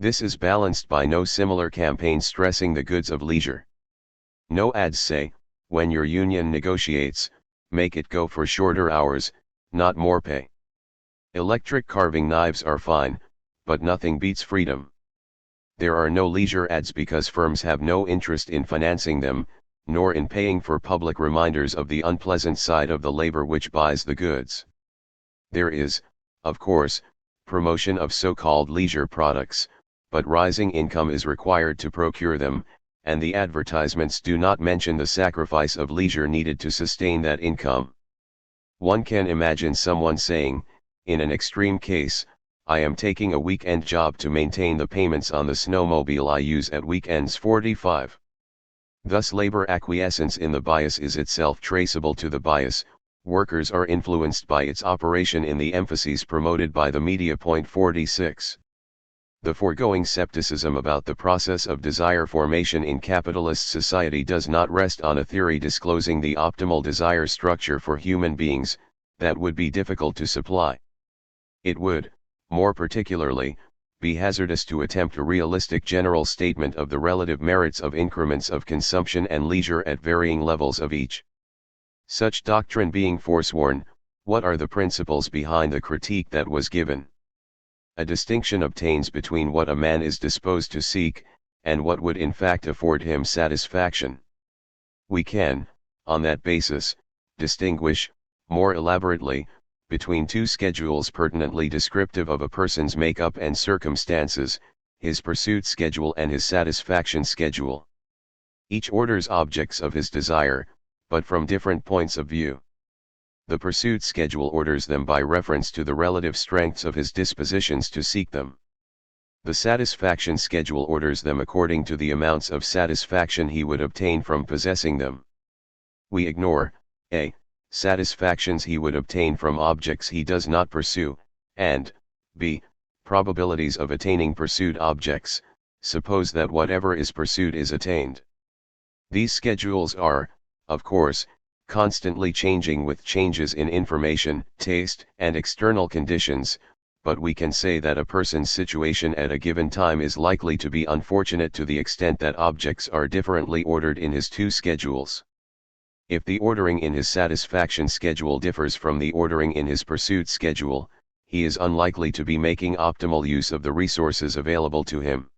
This is balanced by no similar campaign stressing the goods of leisure. No ads say, when your union negotiates, make it go for shorter hours, not more pay. Electric carving knives are fine, but nothing beats freedom. There are no leisure ads because firms have no interest in financing them, nor in paying for public reminders of the unpleasant side of the labor which buys the goods. There is, of course, promotion of so-called leisure products, but rising income is required to procure them, and the advertisements do not mention the sacrifice of leisure needed to sustain that income. One can imagine someone saying, in an extreme case, I am taking a weekend job to maintain the payments on the snowmobile I use at weekends 45. Thus labor acquiescence in the bias is itself traceable to the bias, workers are influenced by its operation in the emphases promoted by the media. 46. The foregoing skepticism about the process of desire formation in capitalist society does not rest on a theory disclosing the optimal desire structure for human beings, that would be difficult to supply. It would, more particularly, be hazardous to attempt a realistic general statement of the relative merits of increments of consumption and leisure at varying levels of each. Such doctrine being forsworn, what are the principles behind the critique that was given? A distinction obtains between what a man is disposed to seek, and what would in fact afford him satisfaction. We can, on that basis, distinguish, more elaborately, between two schedules pertinently descriptive of a person's make-up and circumstances, his pursuit schedule and his satisfaction schedule. Each orders objects of his desire, but from different points of view. The pursuit schedule orders them by reference to the relative strengths of his dispositions to seek them. The satisfaction schedule orders them according to the amounts of satisfaction he would obtain from possessing them. We ignore, a. satisfactions he would obtain from objects he does not pursue, and, b. probabilities of attaining pursued objects, suppose that whatever is pursued is attained. These schedules are, of course, constantly changing with changes in information, taste, and external conditions, but we can say that a person's situation at a given time is likely to be unfortunate to the extent that objects are differently ordered in his two schedules. If the ordering in his satisfaction schedule differs from the ordering in his pursuit schedule, he is unlikely to be making optimal use of the resources available to him.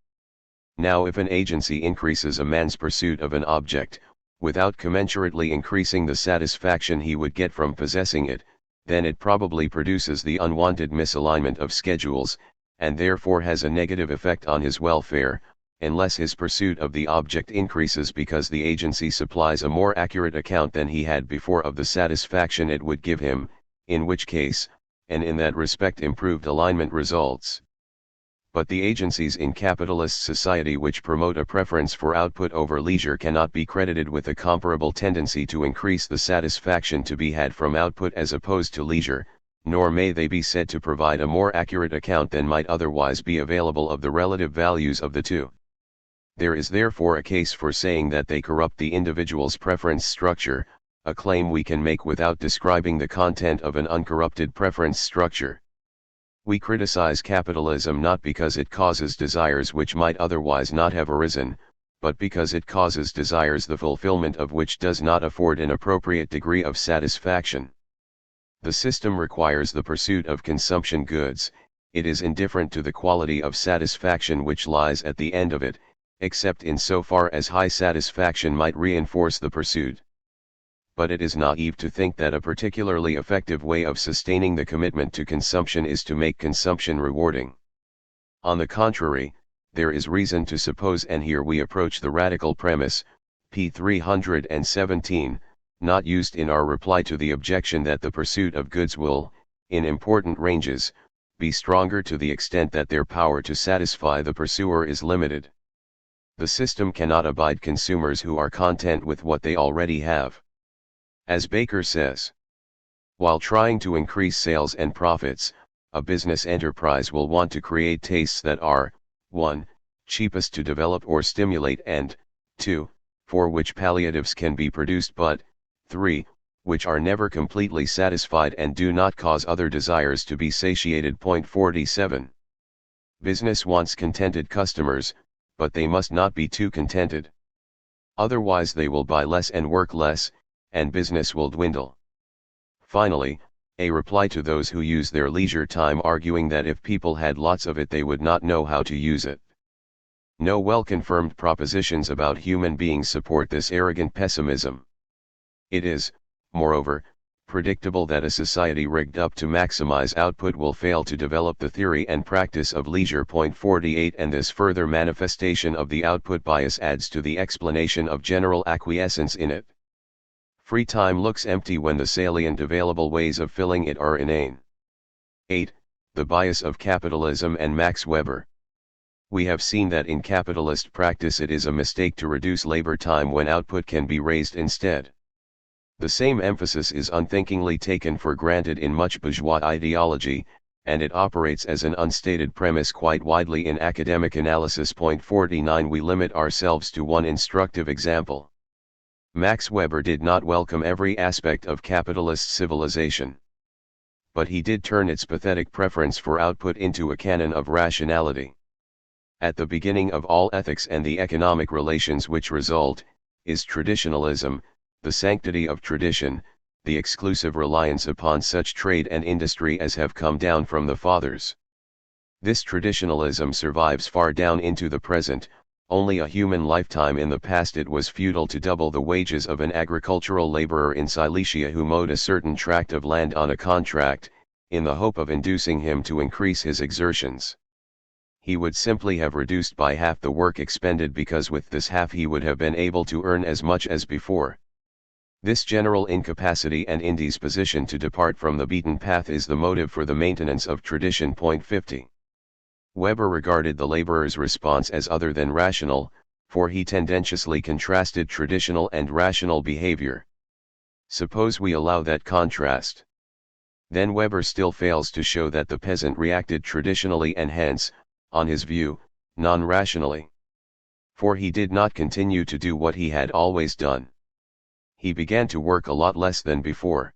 Now if an agency increases a man's pursuit of an object, without commensurately increasing the satisfaction he would get from possessing it, then it probably produces the unwanted misalignment of schedules, and therefore has a negative effect on his welfare, unless his pursuit of the object increases because the agency supplies a more accurate account than he had before of the satisfaction it would give him, in which case, and in that respect improved alignment results. But the agencies in capitalist society which promote a preference for output over leisure cannot be credited with a comparable tendency to increase the satisfaction to be had from output as opposed to leisure, nor may they be said to provide a more accurate account than might otherwise be available of the relative values of the two. There is therefore a case for saying that they corrupt the individual's preference structure, a claim we can make without describing the content of an uncorrupted preference structure. We criticize capitalism not because it causes desires which might otherwise not have arisen, but because it causes desires the fulfillment of which does not afford an appropriate degree of satisfaction. The system requires the pursuit of consumption goods, it is indifferent to the quality of satisfaction which lies at the end of it, except in so far as high satisfaction might reinforce the pursuit. But it is naive to think that a particularly effective way of sustaining the commitment to consumption is to make consumption rewarding. On the contrary, there is reason to suppose, and here we approach the radical premise, p. 317, not used in our reply to the objection that the pursuit of goods will, in important ranges, be stronger to the extent that their power to satisfy the pursuer is limited. The system cannot abide consumers who are content with what they already have. As Baker says, while trying to increase sales and profits, a business enterprise will want to create tastes that are, 1. cheapest to develop or stimulate, and 2. for which palliatives can be produced, but 3. which are never completely satisfied and do not cause other desires to be satiated. 47. Business wants contented customers, but they must not be too contented. Otherwise they will buy less and work less, and business will dwindle. Finally, a reply to those who use their leisure time arguing that if people had lots of it they would not know how to use it. No well-confirmed propositions about human beings support this arrogant pessimism. It is, moreover, predictable that a society rigged up to maximize output will fail to develop the theory and practice of leisure. 48. And this further manifestation of the output bias adds to the explanation of general acquiescence in it. Free time looks empty when the salient available ways of filling it are inane. 8. The bias of capitalism and Max Weber. We have seen that in capitalist practice it is a mistake to reduce labor time when output can be raised instead. The same emphasis is unthinkingly taken for granted in much bourgeois ideology, and it operates as an unstated premise quite widely in academic analysis. 49. We limit ourselves to one instructive example. Max Weber did not welcome every aspect of capitalist civilization. But he did turn its pathetic preference for output into a canon of rationality. At the beginning of all ethics and the economic relations which result, is traditionalism, the sanctity of tradition, the exclusive reliance upon such trade and industry as have come down from the fathers. This traditionalism survives far down into the present. Only a human lifetime in the past it was futile to double the wages of an agricultural laborer in Silesia who mowed a certain tract of land on a contract, in the hope of inducing him to increase his exertions. He would simply have reduced by half the work expended because with this half he would have been able to earn as much as before. This general incapacity and indisposition to depart from the beaten path is the motive for the maintenance of tradition. 50. Weber regarded the laborer's response as other than rational, for he tendentiously contrasted traditional and rational behavior. Suppose we allow that contrast. Then Weber still fails to show that the peasant reacted traditionally and hence, on his view, non-rationally. For he did not continue to do what he had always done. He began to work a lot less than before.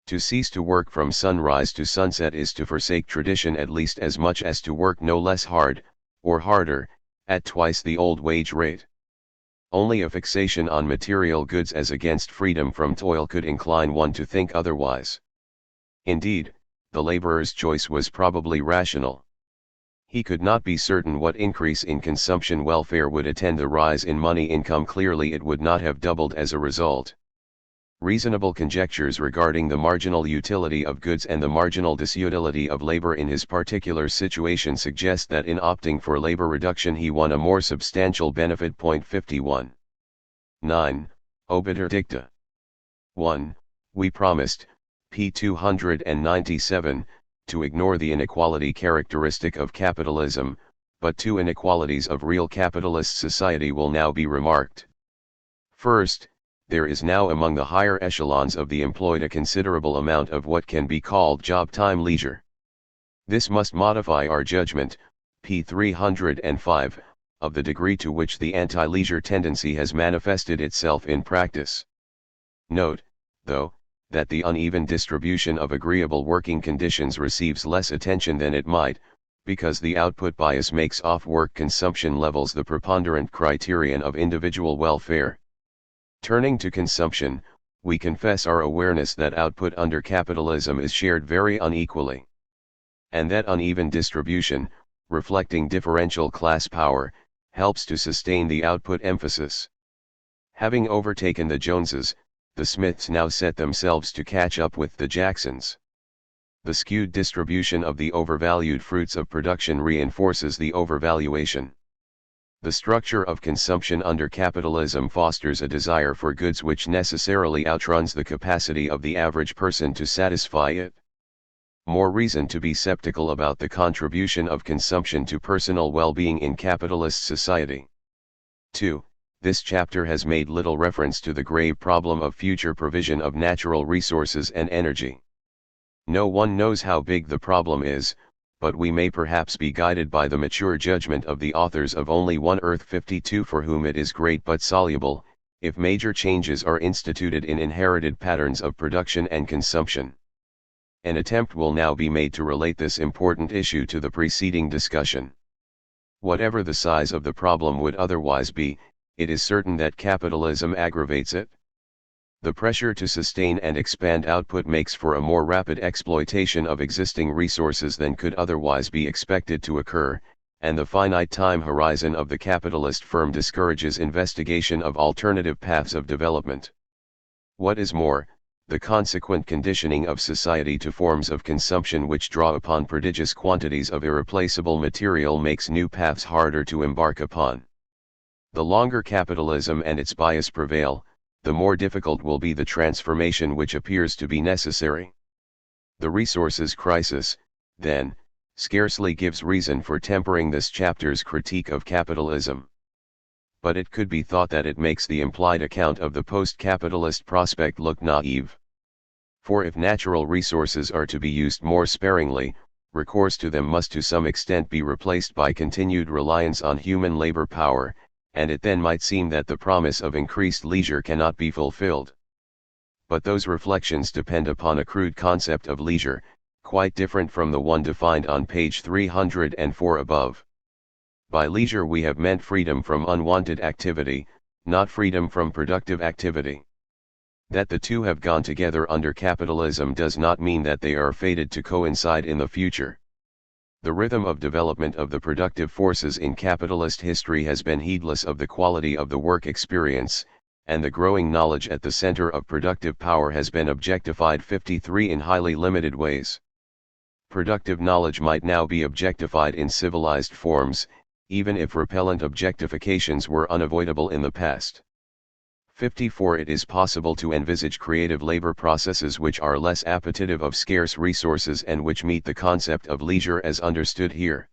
To cease to work from sunrise to sunset is to forsake tradition at least as much as to work no less hard, or harder, at twice the old wage rate. Only a fixation on material goods as against freedom from toil could incline one to think otherwise. Indeed, the laborer's choice was probably rational. He could not be certain what increase in consumption welfare would attend the rise in money income. Clearly it would not have doubled as a result. Reasonable conjectures regarding the marginal utility of goods and the marginal disutility of labor in his particular situation suggest that in opting for labor reduction he won a more substantial benefit. 51. 9. Obiter dicta. 1. We promised, p. 297, to ignore the inequality characteristic of capitalism, but two inequalities of real capitalist society will now be remarked. First, there is now among the higher echelons of the employed a considerable amount of what can be called job time leisure. This must modify our judgment, p. 305, of the degree to which the anti-leisure tendency has manifested itself in practice. Note, though, that the uneven distribution of agreeable working conditions receives less attention than it might, because the output bias makes off-work consumption levels the preponderant criterion of individual welfare. Turning to consumption, we confess our awareness that output under capitalism is shared very unequally. And that uneven distribution, reflecting differential class power, helps to sustain the output emphasis. Having overtaken the Joneses, the Smiths now set themselves to catch up with the Jacksons. The skewed distribution of the overvalued fruits of production reinforces the overvaluation. The structure of consumption under capitalism fosters a desire for goods which necessarily outruns the capacity of the average person to satisfy it. More reason to be skeptical about the contribution of consumption to personal well-being in capitalist society. 2. This chapter has made little reference to the grave problem of future provision of natural resources and energy. No one knows how big the problem is, but we may perhaps be guided by the mature judgment of the authors of Only One Earth 52, for whom it is great but soluble, if major changes are instituted in inherited patterns of production and consumption. An attempt will now be made to relate this important issue to the preceding discussion. Whatever the size of the problem would otherwise be, it is certain that capitalism aggravates it. The pressure to sustain and expand output makes for a more rapid exploitation of existing resources than could otherwise be expected to occur, and the finite time horizon of the capitalist firm discourages investigation of alternative paths of development. What is more, the consequent conditioning of society to forms of consumption which draw upon prodigious quantities of irreplaceable material makes new paths harder to embark upon. The longer capitalism and its bias prevail, the more difficult will be the transformation which appears to be necessary. The resources crisis, then, scarcely gives reason for tempering this chapter's critique of capitalism. But it could be thought that it makes the implied account of the post-capitalist prospect look naive. For if natural resources are to be used more sparingly, recourse to them must to some extent be replaced by continued reliance on human labor power, and it then might seem that the promise of increased leisure cannot be fulfilled. But those reflections depend upon a crude concept of leisure, quite different from the one defined on page 304 above. By leisure we have meant freedom from unwanted activity, not freedom from productive activity. That the two have gone together under capitalism does not mean that they are fated to coincide in the future. The rhythm of development of the productive forces in capitalist history has been heedless of the quality of the work experience, and the growing knowledge at the center of productive power has been objectified 53 in highly limited ways. Productive knowledge might now be objectified in civilized forms, even if repellent objectifications were unavoidable in the past. 54. It is possible to envisage creative labor processes which are less appetitive of scarce resources and which meet the concept of leisure as understood here.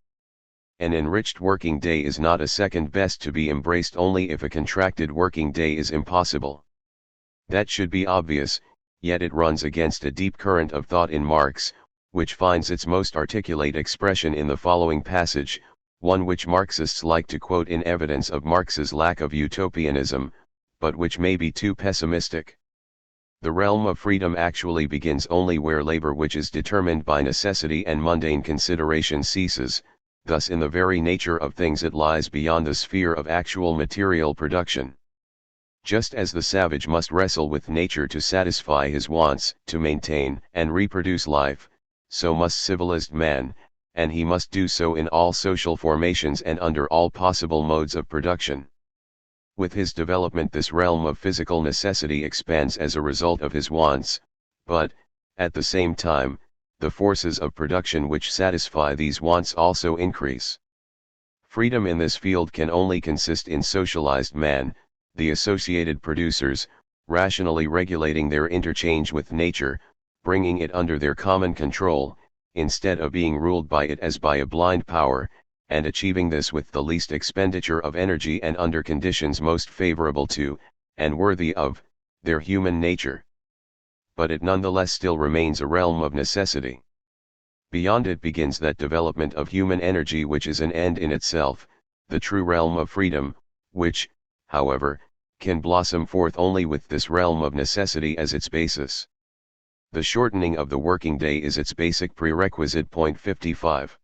An enriched working day is not a second best to be embraced only if a contracted working day is impossible. That should be obvious, yet it runs against a deep current of thought in Marx, which finds its most articulate expression in the following passage, one which Marxists like to quote in evidence of Marx's lack of utopianism, but which may be too pessimistic. The realm of freedom actually begins only where labor which is determined by necessity and mundane consideration ceases, thus in the very nature of things it lies beyond the sphere of actual material production. Just as the savage must wrestle with nature to satisfy his wants, to maintain and reproduce life, so must civilized man, and he must do so in all social formations and under all possible modes of production. With his development this realm of physical necessity expands as a result of his wants, but, at the same time, the forces of production which satisfy these wants also increase. Freedom in this field can only consist in socialized man, the associated producers, rationally regulating their interchange with nature, bringing it under their common control, instead of being ruled by it as by a blind power, and achieving this with the least expenditure of energy and under conditions most favorable to, and worthy of, their human nature. But it nonetheless still remains a realm of necessity. Beyond it begins that development of human energy which is an end in itself, the true realm of freedom, which, however, can blossom forth only with this realm of necessity as its basis. The shortening of the working day is its basic prerequisite. Point 55.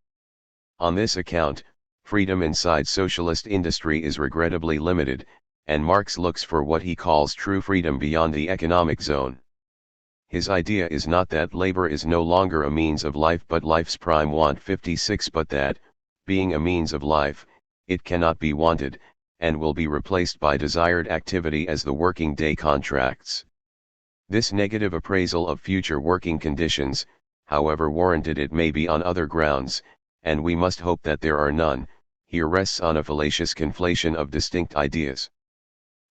On this account, freedom inside socialist industry is regrettably limited, and Marx looks for what he calls true freedom beyond the economic zone. His idea is not that labor is no longer a means of life but life's prime want. 56, but that, being a means of life, it cannot be wanted, and will be replaced by desired activity as the working day contracts. This negative appraisal of future working conditions, however warranted it may be on other grounds, and we must hope that there are none, here rests on a fallacious conflation of distinct ideas.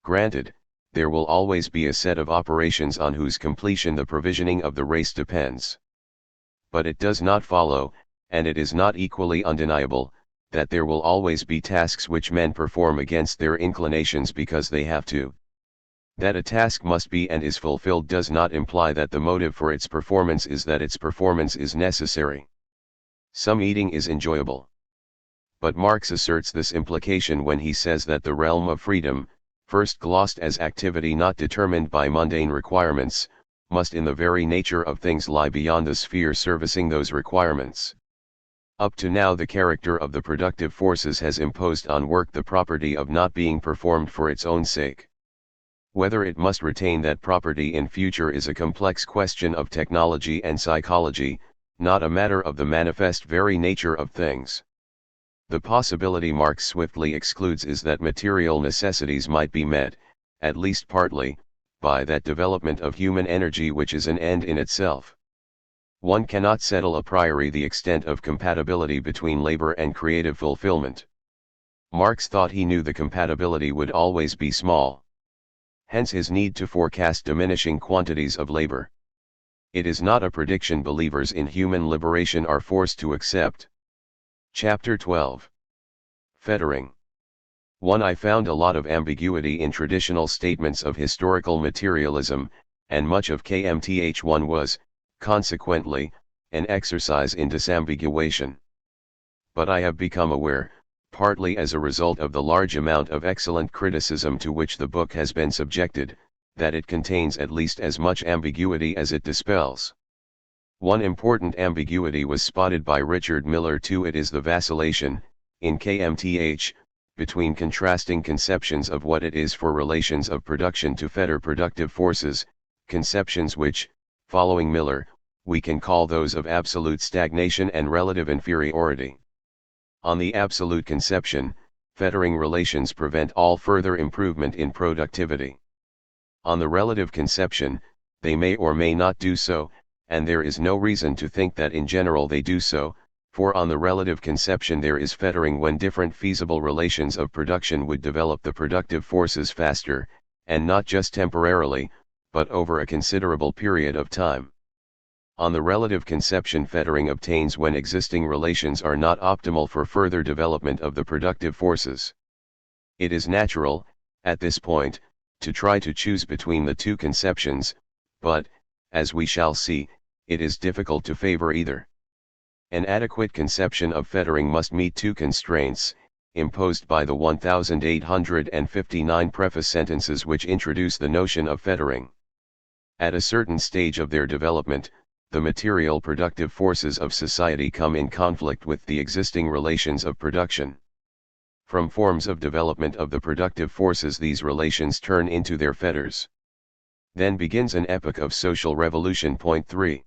Granted, there will always be a set of operations on whose completion the provisioning of the race depends. But it does not follow, and it is not equally undeniable, that there will always be tasks which men perform against their inclinations because they have to. That a task must be and is fulfilled does not imply that the motive for its performance is that its performance is necessary. Some eating is enjoyable. But Marx asserts this implication when he says that the realm of freedom, first glossed as activity not determined by mundane requirements, must in the very nature of things lie beyond the sphere servicing those requirements. Up to now the character of the productive forces has imposed on work the property of not being performed for its own sake. Whether it must retain that property in future is a complex question of technology and psychology, not a matter of the manifest very nature of things. The possibility Marx swiftly excludes is that material necessities might be met, at least partly, by that development of human energy which is an end in itself. One cannot settle a priori the extent of compatibility between labor and creative fulfillment. Marx thought he knew the compatibility would always be small. Hence his need to forecast diminishing quantities of labor. It is not a prediction believers in human liberation are forced to accept. Chapter 12. Fettering. 1. I found a lot of ambiguity in traditional statements of historical materialism, and much of KMTH1 was, consequently, an exercise in disambiguation. But I have become aware, partly as a result of the large amount of excellent criticism to which the book has been subjected, that it contains at least as much ambiguity as it dispels. One important ambiguity was spotted by Richard Miller too. It is the vacillation, in KMTH, between contrasting conceptions of what it is for relations of production to fetter productive forces, conceptions which, following Miller, we can call those of absolute stagnation and relative inferiority. On the absolute conception, fettering relations prevent all further improvement in productivity. On the relative conception, they may or may not do so, and there is no reason to think that in general they do so, for on the relative conception there is fettering when different feasible relations of production would develop the productive forces faster, and not just temporarily, but over a considerable period of time. On the relative conception, fettering obtains when existing relations are not optimal for further development of the productive forces. It is natural, at this point, to try to choose between the two conceptions, but, as we shall see, it is difficult to favor either. An adequate conception of fettering must meet two constraints, imposed by the 1859 preface sentences which introduce the notion of fettering. At a certain stage of their development, the material productive forces of society come in conflict with the existing relations of production. From forms of development of the productive forces these relations turn into their fetters. Then begins an epoch of social revolution. Point 3.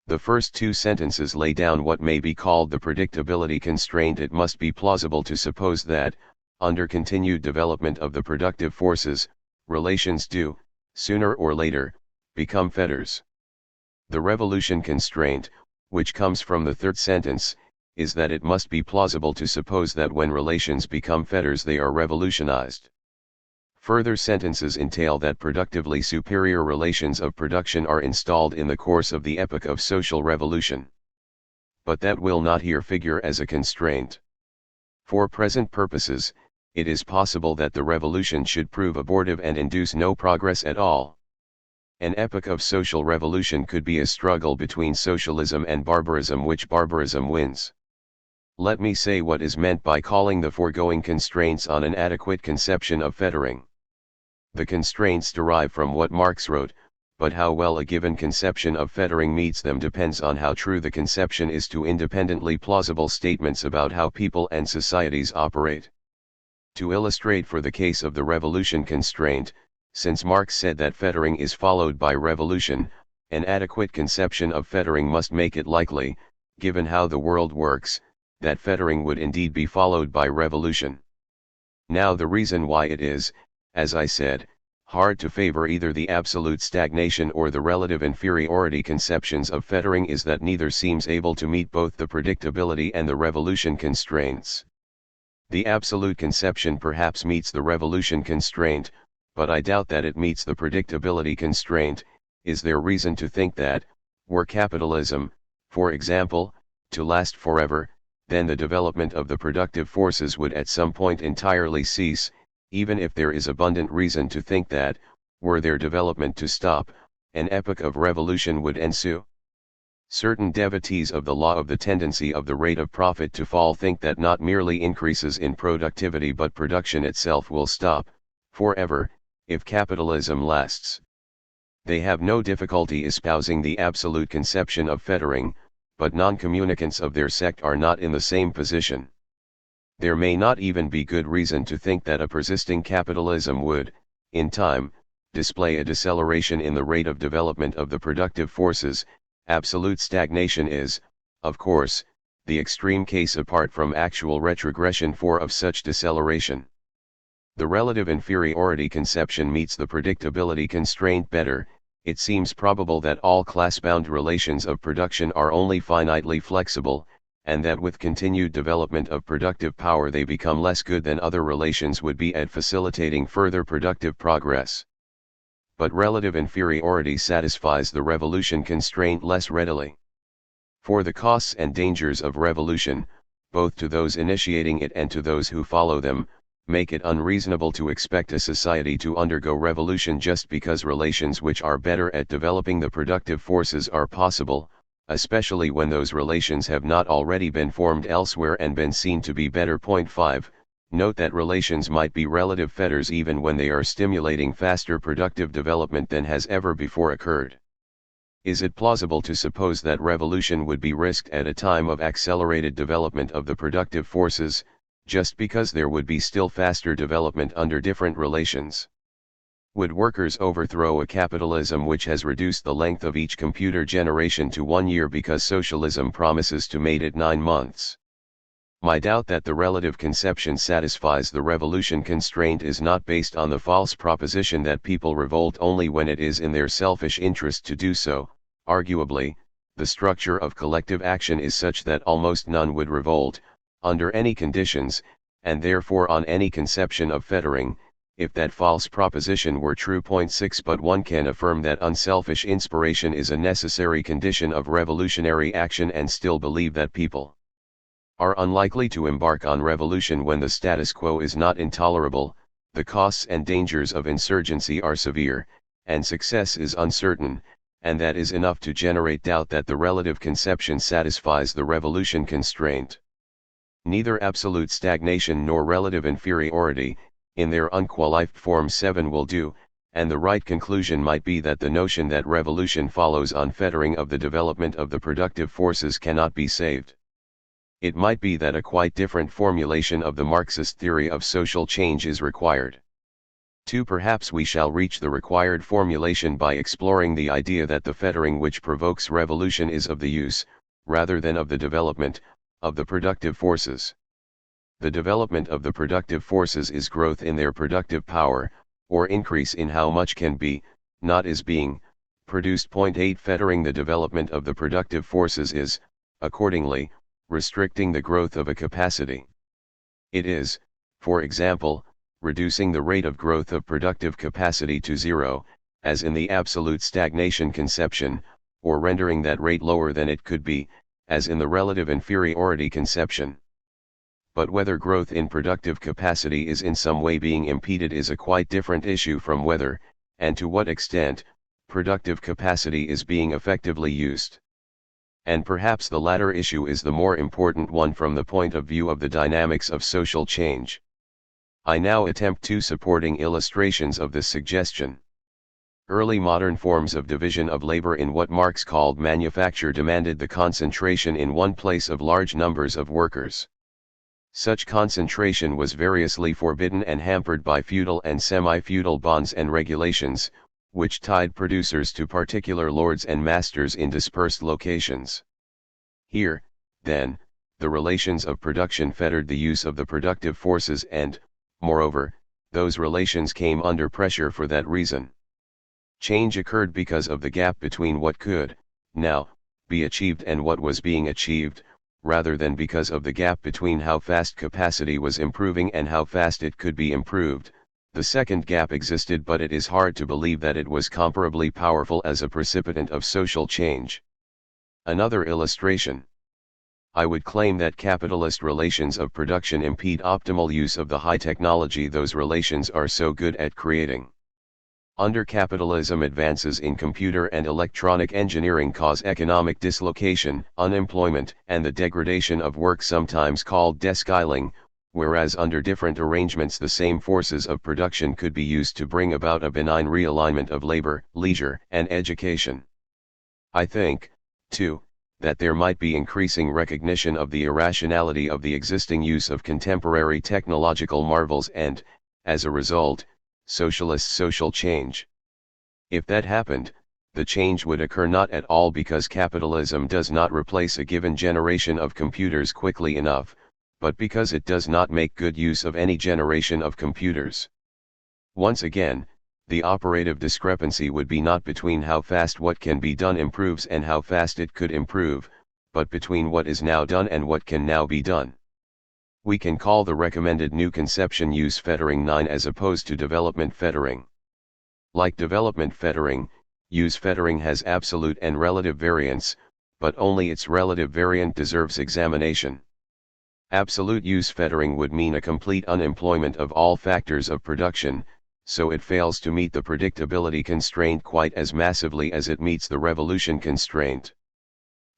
The first two sentences lay down what may be called the predictability constraint. It must be plausible to suppose that, under continued development of the productive forces, relations do, sooner or later, become fetters. The revolution constraint, which comes from the third sentence, is that it must be plausible to suppose that when relations become fetters they are revolutionized. Further sentences entail that productively superior relations of production are installed in the course of the epoch of social revolution. But that will not here figure as a constraint. For present purposes, it is possible that the revolution should prove abortive and induce no progress at all. An epoch of social revolution could be a struggle between socialism and barbarism, which barbarism wins. Let me say what is meant by calling the foregoing constraints on an adequate conception of fettering. The constraints derive from what Marx wrote, but how well a given conception of fettering meets them depends on how true the conception is to independently plausible statements about how people and societies operate. To illustrate for the case of the revolution constraint, since Marx said that fettering is followed by revolution, an adequate conception of fettering must make it likely, given how the world works, that fettering would indeed be followed by revolution. Now the reason why it is, as I said, hard to favor either the absolute stagnation or the relative inferiority conceptions of fettering is that neither seems able to meet both the predictability and the revolution constraints. The absolute conception perhaps meets the revolution constraint, but I doubt that it meets the predictability constraint. Is there reason to think that, were capitalism, for example, to last forever, then the development of the productive forces would at some point entirely cease, even if there is abundant reason to think that, were their development to stop, an epoch of revolution would ensue. Certain devotees of the law of the tendency of the rate of profit to fall think that not merely increases in productivity but production itself will stop, forever, if capitalism lasts. They have no difficulty espousing the absolute conception of fettering, but non-communicants of their sect are not in the same position. There may not even be good reason to think that a persisting capitalism would, in time, display a deceleration in the rate of development of the productive forces. Absolute stagnation is, of course, the extreme case apart from actual retrogression of such deceleration. The relative inferiority conception meets the predictability constraint better. It seems probable that all class-bound relations of production are only finitely flexible, and that with continued development of productive power they become less good than other relations would be at facilitating further productive progress. But relative inferiority satisfies the revolution constraint less readily. For the costs and dangers of revolution, both to those initiating it and to those who follow them, make it unreasonable to expect a society to undergo revolution just because relations which are better at developing the productive forces are possible, especially when those relations have not already been formed elsewhere and been seen to be better. 5. Note that relations might be relative fetters even when they are stimulating faster productive development than has ever before occurred. Is it plausible to suppose that revolution would be risked at a time of accelerated development of the productive forces, just because there would be still faster development under different relations? Would workers overthrow a capitalism which has reduced the length of each computer generation to 1 year because socialism promises to make it 9 months? My doubt that the relative conception satisfies the revolution constraint is not based on the false proposition that people revolt only when it is in their selfish interest to do so. Arguably, the structure of collective action is such that almost none would revolt, under any conditions, and therefore on any conception of fettering, if that false proposition were true. 6 But one can affirm that unselfish inspiration is a necessary condition of revolutionary action and still believe that people are unlikely to embark on revolution when the status quo is not intolerable, the costs and dangers of insurgency are severe, and success is uncertain, and that is enough to generate doubt that the relative conception satisfies the revolution constraint. Neither absolute stagnation nor relative inferiority, in their unqualified form 7 will do, and the right conclusion might be that the notion that revolution follows on fettering of the development of the productive forces cannot be saved. It might be that a quite different formulation of the Marxist theory of social change is required. 2 Perhaps we shall reach the required formulation by exploring the idea that the fettering which provokes revolution is of the use, rather than of the development, of the productive forces. The development of the productive forces is growth in their productive power, or increase in how much can be, not is being, produced. 8 Fettering the development of the productive forces is, accordingly, restricting the growth of a capacity. It is, for example, reducing the rate of growth of productive capacity to 0, as in the absolute stagnation conception, or rendering that rate lower than it could be, as in the relative inferiority conception. But whether growth in productive capacity is in some way being impeded is a quite different issue from whether, and to what extent, productive capacity is being effectively used. And perhaps the latter issue is the more important one from the point of view of the dynamics of social change. I now attempt 2 supporting illustrations of this suggestion. Early modern forms of division of labor in what Marx called manufacture demanded the concentration in one place of large numbers of workers. Such concentration was variously forbidden and hampered by feudal and semi-feudal bonds and regulations, which tied producers to particular lords and masters in dispersed locations. Here, then, the relations of production fettered the use of the productive forces and, moreover, those relations came under pressure for that reason. Change occurred because of the gap between what could, now, be achieved and what was being achieved, rather than because of the gap between how fast capacity was improving and how fast it could be improved. The second gap existed, but it is hard to believe that it was comparably powerful as a precipitant of social change. Another illustration. I would claim that capitalist relations of production impede optimal use of the high technology those relations are so good at creating. Under capitalism, advances in computer and electronic engineering cause economic dislocation, unemployment, and the degradation of work, sometimes called deskilling, whereas under different arrangements the same forces of production could be used to bring about a benign realignment of labor, leisure, and education. I think, too, that there might be increasing recognition of the irrationality of the existing use of contemporary technological marvels and, as a result, socialist social change. If that happened, the change would occur not at all because capitalism does not replace a given generation of computers quickly enough, but because it does not make good use of any generation of computers. Once again, the operative discrepancy would be not between how fast what can be done improves and how fast it could improve, but between what is now done and what can now be done. We can call the recommended new conception use fettering 9 as opposed to development fettering. Like development fettering, use fettering has absolute and relative variance, but only its relative variant deserves examination. Absolute use fettering would mean a complete unemployment of all factors of production, so it fails to meet the predictability constraint quite as massively as it meets the revolution constraint.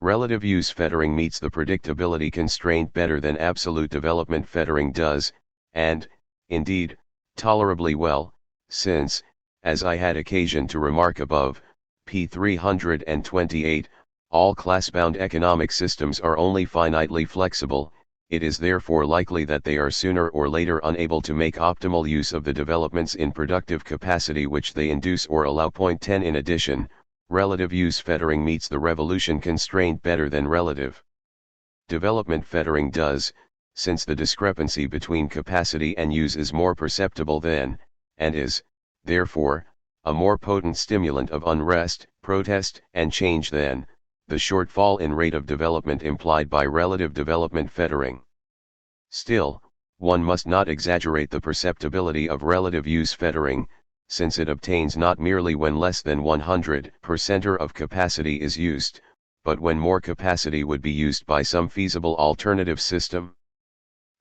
Relative use fettering meets the predictability constraint better than absolute development fettering does, and, indeed, tolerably well, since, as I had occasion to remark above, p. 328, all class-bound economic systems are only finitely flexible. It is therefore likely that they are sooner or later unable to make optimal use of the developments in productive capacity which they induce or allow. 10 In addition, relative use fettering meets the revolution constraint better than relative development fettering does, since the discrepancy between capacity and use is more perceptible than, and is, therefore, a more potent stimulant of unrest, protest, and change than, the shortfall in rate of development implied by relative development fettering. Still, one must not exaggerate the perceptibility of relative use fettering, since it obtains not merely when less than 100% of capacity is used, but when more capacity would be used by some feasible alternative system.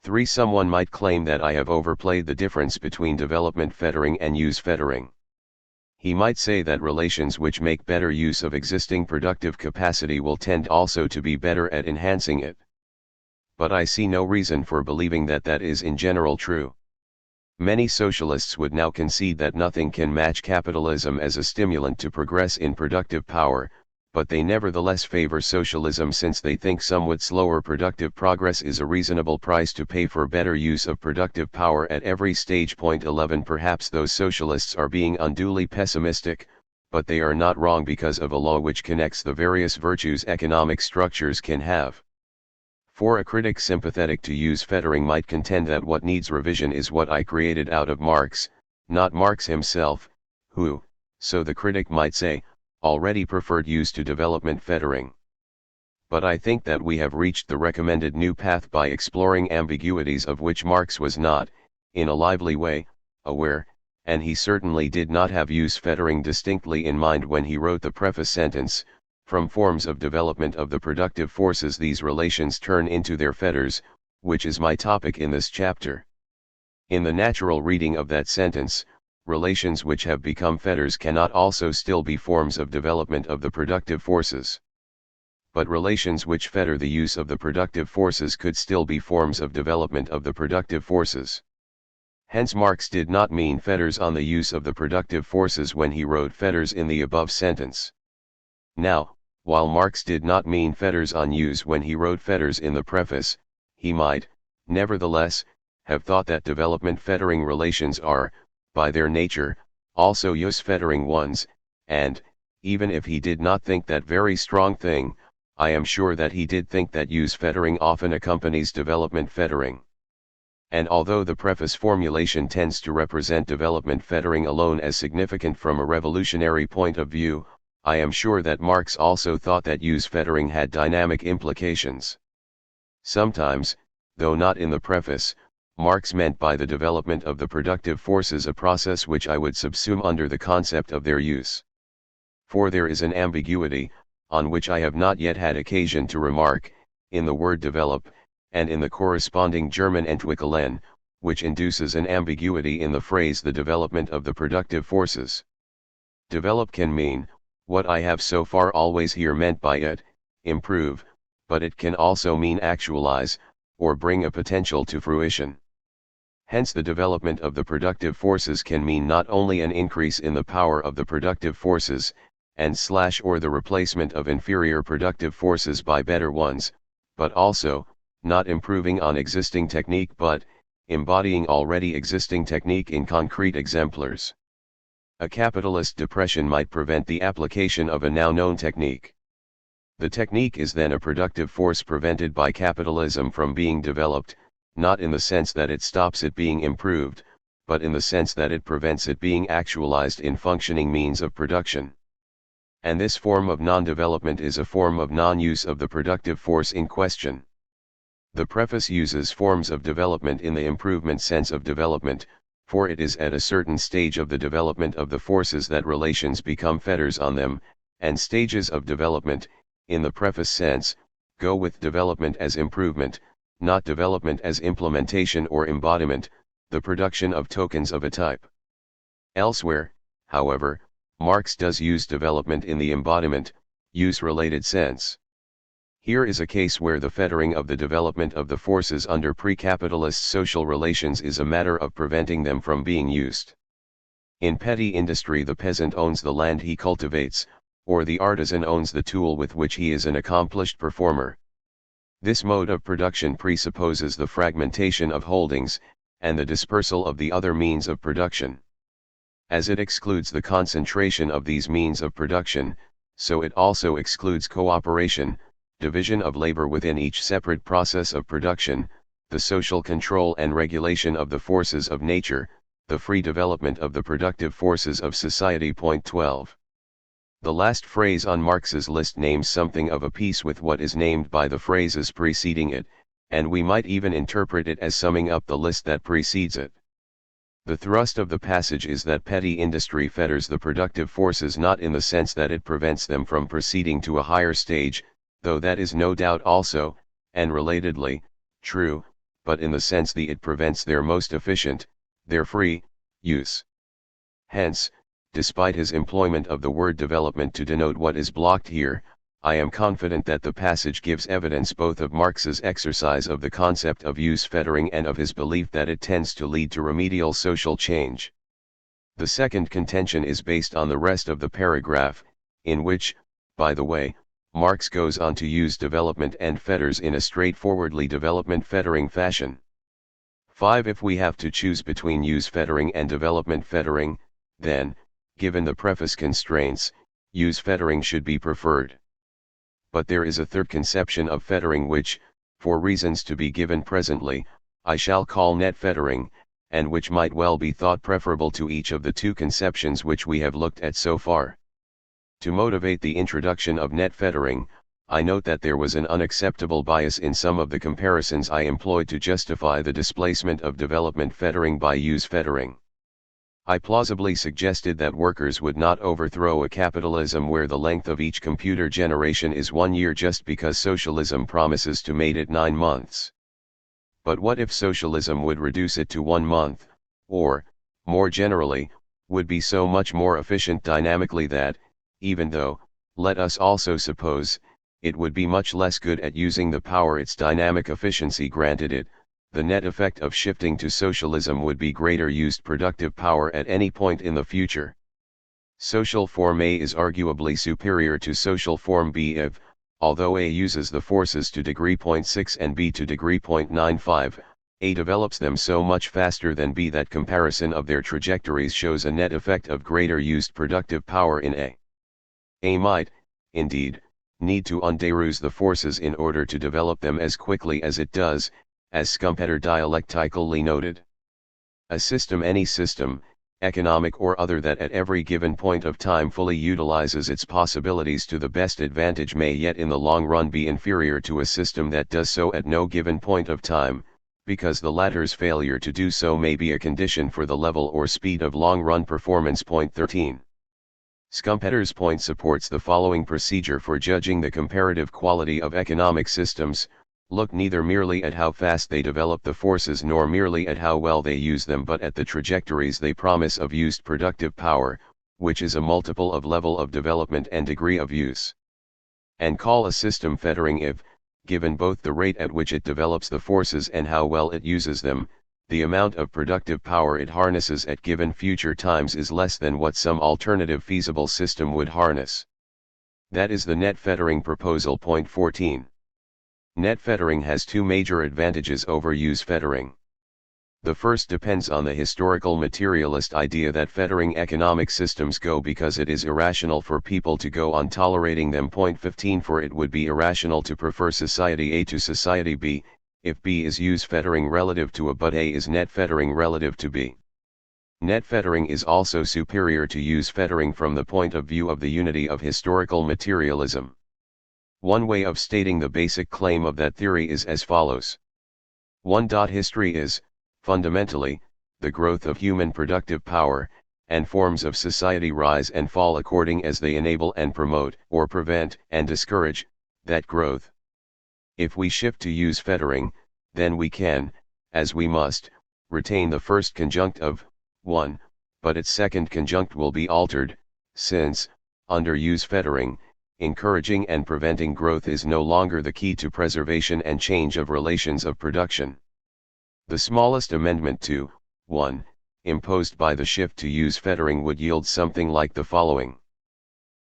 3. Someone might claim that I have overplayed the difference between development fettering and use fettering. He might say that relations which make better use of existing productive capacity will tend also to be better at enhancing it. But I see no reason for believing that that is in general true. Many socialists would now concede that nothing can match capitalism as a stimulant to progress in productive power, but they nevertheless favor socialism since they think somewhat slower productive progress is a reasonable price to pay for better use of productive power at every stage. 11 Perhaps those socialists are being unduly pessimistic, but they are not wrong because of a law which connects the various virtues economic structures can have. For a critic sympathetic to use fettering might contend that what needs revision is what I created out of Marx, not Marx himself, who, so the critic might say, already preferred use to development fettering. But I think that we have reached the recommended new path by exploring ambiguities of which Marx was not, in a lively way, aware, and he certainly did not have use fettering distinctly in mind when he wrote the preface sentence. From forms of development of the productive forces these relations turn into their fetters, which is my topic in this chapter. In the natural reading of that sentence, relations which have become fetters cannot also still be forms of development of the productive forces. But relations which fetter the use of the productive forces could still be forms of development of the productive forces. Hence Marx did not mean fetters on the use of the productive forces when he wrote fetters in the above sentence. Now, while Marx did not mean fetters on use when he wrote fetters in the preface, he might, nevertheless, have thought that development fettering relations are, by their nature, also use fettering ones, and, even if he did not think that very strong thing, I am sure that he did think that use fettering often accompanies development fettering. And although the preface formulation tends to represent development fettering alone as significant from a revolutionary point of view, I am sure that Marx also thought that use fettering had dynamic implications. Sometimes, though not in the preface, Marx meant by the development of the productive forces a process which I would subsume under the concept of their use. For there is an ambiguity, on which I have not yet had occasion to remark, in the word develop, and in the corresponding German entwickeln, which induces an ambiguity in the phrase the development of the productive forces. Develop can mean, what I have so far always here meant by it, improve, but it can also mean actualize, or bring a potential to fruition. Hence the development of the productive forces can mean not only an increase in the power of the productive forces, or the replacement of inferior productive forces by better ones, but also, not improving on existing technique but, embodying already existing technique in concrete exemplars. A capitalist depression might prevent the application of a now known technique. The technique is then a productive force prevented by capitalism from being developed, not in the sense that it stops it being improved, but in the sense that it prevents it being actualized in functioning means of production. And this form of non-development is a form of non-use of the productive force in question. The preface uses forms of development in the improvement sense of development, for it is at a certain stage of the development of the forces that relations become fetters on them, and stages of development, in the preface sense, go with development as improvement, not development as implementation or embodiment, the production of tokens of a type. Elsewhere, however, Marx does use development in the embodiment, use-related sense. Here is a case where the fettering of the development of the forces under pre-capitalist social relations is a matter of preventing them from being used. In petty industry, the peasant owns the land he cultivates, or the artisan owns the tool with which he is an accomplished performer. This mode of production presupposes the fragmentation of holdings, and the dispersal of the other means of production. As it excludes the concentration of these means of production, so it also excludes cooperation, division of labor within each separate process of production, the social control and regulation of the forces of nature, the free development of the productive forces of society. Point 12. The last phrase on Marx's list names something of a piece with what is named by the phrases preceding it, and we might even interpret it as summing up the list that precedes it. The thrust of the passage is that petty industry fetters the productive forces not in the sense that it prevents them from proceeding to a higher stage, though that is no doubt also, and relatedly, true, but in the sense that it prevents their most efficient, their free, use. Hence, despite his employment of the word development to denote what is blocked here, I am confident that the passage gives evidence both of Marx's exercise of the concept of use fettering and of his belief that it tends to lead to remedial social change. The second contention is based on the rest of the paragraph, in which, by the way, Marx goes on to use development and fetters in a straightforwardly development fettering fashion. 5. If we have to choose between use fettering and development fettering, then, given the preface constraints, use fettering should be preferred. But there is a third conception of fettering which, for reasons to be given presently, I shall call net fettering, and which might well be thought preferable to each of the two conceptions which we have looked at so far. To motivate the introduction of net fettering, I note that there was an unacceptable bias in some of the comparisons I employed to justify the displacement of development fettering by use fettering. I plausibly suggested that workers would not overthrow a capitalism where the length of each computer generation is 1 year just because socialism promises to make it 9 months. But what if socialism would reduce it to 1 month, or, more generally, would be so much more efficient dynamically that, even though, let us also suppose, it would be much less good at using the power its dynamic efficiency granted it, the net effect of shifting to socialism would be greater used productive power at any point in the future. Social form A is arguably superior to social form B if, although A uses the forces to degree 0.6 and B to degree 0.95, A develops them so much faster than B that comparison of their trajectories shows a net effect of greater used productive power in A. A might, indeed, need to underuse the forces in order to develop them as quickly as it does, as Schumpeter dialectically noted. A system, any system, economic or other, that at every given point of time fully utilizes its possibilities to the best advantage may yet in the long run be inferior to a system that does so at no given point of time, because the latter's failure to do so may be a condition for the level or speed of long-run performance. Point 13. Schumpeter's point supports the following procedure for judging the comparative quality of economic systems: look neither merely at how fast they develop the forces nor merely at how well they use them, but at the trajectories they promise of used productive power, which is a multiple of level of development and degree of use. And call a system fettering if, given both the rate at which it develops the forces and how well it uses them, the amount of productive power it harnesses at given future times is less than what some alternative feasible system would harness. That is the net fettering proposal. Point 14. Net fettering has two major advantages over use fettering. The first depends on the historical materialist idea that fettering economic systems go because it is irrational for people to go on tolerating them. Point 15. For it would be irrational to prefer society A to society B, if B is use fettering relative to A but A is net fettering relative to B. Net fettering is also superior to use fettering from the point of view of the unity of historical materialism. One way of stating the basic claim of that theory is as follows. 1. History is, fundamentally, the growth of human productive power, and forms of society rise and fall according as they enable and promote, or prevent and discourage, that growth. If we shift to use fettering, then we can, as we must, retain the first conjunct of 1, but its second conjunct will be altered, since, under use fettering, encouraging and preventing growth is no longer the key to preservation and change of relations of production. The smallest amendment to 1, imposed by the shift to use fettering would yield something like the following.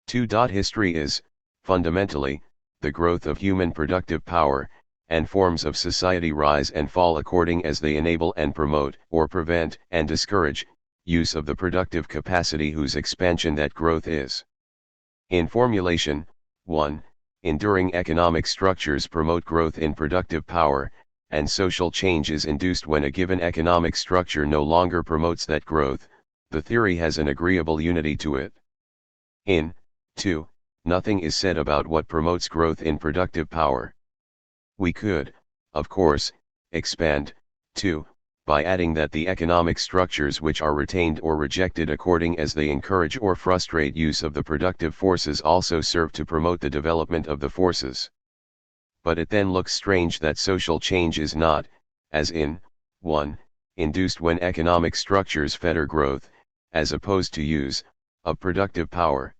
2. History is, fundamentally, the growth of human productive power, and forms of society rise and fall according as they enable and promote, or prevent and discourage, use of the productive capacity whose expansion that growth is. In formulation, 1. Enduring economic structures promote growth in productive power, and social change is induced when a given economic structure no longer promotes that growth. The theory has an agreeable unity to it. In 2. Nothing is said about what promotes growth in productive power. We could, of course, expand, 2, by adding that the economic structures which are retained or rejected according as they encourage or frustrate use of the productive forces also serve to promote the development of the forces. But it then looks strange that social change is not, as in 1, induced when economic structures fetter growth, as opposed to use, of productive power.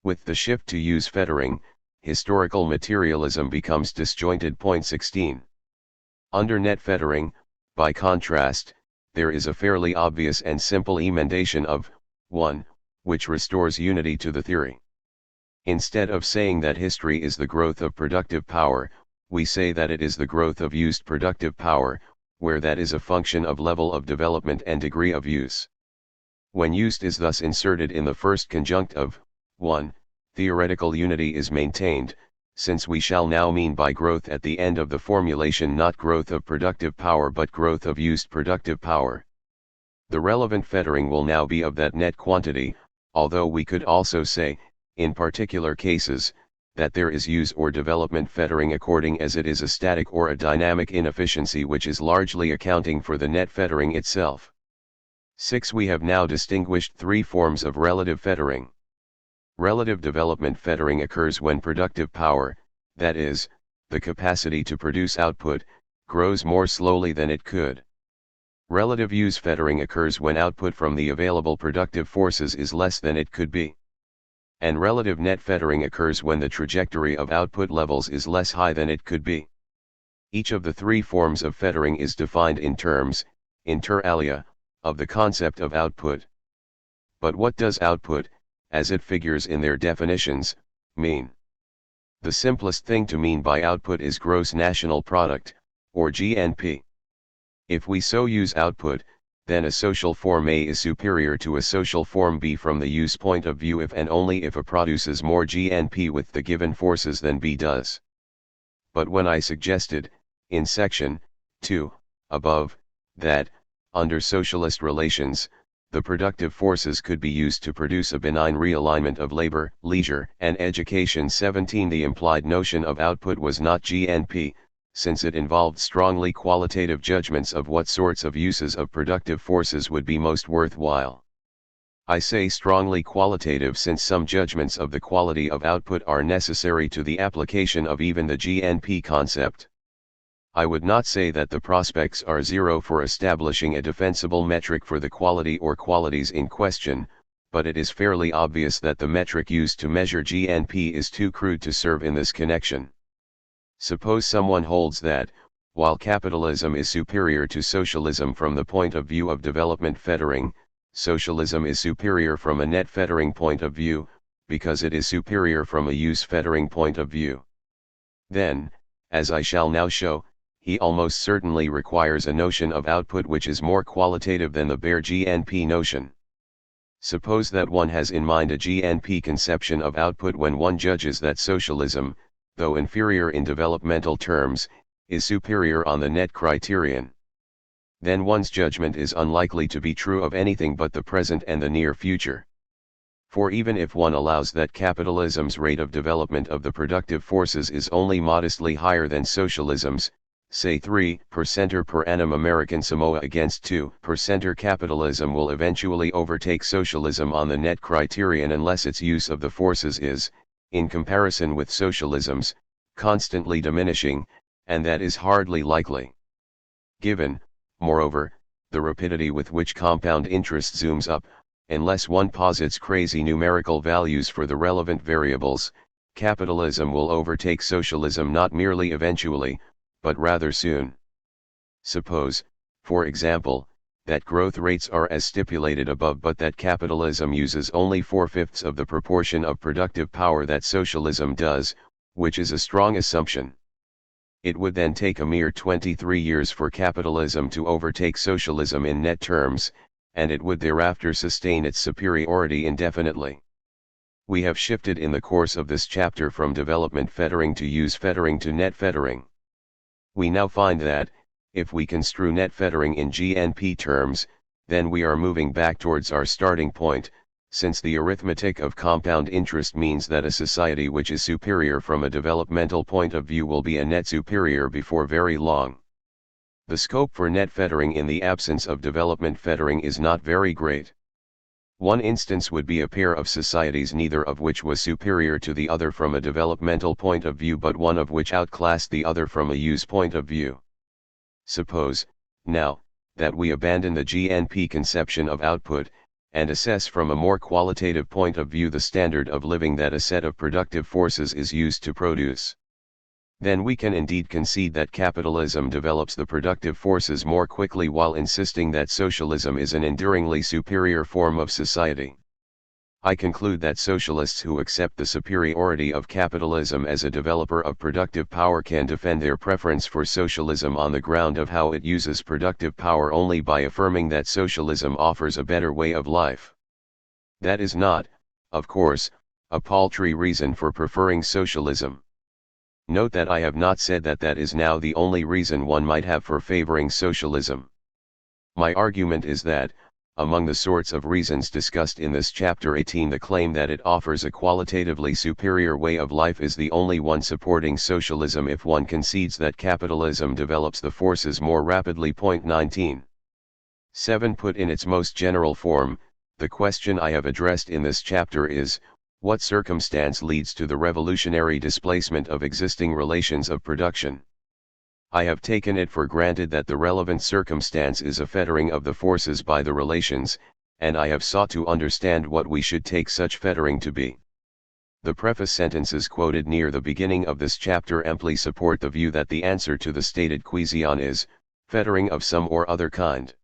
With the shift to use fettering, historical materialism becomes disjointed. Point 16. Under net fettering, by contrast, there is a fairly obvious and simple emendation of 1, which restores unity to the theory. Instead of saying that history is the growth of productive power, we say that it is the growth of used productive power, where that is a function of level of development and degree of use. When used is thus inserted in the first conjunct of 1, theoretical unity is maintained, since we shall now mean by growth at the end of the formulation not growth of productive power but growth of used productive power. The relevant fettering will now be of that net quantity, although we could also say, in particular cases, that there is use or development fettering according as it is a static or a dynamic inefficiency which is largely accounting for the net fettering itself. 6. We have now distinguished three forms of relative fettering. Relative development fettering occurs when productive power, that is, the capacity to produce output, grows more slowly than it could. Relative use fettering occurs when output from the available productive forces is less than it could be. And relative net fettering occurs when the trajectory of output levels is less high than it could be. Each of the three forms of fettering is defined in terms, inter alia, of the concept of output. But what does output, as it figures in their definitions, mean? The simplest thing to mean by output is gross national product, or GNP. If we so use output, then a social form A is superior to a social form B from the use point of view if and only if A produces more GNP with the given forces than B does. But when I suggested, in section 2, above, that, under socialist relations, the productive forces could be used to produce a benign realignment of labor, leisure, and education. 17. The implied notion of output was not GNP, since it involved strongly qualitative judgments of what sorts of uses of productive forces would be most worthwhile. I say strongly qualitative since some judgments of the quality of output are necessary to the application of even the GNP concept. I would not say that the prospects are zero for establishing a defensible metric for the quality or qualities in question, but it is fairly obvious that the metric used to measure GNP is too crude to serve in this connection. Suppose someone holds that, while capitalism is superior to socialism from the point of view of development fettering, socialism is superior from a net fettering point of view, because it is superior from a use fettering point of view. Then, as I shall now show, he almost certainly requires a notion of output which is more qualitative than the bare GNP notion. Suppose that one has in mind a GNP conception of output when one judges that socialism, though inferior in developmental terms, is superior on the net criterion. Then one's judgment is unlikely to be true of anything but the present and the near future. For even if one allows that capitalism's rate of development of the productive forces is only modestly higher than socialism's, say 3% per annum American Samoa against 2% capitalism will eventually overtake socialism on the net criterion unless its use of the forces is, in comparison with socialism's, constantly diminishing, and that is hardly likely. Given, moreover, the rapidity with which compound interest zooms up, unless one posits crazy numerical values for the relevant variables, capitalism will overtake socialism not merely eventually, but rather soon. Suppose, for example, that growth rates are as stipulated above but that capitalism uses only 4/5 of the proportion of productive power that socialism does, which is a strong assumption. It would then take a mere 23 years for capitalism to overtake socialism in net terms, and it would thereafter sustain its superiority indefinitely. We have shifted in the course of this chapter from development fettering to use fettering to net fettering. We now find that, if we construe net fettering in GNP terms, then we are moving back towards our starting point, since the arithmetic of compound interest means that a society which is superior from a developmental point of view will be a net superior before very long. The scope for net fettering in the absence of development fettering is not very great. One instance would be a pair of societies neither of which was superior to the other from a developmental point of view but one of which outclassed the other from a use point of view. Suppose, now, that we abandon the GNP conception of output, and assess from a more qualitative point of view the standard of living that a set of productive forces is used to produce. Then we can indeed concede that capitalism develops the productive forces more quickly while insisting that socialism is an enduringly superior form of society. I conclude that socialists who accept the superiority of capitalism as a developer of productive power can defend their preference for socialism on the ground of how it uses productive power only by affirming that socialism offers a better way of life. That is not, of course, a paltry reason for preferring socialism. Note that I have not said that that is now the only reason one might have for favoring socialism. My argument is that, among the sorts of reasons discussed in this chapter 18, the claim that it offers a qualitatively superior way of life is the only one supporting socialism if one concedes that capitalism develops the forces more rapidly. 19. 7. Put in its most general form, the question I have addressed in this chapter is, what circumstance leads to the revolutionary displacement of existing relations of production? I have taken it for granted that the relevant circumstance is a fettering of the forces by the relations, and I have sought to understand what we should take such fettering to be. The preface sentences quoted near the beginning of this chapter amply support the view that the answer to the stated question is, fettering of some or other kind.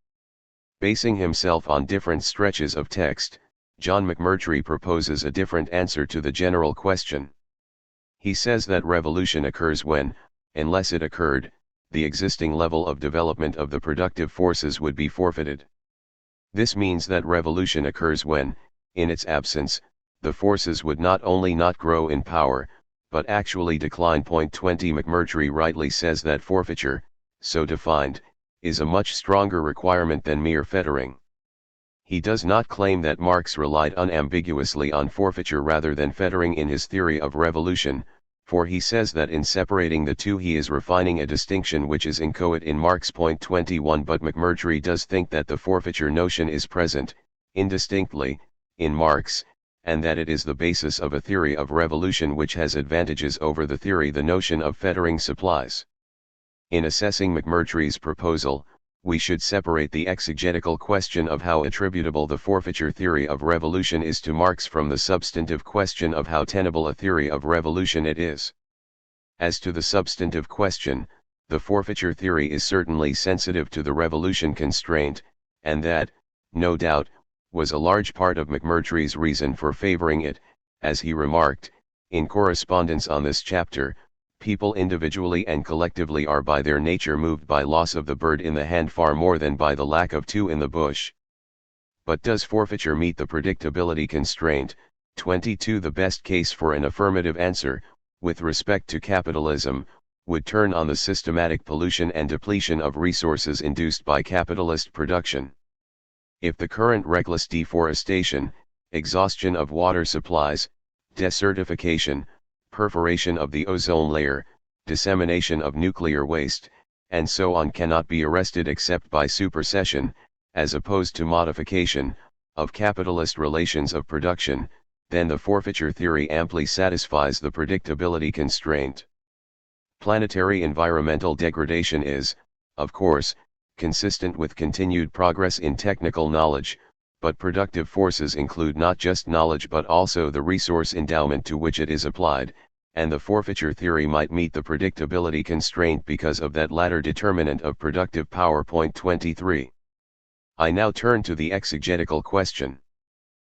Basing himself on different stretches of text, John McMurtry proposes a different answer to the general question. He says that revolution occurs when, unless it occurred, the existing level of development of the productive forces would be forfeited. This means that revolution occurs when, in its absence, the forces would not only not grow in power, but actually decline. 20. McMurtry rightly says that forfeiture, so defined, is a much stronger requirement than mere fettering. He does not claim that Marx relied unambiguously on forfeiture rather than fettering in his theory of revolution, for he says that in separating the two he is refining a distinction which is inchoate in Marx. 21. But McMurtry does think that the forfeiture notion is present, indistinctly, in Marx, and that it is the basis of a theory of revolution which has advantages over the notion of fettering supplies. In assessing McMurtry's proposal, we should separate the exegetical question of how attributable the forfeiture theory of revolution is to Marx from the substantive question of how tenable a theory of revolution it is. As to the substantive question, the forfeiture theory is certainly sensitive to the revolution constraint, and that, no doubt, was a large part of McMurtry's reason for favoring it. As he remarked, in correspondence on this chapter, people individually and collectively are by their nature moved by loss of the bird in the hand far more than by the lack of two in the bush. But does forfeiture meet the predictability constraint? 22. The best case for an affirmative answer, with respect to capitalism, would turn on the systematic pollution and depletion of resources induced by capitalist production. If the current reckless deforestation, exhaustion of water supplies, desertification, perforation of the ozone layer, dissemination of nuclear waste, and so on cannot be arrested except by supersession, as opposed to modification, of capitalist relations of production, then the forfeiture theory amply satisfies the predictability constraint. Planetary environmental degradation is, of course, consistent with continued progress in technical knowledge, but productive forces include not just knowledge but also the resource endowment to which it is applied, and the forfeiture theory might meet the predictability constraint because of that latter determinant of productive power. 23. I now turn to the exegetical question.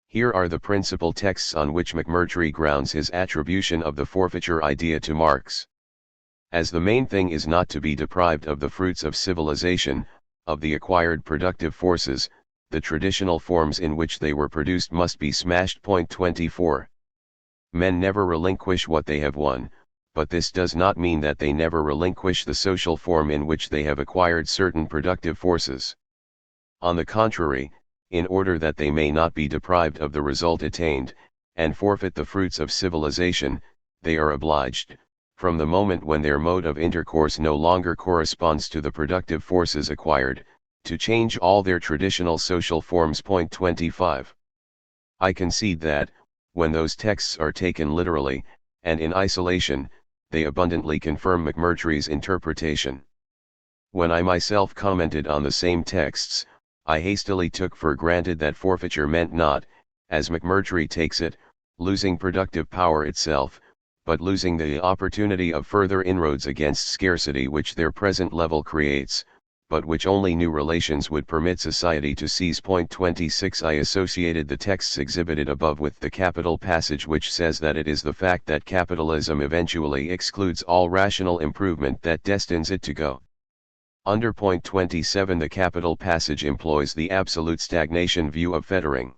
Here are the principal texts on which McMurtry grounds his attribution of the forfeiture idea to Marx. As the main thing is not to be deprived of the fruits of civilization, of the acquired productive forces, the traditional forms in which they were produced must be smashed. 24. Men never relinquish what they have won, but this does not mean that they never relinquish the social form in which they have acquired certain productive forces. On the contrary, in order that they may not be deprived of the result attained, and forfeit the fruits of civilization, they are obliged, from the moment when their mode of intercourse no longer corresponds to the productive forces acquired, to change all their traditional social forms. 25. I concede that, when those texts are taken literally, and in isolation, they abundantly confirm McMurtry's interpretation. When I myself commented on the same texts, I hastily took for granted that forfeiture meant not, as McMurtry takes it, losing productive power itself, but losing the opportunity of further inroads against scarcity which their present level creates, but which only new relations would permit society to seize. 26. I associated the texts exhibited above with the capital passage which says that it is the fact that capitalism eventually excludes all rational improvement that destines it to go under. 27. The capital passage employs the absolute stagnation view of fettering.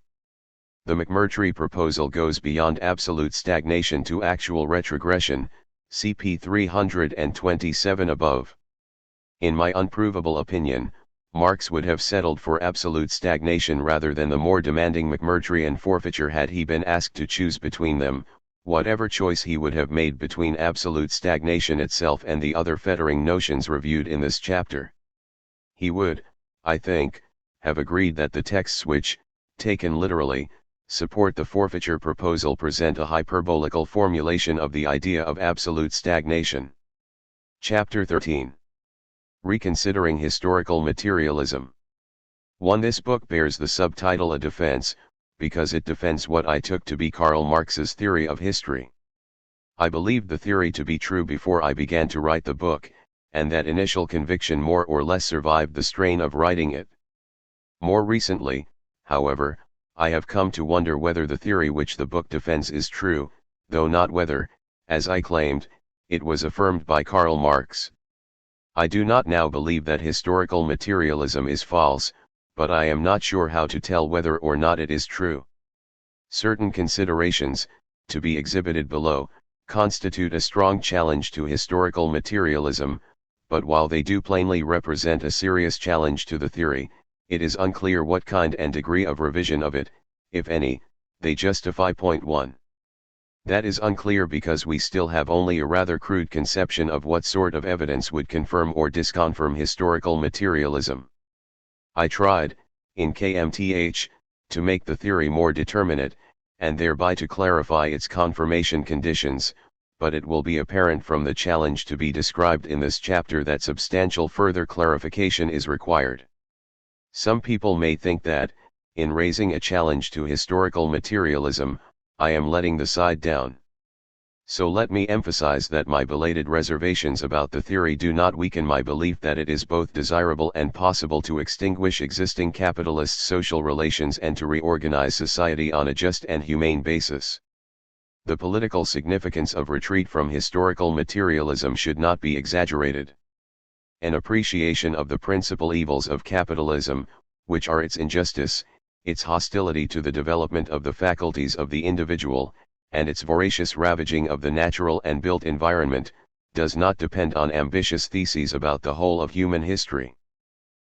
The McMurtry proposal goes beyond absolute stagnation to actual retrogression, cp. 327 above. In my unprovable opinion, Marx would have settled for absolute stagnation rather than the more demanding McMurtryan forfeiture had he been asked to choose between them, whatever choice he would have made between absolute stagnation itself and the other fettering notions reviewed in this chapter. He would, I think, have agreed that the texts which, taken literally, support the forfeiture proposal present a hyperbolical formulation of the idea of absolute stagnation. Chapter 13. Reconsidering Historical Materialism. 1. This book bears the subtitle A Defense, because it defends what I took to be Karl Marx's theory of history. I believed the theory to be true before I began to write the book, and that initial conviction more or less survived the strain of writing it. More recently, however, I have come to wonder whether the theory which the book defends is true, though not whether, as I claimed, it was affirmed by Karl Marx. I do not now believe that historical materialism is false, but I am not sure how to tell whether or not it is true. Certain considerations, to be exhibited below, constitute a strong challenge to historical materialism, but while they do plainly represent a serious challenge to the theory, it is unclear what kind and degree of revision of it, if any, they justify. 1. That is unclear because we still have only a rather crude conception of what sort of evidence would confirm or disconfirm historical materialism. I tried, in KMTH, to make the theory more determinate, and thereby to clarify its confirmation conditions, but it will be apparent from the challenge to be described in this chapter that substantial further clarification is required. Some people may think that, in raising a challenge to historical materialism, I am letting the side down. So let me emphasize that my belated reservations about the theory do not weaken my belief that it is both desirable and possible to extinguish existing capitalist social relations and to reorganize society on a just and humane basis. The political significance of retreat from historical materialism should not be exaggerated. An appreciation of the principal evils of capitalism, which are its injustice, its hostility to the development of the faculties of the individual, and its voracious ravaging of the natural and built environment, does not depend on ambitious theses about the whole of human history.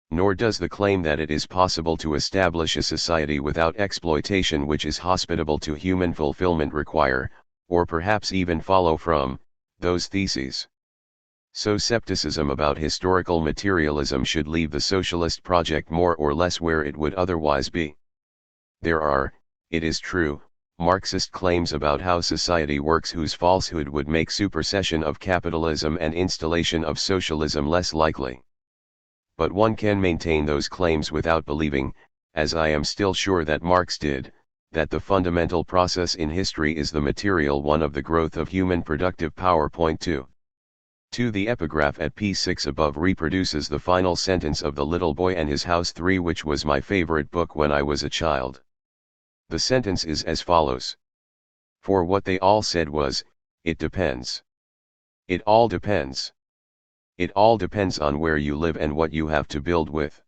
Nor does the claim that it is possible to establish a society without exploitation which is hospitable to human fulfillment require, or perhaps even follow from, those theses. So skepticism about historical materialism should leave the socialist project more or less where it would otherwise be. There are, it is true, Marxist claims about how society works whose falsehood would make supersession of capitalism and installation of socialism less likely. But one can maintain those claims without believing, as I am still sure that Marx did, that the fundamental process in history is the material one of the growth of human productive power. Point 2. The epigraph at p6 above reproduces the final sentence of The Little Boy and His House 3, which was my favorite book when I was a child. The sentence is as follows. For what they all said was, it depends. It all depends. It all depends on where you live and what you have to build with.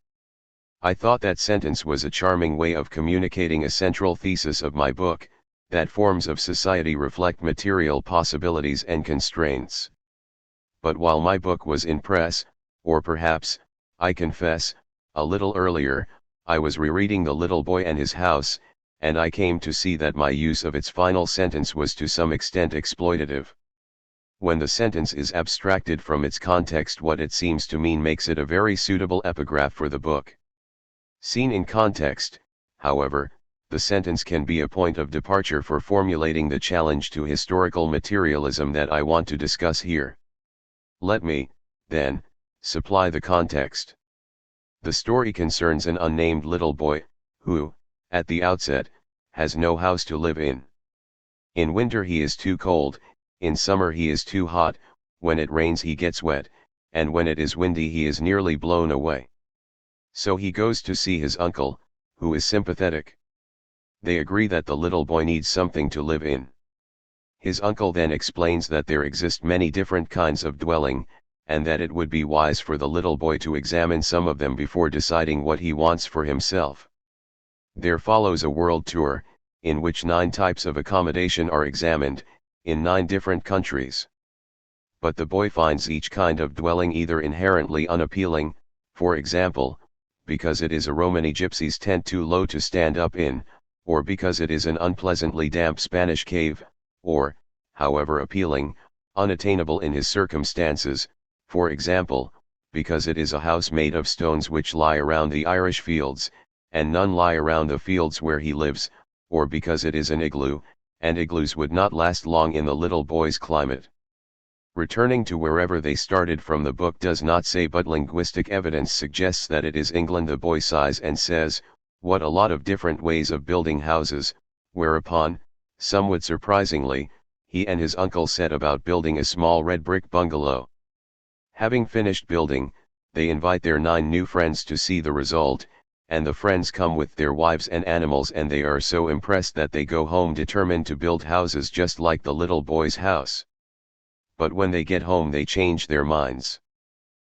I thought that sentence was a charming way of communicating a central thesis of my book, that forms of society reflect material possibilities and constraints. But while my book was in press, or perhaps, I confess, a little earlier, I was rereading The Little Boy and His House, and I came to see that my use of its final sentence was to some extent exploitative. When the sentence is abstracted from its context, what it seems to mean makes it a very suitable epigraph for the book. Seen in context, however, the sentence can be a point of departure for formulating the challenge to historical materialism that I want to discuss here. Let me, then, supply the context. The story concerns an unnamed little boy, who, at the outset, has no house to live in. In winter he is too cold, in summer he is too hot, when it rains he gets wet, and when it is windy he is nearly blown away. So he goes to see his uncle, who is sympathetic. They agree that the little boy needs something to live in. His uncle then explains that there exist many different kinds of dwelling, and that it would be wise for the little boy to examine some of them before deciding what he wants for himself. There follows a world tour, in which 9 types of accommodation are examined, in 9 different countries. But the boy finds each kind of dwelling either inherently unappealing, for example, because it is a Romany gypsy's tent too low to stand up in, or because it is an unpleasantly damp Spanish cave, or, however appealing, unattainable in his circumstances, for example, because it is a house made of stones which lie around the Irish fields, and none lie around the fields where he lives, or because it is an igloo, and igloos would not last long in the little boy's climate. Returning to wherever they started from, the book does not say, but linguistic evidence suggests that it is England the boy sighs and says, what a lot of different ways of building houses, whereupon, somewhat surprisingly, he and his uncle set about building a small red brick bungalow. Having finished building, they invite their 9 new friends to see the result, and the friends come with their wives and animals, and they are so impressed that they go home determined to build houses just like the little boy's house. But when they get home they change their minds.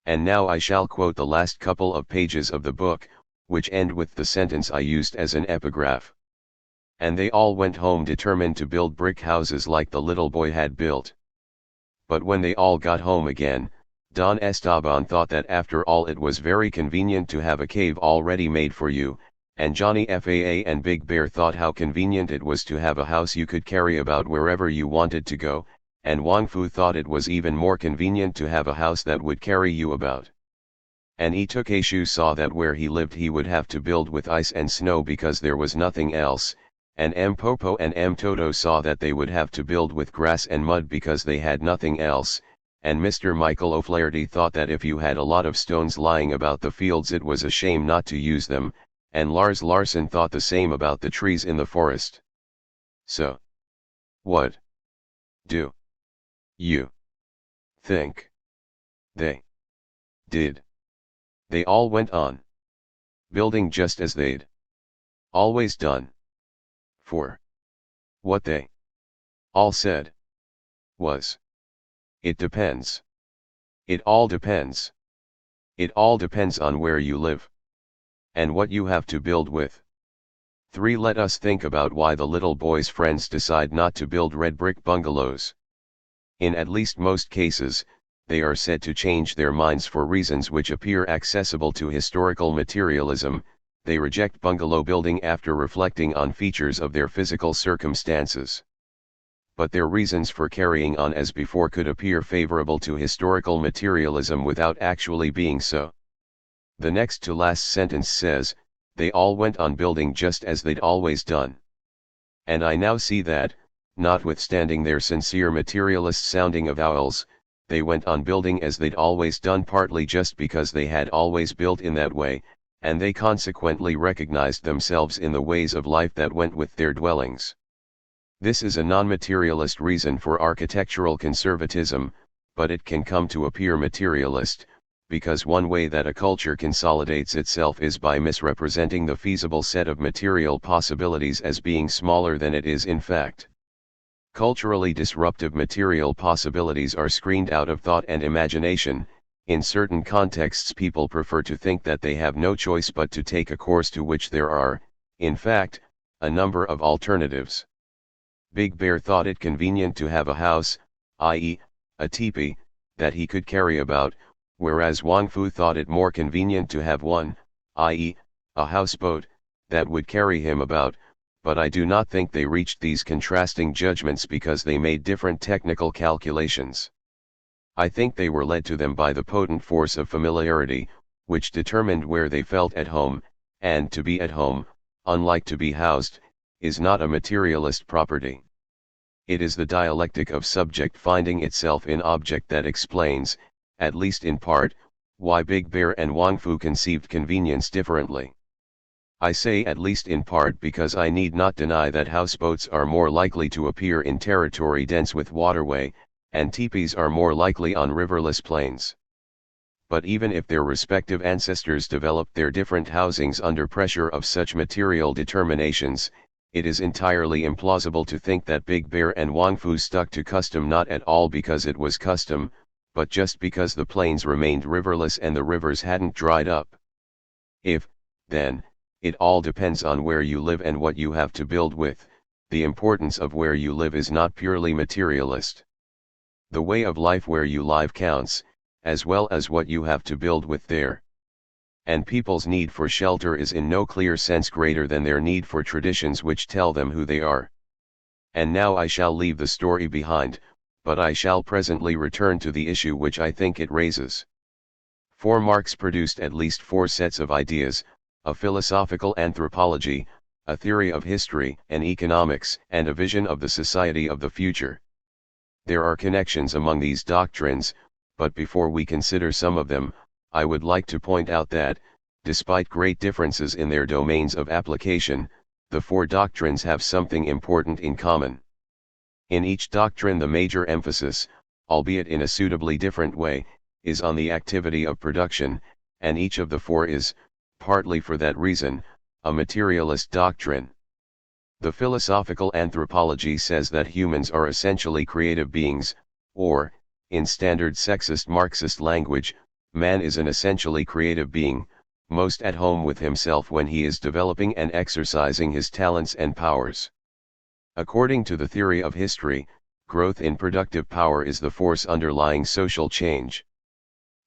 And now I shall quote the last couple of pages of the book, which end with the sentence I used as an epigraph. And they all went home determined to build brick houses like the little boy had built. But when they all got home again, Don Esteban thought that after all it was very convenient to have a cave already made for you, and Johnny Faa and Big Bear thought how convenient it was to have a house you could carry about wherever you wanted to go, and Wang Fu thought it was even more convenient to have a house that would carry you about. And Itokushu saw that where he lived he would have to build with ice and snow because there was nothing else, and Mpopo and Mtoto saw that they would have to build with grass and mud because they had nothing else, and Mr. Michael O'Flaherty thought that if you had a lot of stones lying about the fields it was a shame not to use them, and Lars Larson thought the same about the trees in the forest. So, what do you think they did? They all went on building just as they'd always done. For what they all said was, "It depends. It all depends. It all depends on where you live and what you have to build with." 3. Let us think about why the little boy's friends decide not to build red brick bungalows. In at least most cases, they are said to change their minds for reasons which appear accessible to historical materialism. They reject bungalow building after reflecting on features of their physical circumstances. But their reasons for carrying on as before could appear favorable to historical materialism without actually being so. The next to last sentence says, "They all went on building just as they'd always done." And I now see that, notwithstanding their sincere materialist-sounding avowals, they went on building as they'd always done partly just because they had always built in that way, and they consequently recognized themselves in the ways of life that went with their dwellings. This is a non-materialist reason for architectural conservatism, but it can come to appear materialist, because one way that a culture consolidates itself is by misrepresenting the feasible set of material possibilities as being smaller than it is in fact. Culturally disruptive material possibilities are screened out of thought and imagination. In certain contexts people prefer to think that they have no choice but to take a course to which there are, in fact, a number of alternatives. Big Bear thought it convenient to have a house, i.e., a teepee, that he could carry about, whereas Wang Fu thought it more convenient to have one, i.e., a houseboat, that would carry him about, but I do not think they reached these contrasting judgments because they made different technical calculations. I think they were led to them by the potent force of familiarity, which determined where they felt at home, and to be at home, unlike to be housed, is not a materialist property. It is the dialectic of subject finding itself in object that explains, at least in part, why Big Bear and Wang Fu conceived convenience differently. I say at least in part because I need not deny that houseboats are more likely to appear in territory dense with waterway, and teepees are more likely on riverless plains. But even if their respective ancestors developed their different housings under pressure of such material determinations, it is entirely implausible to think that Big Bear and Wang Fu stuck to custom not at all because it was custom, but just because the plains remained riverless and the rivers hadn't dried up. If, then, it all depends on where you live and what you have to build with, the importance of where you live is not purely materialist. The way of life where you live counts, as well as what you have to build with there. And people's need for shelter is in no clear sense greater than their need for traditions which tell them who they are. And now I shall leave the story behind, but I shall presently return to the issue which I think it raises. For Marx produced at least 4 sets of ideas: a philosophical anthropology, a theory of history and economics, and a vision of the society of the future. There are connections among these doctrines, but before we consider some of them, I would like to point out that, despite great differences in their domains of application, the 4 doctrines have something important in common. In each doctrine the major emphasis, albeit in a suitably different way, is on the activity of production, and each of the 4 is, partly for that reason, a materialist doctrine. The philosophical anthropology says that humans are essentially creative beings, or, in standard sexist Marxist language, man is an essentially creative being, most at home with himself when he is developing and exercising his talents and powers. According to the theory of history, growth in productive power is the force underlying social change.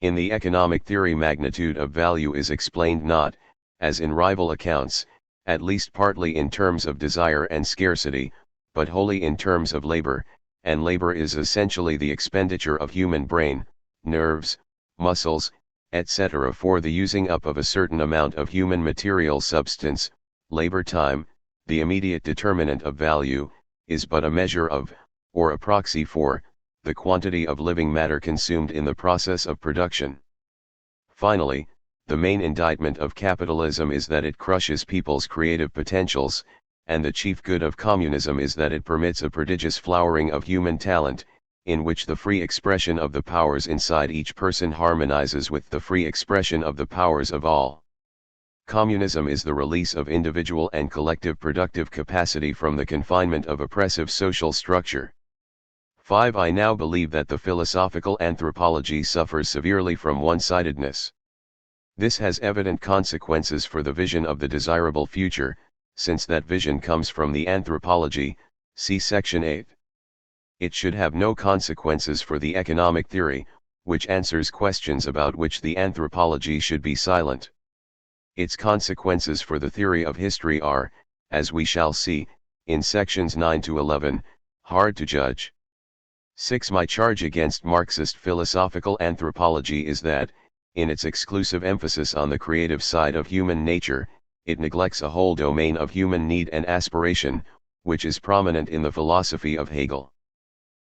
In the economic theory, magnitude of value is explained not, as in rival accounts, at least partly in terms of desire and scarcity, but wholly in terms of labor, and labor is essentially the expenditure of human brain, nerves, muscles, etc. for the using up of a certain amount of human material substance, labor time, the immediate determinant of value, is but a measure of, or a proxy for, the quantity of living matter consumed in the process of production. Finally, the main indictment of capitalism is that it crushes people's creative potentials, and the chief good of communism is that it permits a prodigious flowering of human talent, in which the free expression of the powers inside each person harmonizes with the free expression of the powers of all. Communism is the release of individual and collective productive capacity from the confinement of oppressive social structure. 5. I now believe that the philosophical anthropology suffers severely from one-sidedness. This has evident consequences for the vision of the desirable future, since that vision comes from the anthropology, see section 8. It should have no consequences for the economic theory, which answers questions about which the anthropology should be silent. Its consequences for the theory of history are, as we shall see, in sections 9 to 11, hard to judge. 6. My charge against Marxist philosophical anthropology is that, in its exclusive emphasis on the creative side of human nature, it neglects a whole domain of human need and aspiration, which is prominent in the philosophy of Hegel.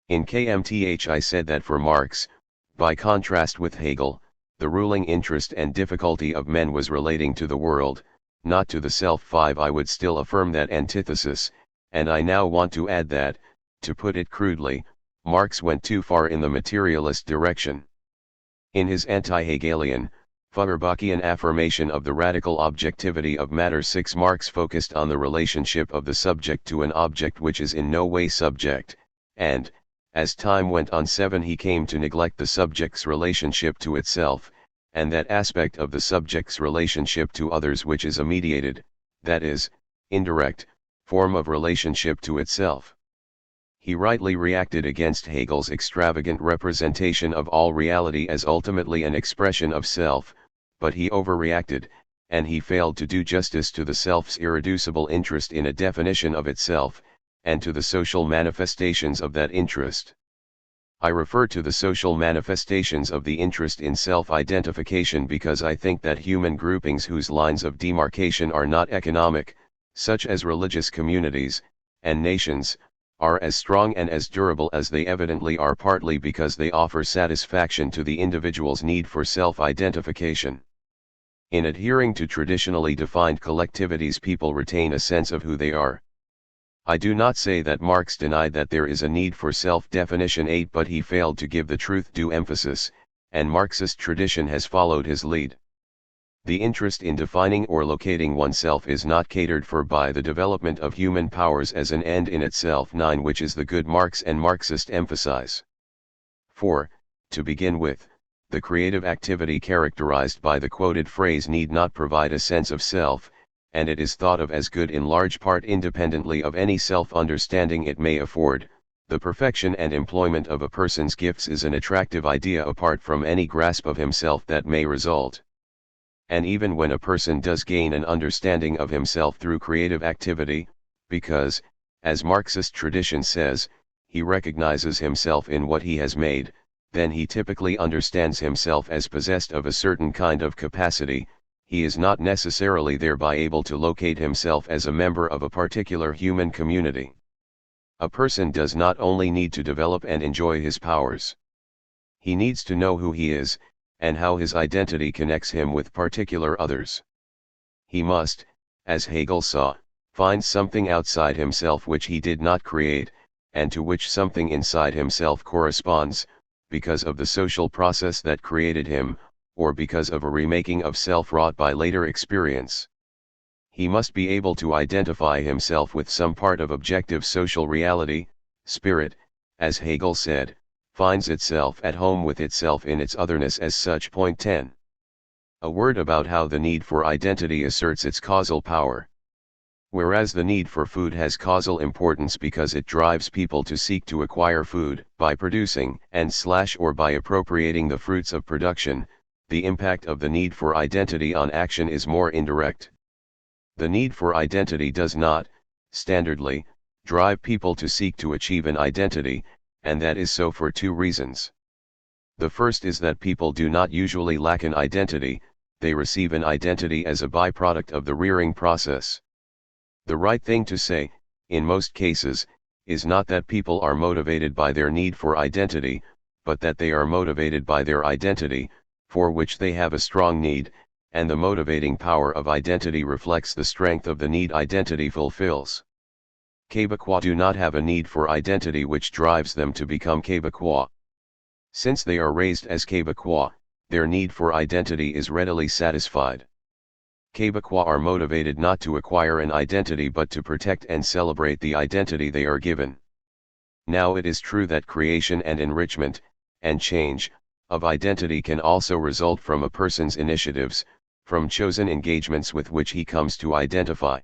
In KMTH I said that for Marx, by contrast with Hegel, the ruling interest and difficulty of men was relating to the world, not to the self. 5. I would still affirm that antithesis, and I now want to add that, to put it crudely, Marx went too far in the materialist direction. In his anti-Hegelian, Feuerbachian affirmation of the radical objectivity of matter 6, Marx focused on the relationship of the subject to an object which is in no way subject, and, as time went on 7, he came to neglect the subject's relationship to itself, and that aspect of the subject's relationship to others which is a mediated, that is, indirect, form of relationship to itself. He rightly reacted against Hegel's extravagant representation of all reality as ultimately an expression of self, but he overreacted, and he failed to do justice to the self's irreducible interest in a definition of itself, and to the social manifestations of that interest. I refer to the social manifestations of the interest in self-identification because I think that human groupings whose lines of demarcation are not economic, such as religious communities, and nations, are as strong and as durable as they evidently are, partly because they offer satisfaction to the individual's need for self-identification. In adhering to traditionally defined collectivities, people retain a sense of who they are. I do not say that Marx denied that there is a need for self-definition. 8. But he failed to give the truth due emphasis, and Marxist tradition has followed his lead. The interest in defining or locating oneself is not catered for by the development of human powers as an end in itself. 9. Which is the good Marx and Marxist emphasize. 4. To begin with, the creative activity characterized by the quoted phrase need not provide a sense of self, and it is thought of as good in large part independently of any self-understanding it may afford. The perfection and employment of a person's gifts is an attractive idea apart from any grasp of himself that may result. And even when a person does gain an understanding of himself through creative activity, because, as Marxist tradition says, he recognizes himself in what he has made, then he typically understands himself as possessed of a certain kind of capacity. He is not necessarily thereby able to locate himself as a member of a particular human community. A person does not only need to develop and enjoy his powers. He needs to know who he is, and how his identity connects him with particular others. He must, as Hegel saw, find something outside himself which he did not create, and to which something inside himself corresponds, because of the social process that created him, or because of a remaking of self wrought by later experience. He must be able to identify himself with some part of objective social reality. Spirit, as Hegel said, finds itself at home with itself in its otherness as such. Point 10. A word about how the need for identity asserts its causal power. Whereas the need for food has causal importance because it drives people to seek to acquire food by producing or by appropriating the fruits of production, the impact of the need for identity on action is more indirect. The need for identity does not, standardly, drive people to seek to achieve an identity, and that is so for two reasons. The first is that people do not usually lack an identity, they receive an identity as a byproduct of the rearing process. The right thing to say, in most cases, is not that people are motivated by their need for identity, but that they are motivated by their identity, for which they have a strong need, and the motivating power of identity reflects the strength of the need identity fulfills. Québécois do not have a need for identity which drives them to become Québécois. Since they are raised as Québécois, their need for identity is readily satisfied. Québécois are motivated not to acquire an identity but to protect and celebrate the identity they are given. Now it is true that creation and enrichment, and change, of identity can also result from a person's initiatives, from chosen engagements with which he comes to identify.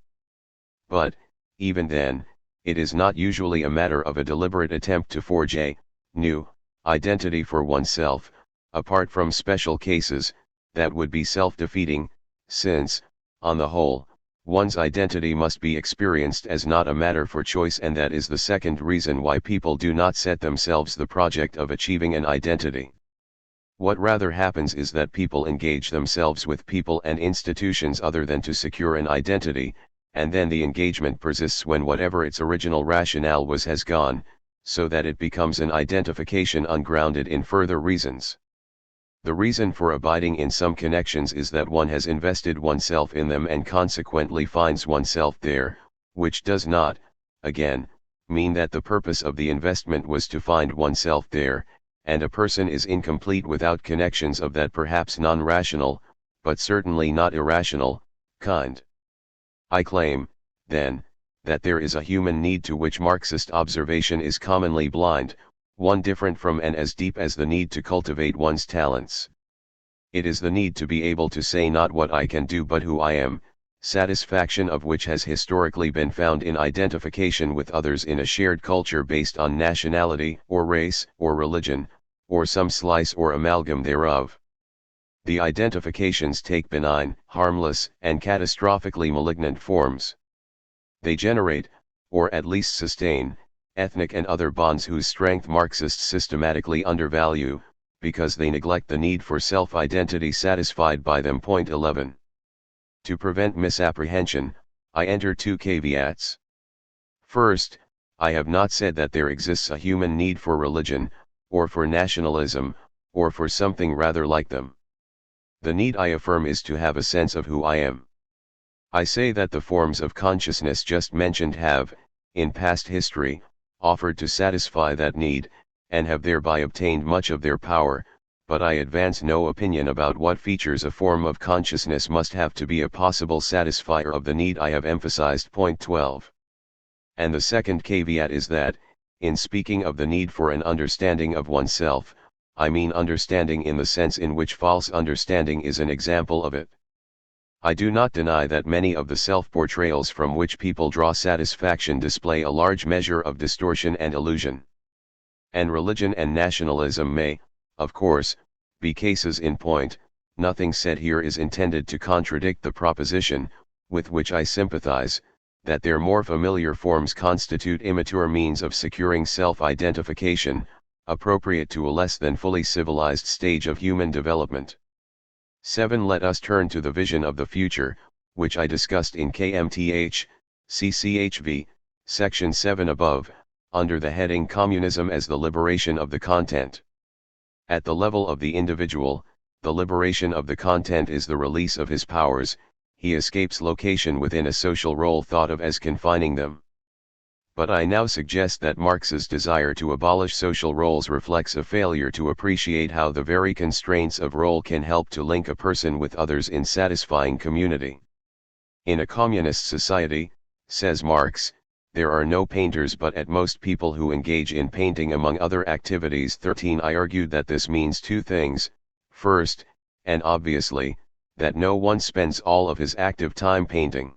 But, even then, it is not usually a matter of a deliberate attempt to forge a new identity for oneself, apart from special cases, that would be self-defeating, since, on the whole, one's identity must be experienced as not a matter for choice, and that is the second reason why people do not set themselves the project of achieving an identity. What rather happens is that people engage themselves with people and institutions other than to secure an identity, and then the engagement persists when whatever its original rationale was has gone, so that it becomes an identification ungrounded in further reasons. The reason for abiding in some connections is that one has invested oneself in them and consequently finds oneself there, which does not, again, mean that the purpose of the investment was to find oneself there, and a person is incomplete without connections of that perhaps non-rational, but certainly not irrational, kind. I claim, then, that there is a human need to which Marxist observation is commonly blind, one different from and as deep as the need to cultivate one's talents. It is the need to be able to say not what I can do but who I am, satisfaction of which has historically been found in identification with others in a shared culture based on nationality, or race, or religion, or some slice or amalgam thereof. The identifications take benign, harmless, and catastrophically malignant forms. They generate, or at least sustain, ethnic and other bonds whose strength Marxists systematically undervalue, because they neglect the need for self-identity satisfied by them. 11. To prevent misapprehension, I enter two caveats. First, I have not said that there exists a human need for religion, or for nationalism, or for something rather like them. The need I affirm is to have a sense of who I am. I say that the forms of consciousness just mentioned have, in past history, offered to satisfy that need, and have thereby obtained much of their power, but I advance no opinion about what features a form of consciousness must have to be a possible satisfier of the need I have emphasized. 12. And the second caveat is that, in speaking of the need for an understanding of oneself, I mean understanding in the sense in which false understanding is an example of it. I do not deny that many of the self-portrayals from which people draw satisfaction display a large measure of distortion and illusion. And religion and nationalism may, of course, be cases in point. Nothing said here is intended to contradict the proposition, with which I sympathize, that their more familiar forms constitute immature means of securing self-identification, appropriate to a less than fully civilized stage of human development. 7. Let us turn to the vision of the future, which I discussed in KMTH, CCHV, section 7 above, under the heading Communism as the Liberation of the Content. At the level of the individual, the liberation of the content is the release of his powers, he escapes location within a social role thought of as confining them. But I now suggest that Marx's desire to abolish social roles reflects a failure to appreciate how the very constraints of role can help to link a person with others in satisfying community. In a communist society, says Marx, there are no painters but at most people who engage in painting among other activities. 13. I argued that this means two things: first, and obviously, that no one spends all of his active time painting.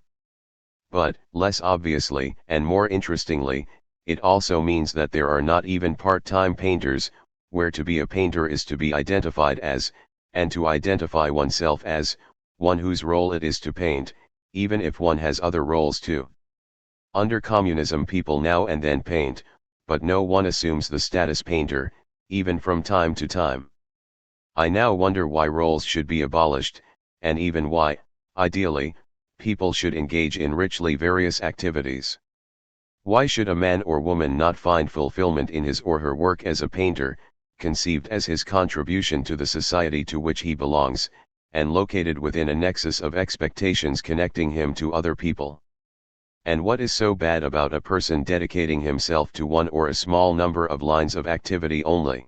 But, less obviously and more interestingly, it also means that there are not even part-time painters, where to be a painter is to be identified as, and to identify oneself as, one whose role it is to paint, even if one has other roles too. Under communism people now and then paint, but no one assumes the status painter, even from time to time. I now wonder why roles should be abolished, and even why, ideally, people should engage in richly various activities. Why should a man or woman not find fulfillment in his or her work as a painter, conceived as his contribution to the society to which he belongs, and located within a nexus of expectations connecting him to other people? And what is so bad about a person dedicating himself to one or a small number of lines of activity only?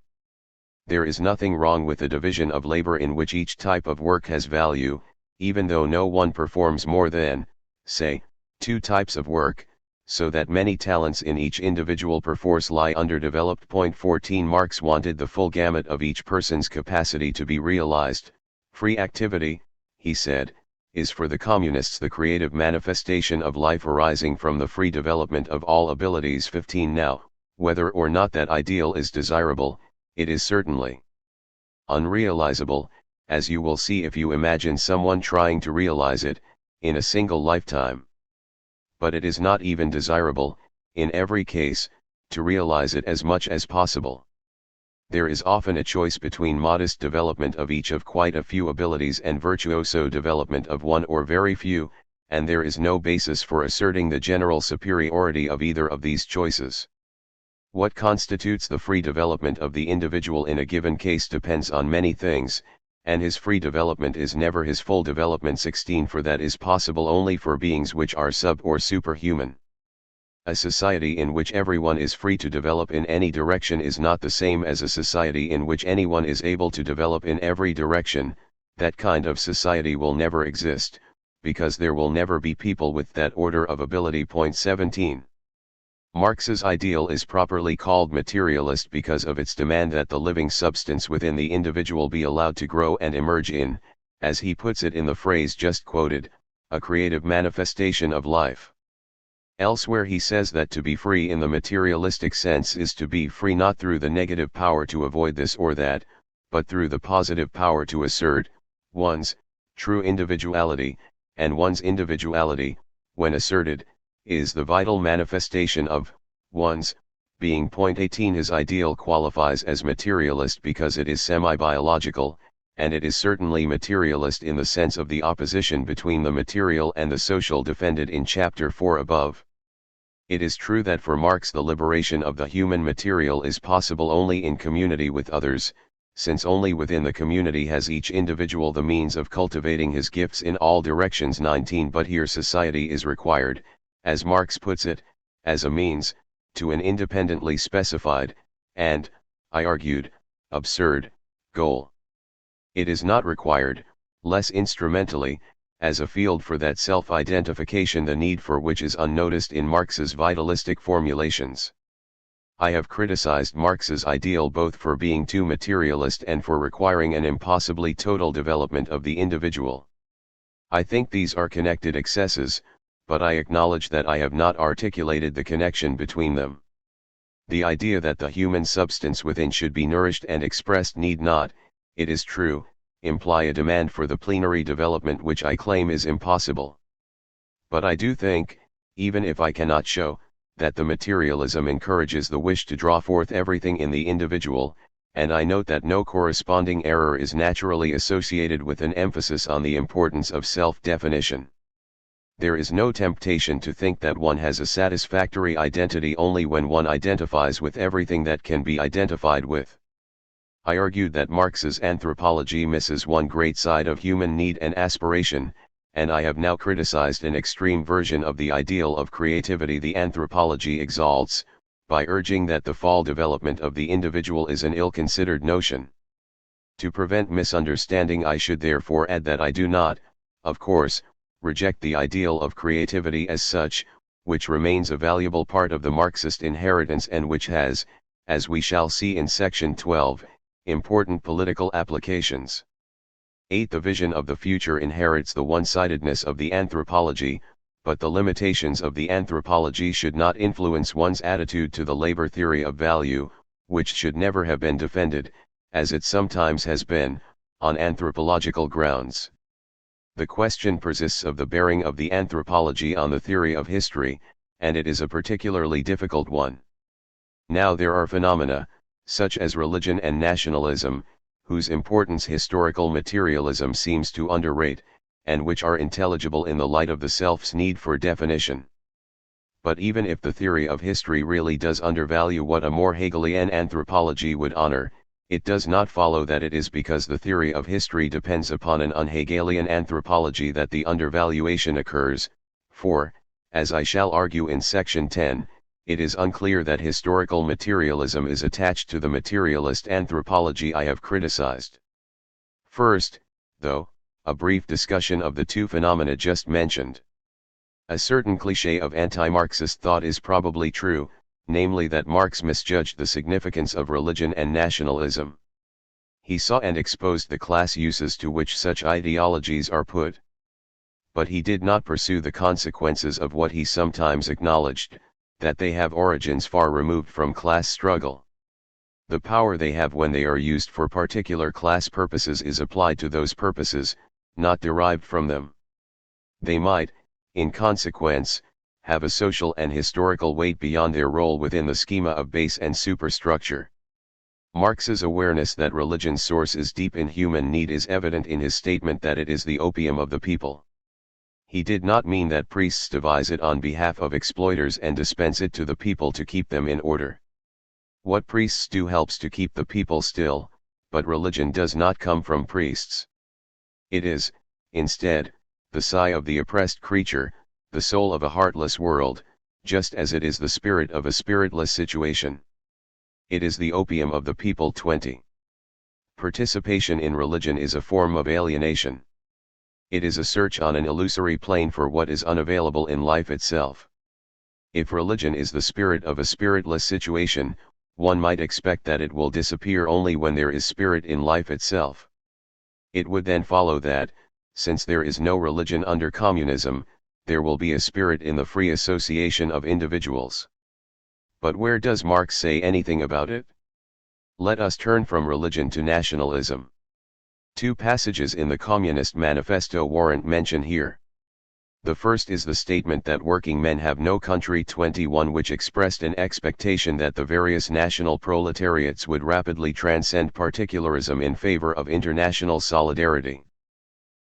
There is nothing wrong with the division of labor in which each type of work has value, even though no one performs more than, say, 2 types of work, so that many talents in each individual perforce lie underdeveloped. 14 Marx wanted the full gamut of each person's capacity to be realized. Free activity, he said, is for the communists the creative manifestation of life arising from the free development of all abilities. 15 Now, whether or not that ideal is desirable, it is certainly unrealizable, as you will see if you imagine someone trying to realize it, in a single lifetime. But it is not even desirable, in every case, to realize it as much as possible. There is often a choice between modest development of each of quite a few abilities and virtuoso development of one or very few, and there is no basis for asserting the general superiority of either of these choices. What constitutes the free development of the individual in a given case depends on many things, and his free development is never his full development. 16 For that is possible only for beings which are sub or superhuman. A society in which everyone is free to develop in any direction is not the same as a society in which anyone is able to develop in every direction. That kind of society will never exist, because there will never be people with that order of ability. 17 Marx's ideal is properly called materialist because of its demand that the living substance within the individual be allowed to grow and emerge in, as he puts it in the phrase just quoted, a creative manifestation of life. Elsewhere he says that to be free in the materialistic sense is to be free not through the negative power to avoid this or that, but through the positive power to assert one's true individuality, and one's individuality, when asserted, is the vital manifestation of one's being. 18 His ideal qualifies as materialist because it is semi-biological, and it is certainly materialist in the sense of the opposition between the material and the social defended in Chapter 4 above. It is true that for Marx the liberation of the human material is possible only in community with others, since only within the community has each individual the means of cultivating his gifts in all directions. 19 But here society is required, as Marx puts it, as a means, to an independently specified, and, I argued, absurd, goal. It is not required, less instrumentally, as a field for that self-identification the need for which is unnoticed in Marx's vitalistic formulations. I have criticized Marx's ideal both for being too materialist and for requiring an impossibly total development of the individual. I think these are connected excesses, but I acknowledge that I have not articulated the connection between them. The idea that the human substance within should be nourished and expressed need not, it is true, imply a demand for the plenary development which I claim is impossible. But I do think, even if I cannot show, that the materialism encourages the wish to draw forth everything in the individual, and I note that no corresponding error is naturally associated with an emphasis on the importance of self-definition. There is no temptation to think that one has a satisfactory identity only when one identifies with everything that can be identified with. I argued that Marx's anthropology misses one great side of human need and aspiration, and I have now criticized an extreme version of the ideal of creativity the anthropology exalts, by urging that the full development of the individual is an ill-considered notion. To prevent misunderstanding I should therefore add that I do not, of course, reject the ideal of creativity as such, which remains a valuable part of the Marxist inheritance and which has, as we shall see in section 12, important political applications. 8. The vision of the future inherits the one-sidedness of the anthropology, but the limitations of the anthropology should not influence one's attitude to the labor theory of value, which should never have been defended, as it sometimes has been, on anthropological grounds. The question persists of the bearing of the anthropology on the theory of history, and it is a particularly difficult one. Now there are phenomena, such as religion and nationalism, whose importance historical materialism seems to underrate, and which are intelligible in the light of the self's need for definition. But even if the theory of history really does undervalue what a more Hegelian anthropology would honor, it does not follow that it is because the theory of history depends upon an un-Hegelian anthropology that the undervaluation occurs, for, as I shall argue in section 10, it is unclear that historical materialism is attached to the materialist anthropology I have criticized. First, though, a brief discussion of the two phenomena just mentioned. A certain cliché of anti-Marxist thought is probably true, namely that Marx misjudged the significance of religion and nationalism. He saw and exposed the class uses to which such ideologies are put. But he did not pursue the consequences of what he sometimes acknowledged, that they have origins far removed from class struggle. The power they have when they are used for particular class purposes is applied to those purposes, not derived from them. They might, in consequence, have a social and historical weight beyond their role within the schema of base and superstructure. Marx's awareness that religion's source is deep in human need is evident in his statement that it is the opium of the people. He did not mean that priests devise it on behalf of exploiters and dispense it to the people to keep them in order. What priests do helps to keep the people still, but religion does not come from priests. It is, instead, the sigh of the oppressed creature, the soul of a heartless world, just as it is the spirit of a spiritless situation. It is the opium of the people. 20. Participation in religion is a form of alienation. It is a search on an illusory plane for what is unavailable in life itself. If religion is the spirit of a spiritless situation, one might expect that it will disappear only when there is spirit in life itself. It would then follow that, since there is no religion under communism, there will be a spirit in the free association of individuals. But where does Marx say anything about it? Let us turn from religion to nationalism. Two passages in the Communist Manifesto warrant mention here. The first is the statement that working men have no country. 21, which expressed an expectation that the various national proletariats would rapidly transcend particularism in favor of international solidarity.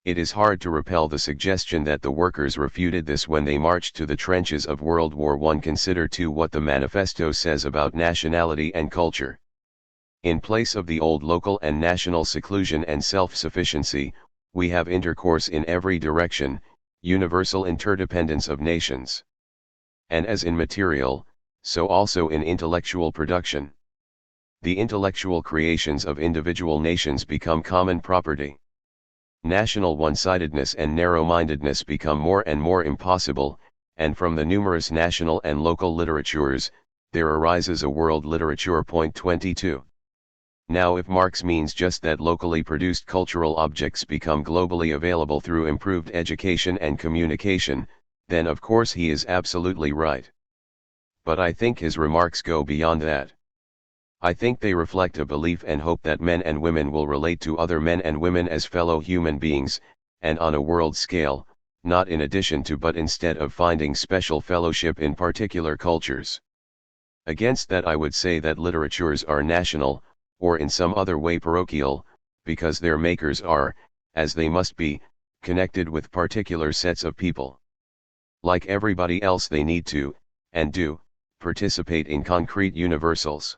It is hard to repel the suggestion that the workers refuted this when they marched to the trenches of World War I. Consider too what the manifesto says about nationality and culture. In place of the old local and national seclusion and self-sufficiency, we have intercourse in every direction, universal interdependence of nations. And as in material, so also in intellectual production. The intellectual creations of individual nations become common property. National one-sidedness and narrow-mindedness become more and more impossible, and from the numerous national and local literatures, there arises a world literature. 22. Now if Marx means just that locally produced cultural objects become globally available through improved education and communication, then of course he is absolutely right. But I think his remarks go beyond that. I think they reflect a belief and hope that men and women will relate to other men and women as fellow human beings, and on a world scale, not in addition to but instead of finding special fellowship in particular cultures. Against that I would say that literatures are national, or in some other way parochial, because their makers are, as they must be, connected with particular sets of people. Like everybody else they need to, and do, participate in concrete universals.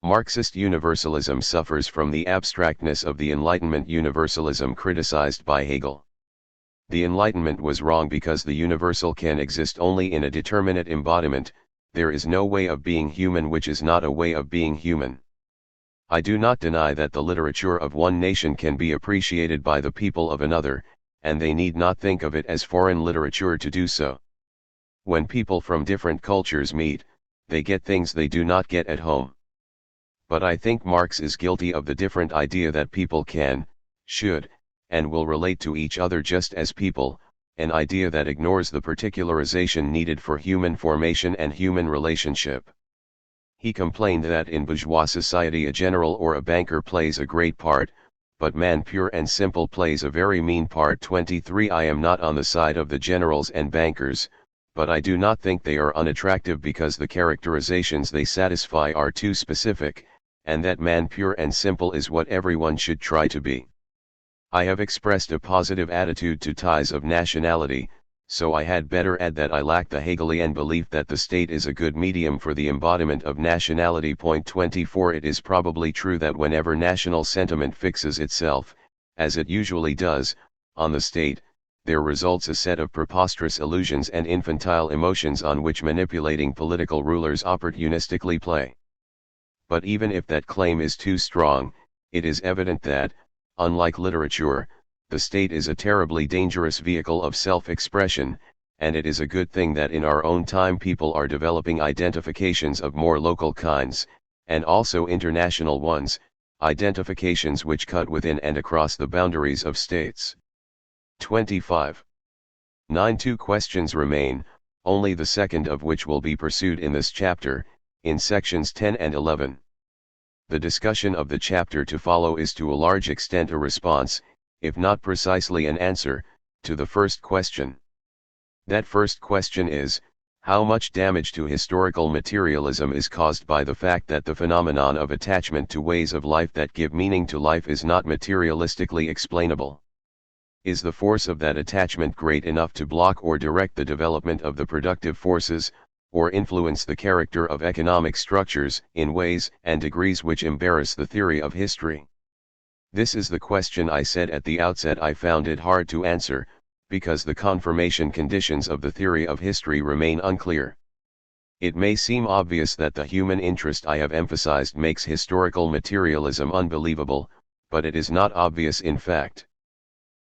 Marxist universalism suffers from the abstractness of the Enlightenment universalism criticized by Hegel. The Enlightenment was wrong because the universal can exist only in a determinate embodiment. There is no way of being human which is not a way of being human. I do not deny that the literature of one nation can be appreciated by the people of another, and they need not think of it as foreign literature to do so. When people from different cultures meet, they get things they do not get at home. But I think Marx is guilty of the different idea that people can, should, and will relate to each other just as people, an idea that ignores the particularization needed for human formation and human relationship. He complained that in bourgeois society a general or a banker plays a great part, but man pure and simple plays a very mean part. 23. I am not on the side of the generals and bankers, but I do not think they are unattractive because the characterizations they satisfy are too specific, and that man pure and simple is what everyone should try to be. I have expressed a positive attitude to ties of nationality, so I had better add that I lack the Hegelian belief that the state is a good medium for the embodiment of nationality. 24 It is probably true that whenever national sentiment fixes itself, as it usually does, on the state, there results a set of preposterous illusions and infantile emotions on which manipulating political rulers opportunistically play. But even if that claim is too strong, it is evident that, unlike literature, the state is a terribly dangerous vehicle of self-expression, and it is a good thing that in our own time people are developing identifications of more local kinds, and also international ones, identifications which cut within and across the boundaries of states. 25. 2 questions remain, only the second of which will be pursued in this chapter, in sections 10 and 11. The discussion of the chapter to follow is to a large extent a response, if not precisely an answer, to the first question. That first question is, how much damage to historical materialism is caused by the fact that the phenomenon of attachment to ways of life that give meaning to life is not materialistically explainable? Is the force of that attachment great enough to block or direct the development of the productive forces, or influence the character of economic structures in ways and degrees which embarrass the theory of history? This is the question I said at the outset I found it hard to answer, because the confirmation conditions of the theory of history remain unclear. It may seem obvious that the human interest I have emphasized makes historical materialism unbelievable, but it is not obvious in fact.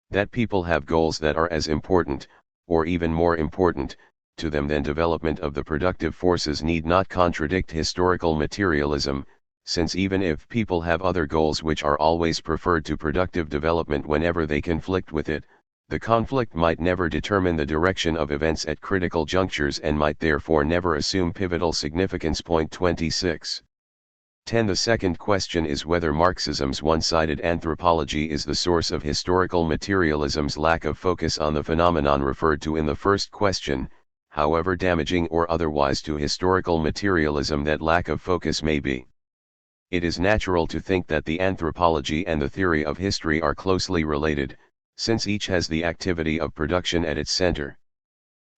That people have goals that are as important, or even more important, to them than development of the productive forces need not contradict historical materialism, since even if people have other goals which are always preferred to productive development whenever they conflict with it, the conflict might never determine the direction of events at critical junctures and might therefore never assume pivotal significance. 26. 10. The second question is whether Marxism's one-sided anthropology is the source of historical materialism's lack of focus on the phenomenon referred to in the first question, however damaging or otherwise to historical materialism that lack of focus may be. It is natural to think that the anthropology and the theory of history are closely related, since each has the activity of production at its center.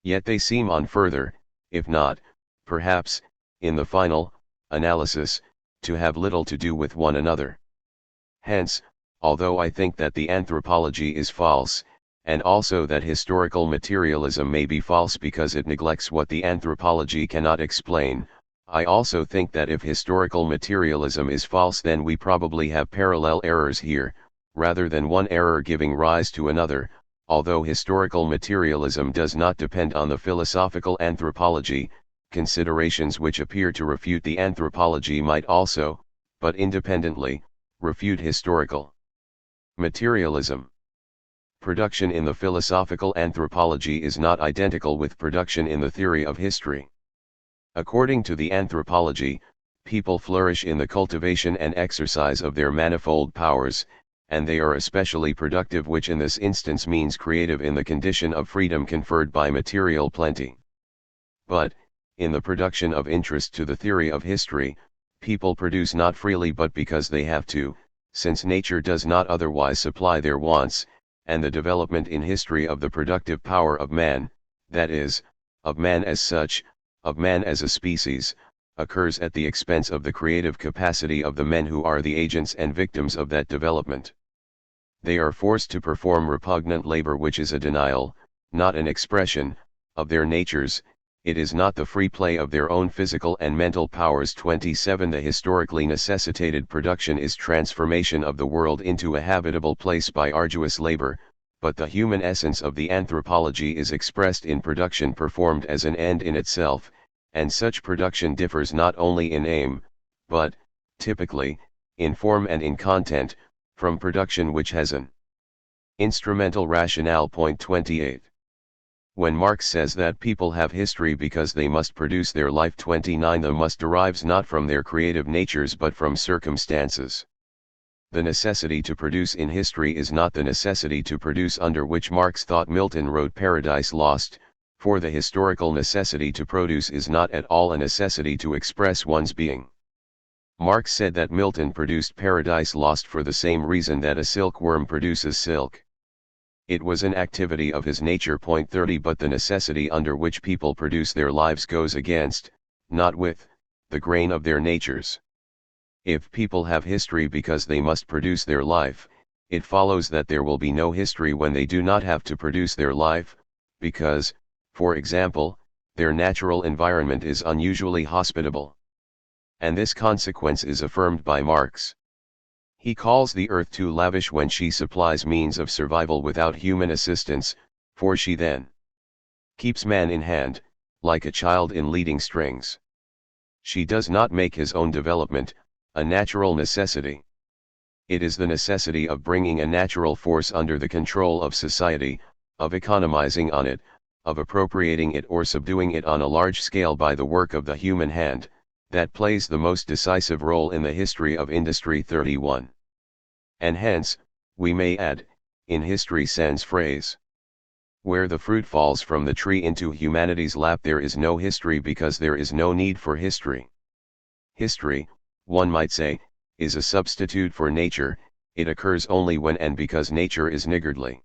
Yet they seem on further, if not, perhaps, in the final analysis, to have little to do with one another. Hence, although I think that the anthropology is false, and also that historical materialism may be false because it neglects what the anthropology cannot explain, I also think that if historical materialism is false then we probably have parallel errors here, rather than one error giving rise to another, although historical materialism does not depend on the philosophical anthropology. Considerations which appear to refute the anthropology might also, but independently, refute historical materialism. Production in the philosophical anthropology is not identical with production in the theory of history. According to the anthropology, people flourish in the cultivation and exercise of their manifold powers, and they are especially productive, which in this instance means creative in the condition of freedom conferred by material plenty. But, in the production of interest to the theory of history, people produce not freely but because they have to, since nature does not otherwise supply their wants, and the development in history of the productive power of man, that is, of man as such, of man as a species, occurs at the expense of the creative capacity of the men who are the agents and victims of that development. They are forced to perform repugnant labor which is a denial, not an expression, of their natures. It is not the free play of their own physical and mental powers. 27. The historically necessitated production is transformation of the world into a habitable place by arduous labor, but the human essence of the anthropology is expressed in production performed as an end in itself, and such production differs not only in aim, but, typically, in form and in content, from production which has an instrumental rationale. 28. When Marx says that people have history because they must produce their life. 29. The must derives not from their creative natures but from circumstances. The necessity to produce in history is not the necessity to produce under which Marx thought Milton wrote Paradise Lost, for the historical necessity to produce is not at all a necessity to express one's being. Marx said that Milton produced Paradise Lost for the same reason that a silkworm produces silk. It was an activity of his nature. 30 But the necessity under which people produce their lives goes against, not with, the grain of their natures. If people have history because they must produce their life, it follows that there will be no history when they do not have to produce their life, because, for example, their natural environment is unusually hospitable. And this consequence is affirmed by Marx. He calls the earth too lavish when she supplies means of survival without human assistance, for she then keeps man in hand, like a child in leading strings. She does not make his own development a natural necessity. It is the necessity of bringing a natural force under the control of society, of economizing on it, of appropriating it or subduing it on a large scale by the work of the human hand, that plays the most decisive role in the history of industry. 31. And hence, we may add, in history sans phrase, where the fruit falls from the tree into humanity's lap there is no history because there is no need for history. History, one might say, is a substitute for nature. It occurs only when and because nature is niggardly.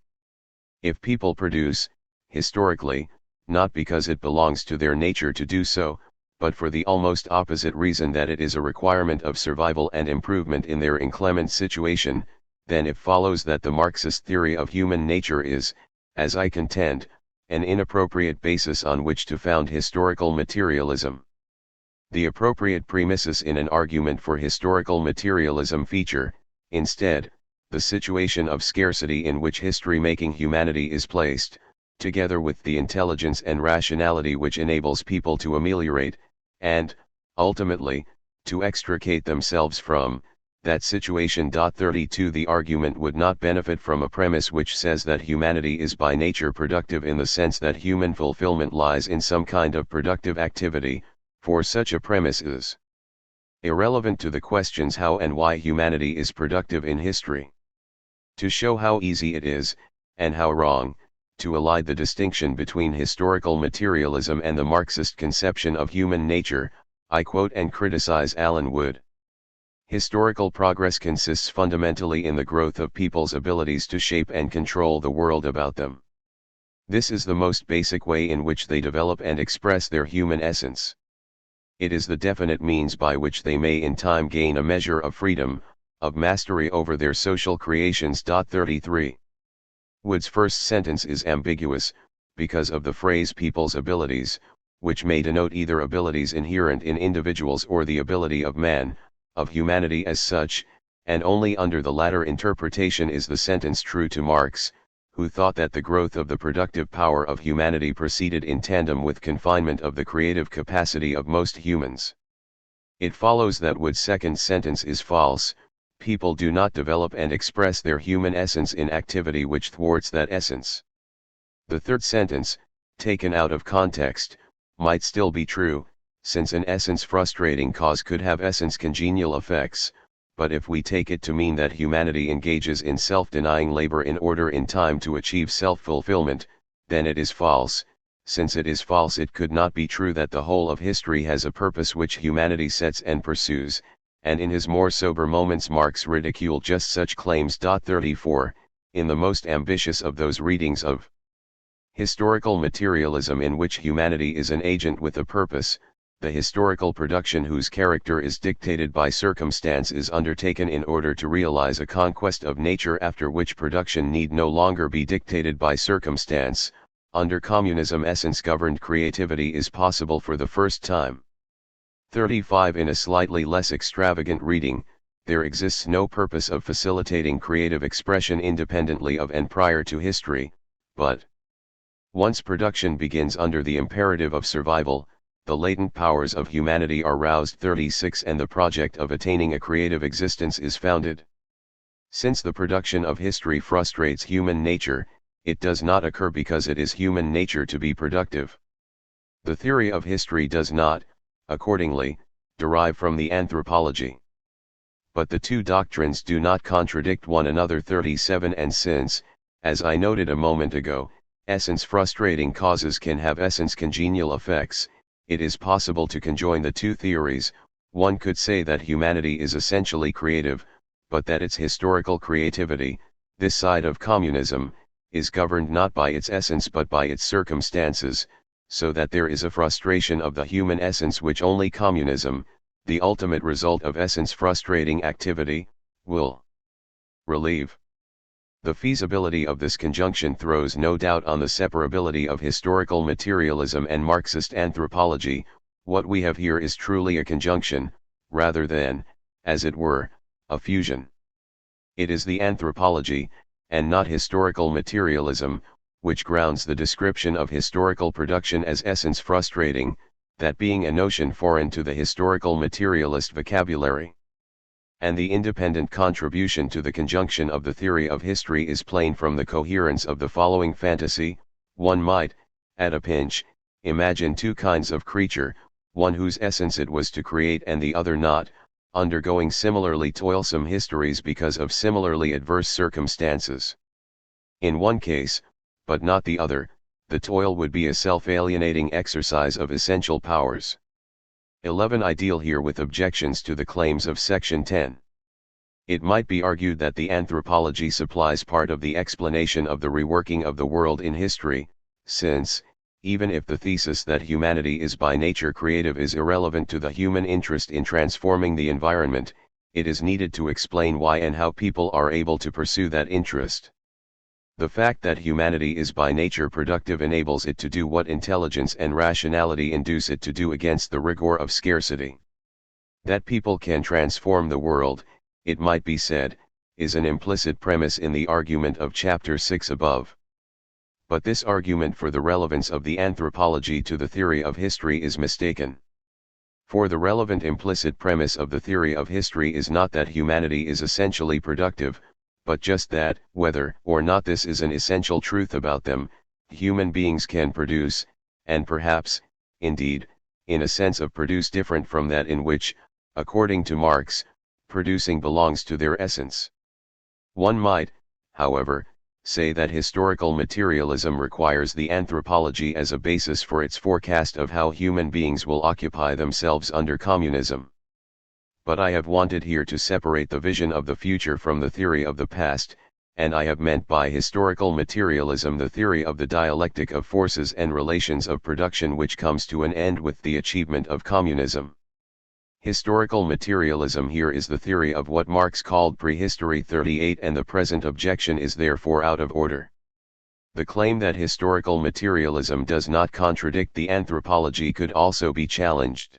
If people produce, historically, not because it belongs to their nature to do so, but for the almost opposite reason that it is a requirement of survival and improvement in their inclement situation, then it follows that the Marxist theory of human nature is, as I contend, an inappropriate basis on which to found historical materialism. The appropriate premises in an argument for historical materialism feature, instead, the situation of scarcity in which history-making humanity is placed, together with the intelligence and rationality which enables people to ameliorate, and, ultimately, to extricate themselves from, that situation. 32 The argument would not benefit from a premise which says that humanity is by nature productive in the sense that human fulfillment lies in some kind of productive activity, for such a premise is irrelevant to the questions how and why humanity is productive in history. To show how easy it is, and how wrong, to elide the distinction between historical materialism and the Marxist conception of human nature, I quote and criticize Alan Wood. Historical progress consists fundamentally in the growth of people's abilities to shape and control the world about them. This is the most basic way in which they develop and express their human essence. It is the definite means by which they may in time gain a measure of freedom, of mastery over their social creations. 33. Wood's first sentence is ambiguous, because of the phrase people's abilities, which may denote either abilities inherent in individuals or the ability of man, of humanity as such, and only under the latter interpretation is the sentence true to Marx, who thought that the growth of the productive power of humanity proceeded in tandem with confinement of the creative capacity of most humans. It follows that Wood's second sentence is false. People do not develop and express their human essence in activity which thwarts that essence. The third sentence, taken out of context, might still be true, since an essence-frustrating cause could have essence-congenial effects, but if we take it to mean that humanity engages in self-denying labor in order in time to achieve self-fulfillment, then it is false. Since it is false, it could not be true that the whole of history has a purpose which humanity sets and pursues, and in his more sober moments Marx ridiculed just such claims. 34. In the most ambitious of those readings of historical materialism in which humanity is an agent with a purpose, the historical production whose character is dictated by circumstance is undertaken in order to realize a conquest of nature after which production need no longer be dictated by circumstance. Under communism, essence-governed creativity is possible for the first time. 35. In a slightly less extravagant reading, there exists no purpose of facilitating creative expression independently of and prior to history, but once production begins under the imperative of survival, the latent powers of humanity are roused. 36. And the project of attaining a creative existence is founded. Since the production of history frustrates human nature, it does not occur because it is human nature to be productive. The theory of history does not, accordingly, derive from the anthropology. But the two doctrines do not contradict one another. 37. And since, as I noted a moment ago, essence-frustrating causes can have essence-congenial effects, it is possible to conjoin the two theories, one could say that humanity is essentially creative, but that its historical creativity, this side of communism, is governed not by its essence but by its circumstances, so that there is a frustration of the human essence which only communism, the ultimate result of essence frustrating activity, will relieve. The feasibility of this conjunction throws no doubt on the separability of historical materialism and Marxist anthropology. What we have here is truly a conjunction, rather than, as it were, a fusion. It is the anthropology, and not historical materialism, which grounds the description of historical production as essence frustrating, that being a notion foreign to the historical materialist vocabulary. And the independent contribution to the conjunction of the theory of history is plain from the coherence of the following fantasy. One might, at a pinch, imagine two kinds of creature, one whose essence it was to create and the other not, undergoing similarly toilsome histories because of similarly adverse circumstances. In one case, but not the other, the toil would be a self-alienating exercise of essential powers. 11. I deal here with objections to the claims of section 10. It might be argued that the anthropology supplies part of the explanation of the reworking of the world in history, since, even if the thesis that humanity is by nature creative is irrelevant to the human interest in transforming the environment, it is needed to explain why and how people are able to pursue that interest. The fact that humanity is by nature productive enables it to do what intelligence and rationality induce it to do against the rigor of scarcity. That people can transform the world, it might be said, is an implicit premise in the argument of chapter 6 above. But this argument for the relevance of the anthropology to the theory of history is mistaken. For the relevant implicit premise of the theory of history is not that humanity is essentially productive, but just that, whether or not this is an essential truth about them, human beings can produce, and perhaps, indeed, in a sense of produce different from that in which, according to Marx, producing belongs to their essence. One might, however, say that historical materialism requires the anthropology as a basis for its forecast of how human beings will occupy themselves under communism. But I have wanted here to separate the vision of the future from the theory of the past, and I have meant by historical materialism the theory of the dialectic of forces and relations of production which comes to an end with the achievement of communism. Historical materialism here is the theory of what Marx called prehistory 38, and the present objection is therefore out of order. The claim that historical materialism does not contradict the anthropology could also be challenged.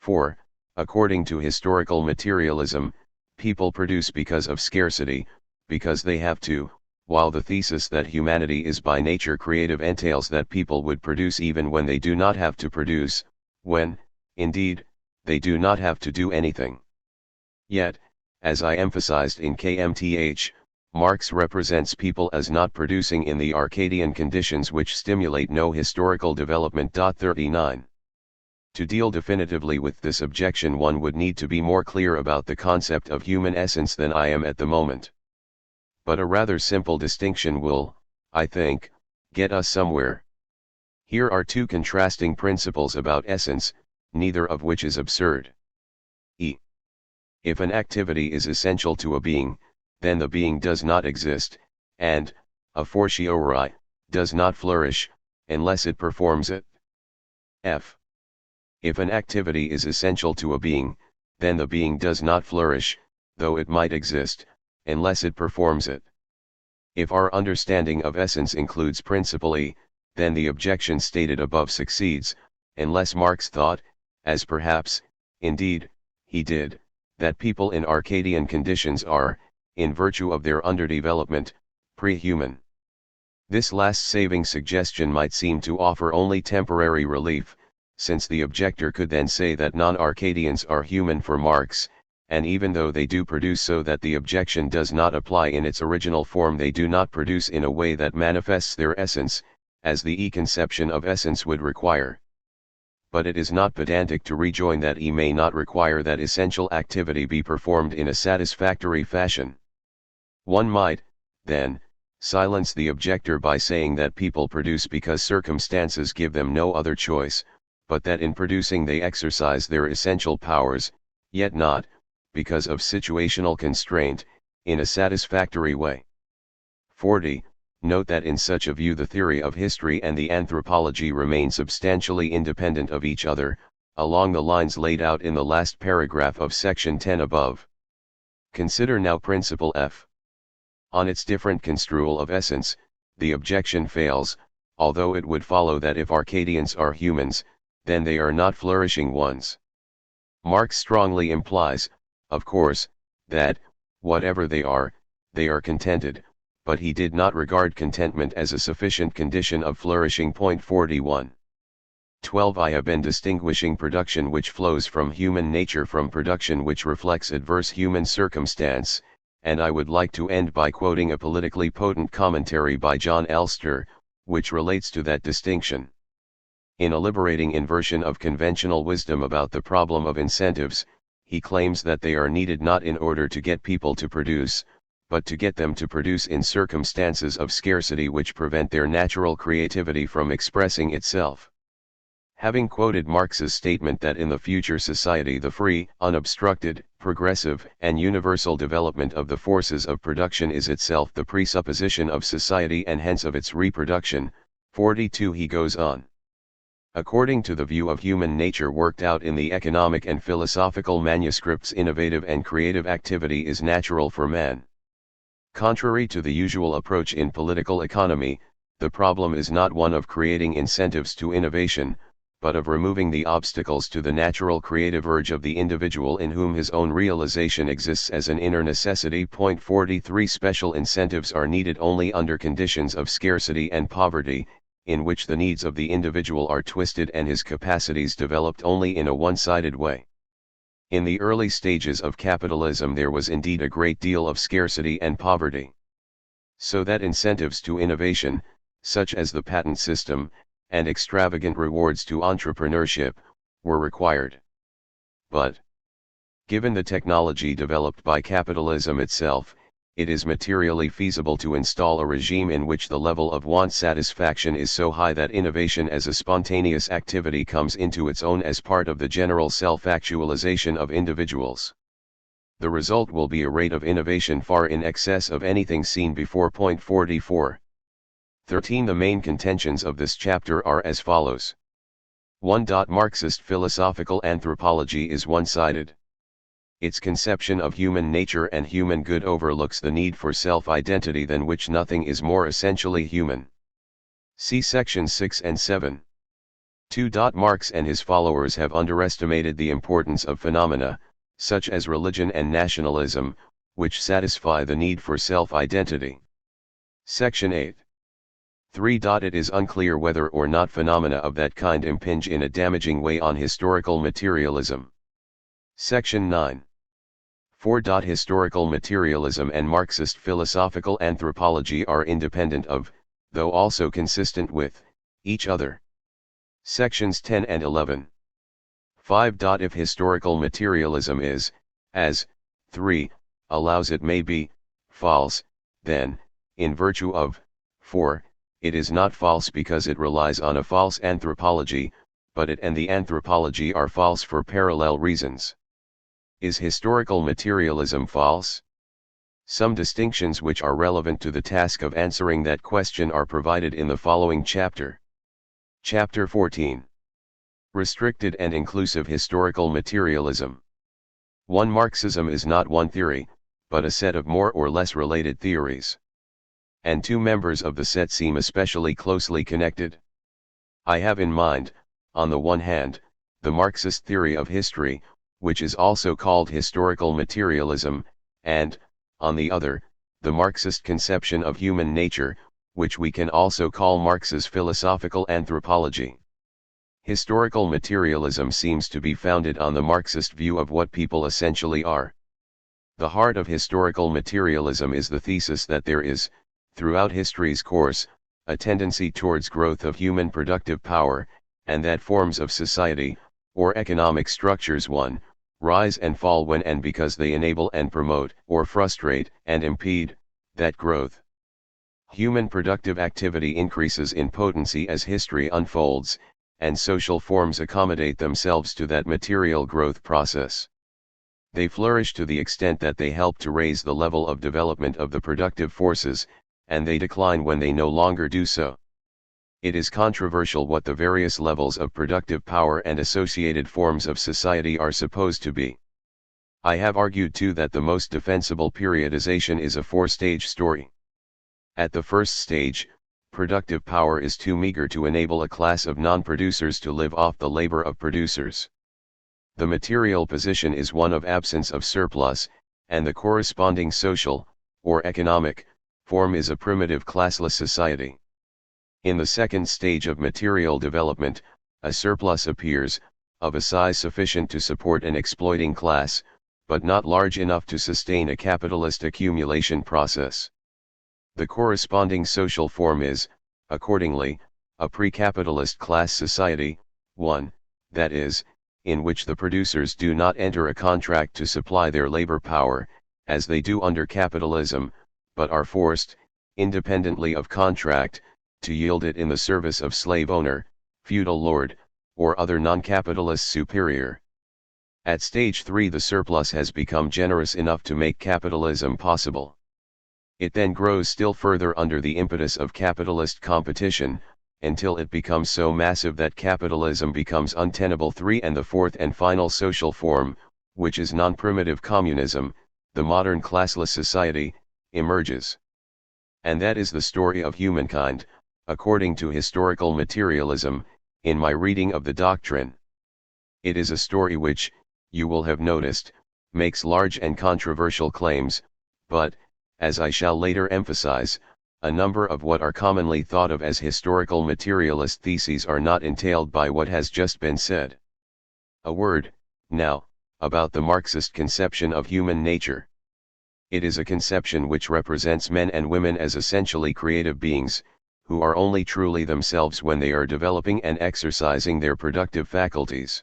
For, according to historical materialism, people produce because of scarcity, because they have to, while the thesis that humanity is by nature creative entails that people would produce even when they do not have to produce, when, indeed, they do not have to do anything. Yet, as I emphasized in KMTH, Marx represents people as not producing in the Arcadian conditions which stimulate no historical development. 39. To deal definitively with this objection, one would need to be more clear about the concept of human essence than I am at the moment. But a rather simple distinction will, I think, get us somewhere. Here are two contrasting principles about essence, neither of which is absurd. If an activity is essential to a being, then the being does not exist, and, a fortiori, does not flourish, unless it performs it. If an activity is essential to a being, then the being does not flourish, though it might exist, unless it performs it. If our understanding of essence includes principle E, then the objection stated above succeeds, unless Marx thought, as perhaps, indeed, he did, that people in Arcadian conditions are, in virtue of their underdevelopment, pre-human. This last saving suggestion might seem to offer only temporary relief, since the objector could then say that non-Arcadians are human for Marx, and even though they do produce so that the objection does not apply in its original form, they do not produce in a way that manifests their essence, as the E-conception of essence would require. But it is not pedantic to rejoin that E may not require that essential activity be performed in a satisfactory fashion. One might, then, silence the objector by saying that people produce because circumstances give them no other choice, but that in producing they exercise their essential powers, yet not, because of situational constraint, in a satisfactory way. 40. Note that in such a view the theory of history and the anthropology remain substantially independent of each other, along the lines laid out in the last paragraph of section 10 above. Consider now principle F. On its different construal of essence, the objection fails, although it would follow that if Arcadians are humans, then they are not flourishing ones. Marx strongly implies, of course, that, whatever they are contented, but he did not regard contentment as a sufficient condition of flourishing. 41. 12. I have been distinguishing production which flows from human nature from production which reflects adverse human circumstance, and I would like to end by quoting a politically potent commentary by John Elster, which relates to that distinction. In a liberating inversion of conventional wisdom about the problem of incentives, he claims that they are needed not in order to get people to produce, but to get them to produce in circumstances of scarcity which prevent their natural creativity from expressing itself. Having quoted Marx's statement that in the future society the free, unobstructed, progressive, and universal development of the forces of production is itself the presupposition of society and hence of its reproduction, 42 he goes on. According to the view of human nature worked out in the economic and philosophical manuscripts, innovative and creative activity is natural for man. Contrary to the usual approach in political economy, the problem is not one of creating incentives to innovation, but of removing the obstacles to the natural creative urge of the individual in whom his own realization exists as an inner necessity. 43 Special incentives are needed only under conditions of scarcity and poverty, in which the needs of the individual are twisted and his capacities developed only in a one-sided way. In the early stages of capitalism there was indeed a great deal of scarcity and poverty. So that incentives to innovation, such as the patent system, and extravagant rewards to entrepreneurship, were required. But, given the technology developed by capitalism itself, it is materially feasible to install a regime in which the level of want satisfaction is so high that innovation as a spontaneous activity comes into its own as part of the general self-actualization of individuals. The result will be a rate of innovation far in excess of anything seen before. 44. 13 The main contentions of this chapter are as follows. 1. Marxist philosophical anthropology is one-sided. Its conception of human nature and human good overlooks the need for self-identity than which nothing is more essentially human. See sections 6 and 7. 2. Marx and his followers have underestimated the importance of phenomena, such as religion and nationalism, which satisfy the need for self-identity. Section 8. 3. It is unclear whether or not phenomena of that kind impinge in a damaging way on historical materialism. Section 9. 4. Historical materialism and Marxist philosophical anthropology are independent of, though also consistent with, each other. Sections 10 and 11. 5. If historical materialism is, as 3 allows it may be, false, then, in virtue of 4, it is not false because it relies on a false anthropology, but it and the anthropology are false for parallel reasons. Is historical materialism false? Some distinctions which are relevant to the task of answering that question are provided in the following chapter. Chapter 14. Restricted and inclusive historical materialism. 1. Marxism is not one theory, but a set of more or less related theories. And two members of the set seem especially closely connected. I have in mind, on the one hand, the Marxist theory of history, which is also called historical materialism, and, on the other, the Marxist conception of human nature, which we can also call Marx's philosophical anthropology. Historical materialism seems to be founded on the Marxist view of what people essentially are. The heart of historical materialism is the thesis that there is, throughout history's course, a tendency towards growth of human productive power, and that forms of society, or economic structures rise and fall when and because they enable and promote, or frustrate and impede, that growth. Human productive activity increases in potency as history unfolds, and social forms accommodate themselves to that material growth process. They flourish to the extent that they help to raise the level of development of the productive forces, and they decline when they no longer do so. It is controversial what the various levels of productive power and associated forms of society are supposed to be. I have argued too that the most defensible periodization is a four-stage story. At the first stage, productive power is too meager to enable a class of non-producers to live off the labor of producers. The material position is one of absence of surplus, and the corresponding social, or economic, form is a primitive classless society. In the second stage of material development, a surplus appears, of a size sufficient to support an exploiting class, but not large enough to sustain a capitalist accumulation process. The corresponding social form is, accordingly, a pre-capitalist class society, one, that is, in which the producers do not enter a contract to supply their labor power, as they do under capitalism, but are forced, independently of contract, to yield it in the service of slave owner, feudal lord, or other non-capitalist superior. At stage 3 the surplus has become generous enough to make capitalism possible. It then grows still further under the impetus of capitalist competition, until it becomes so massive that capitalism becomes untenable. 3 and the fourth and final social form, which is non-primitive communism, the modern classless society, emerges. And that is the story of humankind, according to historical materialism, in my reading of the doctrine. It is a story which, you will have noticed, makes large and controversial claims, but, as I shall later emphasize, a number of what are commonly thought of as historical materialist theses are not entailed by what has just been said. A word, now, about the Marxist conception of human nature. It is a conception which represents men and women as essentially creative beings, who are only truly themselves when they are developing and exercising their productive faculties.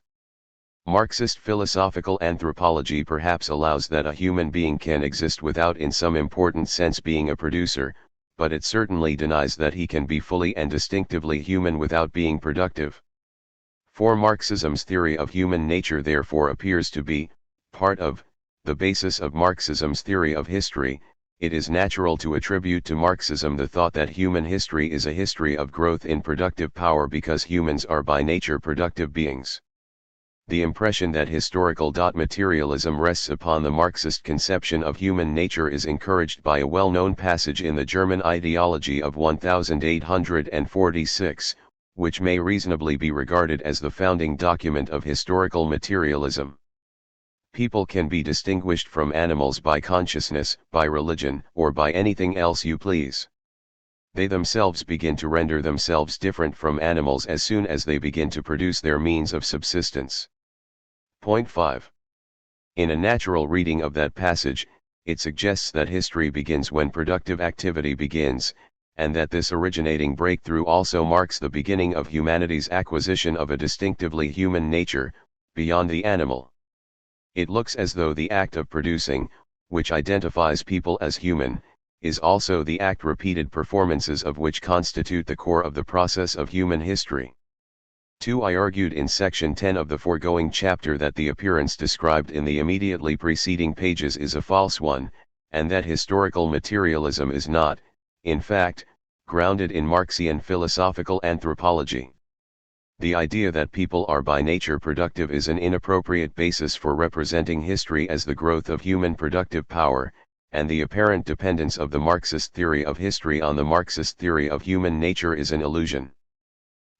Marxist philosophical anthropology perhaps allows that a human being can exist without in some important sense being a producer, but it certainly denies that he can be fully and distinctively human without being productive. For Marxism's theory of human nature therefore appears to be, part of, the basis of Marxism's theory of history. It is natural to attribute to Marxism the thought that human history is a history of growth in productive power because humans are by nature productive beings. The impression that historical materialism rests upon the Marxist conception of human nature is encouraged by a well-known passage in the German ideology of 1846, which may reasonably be regarded as the founding document of historical materialism. People can be distinguished from animals by consciousness, by religion, or by anything else you please. They themselves begin to render themselves different from animals as soon as they begin to produce their means of subsistence. Point 5. In a natural reading of that passage, it suggests that history begins when productive activity begins, and that this originating breakthrough also marks the beginning of humanity's acquisition of a distinctively human nature, beyond the animal. It looks as though the act of producing, which identifies people as human, is also the act repeated performances of which constitute the core of the process of human history. 2. I argued in section 10 of the foregoing chapter that the appearance described in the immediately preceding pages is a false one, and that historical materialism is not, in fact, grounded in Marxian philosophical anthropology. The idea that people are by nature productive is an inappropriate basis for representing history as the growth of human productive power, and the apparent dependence of the Marxist theory of history on the Marxist theory of human nature is an illusion.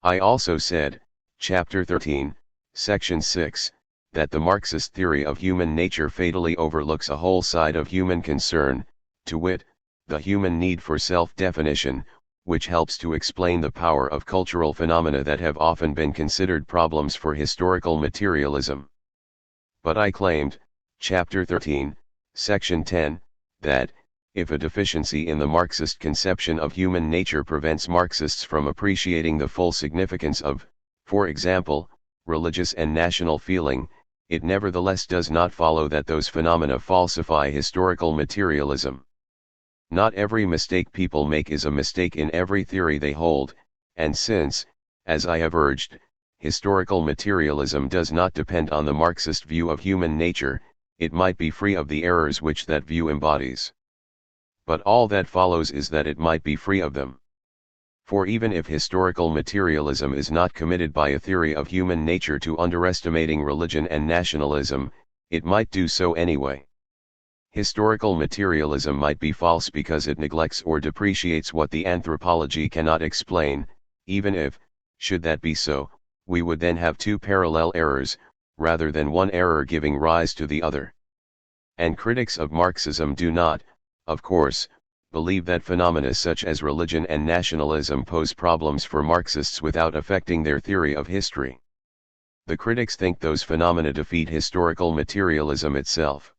I also said, Chapter 13, Section 6, that the Marxist theory of human nature fatally overlooks a whole side of human concern, to wit, the human need for self-definition, which helps to explain the power of cultural phenomena that have often been considered problems for historical materialism. But I claimed, Chapter 13, Section 10, that, if a deficiency in the Marxist conception of human nature prevents Marxists from appreciating the full significance of, for example, religious and national feeling, it nevertheless does not follow that those phenomena falsify historical materialism. Not every mistake people make is a mistake in every theory they hold, and since, as I have urged, historical materialism does not depend on the Marxist view of human nature, it might be free of the errors which that view embodies. But all that follows is that it might be free of them. For even if historical materialism is not committed by a theory of human nature to underestimating religion and nationalism, it might do so anyway. Historical materialism might be false because it neglects or depreciates what the anthropology cannot explain, even if, should that be so, we would then have two parallel errors, rather than one error giving rise to the other. And critics of Marxism do not, of course, believe that phenomena such as religion and nationalism pose problems for Marxists without affecting their theory of history. The critics think those phenomena defeat historical materialism itself.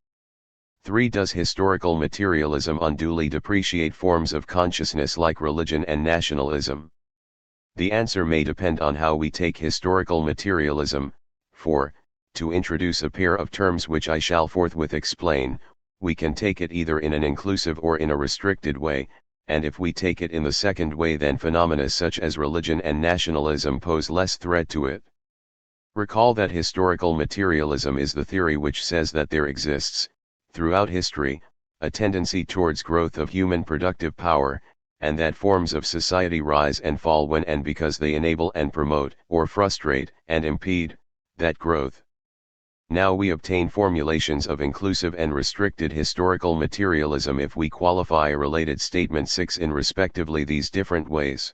3. Does historical materialism unduly depreciate forms of consciousness like religion and nationalism? The answer may depend on how we take historical materialism. 4. To introduce a pair of terms which I shall forthwith explain, we can take it either in an inclusive or in a restricted way, and if we take it in the second way, then phenomena such as religion and nationalism pose less threat to it. Recall that historical materialism is the theory which says that there exists, throughout history, a tendency towards growth of human productive power, and that forms of society rise and fall when and because they enable and promote, or frustrate and impede, that growth. Now we obtain formulations of inclusive and restricted historical materialism if we qualify a related statement 6 in respectively these different ways.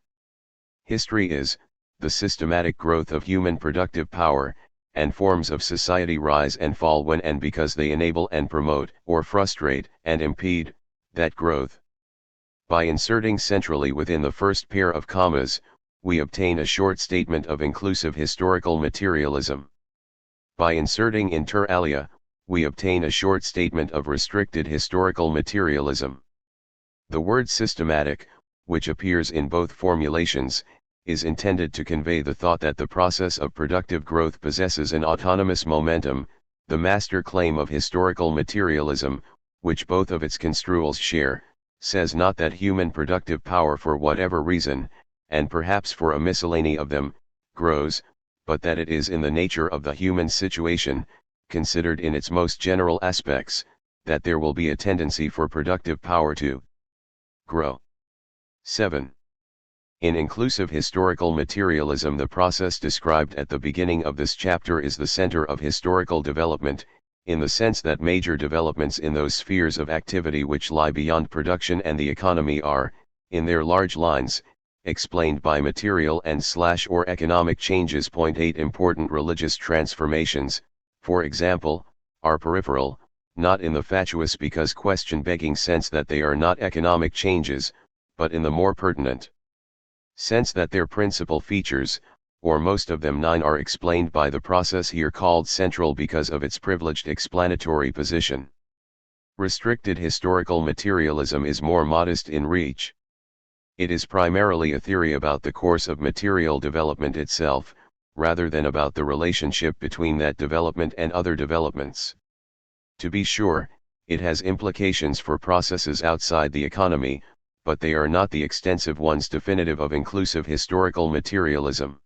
History is the systematic growth of human productive power, and forms of society rise and fall when and because they enable and promote, or frustrate and impede, that growth. By inserting centrally within the first pair of commas, we obtain a short statement of inclusive historical materialism. By inserting inter alia, we obtain a short statement of restricted historical materialism. The word systematic, which appears in both formulations, is intended to convey the thought that the process of productive growth possesses an autonomous momentum. The master claim of historical materialism, which both of its construals share, says not that human productive power for whatever reason, and perhaps for a miscellany of them, grows, but that it is in the nature of the human situation, considered in its most general aspects, that there will be a tendency for productive power to grow. 7. In inclusive historical materialism, the process described at the beginning of this chapter is the center of historical development, in the sense that major developments in those spheres of activity which lie beyond production and the economy are, in their large lines, explained by material and/or economic changes. 8 Important religious transformations, for example, are peripheral, not in the fatuous because question-begging sense that they are not economic changes, but in the more pertinent sense that their principal features, or most of them 9, are explained by the process here called central because of its privileged explanatory position. Restricted historical materialism is more modest in reach. It is primarily a theory about the course of material development itself, rather than about the relationship between that development and other developments. To be sure, it has implications for processes outside the economy, but they are not the extensive ones definitive of inclusive historical materialism.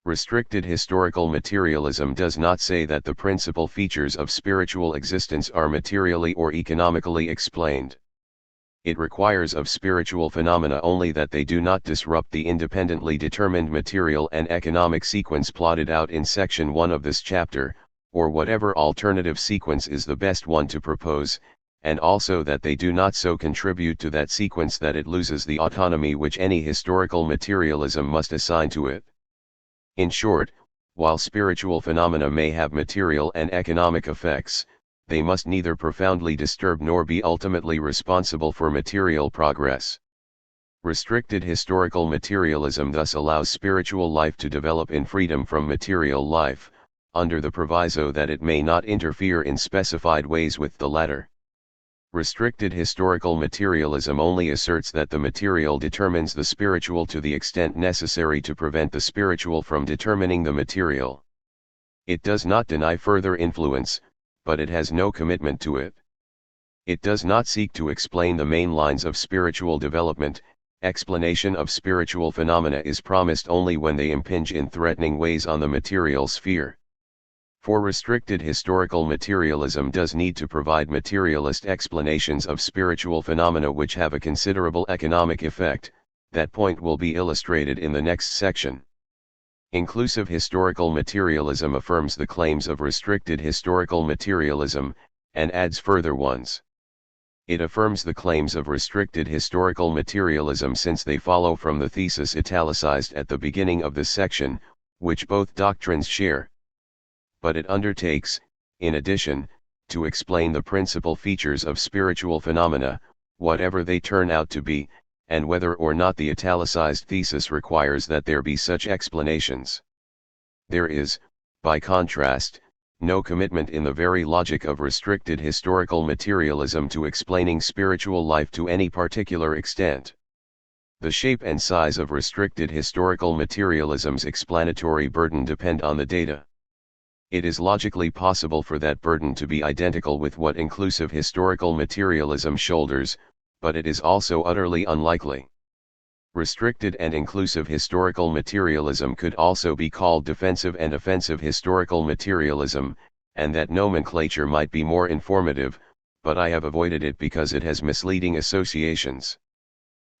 Restricted historical materialism does not say that the principal features of spiritual existence are materially or economically explained. It requires of spiritual phenomena only that they do not disrupt the independently determined material and economic sequence plotted out in section 1 of this chapter, or whatever alternative sequence is the best one to propose, and also that they do not so contribute to that sequence that it loses the autonomy which any historical materialism must assign to it. In short, while spiritual phenomena may have material and economic effects, they must neither profoundly disturb nor be ultimately responsible for material progress. Restricted historical materialism thus allows spiritual life to develop in freedom from material life, under the proviso that it may not interfere in specified ways with the latter. Restricted historical materialism only asserts that the material determines the spiritual to the extent necessary to prevent the spiritual from determining the material. It does not deny further influence, but it has no commitment to it. It does not seek to explain the main lines of spiritual development, explanation of spiritual phenomena is promised only when they impinge in threatening ways on the material sphere. For restricted historical materialism does need to provide materialist explanations of spiritual phenomena which have a considerable economic effect. That point will be illustrated in the next section. Inclusive historical materialism affirms the claims of restricted historical materialism, and adds further ones. It affirms the claims of restricted historical materialism since they follow from the thesis italicized at the beginning of this section, which both doctrines share. But it undertakes, in addition, to explain the principal features of spiritual phenomena, whatever they turn out to be, and whether or not the italicized thesis requires that there be such explanations. There is, by contrast, no commitment in the very logic of restricted historical materialism to explaining spiritual life to any particular extent. The shape and size of restricted historical materialism's explanatory burden depend on the data. It is logically possible for that burden to be identical with what inclusive historical materialism shoulders, but it is also utterly unlikely. Restricted and inclusive historical materialism could also be called defensive and offensive historical materialism, and that nomenclature might be more informative, but I have avoided it because it has misleading associations.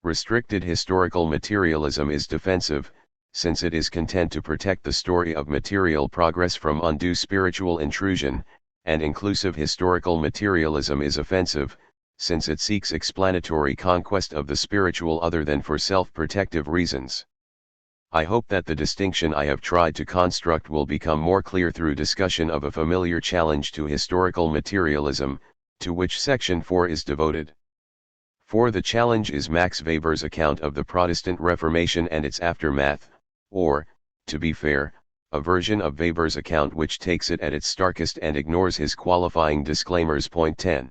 Restricted historical materialism is defensive, since it is content to protect the story of material progress from undue spiritual intrusion, and inclusive historical materialism is offensive, since it seeks explanatory conquest of the spiritual other than for self-protective reasons. I hope that the distinction I have tried to construct will become more clear through discussion of a familiar challenge to historical materialism, to which section 4 is devoted. For the challenge is Max Weber's account of the Protestant Reformation and its aftermath, or, to be fair, a version of Weber's account which takes it at its starkest and ignores his qualifying disclaimers. Point 10.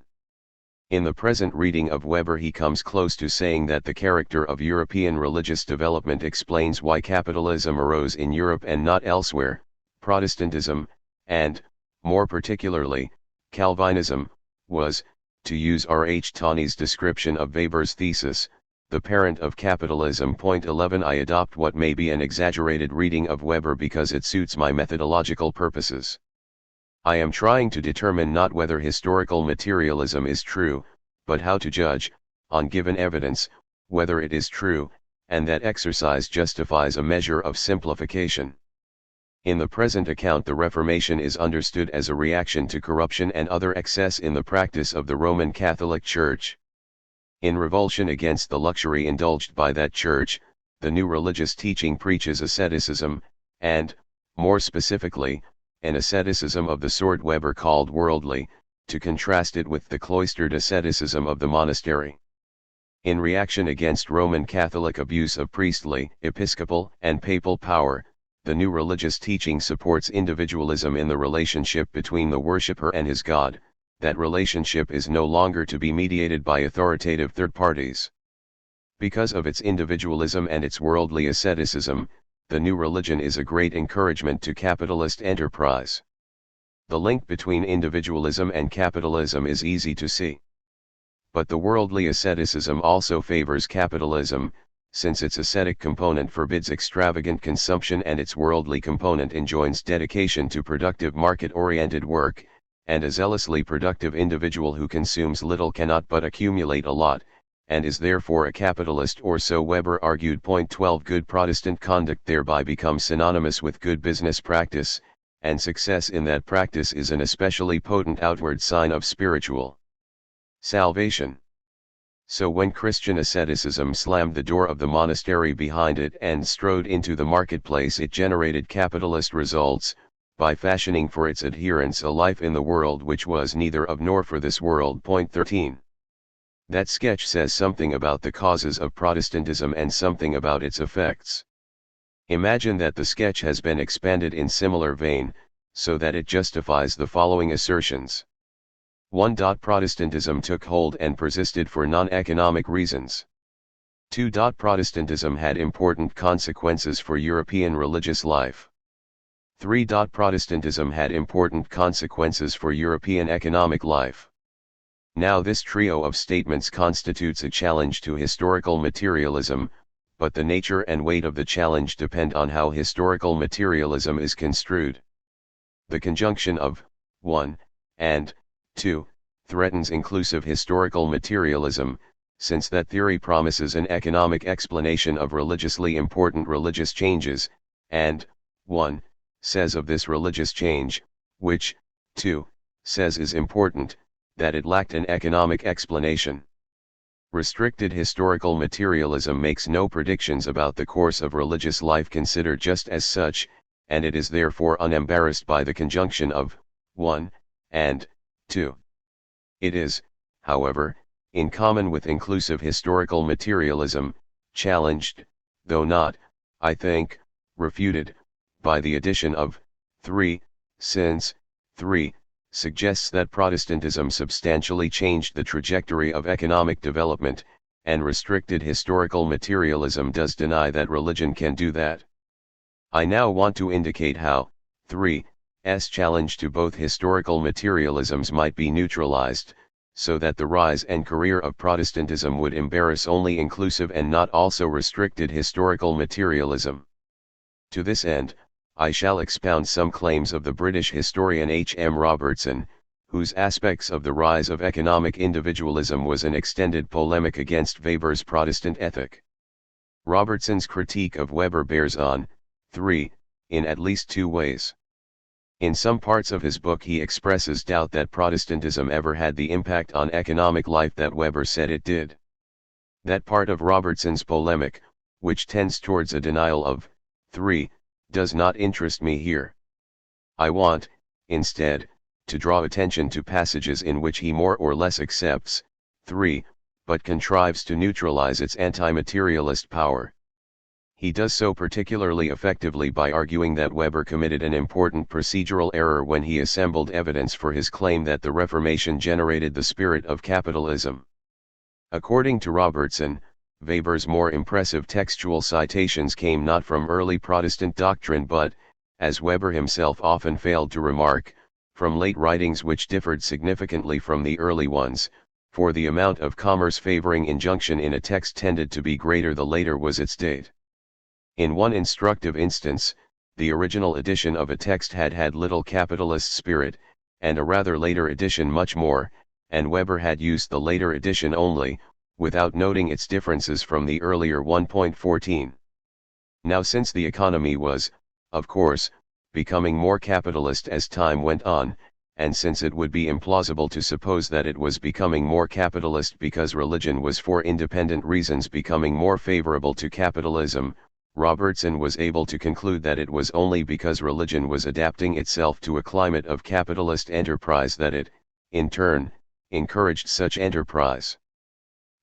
In the present reading of Weber he comes close to saying that the character of European religious development explains why capitalism arose in Europe and not elsewhere. Protestantism, and, more particularly, Calvinism, was, to use R. H. Tawney's description of Weber's thesis, the parent of capitalism. Point 11. I adopt what may be an exaggerated reading of Weber because it suits my methodological purposes. I am trying to determine not whether historical materialism is true, but how to judge, on given evidence, whether it is true, and that exercise justifies a measure of simplification. In the present account the Reformation is understood as a reaction to corruption and other excess in the practice of the Roman Catholic Church. In revulsion against the luxury indulged by that Church, the new religious teaching preaches asceticism, and, more specifically, an asceticism of the sort Weber called worldly, to contrast it with the cloistered asceticism of the monastery. In reaction against Roman Catholic abuse of priestly, episcopal, and papal power, the new religious teaching supports individualism in the relationship between the worshipper and his God. That relationship is no longer to be mediated by authoritative third parties. Because of its individualism and its worldly asceticism, the new religion is a great encouragement to capitalist enterprise. The link between individualism and capitalism is easy to see. But the worldly asceticism also favors capitalism, since its ascetic component forbids extravagant consumption and its worldly component enjoins dedication to productive market-oriented work, and a zealously productive individual who consumes little cannot but accumulate a lot, and is therefore a capitalist, or so Weber argued. Point 12. Good Protestant conduct thereby becomes synonymous with good business practice, and success in that practice is an especially potent outward sign of spiritual salvation. So when Christian asceticism slammed the door of the monastery behind it and strode into the marketplace, it generated capitalist results, by fashioning for its adherents a life in the world which was neither of nor for this world. Point 13. That sketch says something about the causes of Protestantism and something about its effects. Imagine that the sketch has been expanded in similar vein, so that it justifies the following assertions. 1. Protestantism took hold and persisted for non-economic reasons. 2. Protestantism had important consequences for European religious life. 3. Protestantism had important consequences for European economic life. Now this trio of statements constitutes a challenge to historical materialism, but the nature and weight of the challenge depend on how historical materialism is construed. The conjunction of 1 and 2 threatens inclusive historical materialism, since that theory promises an economic explanation of religiously important religious changes, and 1 says of this religious change, which 2 says is important, that it lacked an economic explanation. Restricted historical materialism makes no predictions about the course of religious life considered just as such, and it is therefore unembarrassed by the conjunction of 1 and 2. It is, however, in common with inclusive historical materialism, challenged, though not, I think, refuted, by the addition of 3, since 3 suggests that Protestantism substantially changed the trajectory of economic development, and restricted historical materialism does deny that religion can do that. I now want to indicate how 3's challenge to both historical materialisms might be neutralized, so that the rise and career of Protestantism would embarrass only inclusive and not also restricted historical materialism. To this end, I shall expound some claims of the British historian H. M. Robertson, whose aspects of the rise of economic individualism was an extended polemic against Weber's Protestant ethic. Robertson's critique of Weber bears on 3 in at least two ways. In some parts of his book he expresses doubt that Protestantism ever had the impact on economic life that Weber said it did. That part of Robertson's polemic, which tends towards a denial of 3, does not interest me here. I want, instead, to draw attention to passages in which he more or less accepts 3, but contrives to neutralize its anti-materialist power. He does so particularly effectively by arguing that Weber committed an important procedural error when he assembled evidence for his claim that the Reformation generated the spirit of capitalism. According to Robertson, Weber's more impressive textual citations came not from early Protestant doctrine but, as Weber himself often failed to remark, from late writings which differed significantly from the early ones, for the amount of commerce-favoring injunction in a text tended to be greater the later was its date. In one instructive instance, the original edition of a text had little capitalist spirit, and a rather later edition much more, and Weber had used the later edition only, without noting its differences from the earlier 1.14. Now since the economy was, of course, becoming more capitalist as time went on, and since it would be implausible to suppose that it was becoming more capitalist because religion was for independent reasons becoming more favorable to capitalism, Robertson was able to conclude that it was only because religion was adapting itself to a climate of capitalist enterprise that it, in turn, encouraged such enterprise.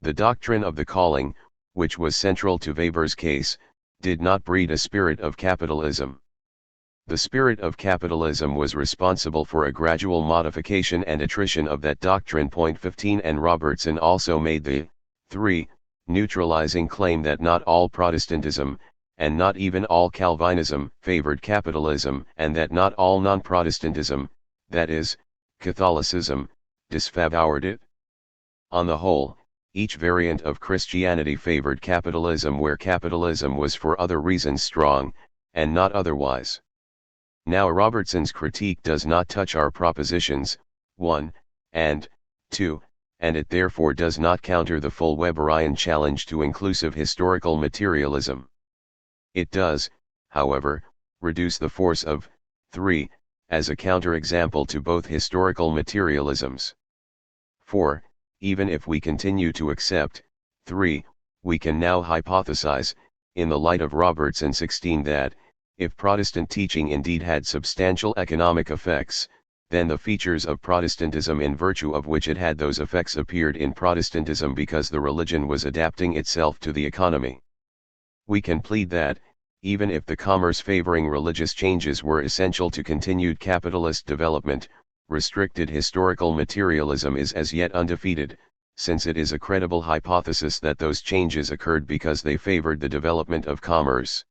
The doctrine of the calling, which was central to Weber's case, did not breed a spirit of capitalism. The spirit of capitalism was responsible for a gradual modification and attrition of that doctrine. 15 And Robertson also made the 3 neutralizing claim that not all Protestantism, and not even all Calvinism, favored capitalism, and that not all non-Protestantism, that is, Catholicism, disfavored it. On the whole, each variant of Christianity favored capitalism where capitalism was for other reasons strong, and not otherwise. Now Robertson's critique does not touch our propositions 1 and 2, and it therefore does not counter the full Weberian challenge to inclusive historical materialism. It does, however, reduce the force of 3 as a counterexample to both historical materialisms. For, even if we continue to accept 3, we can now hypothesize, in the light of Robertson 16 that, if Protestant teaching indeed had substantial economic effects, then the features of Protestantism in virtue of which it had those effects appeared in Protestantism because the religion was adapting itself to the economy. We can plead that, even if the commerce-favoring religious changes were essential to continued capitalist development, restricted historical materialism is as yet undefeated, since it is a credible hypothesis that those changes occurred because they favored the development of commerce.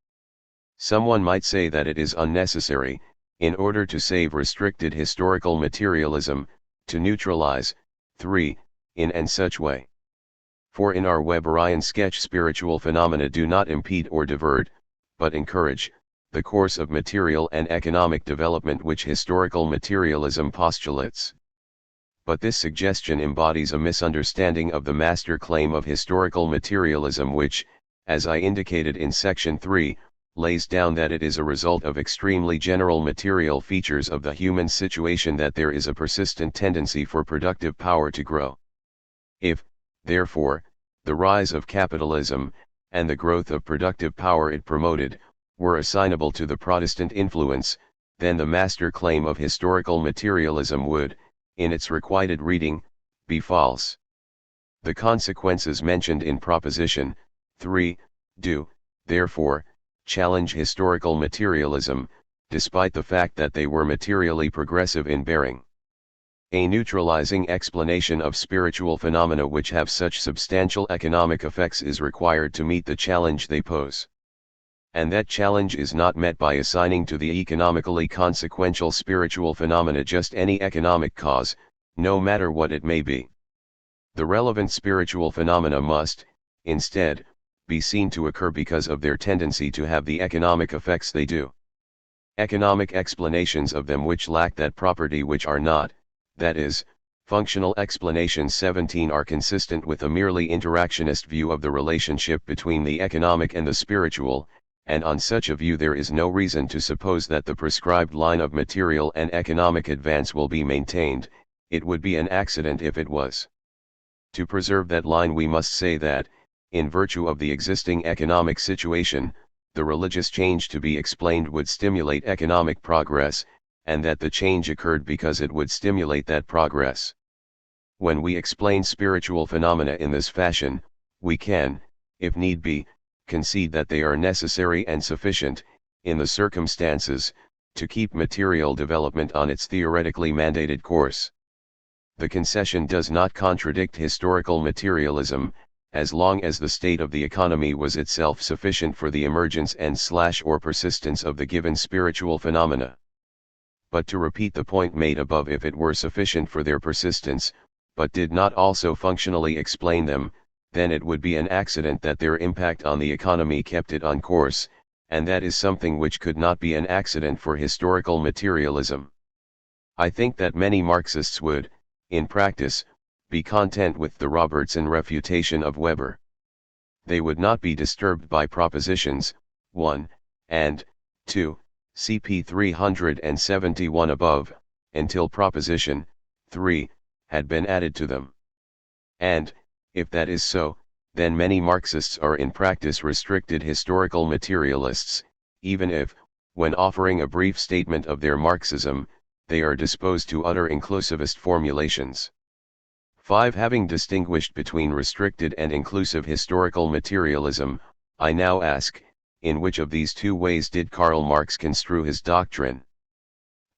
Someone might say that it is unnecessary, in order to save restricted historical materialism, to neutralize 3 in and such way. For in our Weberian sketch spiritual phenomena do not impede or divert, but encourage, the course of material and economic development which historical materialism postulates. But this suggestion embodies a misunderstanding of the master claim of historical materialism which, as I indicated in section 3, lays down that it is a result of extremely general material features of the human situation that there is a persistent tendency for productive power to grow. If, therefore, the rise of capitalism, and the growth of productive power it promoted, were assignable to the Protestant influence, then the master claim of historical materialism would, in its requited reading, be false. The consequences mentioned in Proposition 3 do, therefore, challenge historical materialism, despite the fact that they were materially progressive in bearing. A neutralizing explanation of spiritual phenomena which have such substantial economic effects is required to meet the challenge they pose. And that challenge is not met by assigning to the economically consequential spiritual phenomena just any economic cause, no matter what it may be. The relevant spiritual phenomena must, instead, be seen to occur because of their tendency to have the economic effects they do. Economic explanations of them which lack that property which are not, that is, functional explanations 17 are consistent with a merely interactionist view of the relationship between the economic and the spiritual, and on such a view there is no reason to suppose that the prescribed line of material and economic advance will be maintained. It would be an accident if it was. To preserve that line we must say that, in virtue of the existing economic situation, the religious change to be explained would stimulate economic progress, and that the change occurred because it would stimulate that progress. When we explain spiritual phenomena in this fashion, we can, if need be, concede that they are necessary and sufficient, in the circumstances, to keep material development on its theoretically mandated course. The concession does not contradict historical materialism, as long as the state of the economy was itself sufficient for the emergence and/or persistence of the given spiritual phenomena. But to repeat the point made above, if it were sufficient for their persistence, but did not also functionally explain them, then it would be an accident that their impact on the economy kept it on course, and that is something which could not be an accident for historical materialism. I think that many Marxists would, in practice, be content with the Robertson refutation of Weber. They would not be disturbed by propositions 1 and 2, cp 371 above, until proposition 3 had been added to them. And, if that is so, then many Marxists are in practice restricted historical materialists, even if, when offering a brief statement of their Marxism, they are disposed to utter inclusivist formulations. 5. Having distinguished between restricted and inclusive historical materialism, I now ask, in which of these two ways did Karl Marx construe his doctrine?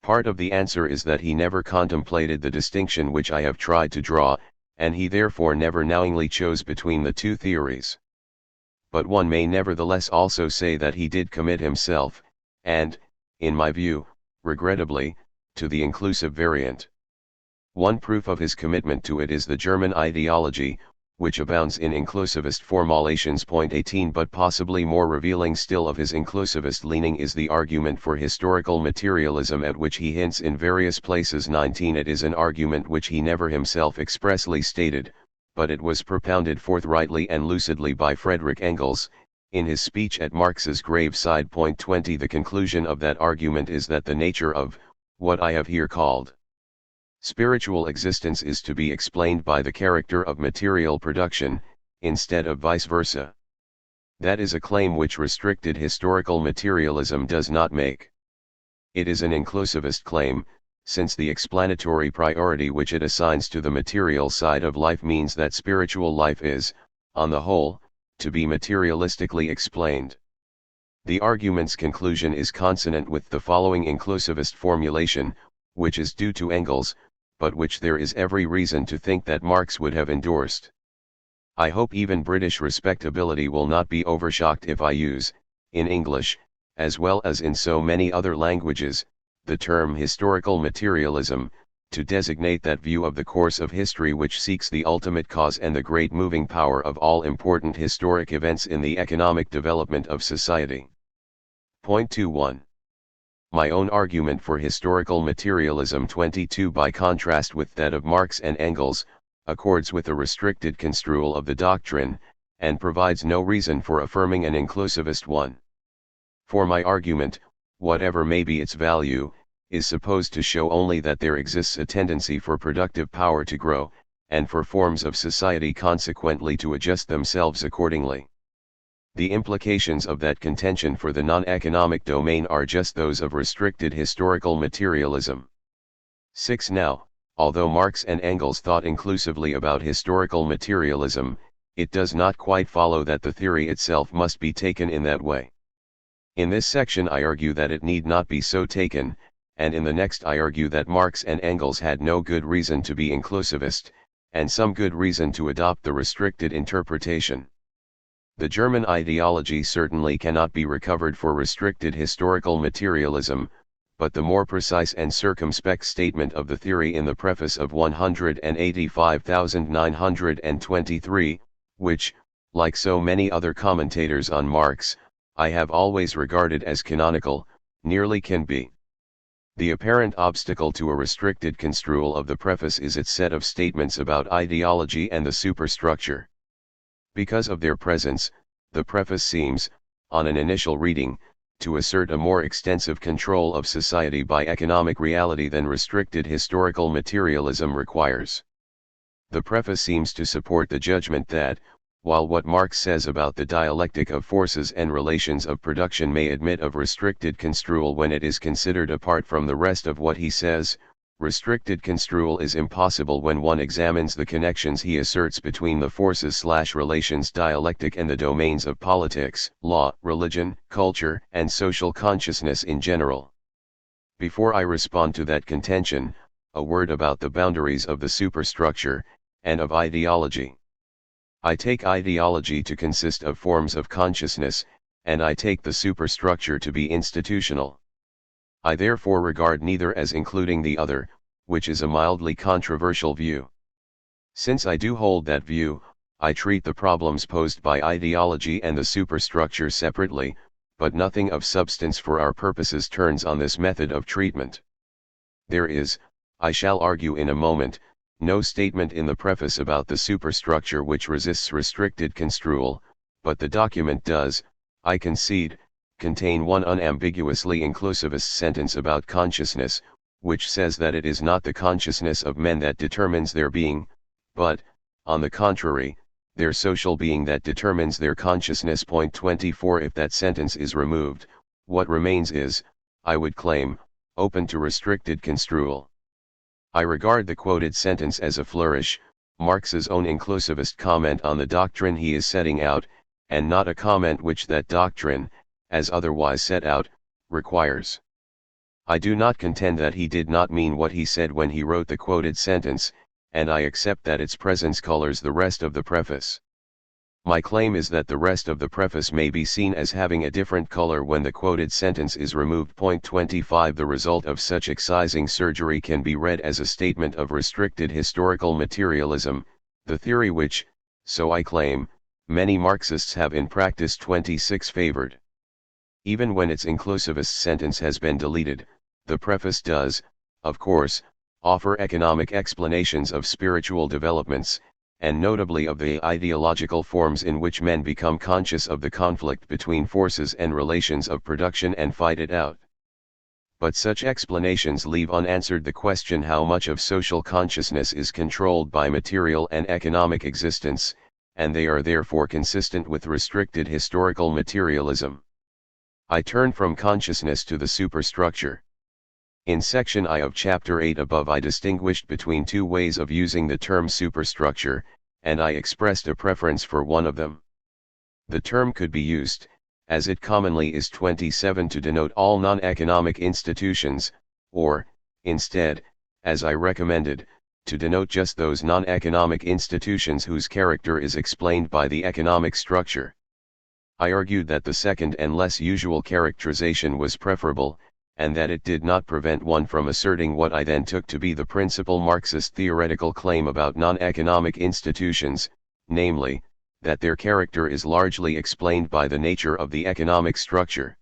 Part of the answer is that he never contemplated the distinction which I have tried to draw, and he therefore never knowingly chose between the two theories. But one may nevertheless also say that he did commit himself, and, in my view, regrettably, to the inclusive variant. One proof of his commitment to it is the German ideology, which abounds in inclusivist formulations. 18. But possibly more revealing still of his inclusivist leaning is the argument for historical materialism at which he hints in various places. 19. It is an argument which he never himself expressly stated, but it was propounded forthrightly and lucidly by Friedrich Engels, in his speech at Marx's graveside. 20. The conclusion of that argument is that the nature of, what I have here called, spiritual existence is to be explained by the character of material production, instead of vice versa. That is a claim which restricted historical materialism does not make. It is an inclusivist claim, since the explanatory priority which it assigns to the material side of life means that spiritual life is, on the whole, to be materialistically explained. The argument's conclusion is consonant with the following inclusivist formulation, which is due to Engels, but which there is every reason to think that Marx would have endorsed. I hope even British respectability will not be overshocked if I use, in English, as well as in so many other languages, the term historical materialism, to designate that view of the course of history which seeks the ultimate cause and the great moving power of all important historic events in the economic development of society. Point 21. My own argument for historical materialism 22, by contrast with that of Marx and Engels, accords with a restricted construal of the doctrine, and provides no reason for affirming an inclusivist one. For my argument, whatever may be its value, is supposed to show only that there exists a tendency for productive power to grow, and for forms of society consequently to adjust themselves accordingly. The implications of that contention for the non-economic domain are just those of restricted historical materialism. 6. Now, although Marx and Engels thought inclusively about historical materialism, it does not quite follow that the theory itself must be taken in that way. In this section I argue that it need not be so taken, and in the next I argue that Marx and Engels had no good reason to be inclusivist, and some good reason to adopt the restricted interpretation. The German ideology certainly cannot be recovered for restricted historical materialism, but the more precise and circumspect statement of the theory in the preface of 185,923, which, like so many other commentators on Marx, I have always regarded as canonical, nearly can be. The apparent obstacle to a restricted construal of the preface is its set of statements about ideology and the superstructure. Because of their presence, the preface seems, on an initial reading, to assert a more extensive control of society by economic reality than restricted historical materialism requires. The preface seems to support the judgment that, while what Marx says about the dialectic of forces and relations of production may admit of restricted construal when it is considered apart from the rest of what he says, restricted construal is impossible when one examines the connections he asserts between the forces/relations dialectic and the domains of politics, law, religion, culture, and social consciousness in general. Before I respond to that contention, a word about the boundaries of the superstructure, and of ideology. I take ideology to consist of forms of consciousness, and I take the superstructure to be institutional. I therefore regard neither as including the other, which is a mildly controversial view. Since I do hold that view, I treat the problems posed by ideology and the superstructure separately, but nothing of substance for our purposes turns on this method of treatment. There is, I shall argue in a moment, no statement in the preface about the superstructure which resists restricted construal, but the document does, I concede, contain one unambiguously inclusivist sentence about consciousness, which says that it is not the consciousness of men that determines their being, but, on the contrary, their social being that determines their consciousness. Point 24. If that sentence is removed, what remains is, I would claim, open to restricted construal. I regard the quoted sentence as a flourish, Marx's own inclusivist comment on the doctrine he is setting out, and not a comment which that doctrine, as otherwise set out, requires. I do not contend that he did not mean what he said when he wrote the quoted sentence, and I accept that its presence colors the rest of the preface. My claim is that the rest of the preface may be seen as having a different color when the quoted sentence is removed. Point 25. The result of such excising surgery can be read as a statement of restricted historical materialism, the theory which, so I claim, many Marxists have in practice 26 favored. Even when its inclusivist sentence has been deleted, the preface does, of course, offer economic explanations of spiritual developments, and notably of the ideological forms in which men become conscious of the conflict between forces and relations of production and fight it out. But such explanations leave unanswered the question how much of social consciousness is controlled by material and economic existence, and they are therefore consistent with restricted historical materialism. I turn from consciousness to the superstructure. In section I of chapter 8 above I distinguished between two ways of using the term superstructure, and I expressed a preference for one of them. The term could be used, as it commonly is 27, to denote all non-economic institutions, or, instead, as I recommended, to denote just those non-economic institutions whose character is explained by the economic structure. I argued that the second and less usual characterization was preferable, and that it did not prevent one from asserting what I then took to be the principal Marxist theoretical claim about non-economic institutions, namely, that their character is largely explained by the nature of the economic structure.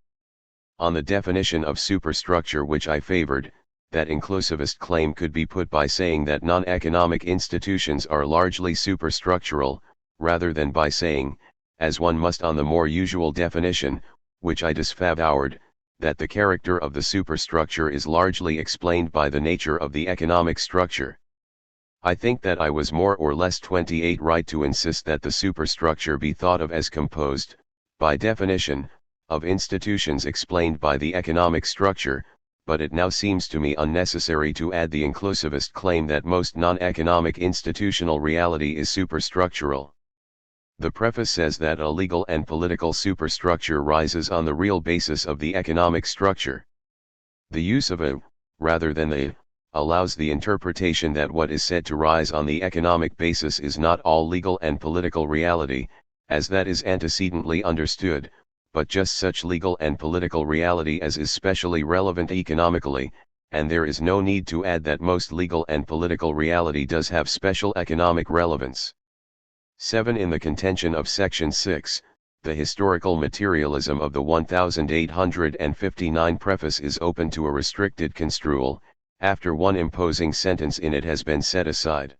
On the definition of superstructure which I favored, that inclusivist claim could be put by saying that non-economic institutions are largely superstructural, rather than by saying, as one must on the more usual definition, which I disfavored, that the character of the superstructure is largely explained by the nature of the economic structure. I think that I was more or less 28 right to insist that the superstructure be thought of as composed, by definition, of institutions explained by the economic structure, but it now seems to me unnecessary to add the inclusivist claim that most non-economic institutional reality is superstructural. The preface says that a legal and political superstructure rises on the real basis of the economic structure. The use of a, rather than the, allows the interpretation that what is said to rise on the economic basis is not all legal and political reality, as that is antecedently understood, but just such legal and political reality as is specially relevant economically, and there is no need to add that most legal and political reality does have special economic relevance. 7. In the contention of Section 6, the historical materialism of the 1859 preface is open to a restricted construal, after one imposing sentence in it has been set aside.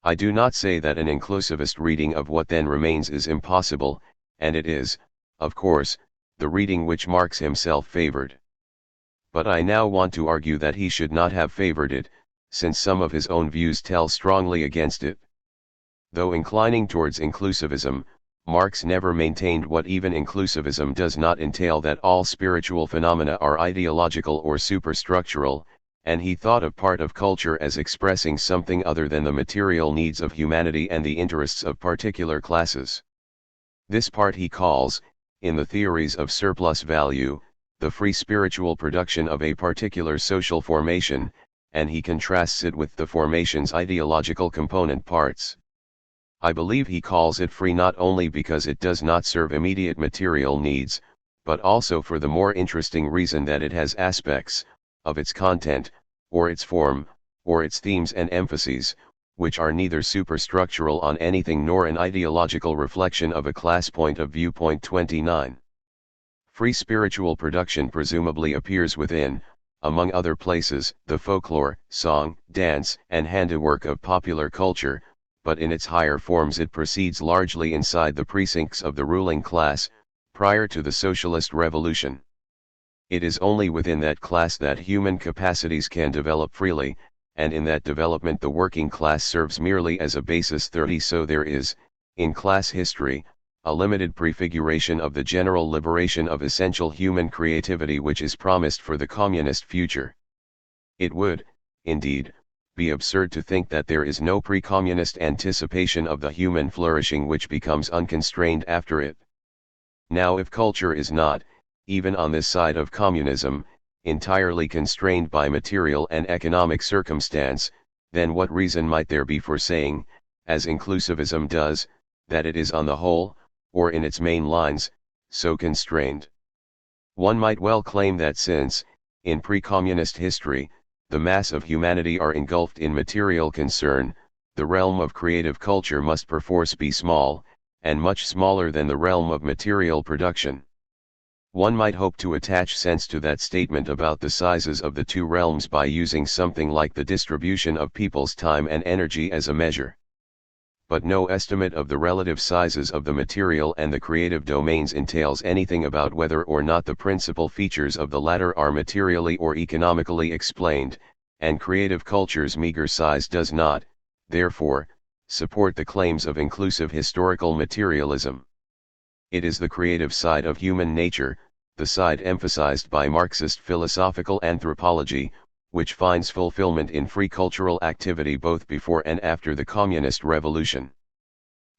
I do not say that an inclusivist reading of what then remains is impossible, and it is, of course, the reading which Marx himself favored. But I now want to argue that he should not have favored it, since some of his own views tell strongly against it. Though inclining towards inclusivism, Marx never maintained what even inclusivism does not entail, that all spiritual phenomena are ideological or superstructural, and he thought of part of culture as expressing something other than the material needs of humanity and the interests of particular classes. This part he calls, in the theories of surplus value, the free spiritual production of a particular social formation, and he contrasts it with the formation's ideological component parts. I believe he calls it free not only because it does not serve immediate material needs, but also for the more interesting reason that it has aspects, of its content, or its form, or its themes and emphases, which are neither superstructural on anything nor an ideological reflection of a class point of view. 29. Free spiritual production presumably appears within, among other places, the folklore, song, dance, and handiwork of popular culture, but in its higher forms it proceeds largely inside the precincts of the ruling class, prior to the socialist revolution. It is only within that class that human capacities can develop freely, and in that development the working class serves merely as a basis. 30. So there is, in class history, a limited prefiguration of the general liberation of essential human creativity which is promised for the communist future. It would, indeed, be absurd to think that there is no pre-communist anticipation of the human flourishing which becomes unconstrained after it. Now if culture is not, even on this side of communism, entirely constrained by material and economic circumstance, then what reason might there be for saying, as inclusivism does, that it is on the whole, or in its main lines, so constrained? One might well claim that since, in pre-communist history, the mass of humanity are engulfed in material concern, the realm of creative culture must perforce be small, and much smaller than the realm of material production. One might hope to attach sense to that statement about the sizes of the two realms by using something like the distribution of people's time and energy as a measure. But no estimate of the relative sizes of the material and the creative domains entails anything about whether or not the principal features of the latter are materially or economically explained, and creative culture's meager size does not, therefore, support the claims of inclusive historical materialism. It is the creative side of human nature, the side emphasized by Marxist philosophical anthropology, which finds fulfillment in free cultural activity both before and after the communist revolution.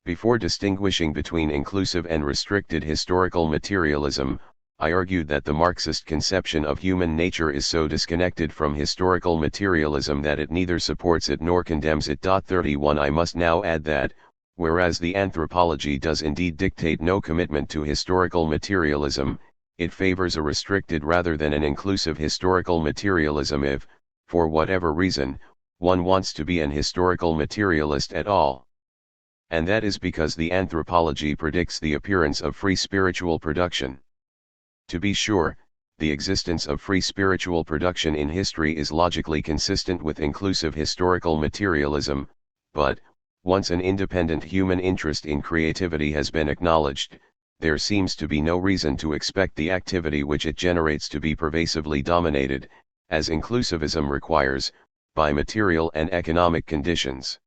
Before distinguishing between inclusive and restricted historical materialism, I argued that the Marxist conception of human nature is so disconnected from historical materialism that it neither supports it nor condemns it. 31. I must now add that, whereas the anthropology does indeed dictate no commitment to historical materialism, it favors a restricted rather than an inclusive historical materialism if, for whatever reason, one wants to be an historical materialist at all. And that is because the anthropology predicts the appearance of free spiritual production. To be sure, the existence of free spiritual production in history is logically consistent with inclusive historical materialism, but, once an independent human interest in creativity has been acknowledged, there seems to be no reason to expect the activity which it generates to be pervasively dominated, as inclusivism requires, by material and economic conditions.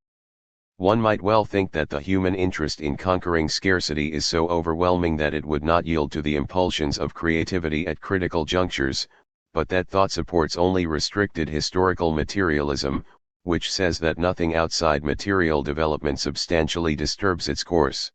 One might well think that the human interest in conquering scarcity is so overwhelming that it would not yield to the impulsions of creativity at critical junctures, but that thought supports only restricted historical materialism, which says that nothing outside material development substantially disturbs its course.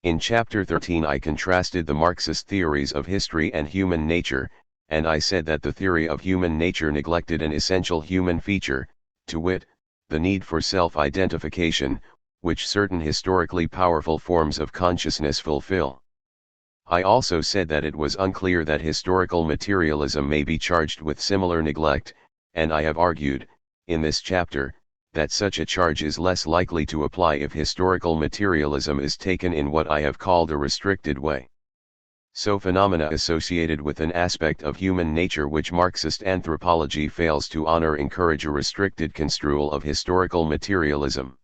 In Chapter 13 I contrasted the Marxist theories of history and human nature, and I said that the theory of human nature neglected an essential human feature, to wit, the need for self-identification, which certain historically powerful forms of consciousness fulfill. I also said that it was unclear that historical materialism may be charged with similar neglect, and I have argued, in this chapter, that such a charge is less likely to apply if historical materialism is taken in what I have called a restricted way. So phenomena associated with an aspect of human nature which Marxist anthropology fails to honor encourage a restricted construal of historical materialism.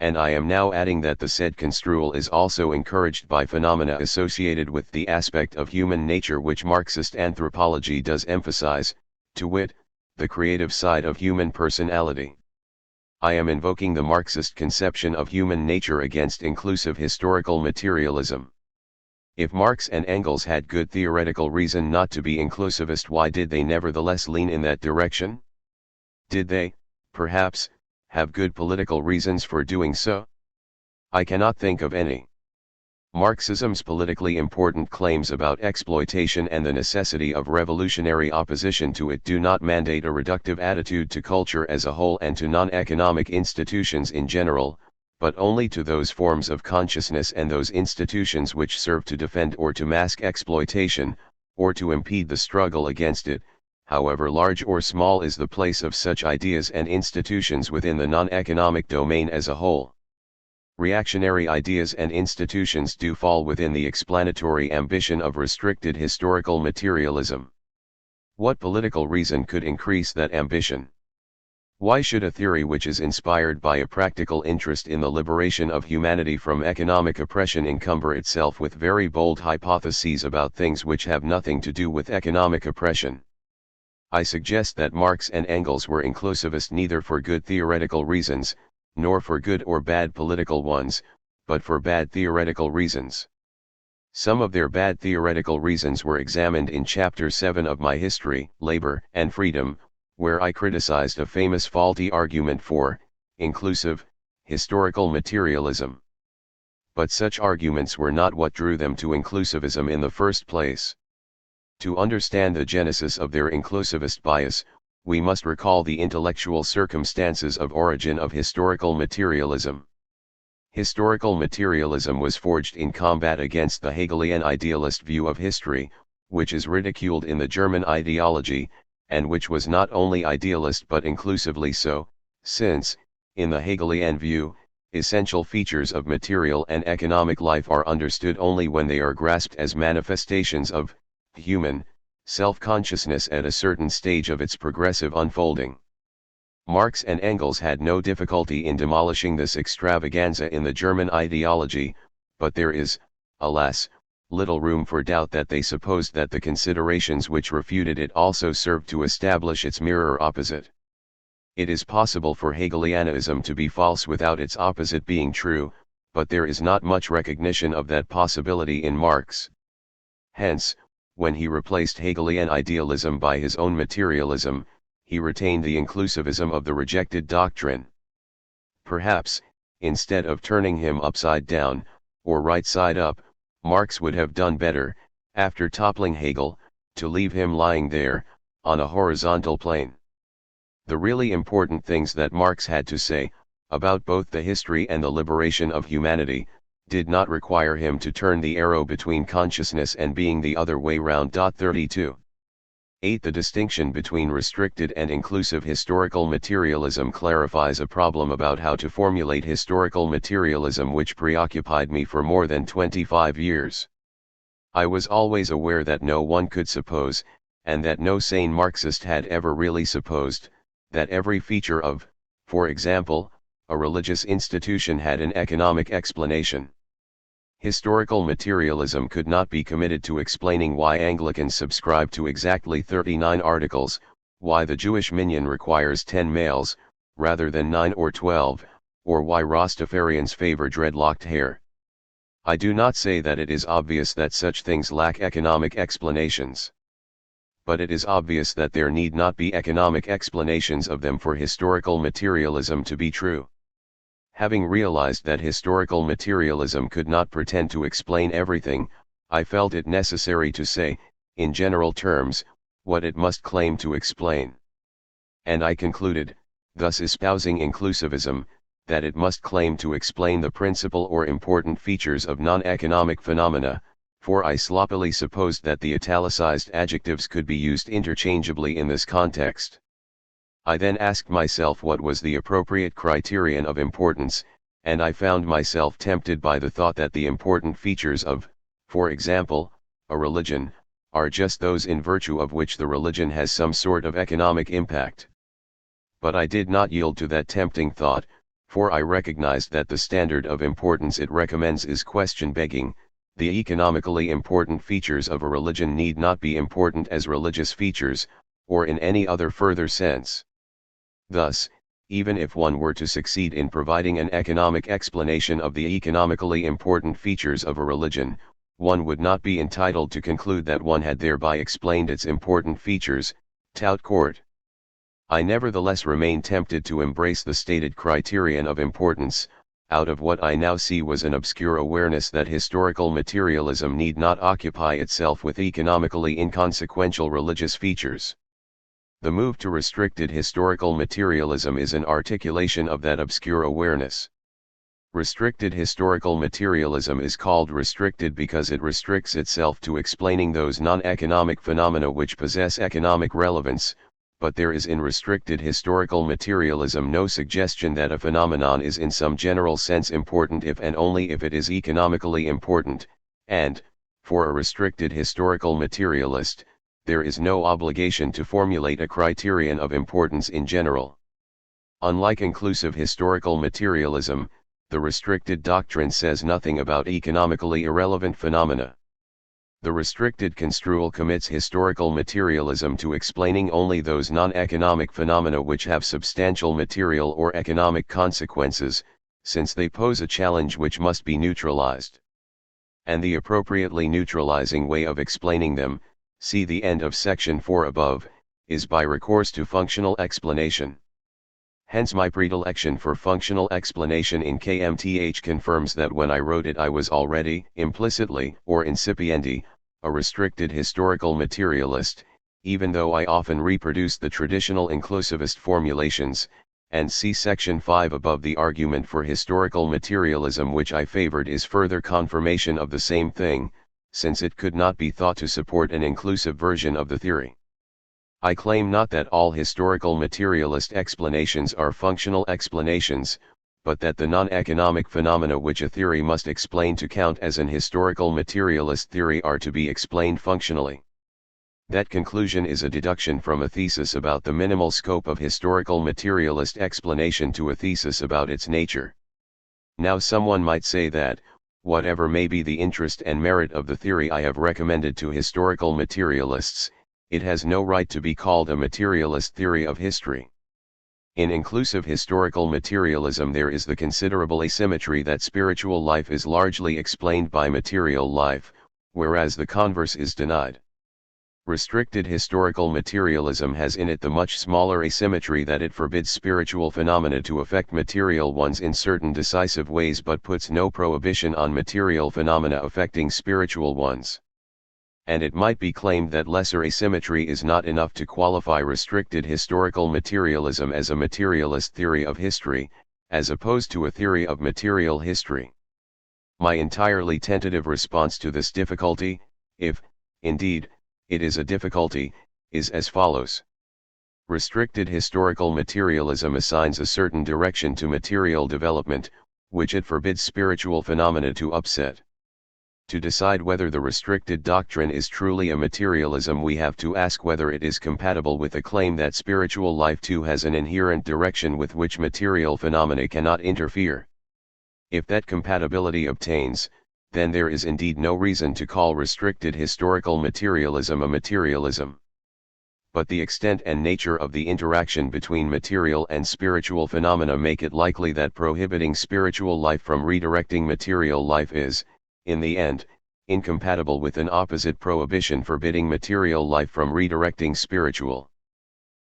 And I am now adding that the said construal is also encouraged by phenomena associated with the aspect of human nature which Marxist anthropology does emphasize, to wit, the creative side of human personality. I am invoking the Marxist conception of human nature against inclusive historical materialism. If Marx and Engels had good theoretical reason not to be inclusivist, why did they nevertheless lean in that direction? Did they, perhaps, have good political reasons for doing so? I cannot think of any. Marxism's politically important claims about exploitation and the necessity of revolutionary opposition to it do not mandate a reductive attitude to culture as a whole and to non-economic institutions in general, but only to those forms of consciousness and those institutions which serve to defend or to mask exploitation, or to impede the struggle against it, however large or small is the place of such ideas and institutions within the non-economic domain as a whole. Reactionary ideas and institutions do fall within the explanatory ambition of restricted historical materialism. What political reason could increase that ambition? Why should a theory which is inspired by a practical interest in the liberation of humanity from economic oppression encumber itself with very bold hypotheses about things which have nothing to do with economic oppression? I suggest that Marx and Engels were inclusivist neither for good theoretical reasons, nor for good or bad political ones, but for bad theoretical reasons. Some of their bad theoretical reasons were examined in Chapter 7 of my History, Labor, and Freedom, where I criticized a famous faulty argument for inclusive historical materialism. But such arguments were not what drew them to inclusivism in the first place. To understand the genesis of their inclusivist bias, we must recall the intellectual circumstances of origin of historical materialism. Historical materialism was forged in combat against the Hegelian idealist view of history, which is ridiculed in the German ideology, and which was not only idealist but inclusively so, since, in the Hegelian view, essential features of material and economic life are understood only when they are grasped as manifestations of human self-consciousness at a certain stage of its progressive unfolding. Marx and Engels had no difficulty in demolishing this extravaganza in the German ideology, but there is, alas, little room for doubt that they supposed that the considerations which refuted it also served to establish its mirror opposite. It is possible for Hegelianism to be false without its opposite being true, but there is not much recognition of that possibility in Marx. Hence, when he replaced Hegelian idealism by his own materialism, he retained the inclusivism of the rejected doctrine. Perhaps, instead of turning him upside down, or right side up, Marx would have done better, after toppling Hegel, to leave him lying there, on a horizontal plane. The really important things that Marx had to say, about both the history and the liberation of humanity, did not require him to turn the arrow between consciousness and being the other way round. 32. 8. The distinction between restricted and inclusive historical materialism clarifies a problem about how to formulate historical materialism which preoccupied me for more than 25 years. I was always aware that no one could suppose, and that no sane Marxist had ever really supposed, that every feature of, for example, a religious institution had an economic explanation. Historical materialism could not be committed to explaining why Anglicans subscribe to exactly 39 articles, why the Jewish minyan requires 10 males, rather than 9 or 12, or why Rastafarians favor dreadlocked hair. I do not say that it is obvious that such things lack economic explanations. But it is obvious that there need not be economic explanations of them for historical materialism to be true. Having realized that historical materialism could not pretend to explain everything, I felt it necessary to say, in general terms, what it must claim to explain. And I concluded, thus espousing inclusivism, that it must claim to explain the principal or important features of non-economic phenomena, for I sloppily supposed that the italicized adjectives could be used interchangeably in this context. I then asked myself what was the appropriate criterion of importance, and I found myself tempted by the thought that the important features of, for example, a religion, are just those in virtue of which the religion has some sort of economic impact. But I did not yield to that tempting thought, for I recognized that the standard of importance it recommends is question-begging. The economically important features of a religion need not be important as religious features, or in any other further sense. Thus, even if one were to succeed in providing an economic explanation of the economically important features of a religion, one would not be entitled to conclude that one had thereby explained its important features, tout court. I nevertheless remain tempted to embrace the stated criterion of importance, out of what I now see was an obscure awareness that historical materialism need not occupy itself with economically inconsequential religious features. The move to restricted historical materialism is an articulation of that obscure awareness. Restricted historical materialism is called restricted because it restricts itself to explaining those non-economic phenomena which possess economic relevance, but there is in restricted historical materialism no suggestion that a phenomenon is in some general sense important if and only if it is economically important, and, for a restricted historical materialist, there is no obligation to formulate a criterion of importance in general. Unlike inclusive historical materialism, the restricted doctrine says nothing about economically irrelevant phenomena. The restricted construal commits historical materialism to explaining only those non-economic phenomena which have substantial material or economic consequences, since they pose a challenge which must be neutralized. And the appropriately neutralizing way of explaining them, see the end of section 4 above, is by recourse to functional explanation. Hence my predilection for functional explanation in KMTH confirms that when I wrote it I was already, implicitly, or incipiently, a restricted historical materialist, even though I often reproduce the traditional inclusivist formulations, and see section 5 above. The argument for historical materialism which I favored is further confirmation of the same thing, since it could not be thought to support an inclusive version of the theory. I claim not that all historical materialist explanations are functional explanations, but that the non-economic phenomena which a theory must explain to count as an historical materialist theory are to be explained functionally. That conclusion is a deduction from a thesis about the minimal scope of historical materialist explanation to a thesis about its nature. Now someone might say that, whatever may be the interest and merit of the theory I have recommended to historical materialists, it has no right to be called a materialist theory of history. In inclusive historical materialism there is the considerable asymmetry that spiritual life is largely explained by material life, whereas the converse is denied. Restricted historical materialism has in it the much smaller asymmetry that it forbids spiritual phenomena to affect material ones in certain decisive ways but puts no prohibition on material phenomena affecting spiritual ones. And it might be claimed that lesser asymmetry is not enough to qualify restricted historical materialism as a materialist theory of history, as opposed to a theory of material history. My entirely tentative response to this difficulty, if, indeed, it is a difficulty, is as follows. Restricted historical materialism assigns a certain direction to material development, which it forbids spiritual phenomena to upset. To decide whether the restricted doctrine is truly a materialism, we have to ask whether it is compatible with the claim that spiritual life too has an inherent direction with which material phenomena cannot interfere. If that compatibility obtains, then there is indeed no reason to call restricted historical materialism a materialism. But the extent and nature of the interaction between material and spiritual phenomena make it likely that prohibiting spiritual life from redirecting material life is, in the end, incompatible with an opposite prohibition forbidding material life from redirecting spiritual.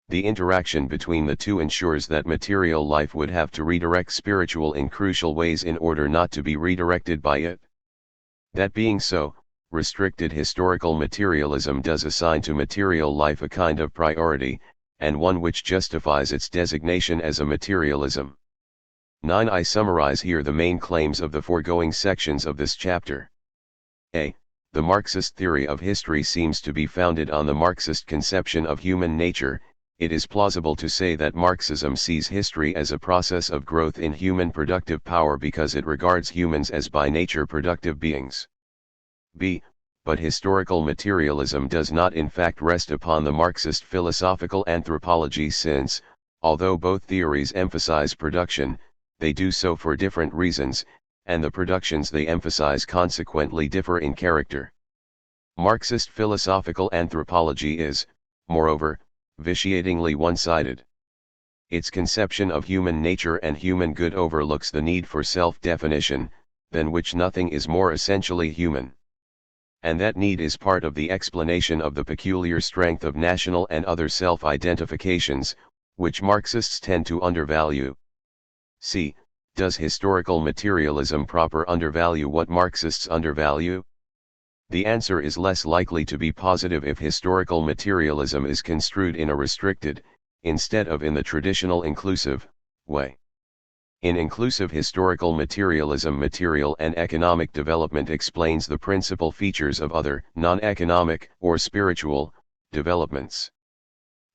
The interaction between the two ensures that material life would have to redirect spiritual in crucial ways in order not to be redirected by it. That being so, restricted historical materialism does assign to material life a kind of priority, and one which justifies its designation as a materialism. 9. I summarize here the main claims of the foregoing sections of this chapter. A. The Marxist theory of history seems to be founded on the Marxist conception of human nature. It is plausible to say that Marxism sees history as a process of growth in human productive power because it regards humans as by nature productive beings. B. But historical materialism does not in fact rest upon the Marxist philosophical anthropology since, although both theories emphasize production, they do so for different reasons, and the productions they emphasize consequently differ in character. Marxist philosophical anthropology is, moreover, vitiatingly one-sided. Its conception of human nature and human good overlooks the need for self-definition, than which nothing is more essentially human. And that need is part of the explanation of the peculiar strength of national and other self-identifications, which Marxists tend to undervalue. C. Does historical materialism proper undervalue what Marxists undervalue? The answer is less likely to be positive if historical materialism is construed in a restricted, instead of in the traditional inclusive, way. In inclusive historical materialism, material and economic development explains the principal features of other, non-economic, or spiritual, developments.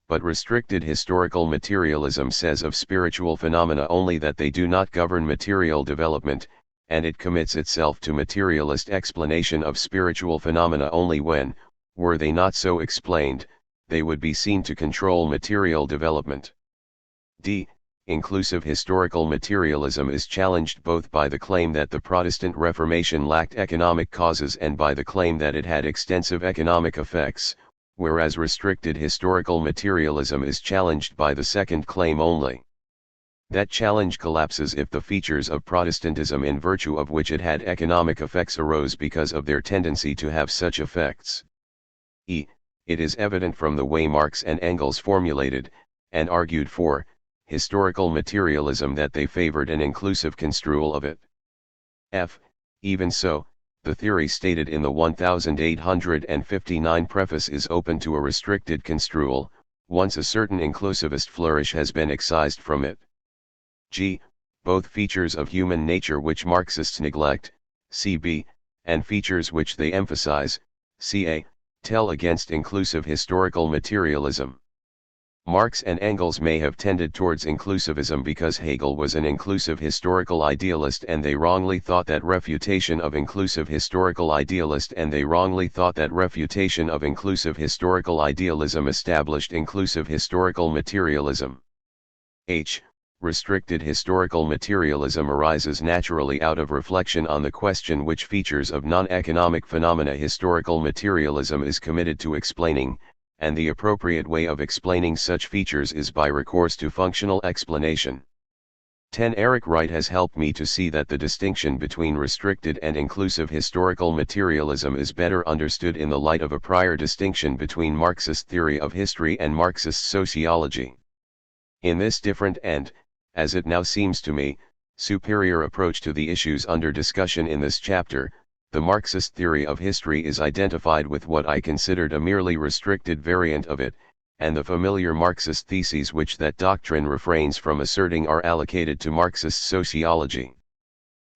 But restricted historical materialism says of spiritual phenomena only that they do not govern material development, and it commits itself to materialist explanation of spiritual phenomena only when, were they not so explained, they would be seen to control material development. D. Inclusive historical materialism is challenged both by the claim that the Protestant Reformation lacked economic causes and by the claim that it had extensive economic effects, whereas restricted historical materialism is challenged by the second claim only. That challenge collapses if the features of Protestantism in virtue of which it had economic effects arose because of their tendency to have such effects. E. It is evident from the way Marx and Engels formulated, and argued for, historical materialism that they favored an inclusive construal of it. F. Even so, the theory stated in the 1859 preface is open to a restricted construal, once a certain inclusivist flourish has been excised from it. G. Both features of human nature which Marxists neglect, cb, and features which they emphasize, ca, tell against inclusive historical materialism. Marx and Engels may have tended towards inclusivism because Hegel was an inclusive historical idealist and they wrongly thought that refutation of inclusive historical idealism established inclusive historical materialism. H. Restricted historical materialism arises naturally out of reflection on the question which features of non-economic phenomena historical materialism is committed to explaining, and the appropriate way of explaining such features is by recourse to functional explanation. 10. Eric Wright has helped me to see that the distinction between restricted and inclusive historical materialism is better understood in the light of a prior distinction between Marxist theory of history and Marxist sociology. In this different and, as it now seems to me, superior approach to the issues under discussion in this chapter, the Marxist theory of history is identified with what I considered a merely restricted variant of it, and the familiar Marxist theses which that doctrine refrains from asserting are allocated to Marxist sociology.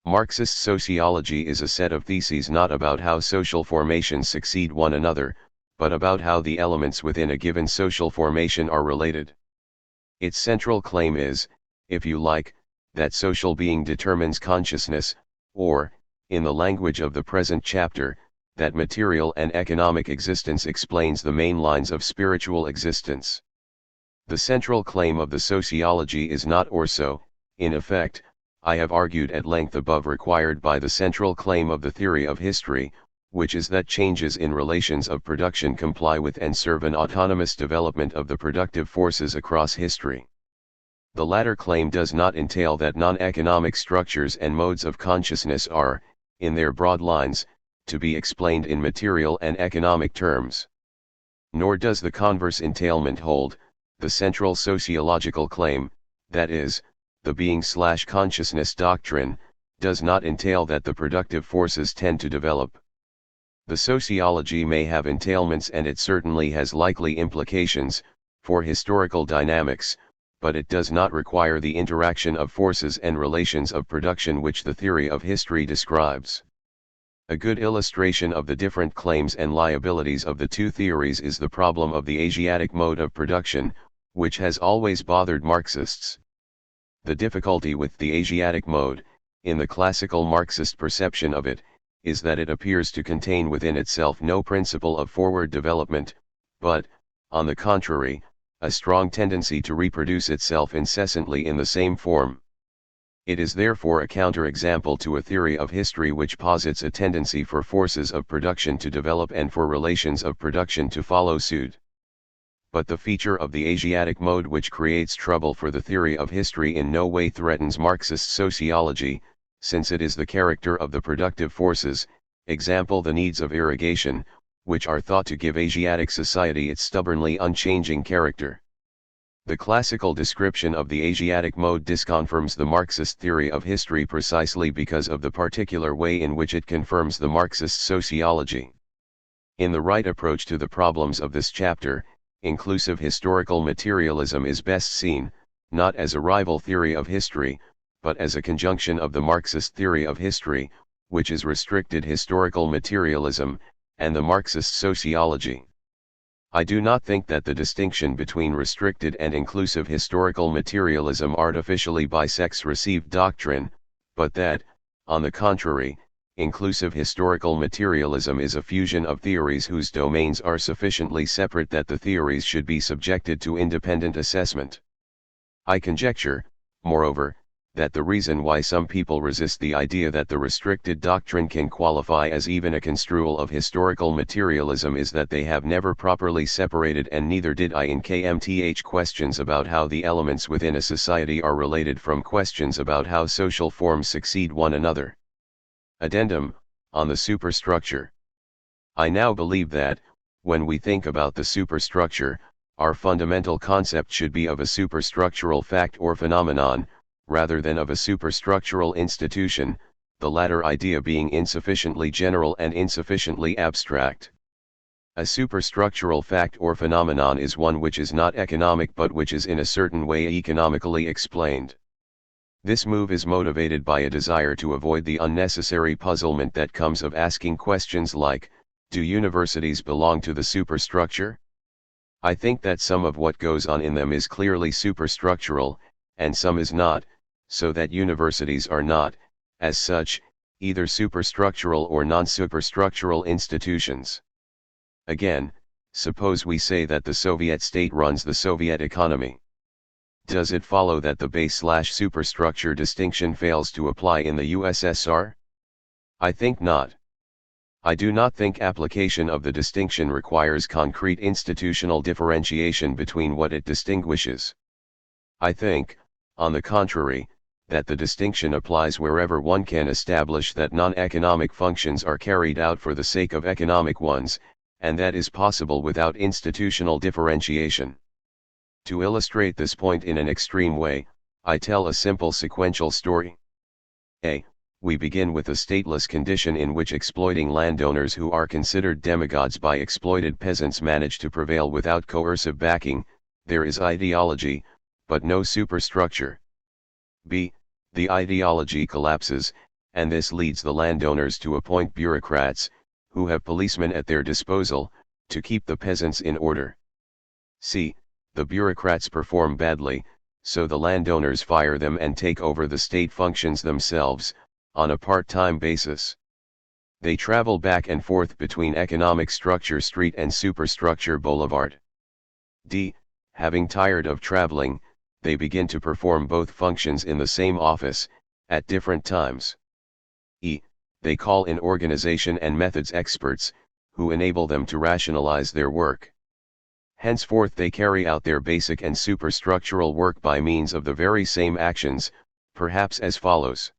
Marxist sociology is a set of theses not about how social formations succeed one another, but about how the elements within a given social formation are related. Its central claim is, if you like, that social being determines consciousness, or, in the language of the present chapter, that material and economic existence explains the main lines of spiritual existence. The central claim of the sociology is not or so, in effect, I have argued at length above, required by the central claim of the theory of history, which is that changes in relations of production comply with and serve an autonomous development of the productive forces across history. The latter claim does not entail that non-economic structures and modes of consciousness are, in their broad lines, to be explained in material and economic terms. Nor does the converse entailment hold. The central sociological claim, that is, the being/consciousness doctrine, does not entail that the productive forces tend to develop. The sociology may have entailments, and it certainly has likely implications, for historical dynamics, but it does not require the interaction of forces and relations of production which the theory of history describes. A good illustration of the different claims and liabilities of the two theories is the problem of the Asiatic mode of production, which has always bothered Marxists. The difficulty with the Asiatic mode, in the classical Marxist perception of it, is that it appears to contain within itself no principle of forward development, but, on the contrary, a strong tendency to reproduce itself incessantly in the same form. It is therefore a counter-example to a theory of history which posits a tendency for forces of production to develop and for relations of production to follow suit. But the feature of the Asiatic mode which creates trouble for the theory of history in no way threatens Marxist sociology, since it is the character of the productive forces, example the needs of irrigation, which are thought to give Asiatic society its stubbornly unchanging character. The classical description of the Asiatic mode disconfirms the Marxist theory of history precisely because of the particular way in which it confirms the Marxist sociology. In the right approach to the problems of this chapter, inclusive historical materialism is best seen, not as a rival theory of history, but as a conjunction of the Marxist theory of history, which is restricted historical materialism, and the Marxist sociology. I do not think that the distinction between restricted and inclusive historical materialism artificially bisects received doctrine, but that, on the contrary, inclusive historical materialism is a fusion of theories whose domains are sufficiently separate that the theories should be subjected to independent assessment. I conjecture, moreover, that the reason why some people resist the idea that the restricted doctrine can qualify as even a construal of historical materialism is that they have never properly separated, and neither did I in KMTH, questions about how the elements within a society are related from questions about how social forms succeed one another. Addendum, on the superstructure. I now believe that, when we think about the superstructure, our fundamental concept should be of a superstructural fact or phenomenon, rather than of a superstructural institution, the latter idea being insufficiently general and insufficiently abstract. A superstructural fact or phenomenon is one which is not economic but which is in a certain way economically explained. This move is motivated by a desire to avoid the unnecessary puzzlement that comes of asking questions like, do universities belong to the superstructure? I think that some of what goes on in them is clearly superstructural, and some is not, so that universities are not, as such, either superstructural or non-superstructural institutions. Again, suppose we say that the Soviet state runs the Soviet economy. Does it follow that the base/superstructure distinction fails to apply in the USSR? I think not. I do not think application of the distinction requires concrete institutional differentiation between what it distinguishes. I think, on the contrary, that the distinction applies wherever one can establish that non-economic functions are carried out for the sake of economic ones, and that is possible without institutional differentiation. To illustrate this point in an extreme way, I tell a simple sequential story. A. We begin with a stateless condition in which exploiting landowners who are considered demigods by exploited peasants manage to prevail without coercive backing. There is ideology, but no superstructure. B. The ideology collapses, and this leads the landowners to appoint bureaucrats, who have policemen at their disposal, to keep the peasants in order. C. The bureaucrats perform badly, so the landowners fire them and take over the state functions themselves, on a part-time basis. They travel back and forth between economic structure street and superstructure boulevard. D. Having tired of traveling, they begin to perform both functions in the same office, at different times. E. They call in organization and methods experts, who enable them to rationalize their work. Henceforth they carry out their basic and superstructural work by means of the very same actions, perhaps as follows.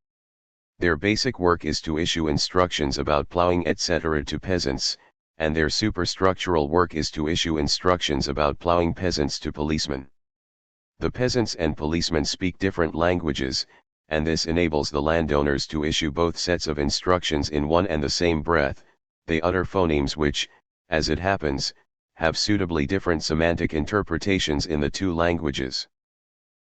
Their basic work is to issue instructions about plowing etc. to peasants, and their superstructural work is to issue instructions about plowing peasants to policemen. The peasants and policemen speak different languages, and this enables the landowners to issue both sets of instructions in one and the same breath. They utter phonemes which, as it happens, have suitably different semantic interpretations in the two languages.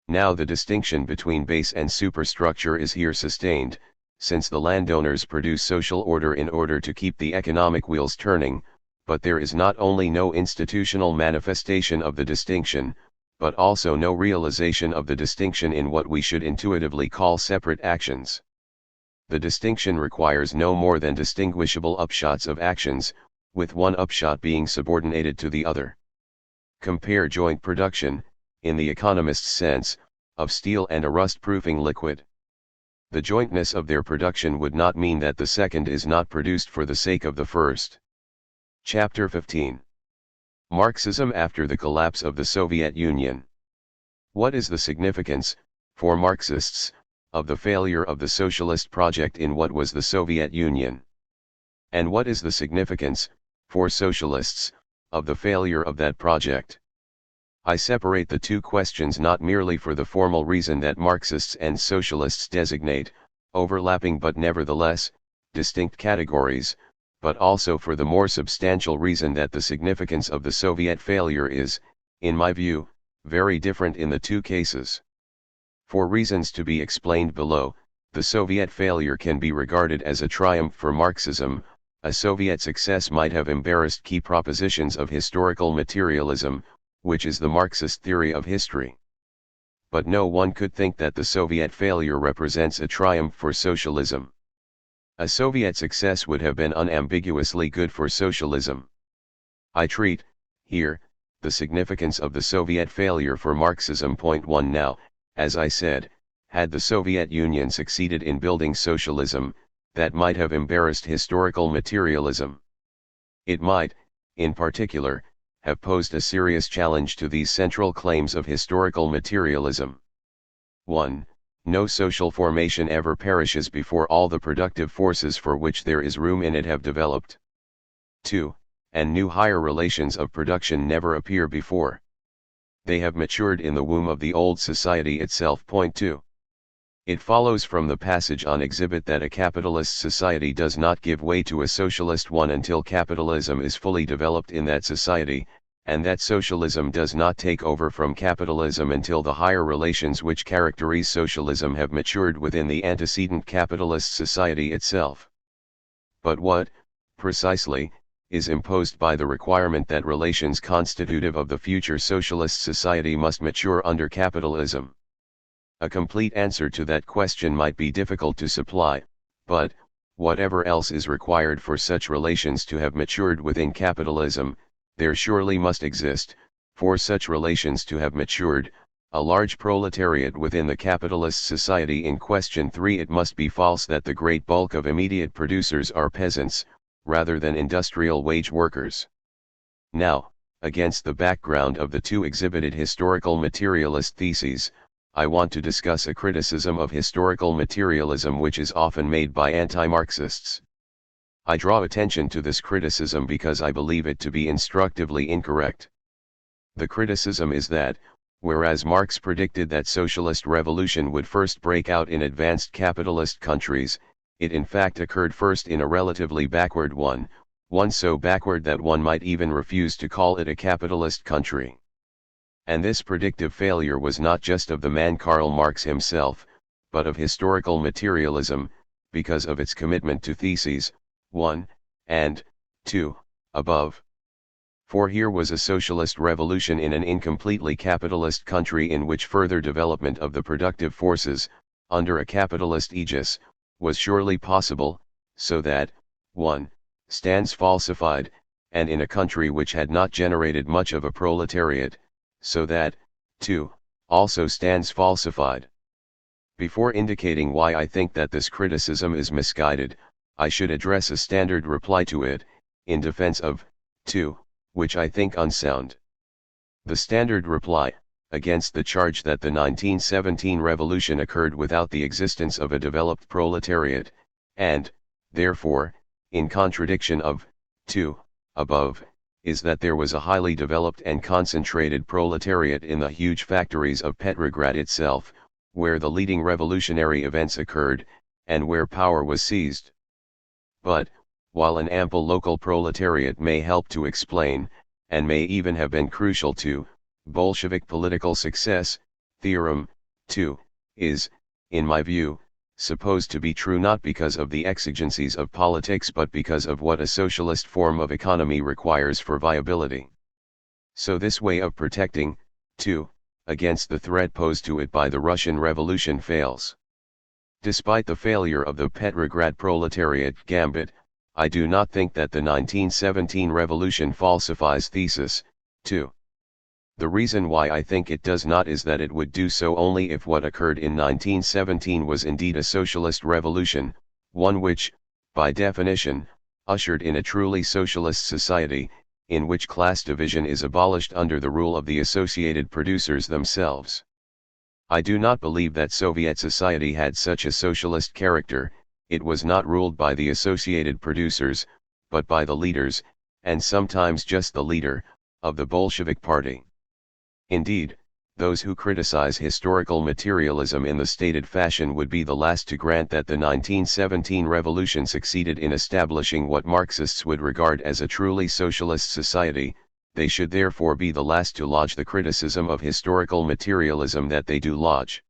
Now the distinction between base and superstructure is here sustained, since the landowners produce social order in order to keep the economic wheels turning, but there is not only no institutional manifestation of the distinction, but also no realization of the distinction in what we should intuitively call separate actions. The distinction requires no more than distinguishable upshots of actions, with one upshot being subordinated to the other. Compare joint production, in the economist's sense, of steel and a rust-proofing liquid. The jointness of their production would not mean that the second is not produced for the sake of the first. Chapter 15. Marxism after the collapse of the Soviet Union. What is the significance, for Marxists, of the failure of the socialist project in what was the Soviet Union? And what is the significance, for socialists, of the failure of that project? I separate the two questions not merely for the formal reason that Marxists and socialists designate, overlapping but nevertheless, distinct categories, but also for the more substantial reason that the significance of the Soviet failure is, in my view, very different in the two cases. For reasons to be explained below, the Soviet failure can be regarded as a triumph for Marxism. A Soviet success might have embarrassed key propositions of historical materialism, which is the Marxist theory of history. But no one could think that the Soviet failure represents a triumph for socialism. A Soviet success would have been unambiguously good for socialism. I treat, here, the significance of the Soviet failure for Marxism. Point 1. Now, as I said, had the Soviet Union succeeded in building socialism, that might have embarrassed historical materialism. It might, in particular, have posed a serious challenge to these central claims of historical materialism. 1. No social formation ever perishes before all the productive forces for which there is room in it have developed. 2. And new higher relations of production never appear before. They have matured in the womb of the old society itself. Point 2. It follows from the passage on exhibit that a capitalist society does not give way to a socialist one until capitalism is fully developed in that society, and that socialism does not take over from capitalism until the higher relations which characterize socialism have matured within the antecedent capitalist society itself. But what, precisely, is imposed by the requirement that relations constitutive of the future socialist society must mature under capitalism? A complete answer to that question might be difficult to supply, but, whatever else is required for such relations to have matured within capitalism, there surely must exist, for such relations to have matured, a large proletariat within the capitalist society in question. 3. It must be false that the great bulk of immediate producers are peasants, rather than industrial wage workers. Now, against the background of the two exhibited historical materialist theses, I want to discuss a criticism of historical materialism which is often made by anti-Marxists. I draw attention to this criticism because I believe it to be instructively incorrect. The criticism is that, whereas Marx predicted that socialist revolution would first break out in advanced capitalist countries, it in fact occurred first in a relatively backward one so backward that one might even refuse to call it a capitalist country. And this predictive failure was not just of the man Karl Marx himself, but of historical materialism, because of its commitment to theses 1 and 2 above. For here was a socialist revolution in an incompletely capitalist country in which further development of the productive forces, under a capitalist aegis, was surely possible, so that 1 stands falsified, and in a country which had not generated much of a proletariat, so that 2 also stands falsified. Before indicating why I think that this criticism is misguided, I should address a standard reply to it, in defense of 2, which I think unsound. The standard reply, against the charge that the 1917 revolution occurred without the existence of a developed proletariat, and, therefore, in contradiction of 2 above, is that there was a highly developed and concentrated proletariat in the huge factories of Petrograd itself, where the leading revolutionary events occurred, and where power was seized. But, while an ample local proletariat may help to explain, and may even have been crucial to, Bolshevik political success, theorem 2 is, in my view, supposed to be true not because of the exigencies of politics but because of what a socialist form of economy requires for viability. So this way of protecting, 2, against the threat posed to it by the Russian Revolution fails. Despite the failure of the Petrograd proletariat gambit, I do not think that the 1917 revolution falsifies thesis 2. The reason why I think it does not is that it would do so only if what occurred in 1917 was indeed a socialist revolution, one which, by definition, ushered in a truly socialist society, in which class division is abolished under the rule of the associated producers themselves. I do not believe that Soviet society had such a socialist character. It was not ruled by the associated producers, but by the leaders, and sometimes just the leader, of the Bolshevik Party. Indeed, those who criticize historical materialism in the stated fashion would be the last to grant that the 1917 revolution succeeded in establishing what Marxists would regard as a truly socialist society. They should therefore be the last to lodge the criticism of historical materialism that they do lodge.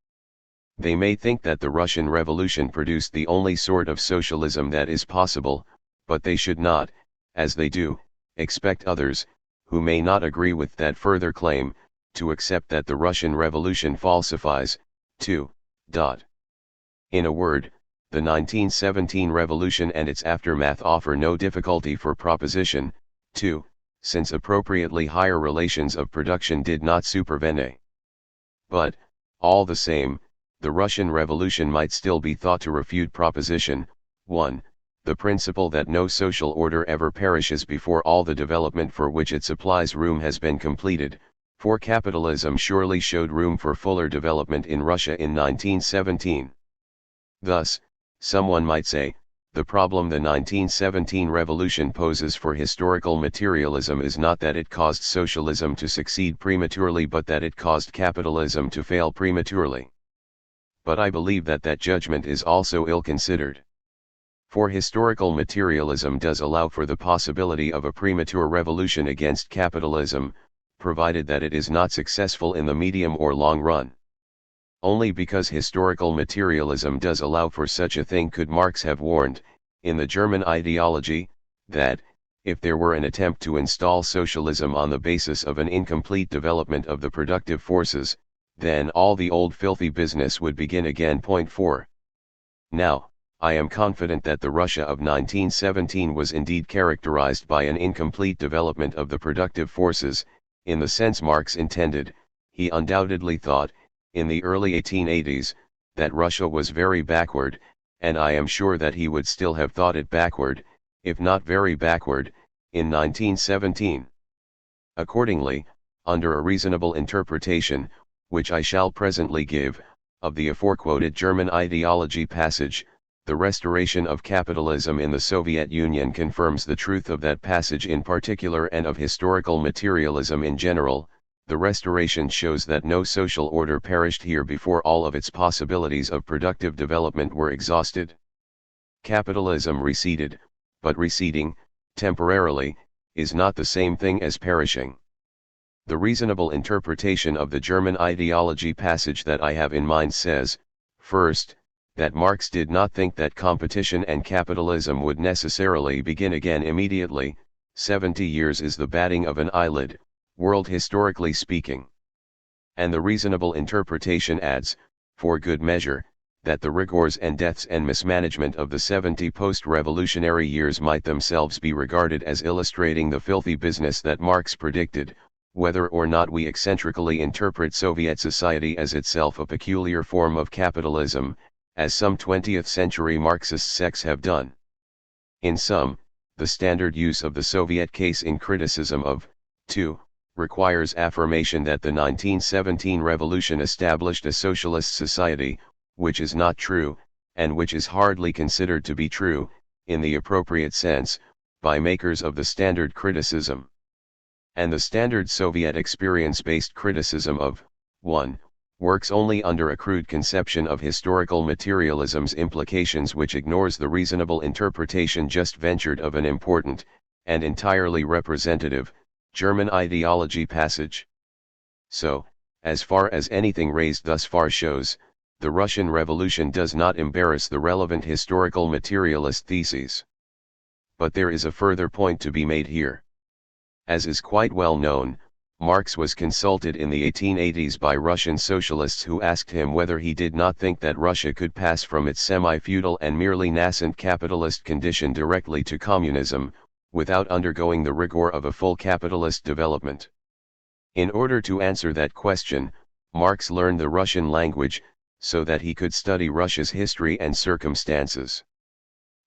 They may think that the Russian Revolution produced the only sort of socialism that is possible, but they should not, as they do, expect others, who may not agree with that further claim, to accept that the Russian Revolution falsifies, 2. In a word, the 1917 revolution and its aftermath offer no difficulty for proposition 2, since appropriately higher relations of production did not supervene. But, all the same, the Russian Revolution might still be thought to refute proposition 1, the principle that no social order ever perishes before all the development for which it supplies room has been completed, for capitalism surely showed room for fuller development in Russia in 1917. Thus, someone might say, the problem the 1917 revolution poses for historical materialism is not that it caused socialism to succeed prematurely but that it caused capitalism to fail prematurely. But I believe that that judgment is also ill-considered. For historical materialism does allow for the possibility of a premature revolution against capitalism, provided that it is not successful in the medium or long run. Only because historical materialism does allow for such a thing could Marx have warned, in the German ideology, that, if there were an attempt to install socialism on the basis of an incomplete development of the productive forces, then all the old filthy business would begin again. 4. Now, I am confident that the Russia of 1917 was indeed characterized by an incomplete development of the productive forces, in the sense Marx intended. He undoubtedly thought, in the early 1880s, that Russia was very backward, and I am sure that he would still have thought it backward, if not very backward, in 1917. Accordingly, under a reasonable interpretation, which I shall presently give, of the aforequoted German ideology passage, the restoration of capitalism in the Soviet Union confirms the truth of that passage in particular and of historical materialism in general. The restoration shows that no social order perished here before all of its possibilities of productive development were exhausted. Capitalism receded, but receding, temporarily, is not the same thing as perishing. The reasonable interpretation of the German ideology passage that I have in mind says, first, that Marx did not think that competition and capitalism would necessarily begin again immediately. 70 years is the batting of an eyelid, world historically speaking. And the reasonable interpretation adds, for good measure, that the rigors and deaths and mismanagement of the 70 post-revolutionary years might themselves be regarded as illustrating the filthy business that Marx predicted, whether or not we eccentrically interpret Soviet society as itself a peculiar form of capitalism, as some 20th century Marxist sects have done. In sum, the standard use of the Soviet case in criticism of, 2, requires affirmation that the 1917 revolution established a socialist society, which is not true, and which is hardly considered to be true, in the appropriate sense, by makers of the standard criticism. And the standard Soviet experience-based criticism of, 1, works only under a crude conception of historical materialism's implications, which ignores the reasonable interpretation just ventured of an important, and entirely representative, German ideology passage. So, as far as anything raised thus far shows, the Russian Revolution does not embarrass the relevant historical materialist theses. But there is a further point to be made here. As is quite well known, Marx was consulted in the 1880s by Russian socialists who asked him whether he did not think that Russia could pass from its semi-feudal and merely nascent capitalist condition directly to communism, without undergoing the rigor of a full capitalist development. In order to answer that question, Marx learned the Russian language, so that he could study Russia's history and circumstances.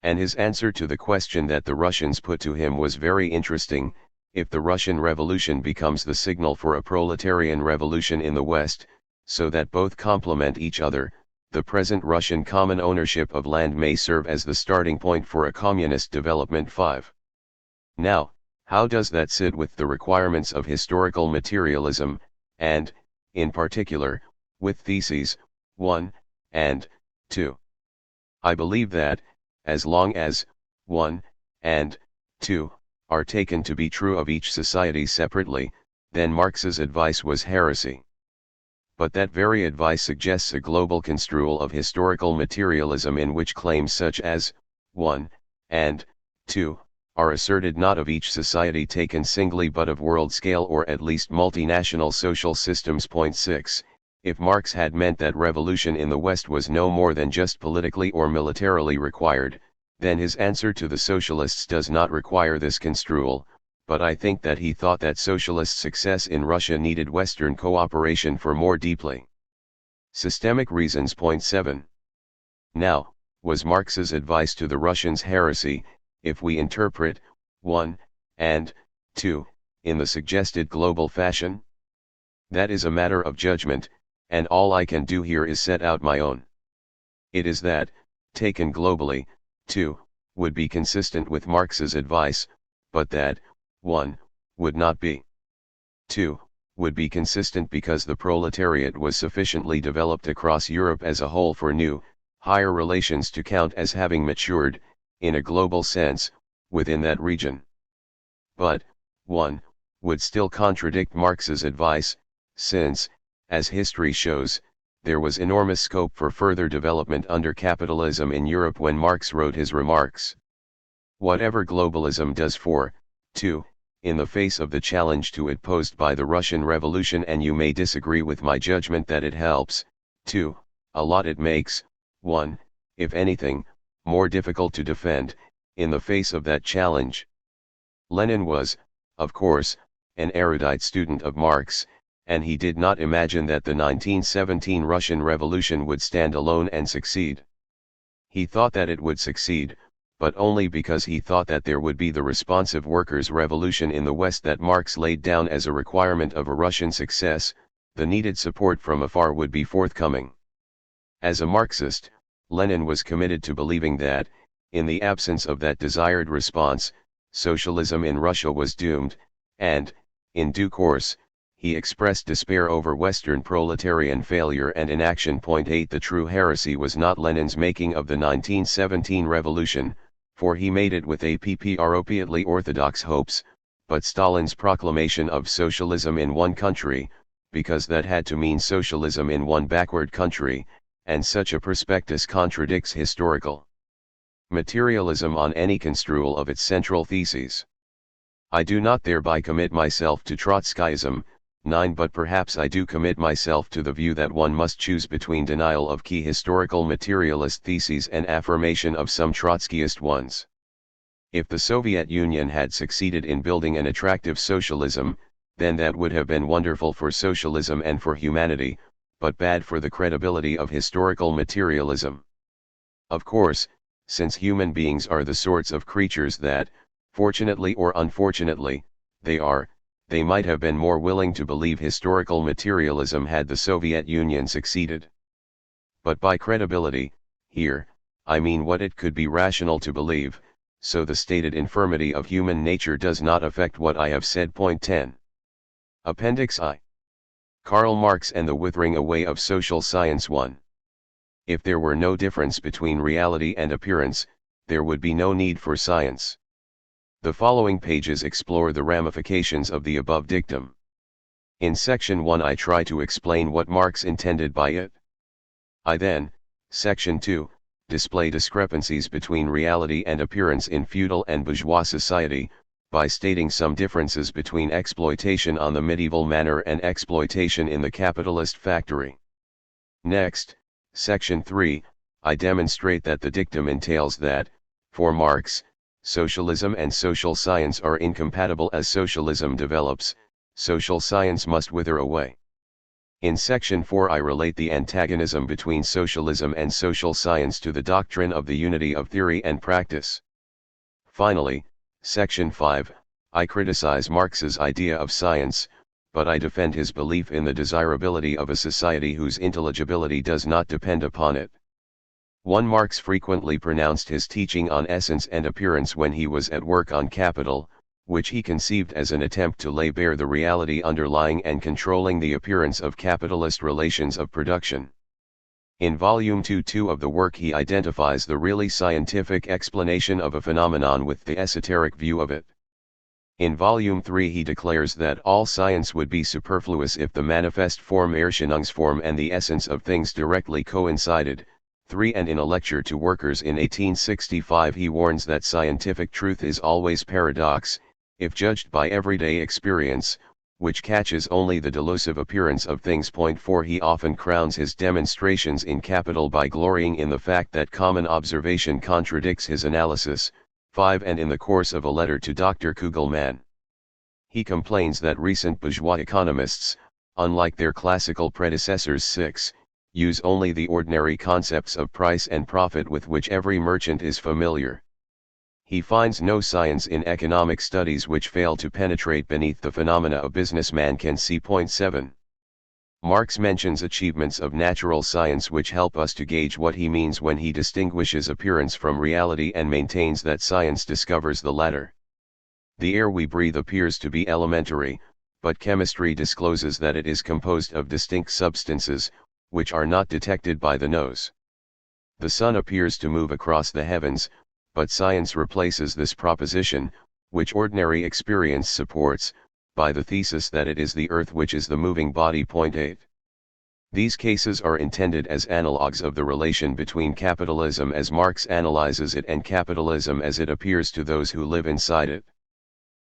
And his answer to the question that the Russians put to him was very interesting. If the Russian Revolution becomes the signal for a proletarian revolution in the West, so that both complement each other, the present Russian common ownership of land may serve as the starting point for a communist development. 5. Now, how does that sit with the requirements of historical materialism, and, in particular, with theses 1 and 2? I believe that, as long as 1 and 2 are taken to be true of each society separately, then Marx's advice was heresy. But that very advice suggests a global construal of historical materialism in which claims such as 1 and 2 are asserted not of each society taken singly but of world scale or at least multinational social systems. 6. If Marx had meant that revolution in the West was no more than just politically or militarily required, then his answer to the socialists does not require this construal, but I think that he thought that socialist success in Russia needed Western cooperation for more deeply systemic reasons. 7. Now, was Marx's advice to the Russians heresy, if we interpret 1 and 2 in the suggested global fashion? That is a matter of judgment, and all I can do here is set out my own. It is that, taken globally, 2 would be consistent with Marx's advice, but that 1 would not be. 2 would be consistent because the proletariat was sufficiently developed across Europe as a whole for new, higher relations to count as having matured, in a global sense, within that region. But 1 would still contradict Marx's advice, since, as history shows, there was enormous scope for further development under capitalism in Europe when Marx wrote his remarks. Whatever globalism does for 2 in the face of the challenge to it posed by the Russian Revolution, and you may disagree with my judgment that it helps 2 a lot, it makes 1, if anything, more difficult to defend, in the face of that challenge. Lenin was, of course, an erudite student of Marx, and he did not imagine that the 1917 Russian Revolution would stand alone and succeed. He thought that it would succeed, but only because he thought that there would be the responsive workers' revolution in the West that Marx laid down as a requirement of a Russian success. The needed support from afar would be forthcoming. As a Marxist, Lenin was committed to believing that, in the absence of that desired response, socialism in Russia was doomed, and, in due course, he expressed despair over Western proletarian failure and inaction. 8. The true heresy was not Lenin's making of the 1917 revolution, for he made it with appropriately orthodox hopes, but Stalin's proclamation of socialism in one country, because that had to mean socialism in one backward country, and such a prospectus contradicts historical materialism on any construal of its central theses. I do not thereby commit myself to Trotskyism. 9. But perhaps I do commit myself to the view that one must choose between denial of key historical materialist theses and affirmation of some Trotskyist ones. If the Soviet Union had succeeded in building an attractive socialism, then that would have been wonderful for socialism and for humanity, but bad for the credibility of historical materialism. Of course, since human beings are the sorts of creatures that, fortunately or unfortunately, they might have been more willing to believe historical materialism had the Soviet Union succeeded. But by credibility, here, I mean what it could be rational to believe, so the stated infirmity of human nature does not affect what I have said. Point 10. Appendix I. Karl Marx and the Withering Away of Social Science. 1. If there were no difference between reality and appearance, there would be no need for science. The following pages explore the ramifications of the above dictum. In section 1 I try to explain what Marx intended by it. I then, section 2, display discrepancies between reality and appearance in feudal and bourgeois society, by stating some differences between exploitation on the medieval manor and exploitation in the capitalist factory. Next, section 3, I demonstrate that the dictum entails that, for Marx, socialism and social science are incompatible. As socialism develops, social science must wither away. In section 4 I relate the antagonism between socialism and social science to the doctrine of the unity of theory and practice. Finally, section 5, I criticize Marx's idea of science, but I defend his belief in the desirability of a society whose intelligibility does not depend upon it. 1. Marx frequently pronounced his teaching on essence and appearance when he was at work on Capital, which he conceived as an attempt to lay bare the reality underlying and controlling the appearance of capitalist relations of production. In Volume 2 of the work he identifies the really scientific explanation of a phenomenon with the esoteric view of it. In Volume 3 he declares that all science would be superfluous if the manifest form Erscheinungsform and the essence of things directly coincided. 3. And in a lecture to workers in 1865 he warns that scientific truth is always paradox, if judged by everyday experience, which catches only the delusive appearance of things. 4. He often crowns his demonstrations in Capital by glorying in the fact that common observation contradicts his analysis. 5. And in the course of a letter to Dr. Kugelmann, he complains that recent bourgeois economists, unlike their classical predecessors, 6. use only the ordinary concepts of price and profit with which every merchant is familiar. He finds no science in economic studies which fail to penetrate beneath the phenomena a businessman can see. 7. Marx mentions achievements of natural science which help us to gauge what he means when he distinguishes appearance from reality and maintains that science discovers the latter. The air we breathe appears to be elementary, but chemistry discloses that it is composed of distinct substances, which are not detected by the nose. The sun appears to move across the heavens, but science replaces this proposition, which ordinary experience supports, by the thesis that it is the earth which is the moving body. 8. These cases are intended as analogues of the relation between capitalism as Marx analyzes it and capitalism as it appears to those who live inside it.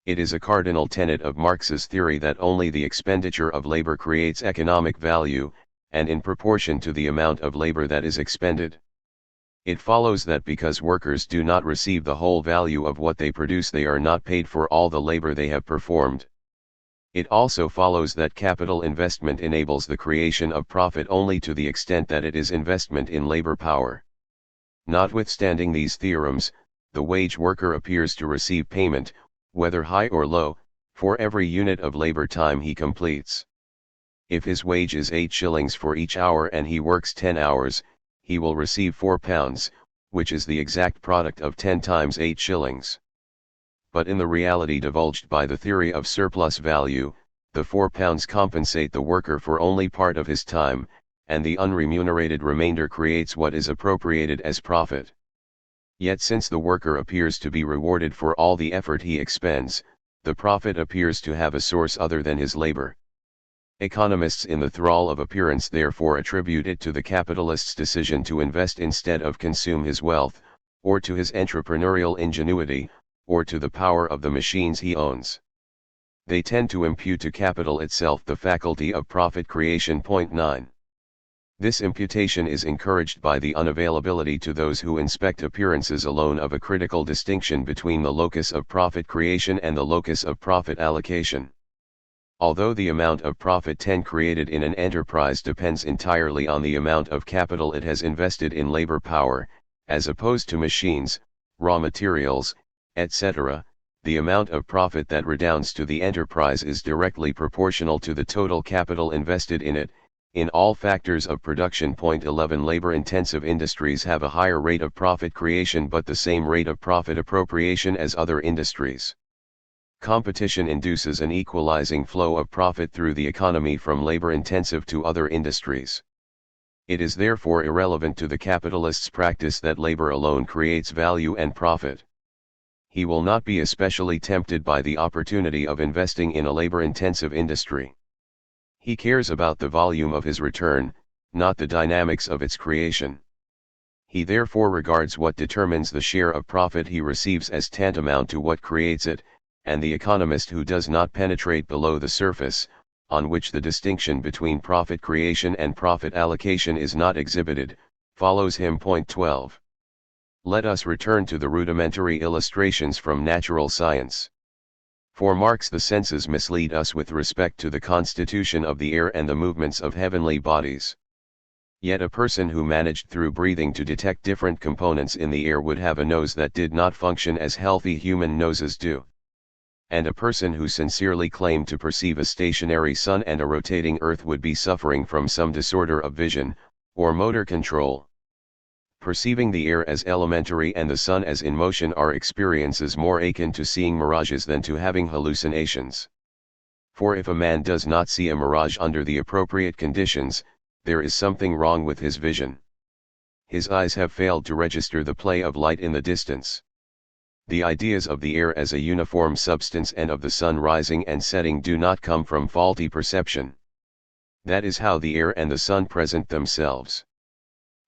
It is a cardinal tenet of Marx's theory that only the expenditure of labor creates economic value, and in proportion to the amount of labor that is expended. It follows that because workers do not receive the whole value of what they produce, they are not paid for all the labor they have performed. It also follows that capital investment enables the creation of profit only to the extent that it is investment in labor power. Notwithstanding these theorems, the wage worker appears to receive payment, whether high or low, for every unit of labor time he completes. If his wage is 8 shillings for each hour and he works 10 hours, he will receive £4, which is the exact product of 10 times 8 shillings. But in the reality divulged by the theory of surplus value, the £4 compensate the worker for only part of his time, and the unremunerated remainder creates what is appropriated as profit. Yet since the worker appears to be rewarded for all the effort he expends, the profit appears to have a source other than his labor. Economists in the thrall of appearance therefore attribute it to the capitalist's decision to invest instead of consume his wealth, or to his entrepreneurial ingenuity, or to the power of the machines he owns. They tend to impute to capital itself the faculty of profit creation. Point 9. This imputation is encouraged by the unavailability to those who inspect appearances alone of a critical distinction between the locus of profit creation and the locus of profit allocation. Although the amount of profit created in an enterprise depends entirely on the amount of capital it has invested in labor power, as opposed to machines, raw materials, etc., the amount of profit that redounds to the enterprise is directly proportional to the total capital invested in it. In all factors of production. Point 11. Labor-intensive industries have a higher rate of profit creation but the same rate of profit appropriation as other industries. Competition induces an equalizing flow of profit through the economy from labor-intensive to other industries. It is therefore irrelevant to the capitalist's practice that labor alone creates value and profit. He will not be especially tempted by the opportunity of investing in a labor-intensive industry. He cares about the volume of his return, not the dynamics of its creation. He therefore regards what determines the share of profit he receives as tantamount to what creates it, and the economist who does not penetrate below the surface, on which the distinction between profit creation and profit allocation is not exhibited, follows him. Point 12. Let us return to the rudimentary illustrations from natural science. For Marx, the senses mislead us with respect to the constitution of the air and the movements of heavenly bodies. Yet a person who managed through breathing to detect different components in the air would have a nose that did not function as healthy human noses do. And a person who sincerely claimed to perceive a stationary sun and a rotating earth would be suffering from some disorder of vision, or motor control. Perceiving the air as elementary and the sun as in motion are experiences more akin to seeing mirages than to having hallucinations. For if a man does not see a mirage under the appropriate conditions, there is something wrong with his vision. His eyes have failed to register the play of light in the distance. The ideas of the air as a uniform substance and of the sun rising and setting do not come from faulty perception. That is how the air and the sun present themselves.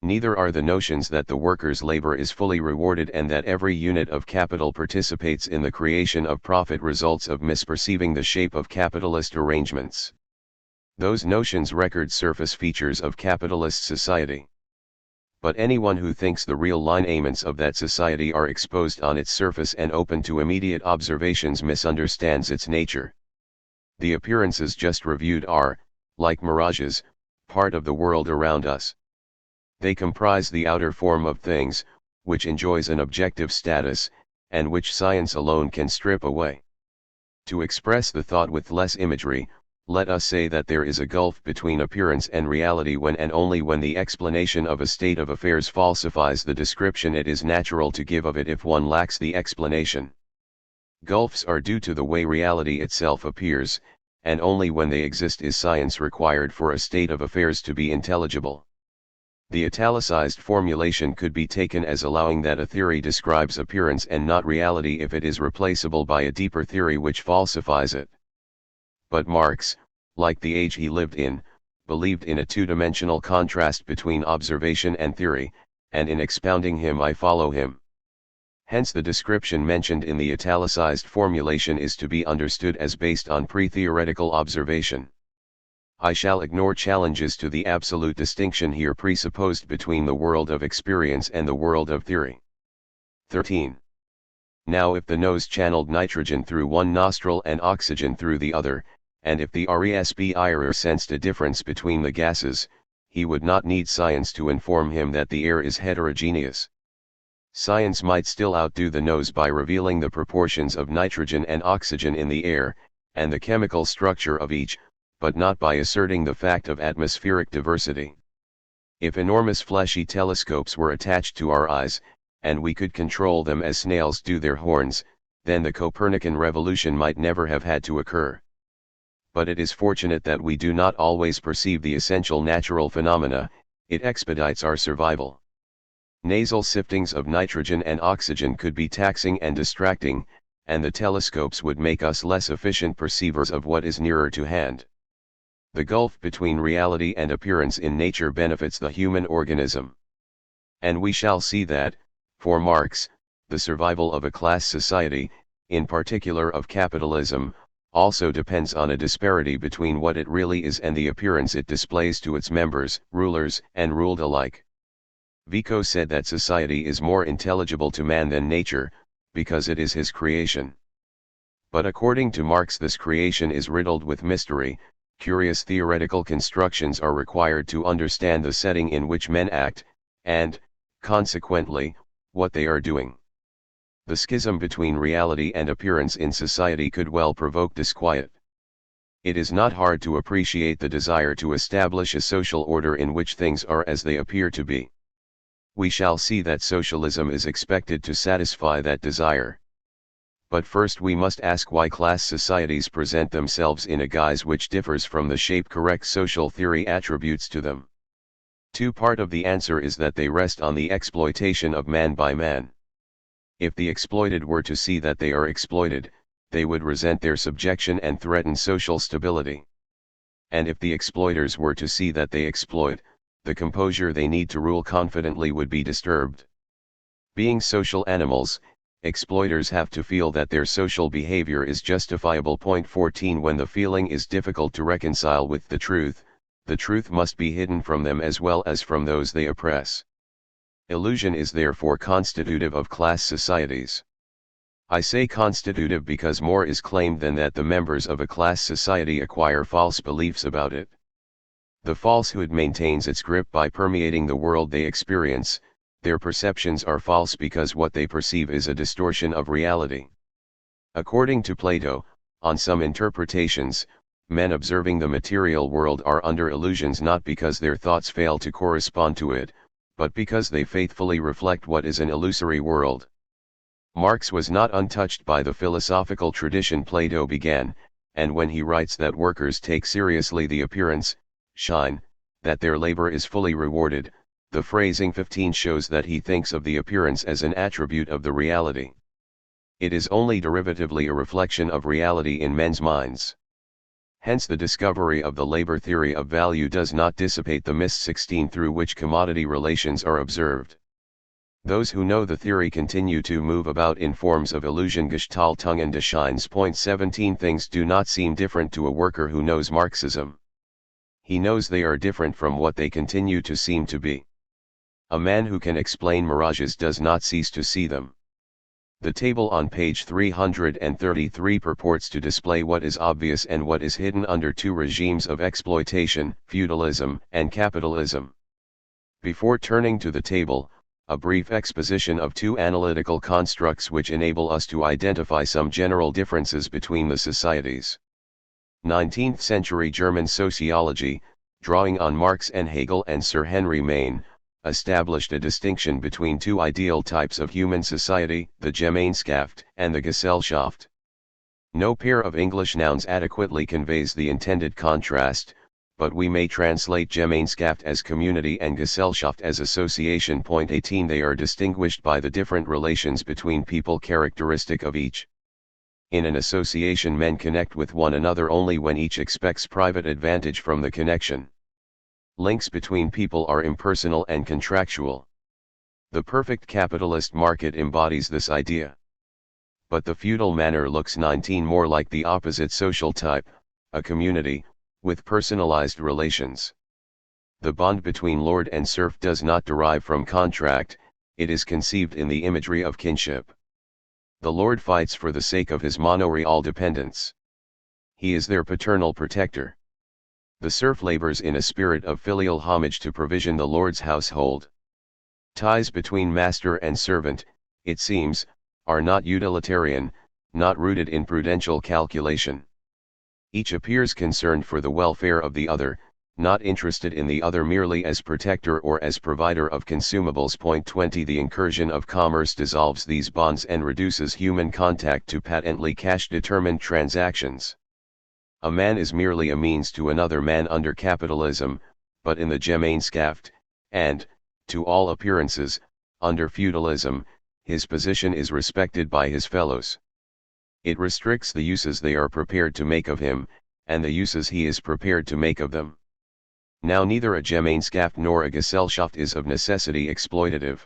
Neither are the notions that the worker's labor is fully rewarded and that every unit of capital participates in the creation of profit results of misperceiving the shape of capitalist arrangements. Those notions record surface features of capitalist society. But anyone who thinks the real lineaments of that society are exposed on its surface and open to immediate observations misunderstands its nature. The appearances just reviewed are, like mirages, part of the world around us. They comprise the outer form of things, which enjoys an objective status, and which science alone can strip away. To express the thought with less imagery, let us say that there is a gulf between appearance and reality when and only when the explanation of a state of affairs falsifies the description it is natural to give of it if one lacks the explanation. Gulfs are due to the way reality itself appears, and only when they exist is science required for a state of affairs to be intelligible. The italicized formulation could be taken as allowing that a theory describes appearance and not reality if it is replaceable by a deeper theory which falsifies it. But Marx, like the age he lived in, believed in a two-dimensional contrast between observation and theory, and in expounding him I follow him. Hence the description mentioned in the italicized formulation is to be understood as based on pre-theoretical observation. I shall ignore challenges to the absolute distinction here presupposed between the world of experience and the world of theory. 13. Now if the nose channeled nitrogen through one nostril and oxygen through the other, and if the respirator sensed a difference between the gases, he would not need science to inform him that the air is heterogeneous. Science might still outdo the nose by revealing the proportions of nitrogen and oxygen in the air, and the chemical structure of each, but not by asserting the fact of atmospheric diversity. If enormous fleshy telescopes were attached to our eyes, and we could control them as snails do their horns, then the Copernican revolution might never have had to occur. But it is fortunate that we do not always perceive the essential natural phenomena, it expedites our survival. Nasal siftings of nitrogen and oxygen could be taxing and distracting, and the telescopes would make us less efficient perceivers of what is nearer to hand. The gulf between reality and appearance in nature benefits the human organism. And we shall see that, for Marx, the survival of a class society, in particular of capitalism, also depends on a disparity between what it really is and the appearance it displays to its members, rulers, and ruled alike. Vico said that society is more intelligible to man than nature, because it is his creation. But according to Marx, this creation is riddled with mystery. Curious theoretical constructions are required to understand the setting in which men act, and, consequently, what they are doing. The schism between reality and appearance in society could well provoke disquiet. It is not hard to appreciate the desire to establish a social order in which things are as they appear to be. We shall see that socialism is expected to satisfy that desire. But first we must ask why class societies present themselves in a guise which differs from the shape correct social theory attributes to them. Part of the answer is that they rest on the exploitation of man by man. If the exploited were to see that they are exploited, they would resent their subjection and threaten social stability. And if the exploiters were to see that they exploit, the composure they need to rule confidently would be disturbed. Being social animals, exploiters have to feel that their social behavior is justifiable. 14 When the feeling is difficult to reconcile with the truth must be hidden from them as well as from those they oppress. Illusion is therefore constitutive of class societies. I say constitutive because more is claimed than that the members of a class society acquire false beliefs about it. The falsehood maintains its grip by permeating the world they experience. Their perceptions are false because what they perceive is a distortion of reality. According to Plato, on some interpretations, men observing the material world are under illusions not because their thoughts fail to correspond to it, but because they faithfully reflect what is an illusory world. Marx was not untouched by the philosophical tradition Plato began, and when he writes that workers take seriously the appearance, shine, that their labor is fully rewarded, the phrasing 15 shows that he thinks of the appearance as an attribute of the reality. It is only derivatively a reflection of reality in men's minds. Hence the discovery of the labor theory of value does not dissipate the mist 16 through which commodity relations are observed. Those who know the theory continue to move about in forms of illusion. Gestaltungen des Scheins. 17 Things do not seem different to a worker who knows Marxism. He knows they are different from what they continue to seem to be. A man who can explain mirages does not cease to see them. The table on page 333 purports to display what is obvious and what is hidden under two regimes of exploitation, feudalism and capitalism. Before turning to the table, a brief exposition of two analytical constructs which enable us to identify some general differences between the societies. 19th century German sociology, drawing on Marx and Hegel and Sir Henry Maine, established a distinction between two ideal types of human society, the Gemeinschaft and the Gesellschaft. No pair of English nouns adequately conveys the intended contrast, but we may translate Gemeinschaft as community and Gesellschaft as association. 18 They are distinguished by the different relations between people characteristic of each. In an association, men connect with one another only when each expects private advantage from the connection. Links between people are impersonal and contractual. The perfect capitalist market embodies this idea. But the feudal manner looks 19 more like the opposite social type, a community, with personalized relations. The bond between lord and serf does not derive from contract, it is conceived in the imagery of kinship. The lord fights for the sake of his monoreal dependents. He is their paternal protector. The serf labors in a spirit of filial homage to provision the lord's household. Ties between master and servant, it seems, are not utilitarian, not rooted in prudential calculation. Each appears concerned for the welfare of the other, not interested in the other merely as protector or as provider of consumables. 20 The incursion of commerce dissolves these bonds and reduces human contact to patently cash-determined transactions. A man is merely a means to another man under capitalism, but in the Gemeinschaft, and, to all appearances, under feudalism, his position is respected by his fellows. It restricts the uses they are prepared to make of him, and the uses he is prepared to make of them. Now neither a Gemeinschaft nor a Gesellschaft is of necessity exploitative.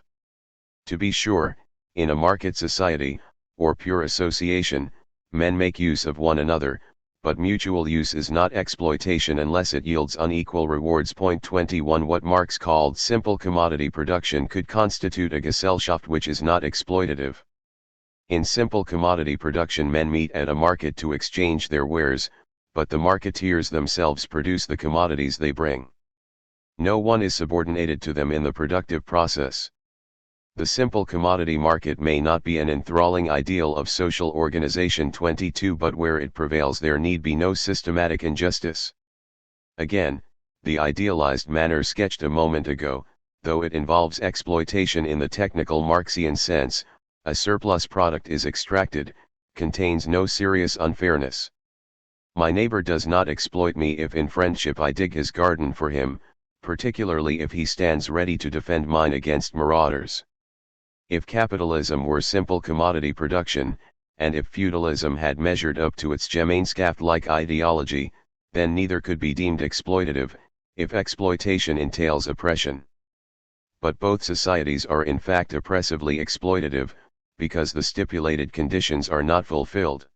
To be sure, in a market society, or pure association, men make use of one another, but mutual use is not exploitation unless it yields unequal rewards. 21 What Marx called simple commodity production could constitute a Gesellschaft which is not exploitative. In simple commodity production men meet at a market to exchange their wares, but the marketeers themselves produce the commodities they bring. No one is subordinated to them in the productive process. The simple commodity market may not be an enthralling ideal of social organization. 22 But where it prevails there need be no systematic injustice. Again, the idealized manner sketched a moment ago, though it involves exploitation in the technical Marxian sense, a surplus product is extracted, contains no serious unfairness. My neighbor does not exploit me if in friendship I dig his garden for him, particularly if he stands ready to defend mine against marauders. If capitalism were simple commodity production, and if feudalism had measured up to its Gemeinschaft-like ideology, then neither could be deemed exploitative, if exploitation entails oppression. But both societies are in fact oppressively exploitative, because the stipulated conditions are not fulfilled.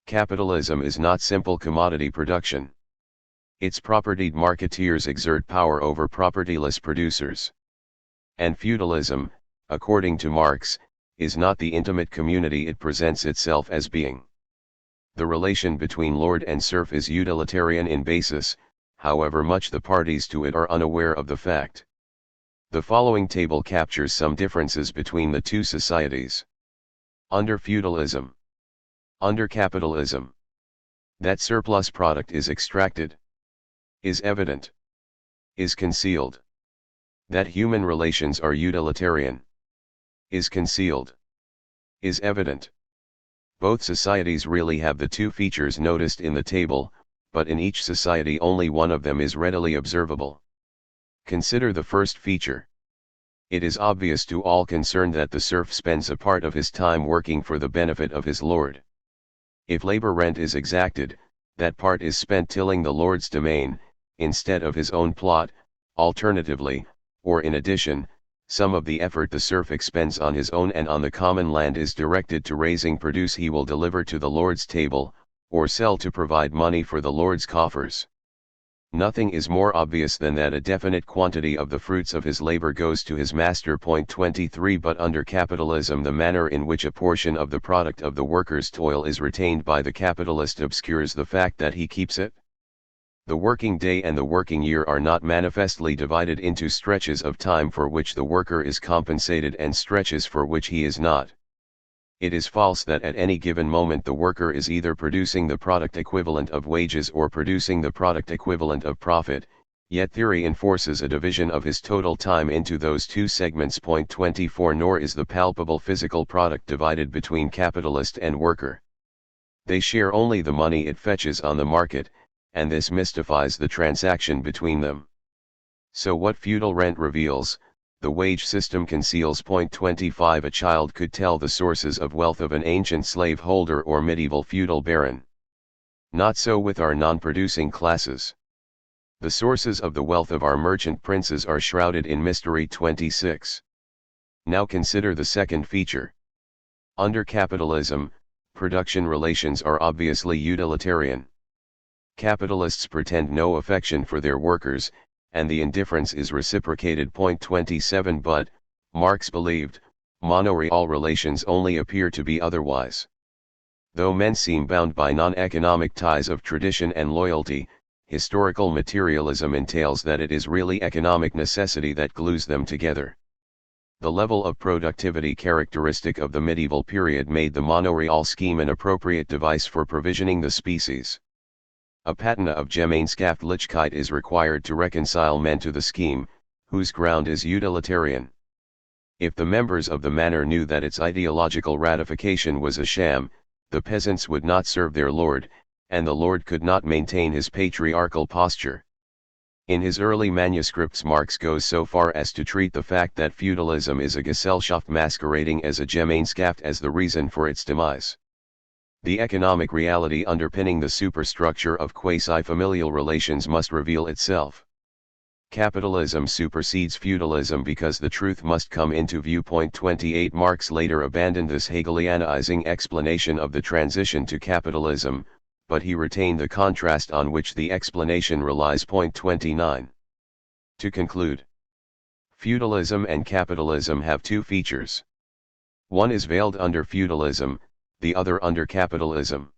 Capitalism is not simple commodity production. Its propertied marketeers exert power over propertyless producers. And feudalism, according to Marx, is not the intimate community it presents itself as being. The relation between lord and serf is utilitarian in basis, however much the parties to it are unaware of the fact. The following table captures some differences between the two societies. Under feudalism. Under capitalism. That surplus product is extracted. Is evident. Is concealed. That human relations are utilitarian. Is concealed. Is evident. Both societies really have the two features noticed in the table, but in each society only one of them is readily observable. Consider the first feature. It is obvious to all concerned that the serf spends a part of his time working for the benefit of his lord. If labor rent is exacted, that part is spent tilling the lord's domain, instead of his own plot. Alternatively, or in addition, some of the effort the serf expends on his own and on the common land is directed to raising produce he will deliver to the lord's table, or sell to provide money for the lord's coffers. Nothing is more obvious than that a definite quantity of the fruits of his labor goes to his master. 23 But under capitalism the manner in which a portion of the product of the worker's toil is retained by the capitalist obscures the fact that he keeps it. The working day and the working year are not manifestly divided into stretches of time for which the worker is compensated and stretches for which he is not. It is false that at any given moment the worker is either producing the product equivalent of wages or producing the product equivalent of profit, yet theory enforces a division of his total time into those two segments. 24 Nor is the palpable physical product divided between capitalist and worker. They share only the money it fetches on the market, and this mystifies the transaction between them. So what feudal rent reveals, the wage system conceals. 25 A child could tell the sources of wealth of an ancient slaveholder or medieval feudal baron. Not so with our non-producing classes. The sources of the wealth of our merchant princes are shrouded in mystery. 26. Now consider the second feature. Under capitalism, production relations are obviously utilitarian. Capitalists pretend no affection for their workers, and the indifference is reciprocated. 27 But, Marx believed, monoreal relations only appear to be otherwise. Though men seem bound by non-economic ties of tradition and loyalty, historical materialism entails that it is really economic necessity that glues them together. The level of productivity characteristic of the medieval period made the monoreal scheme an appropriate device for provisioning the species. A patina of Gemeinschaftlichkeit is required to reconcile men to the scheme, whose ground is utilitarian. If the members of the manor knew that its ideological ratification was a sham, the peasants would not serve their lord, and the lord could not maintain his patriarchal posture. In his early manuscripts Marx goes so far as to treat the fact that feudalism is a Gesellschaft masquerading as a Gemeinschaft as the reason for its demise. The economic reality underpinning the superstructure of quasi-familial relations must reveal itself. Capitalism supersedes feudalism because the truth must come into view. 28 Marx later abandoned this Hegelianizing explanation of the transition to capitalism, but he retained the contrast on which the explanation relies. 29. To conclude, feudalism and capitalism have two features. One is veiled under feudalism, the other under capitalism.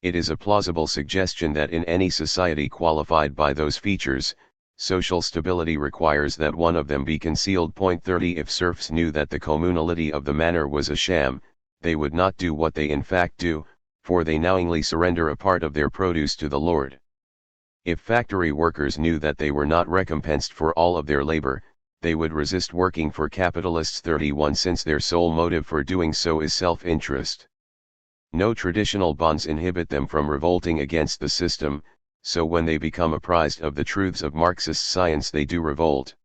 It is a plausible suggestion that in any society qualified by those features, social stability requires that one of them be concealed. 30 If serfs knew that the communality of the manor was a sham, they would not do what they in fact do, for they knowingly surrender a part of their produce to the Lord. If factory workers knew that they were not recompensed for all of their labor, they would resist working for capitalists. 31 Since their sole motive for doing so is self-interest, no traditional bonds inhibit them from revolting against the system, so when they become apprised of the truths of Marxist science they do revolt.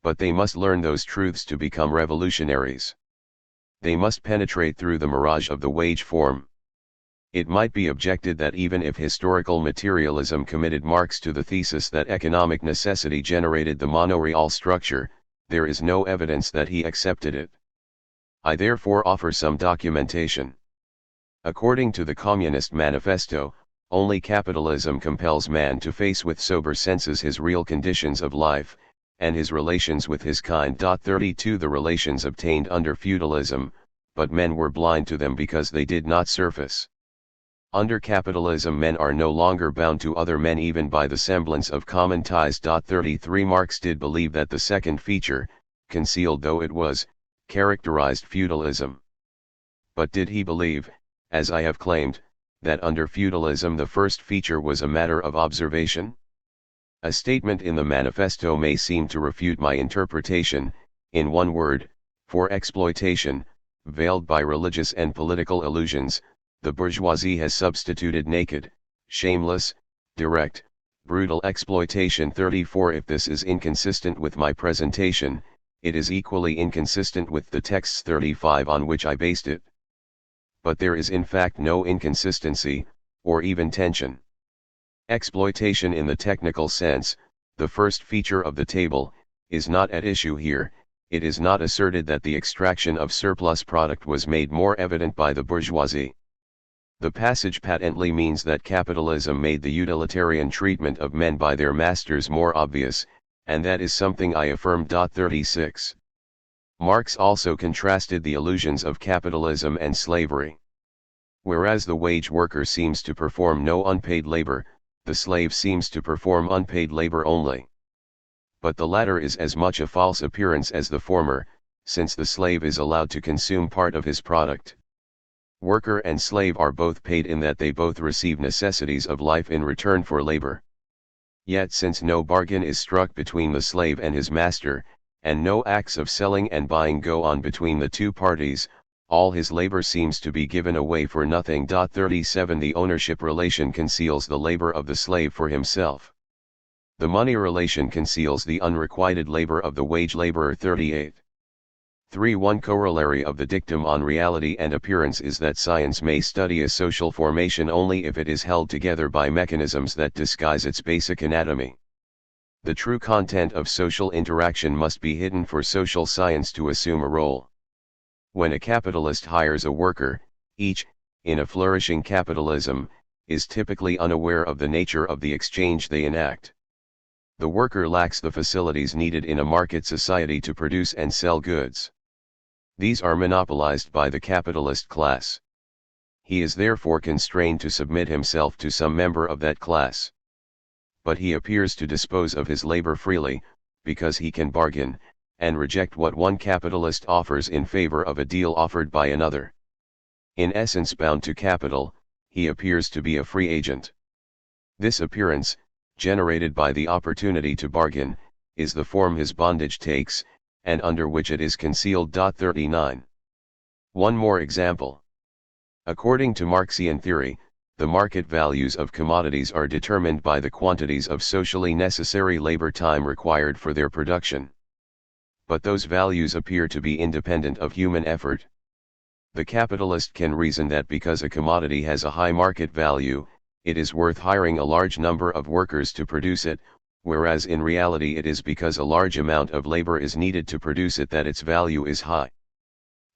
But they must learn those truths to become revolutionaries. They must penetrate through the mirage of the wage form. It might be objected that even if historical materialism committed Marx to the thesis that economic necessity generated the monoreal structure, there is no evidence that he accepted it. I therefore offer some documentation. According to the Communist Manifesto, only capitalism compels man to face with sober senses his real conditions of life, and his relations with his kind. 32 The relations obtained under feudalism, but men were blind to them because they did not surface. Under capitalism men are no longer bound to other men even by the semblance of common ties. 33 Marx did believe that the second feature, concealed though it was, characterized feudalism. But did he believe, as I have claimed, that under feudalism the first feature was a matter of observation? A statement in the manifesto may seem to refute my interpretation. In one word, for exploitation, veiled by religious and political illusions, the bourgeoisie has substituted naked, shameless, direct, brutal exploitation. 34 If this is inconsistent with my presentation, it is equally inconsistent with the texts 35 on which I based it. But there is in fact no inconsistency, or even tension. Exploitation in the technical sense, the first feature of the table, is not at issue here. It is not asserted that the extraction of surplus product was made more evident by the bourgeoisie. The passage patently means that capitalism made the utilitarian treatment of men by their masters more obvious, and that is something I affirm. 36. Marx also contrasted the illusions of capitalism and slavery. Whereas the wage worker seems to perform no unpaid labor, the slave seems to perform unpaid labor only. But the latter is as much a false appearance as the former, since the slave is allowed to consume part of his product. Worker and slave are both paid in that they both receive necessities of life in return for labor. Yet since no bargain is struck between the slave and his master, and no acts of selling and buying go on between the two parties, all his labor seems to be given away for nothing. 37 The ownership relation conceals the labor of the slave for himself. The money relation conceals the unrequited labor of the wage laborer. 38. 3. One corollary of the dictum on reality and appearance is that science may study a social formation only if it is held together by mechanisms that disguise its basic anatomy. The true content of social interaction must be hidden for social science to assume a role. When a capitalist hires a worker, each, in a flourishing capitalism, is typically unaware of the nature of the exchange they enact. The worker lacks the facilities needed in a market society to produce and sell goods. These are monopolized by the capitalist class. He is therefore constrained to submit himself to some member of that class. But he appears to dispose of his labor freely, because he can bargain, and reject what one capitalist offers in favor of a deal offered by another. In essence bound to capital, he appears to be a free agent. This appearance, generated by the opportunity to bargain, is the form his bondage takes, and under which it is concealed. 39. One more example. According to Marxian theory, the market values of commodities are determined by the quantities of socially necessary labor time required for their production. But those values appear to be independent of human effort. The capitalist can reason that because a commodity has a high market value, it is worth hiring a large number of workers to produce it, whereas in reality it is because a large amount of labor is needed to produce it that its value is high.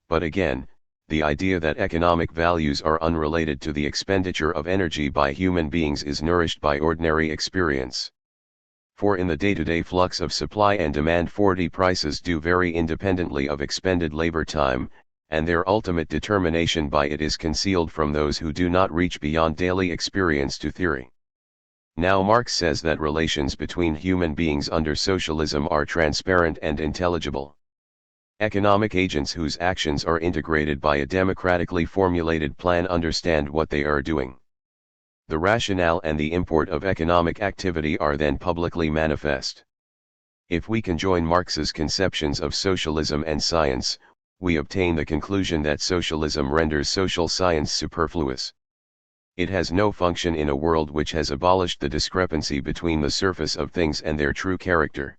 But again, the idea that economic values are unrelated to the expenditure of energy by human beings is nourished by ordinary experience. For in the day-to-day flux of supply and demand, 40 prices do vary independently of expended labor time, and their ultimate determination by it is concealed from those who do not reach beyond daily experience to theory. Now Marx says that relations between human beings under socialism are transparent and intelligible. Economic agents whose actions are integrated by a democratically formulated plan understand what they are doing. The rationale and the import of economic activity are then publicly manifest. If we conjoin Marx's conceptions of socialism and science, we obtain the conclusion that socialism renders social science superfluous. It has no function in a world which has abolished the discrepancy between the surface of things and their true character.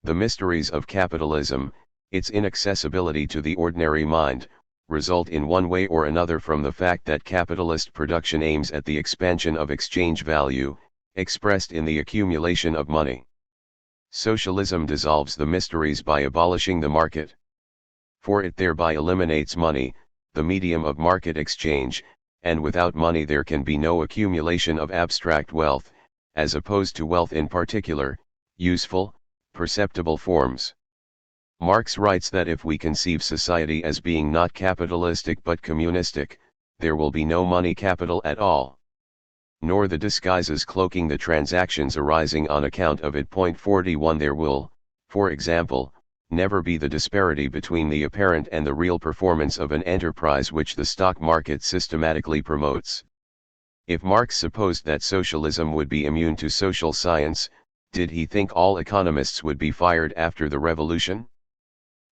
The mysteries of capitalism, its inaccessibility to the ordinary mind, result in one way or another from the fact that capitalist production aims at the expansion of exchange value, expressed in the accumulation of money. Socialism dissolves the mysteries by abolishing the market. For it thereby eliminates money, the medium of market exchange, and without money there can be no accumulation of abstract wealth, as opposed to wealth in particular, useful, perceptible forms. Marx writes that if we conceive society as being not capitalistic but communistic, there will be no money capital at all. Nor the disguises cloaking the transactions arising on account of it. 41 There will, for example, never be the disparity between the apparent and the real performance of an enterprise which the stock market systematically promotes. If Marx supposed that socialism would be immune to social science, did he think all economists would be fired after the revolution?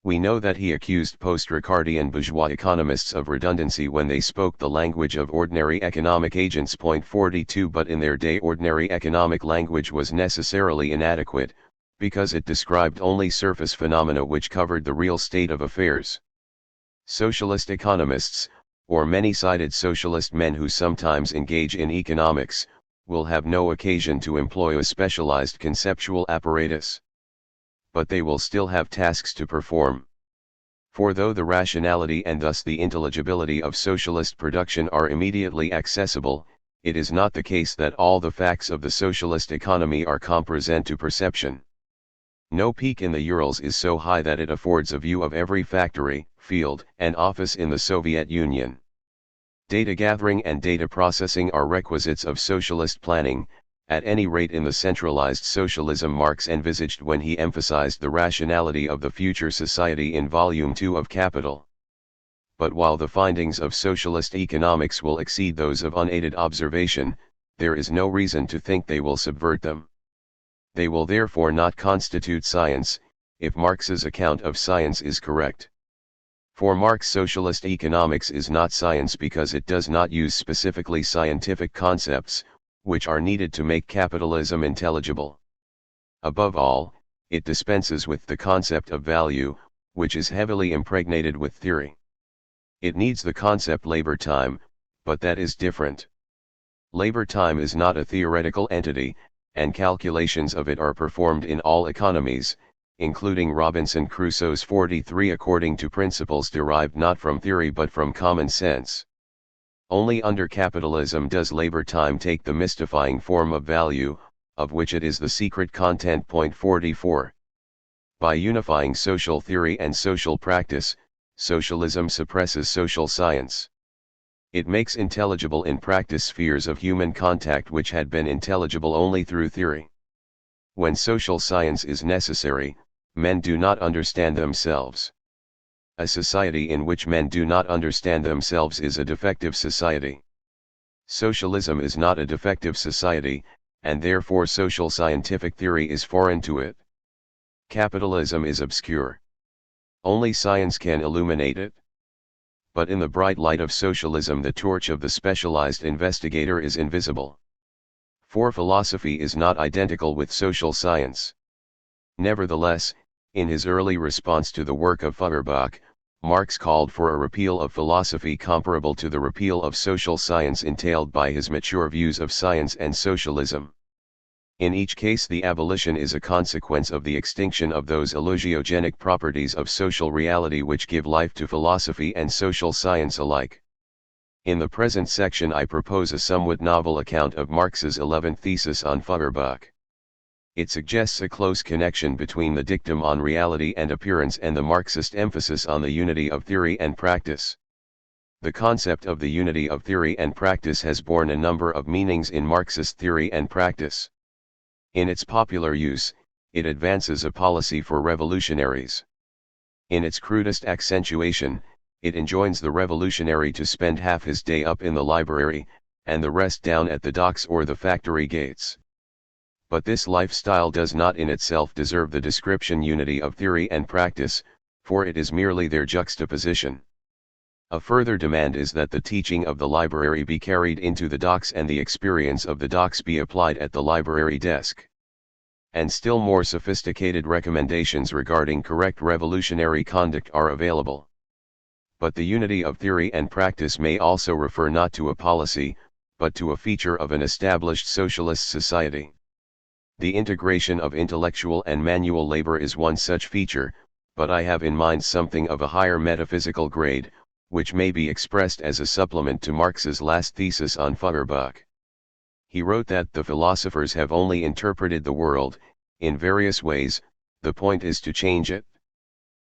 We know that he accused post-Ricardian bourgeois economists of redundancy when they spoke the language of ordinary economic agents. 42 But in their day ordinary economic language was necessarily inadequate, because it described only surface phenomena which covered the real state of affairs. Socialist economists, or many-sided socialist men who sometimes engage in economics, will have no occasion to employ a specialized conceptual apparatus. But they will still have tasks to perform. For though the rationality and thus the intelligibility of socialist production are immediately accessible, it is not the case that all the facts of the socialist economy are comprehended to perception. No peak in the Urals is so high that it affords a view of every factory, field, and office in the Soviet Union. Data gathering and data processing are requisites of socialist planning, at any rate in the centralized socialism Marx envisaged when he emphasized the rationality of the future society in Volume 2 of Capital. But while the findings of socialist economics will exceed those of unaided observation, there is no reason to think they will subvert them. They will therefore not constitute science, if Marx's account of science is correct. For Marx, socialist economics is not science because it does not use specifically scientific concepts, which are needed to make capitalism intelligible. Above all, it dispenses with the concept of value, which is heavily impregnated with theory. It needs the concept labor time, but that is different. Labor time is not a theoretical entity, and calculations of it are performed in all economies, including Robinson Crusoe's 43, according to principles derived not from theory but from common sense. Only under capitalism does labor time take the mystifying form of value, of which it is the secret content. 44. By unifying social theory and social practice, socialism suppresses social science. It makes intelligible in practice spheres of human contact which had been intelligible only through theory. When social science is necessary, men do not understand themselves. A society in which men do not understand themselves is a defective society. Socialism is not a defective society, and therefore social scientific theory is foreign to it. Capitalism is obscure. Only science can illuminate it. But in the bright light of socialism the torch of the specialized investigator is invisible. For philosophy is not identical with social science. Nevertheless, in his early response to the work of Feuerbach, Marx called for a repeal of philosophy comparable to the repeal of social science entailed by his mature views of science and socialism. In each case, the abolition is a consequence of the extinction of those illusiogenic properties of social reality which give life to philosophy and social science alike. In the present section I propose a somewhat novel account of Marx's 11th thesis on Feuerbach. It suggests a close connection between the dictum on reality and appearance and the Marxist emphasis on the unity of theory and practice. The concept of the unity of theory and practice has borne a number of meanings in Marxist theory and practice. In its popular use, it advances a policy for revolutionaries. In its crudest accentuation, it enjoins the revolutionary to spend half his day up in the library, and the rest down at the docks or the factory gates. But this lifestyle does not in itself deserve the description unity of theory and practice, for it is merely their juxtaposition. A further demand is that the teaching of the library be carried into the docks and the experience of the docks be applied at the library desk. And still more sophisticated recommendations regarding correct revolutionary conduct are available. But the unity of theory and practice may also refer not to a policy, but to a feature of an established socialist society. The integration of intellectual and manual labor is one such feature, but I have in mind something of a higher metaphysical grade, which may be expressed as a supplement to Marx's last thesis on Feuerbach. He wrote that the philosophers have only interpreted the world, in various ways, the point is to change it.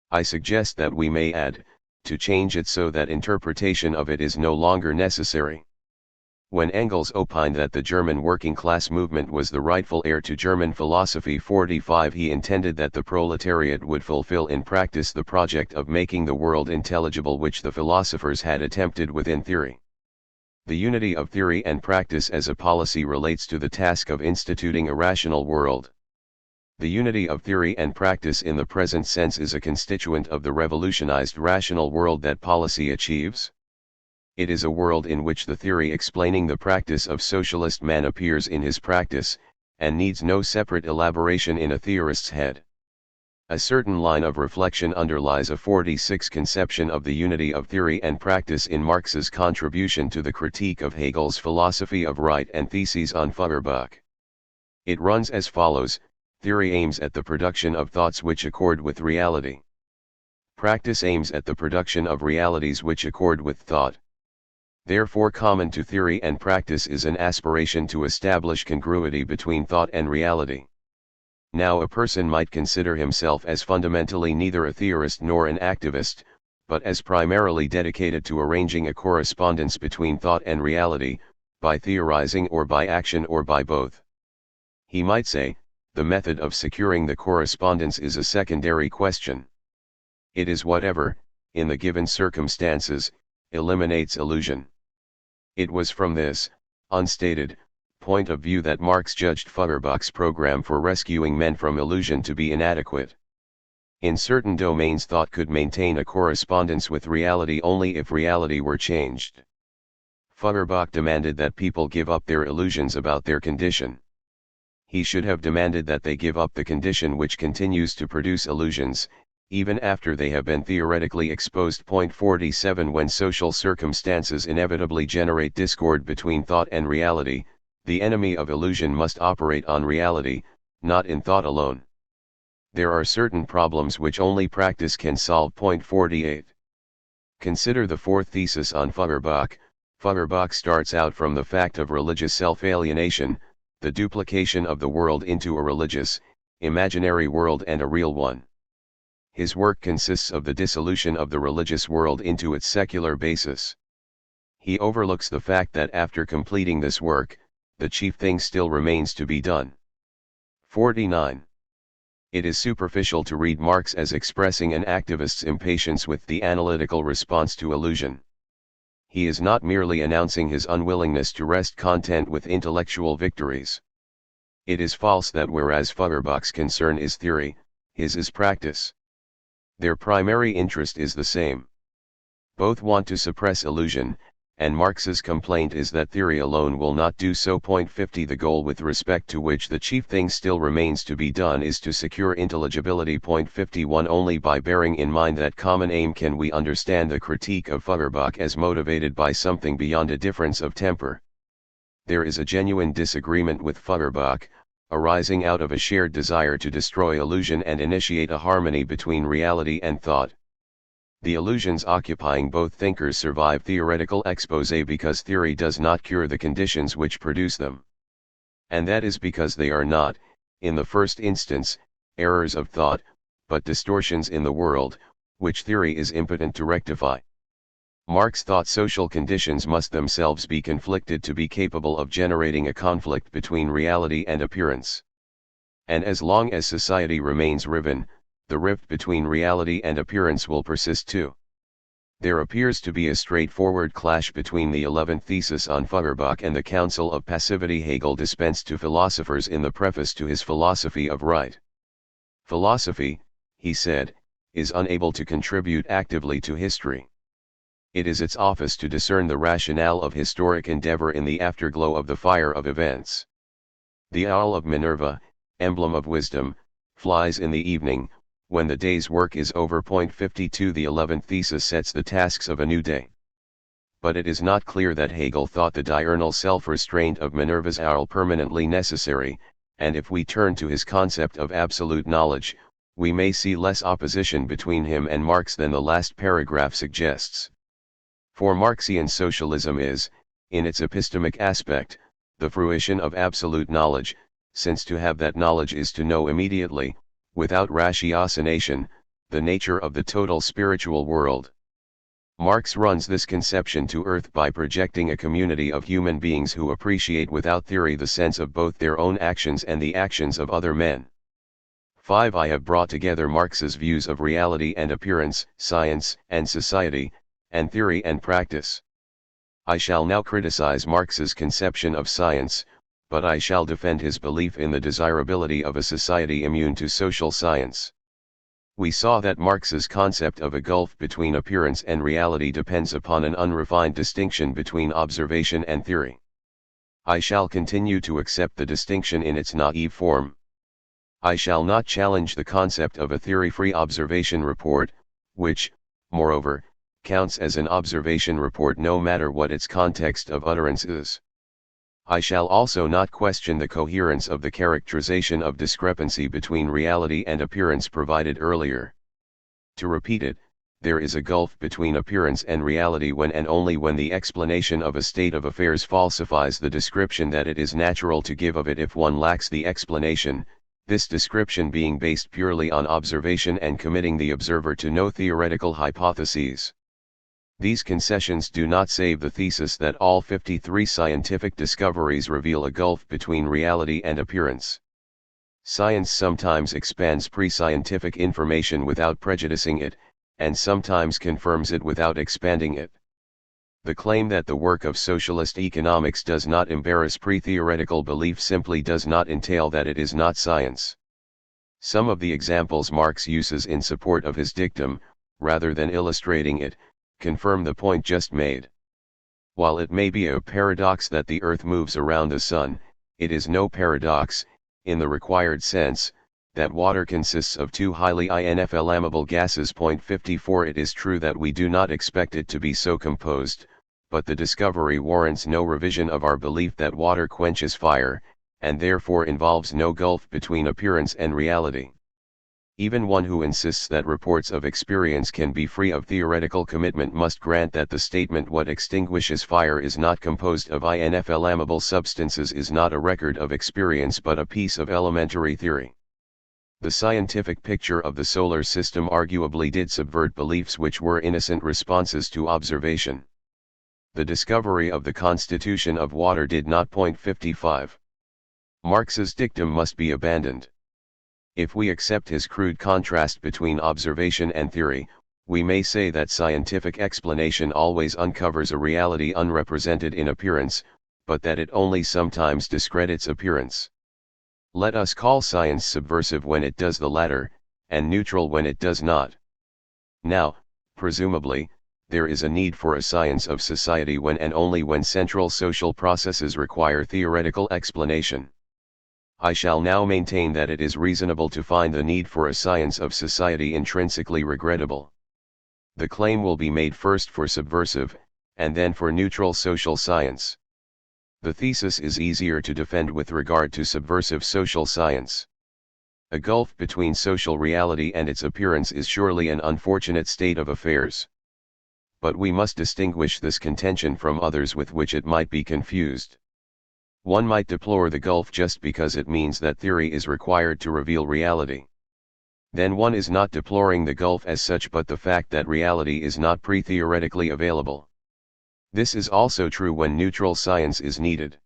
I suggest that we may add, to change it so that interpretation of it is no longer necessary. When Engels opined that the German working class movement was the rightful heir to German philosophy 45, he intended that the proletariat would fulfill in practice the project of making the world intelligible which the philosophers had attempted within theory. The unity of theory and practice as a policy relates to the task of instituting a rational world. The unity of theory and practice in the present sense is a constituent of the revolutionized rational world that policy achieves. It is a world in which the theory explaining the practice of socialist man appears in his practice, and needs no separate elaboration in a theorist's head. A certain line of reflection underlies a 46 conception of the unity of theory and practice in Marx's contribution to the critique of Hegel's philosophy of right and theses on Feuerbach. It runs as follows: theory aims at the production of thoughts which accord with reality. Practice aims at the production of realities which accord with thought. Therefore, common to theory and practice is an aspiration to establish congruity between thought and reality. Now, a person might consider himself as fundamentally neither a theorist nor an activist, but as primarily dedicated to arranging a correspondence between thought and reality, by theorizing or by action or by both. He might say, the method of securing the correspondence is a secondary question. It is whatever, in the given circumstances, eliminates illusion. It was from this, unstated, point of view that Marx judged Feuerbach's program for rescuing men from illusion to be inadequate. In certain domains, thought could maintain a correspondence with reality only if reality were changed. Feuerbach demanded that people give up their illusions about their condition. He should have demanded that they give up the condition which continues to produce illusions, even after they have been theoretically exposed. Point 47. When social circumstances inevitably generate discord between thought and reality, the enemy of illusion must operate on reality, not in thought alone. There are certain problems which only practice can solve. Point 48. Consider the fourth thesis on Feuerbach. Feuerbach starts out from the fact of religious self-alienation, the duplication of the world into a religious, imaginary world and a real one. His work consists of the dissolution of the religious world into its secular basis. He overlooks the fact that after completing this work, the chief thing still remains to be done. 49. It is superficial to read Marx as expressing an activist's impatience with the analytical response to illusion. He is not merely announcing his unwillingness to rest content with intellectual victories. It is false that whereas Feuerbach's concern is theory, his is practice. Their primary interest is the same. Both want to suppress illusion, and Marx's complaint is that theory alone will not do so. 50 The goal with respect to which the chief thing still remains to be done is to secure intelligibility. 51 Only by bearing in mind that common aim can we understand the critique of Feuerbach as motivated by something beyond a difference of temper. There is a genuine disagreement with Feuerbach, arising out of a shared desire to destroy illusion and initiate a harmony between reality and thought. The illusions occupying both thinkers survive theoretical exposé because theory does not cure the conditions which produce them. And that is because they are not, in the first instance, errors of thought, but distortions in the world, which theory is impotent to rectify. Marx thought social conditions must themselves be conflicted to be capable of generating a conflict between reality and appearance. And as long as society remains riven, the rift between reality and appearance will persist too. There appears to be a straightforward clash between the 11th thesis on Feuerbach and the counsel of passivity Hegel dispensed to philosophers in the preface to his Philosophy of Right. Philosophy, he said, is unable to contribute actively to history. It is its office to discern the rationale of historic endeavor in the afterglow of the fire of events. The owl of Minerva, emblem of wisdom, flies in the evening, when the day's work is over. 52 The 11th thesis sets the tasks of a new day. But it is not clear that Hegel thought the diurnal self-restraint of Minerva's owl permanently necessary, and if we turn to his concept of absolute knowledge, we may see less opposition between him and Marx than the last paragraph suggests. For Marxian socialism is, in its epistemic aspect, the fruition of absolute knowledge, since to have that knowledge is to know immediately, without ratiocination, the nature of the total spiritual world. Marx runs this conception to earth by projecting a community of human beings who appreciate without theory the sense of both their own actions and the actions of other men. 5. I have brought together Marx's views of reality and appearance, science and society, and theory and practice. I shall now criticize Marx's conception of science, but I shall defend his belief in the desirability of a society immune to social science. We saw that Marx's concept of a gulf between appearance and reality depends upon an unrefined distinction between observation and theory. I shall continue to accept the distinction in its naive form. I shall not challenge the concept of a theory-free observation report, which, moreover, counts as an observation report no matter what its context of utterance is. I shall also not question the coherence of the characterization of discrepancy between reality and appearance provided earlier. To repeat it, there is a gulf between appearance and reality when and only when the explanation of a state of affairs falsifies the description that it is natural to give of it if one lacks the explanation, this description being based purely on observation and committing the observer to no theoretical hypotheses. These concessions do not save the thesis that all 53 scientific discoveries reveal a gulf between reality and appearance. Science sometimes expands pre-scientific information without prejudicing it, and sometimes confirms it without expanding it. The claim that the work of socialist economics does not embarrass pre-theoretical belief simply does not entail that it is not science. Some of the examples Marx uses in support of his dictum, rather than illustrating it, confirm the point just made. While it may be a paradox that the Earth moves around the Sun, it is no paradox, in the required sense, that water consists of two highly inflammable gases. 54 It is true that we do not expect it to be so composed, but the discovery warrants no revision of our belief that water quenches fire, and therefore involves no gulf between appearance and reality. Even one who insists that reports of experience can be free of theoretical commitment must grant that the statement what extinguishes fire is not composed of inflammable substances is not a record of experience but a piece of elementary theory. The scientific picture of the solar system arguably did subvert beliefs which were innocent responses to observation. The discovery of the constitution of water did not. 55. Marx's dictum must be abandoned. If we accept his crude contrast between observation and theory, we may say that scientific explanation always uncovers a reality unrepresented in appearance, but that it only sometimes discredits appearance. Let us call science subversive when it does the latter, and neutral when it does not. Now, presumably, there is a need for a science of society when and only when central social processes require theoretical explanation. I shall now maintain that it is reasonable to find the need for a science of society intrinsically regrettable. The claim will be made first for subversive, and then for neutral social science. The thesis is easier to defend with regard to subversive social science. A gulf between social reality and its appearance is surely an unfortunate state of affairs. But we must distinguish this contention from others with which it might be confused. One might deplore the gulf just because it means that theory is required to reveal reality. Then one is not deploring the gulf as such but the fact that reality is not pre-theoretically available. This is also true when neutral science is needed.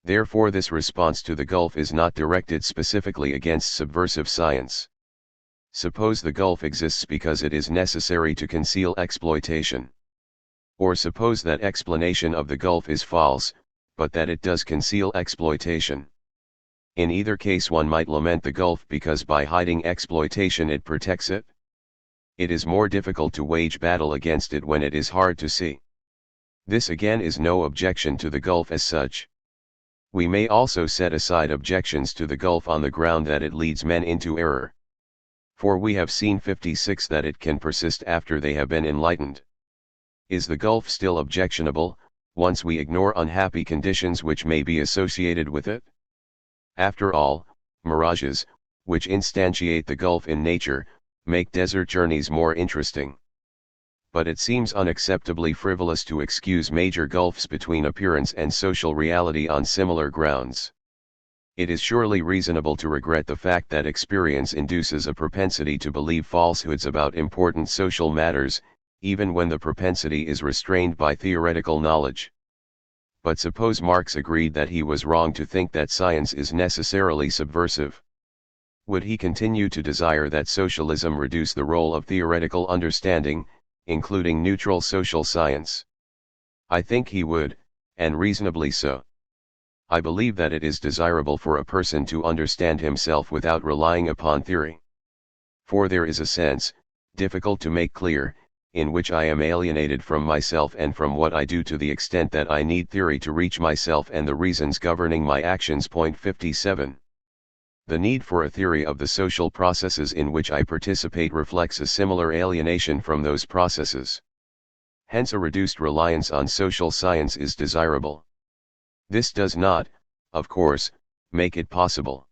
Therefore this response to the gulf is not directed specifically against subversive science. Suppose the gulf exists because it is necessary to conceal exploitation. Or suppose that explanation of the gulf is false, but that it does conceal exploitation. In either case one might lament the gulf because by hiding exploitation it protects it. It is more difficult to wage battle against it when it is hard to see. This again is no objection to the gulf as such. We may also set aside objections to the gulf on the ground that it leads men into error. For we have seen 56 that it can persist after they have been enlightened. Is the gulf still objectionable, once we ignore unhappy conditions which may be associated with it? After all, mirages, which instantiate the gulf in nature, make desert journeys more interesting. But it seems unacceptably frivolous to excuse major gulfs between appearance and social reality on similar grounds. It is surely reasonable to regret the fact that experience induces a propensity to believe falsehoods about important social matters, even when the propensity is restrained by theoretical knowledge. But suppose Marx agreed that he was wrong to think that science is necessarily subversive. Would he continue to desire that socialism reduce the role of theoretical understanding, including neutral social science? I think he would, and reasonably so. I believe that it is desirable for a person to understand himself without relying upon theory. For there is a sense, difficult to make clear, in which I am alienated from myself and from what I do to the extent that I need theory to reach myself and the reasons governing my actions. Point 57. The need for a theory of the social processes in which I participate reflects a similar alienation from those processes. Hence a reduced reliance on social science is desirable. This does not, of course, make it possible.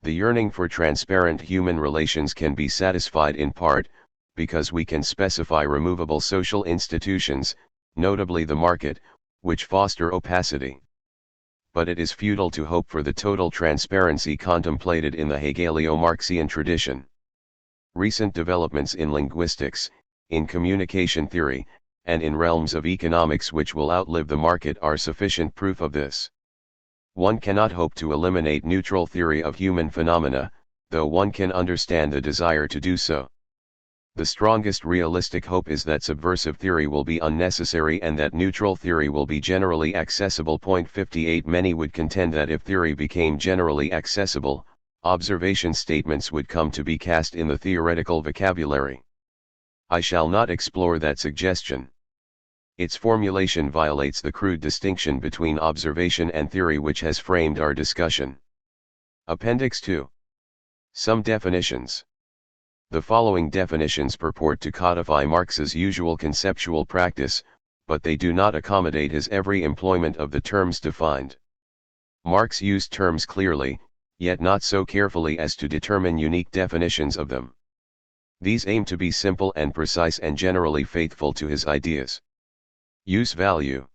The yearning for transparent human relations can be satisfied in part, because we can specify removable social institutions, notably the market, which foster opacity. But it is futile to hope for the total transparency contemplated in the Hegelio-Marxian tradition. Recent developments in linguistics, in communication theory, and in realms of economics which will outlive the market are sufficient proof of this. One cannot hope to eliminate neutral theory of human phenomena, though one can understand the desire to do so. The strongest realistic hope is that subversive theory will be unnecessary and that neutral theory will be generally accessible. Point 58. Many would contend that if theory became generally accessible, observation statements would come to be cast in the theoretical vocabulary. I shall not explore that suggestion. Its formulation violates the crude distinction between observation and theory which has framed our discussion. Appendix 2. Some definitions. The following definitions purport to codify Marx's usual conceptual practice, but they do not accommodate his every employment of the terms defined. Marx used terms clearly, yet not so carefully as to determine unique definitions of them. These aim to be simple and precise and generally faithful to his ideas. Use value.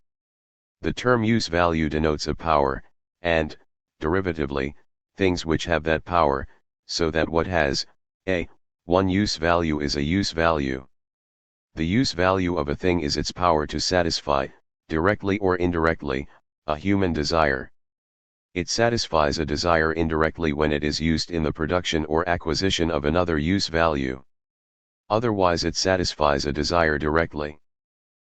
The term use value denotes a power, and, derivatively, things which have that power, so that what has, one use value is a use value. The use value of a thing is its power to satisfy, directly or indirectly, a human desire. It satisfies a desire indirectly when it is used in the production or acquisition of another use value. Otherwise it satisfies a desire directly.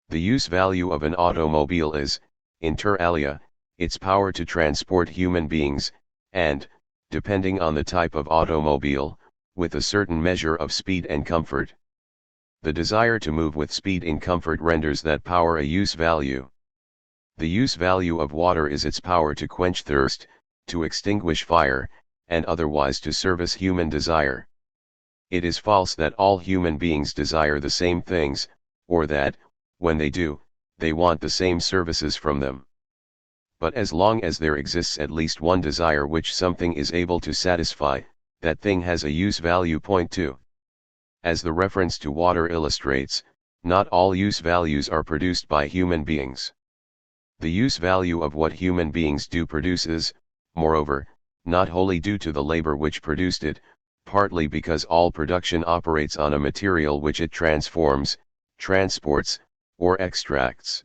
The use value of an automobile is, inter alia, its power to transport human beings, and, depending on the type of automobile, with a certain measure of speed and comfort. The desire to move with speed in comfort renders that power a use value. The use value of water is its power to quench thirst, to extinguish fire, and otherwise to service human desire. It is false that all human beings desire the same things, or that, when they do, they want the same services from them. But as long as there exists at least one desire which something is able to satisfy, that thing has a use value. Point 2. As the reference to water illustrates, not all use values are produced by human beings. The use value of what human beings do produce is, moreover, not wholly due to the labor which produced it, partly because all production operates on a material which it transforms, transports, or extracts.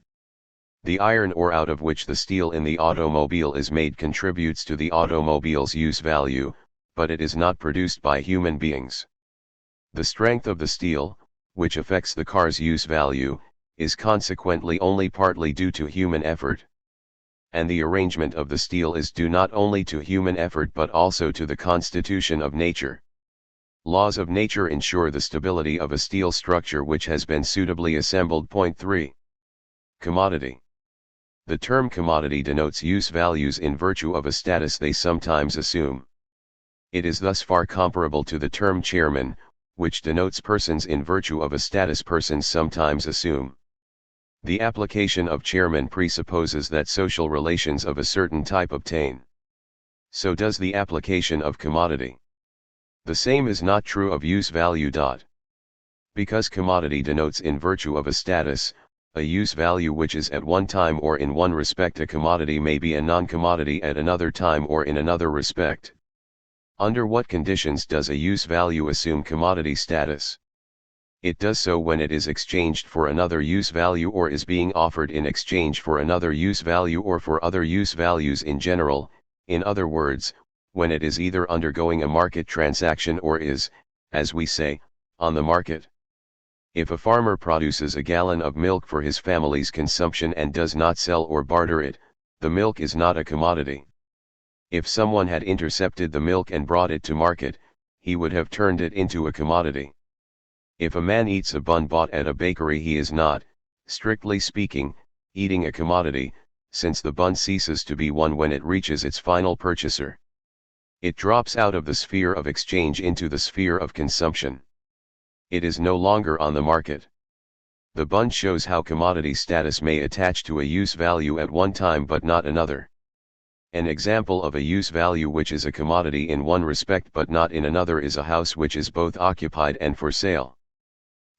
The iron ore out of which the steel in the automobile is made contributes to the automobile's use value, but it is not produced by human beings. The strength of the steel, which affects the car's use value, is consequently only partly due to human effort. And the arrangement of the steel is due not only to human effort but also to the constitution of nature. Laws of nature ensure the stability of a steel structure which has been suitably assembled. Point 3. Commodity. The term commodity denotes use values in virtue of a status they sometimes assume. It is thus far comparable to the term chairman, which denotes persons in virtue of a status persons sometimes assume. The application of chairman presupposes that social relations of a certain type obtain. So does the application of commodity. The same is not true of use value. Because commodity denotes in virtue of a status, a use value which is at one time or in one respect a commodity may be a non-commodity at another time or in another respect. Under what conditions does a use value assume commodity status? It does so when it is exchanged for another use value or is being offered in exchange for another use value or for other use values in general, in other words, when it is either undergoing a market transaction or is, as we say, on the market. If a farmer produces a gallon of milk for his family's consumption and does not sell or barter it, the milk is not a commodity. If someone had intercepted the milk and brought it to market, he would have turned it into a commodity. If a man eats a bun bought at a bakery, he is not, strictly speaking, eating a commodity, since the bun ceases to be one when it reaches its final purchaser. It drops out of the sphere of exchange into the sphere of consumption. It is no longer on the market. The bun shows how commodity status may attach to a use value at one time but not another. An example of a use value which is a commodity in one respect but not in another is a house which is both occupied and for sale.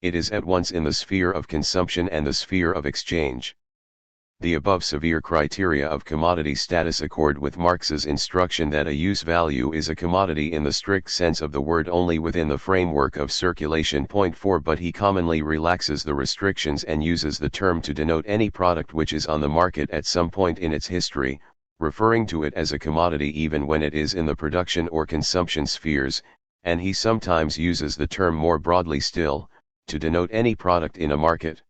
It is at once in the sphere of consumption and the sphere of exchange. The above severe criteria of commodity status accord with Marx's instruction that a use value is a commodity in the strict sense of the word only within the framework of circulation. Point 4. But he commonly relaxes the restrictions and uses the term to denote any product which is on the market at some point in its history, referring to it as a commodity even when it is in the production or consumption spheres, and he sometimes uses the term more broadly still, to denote any product in a market.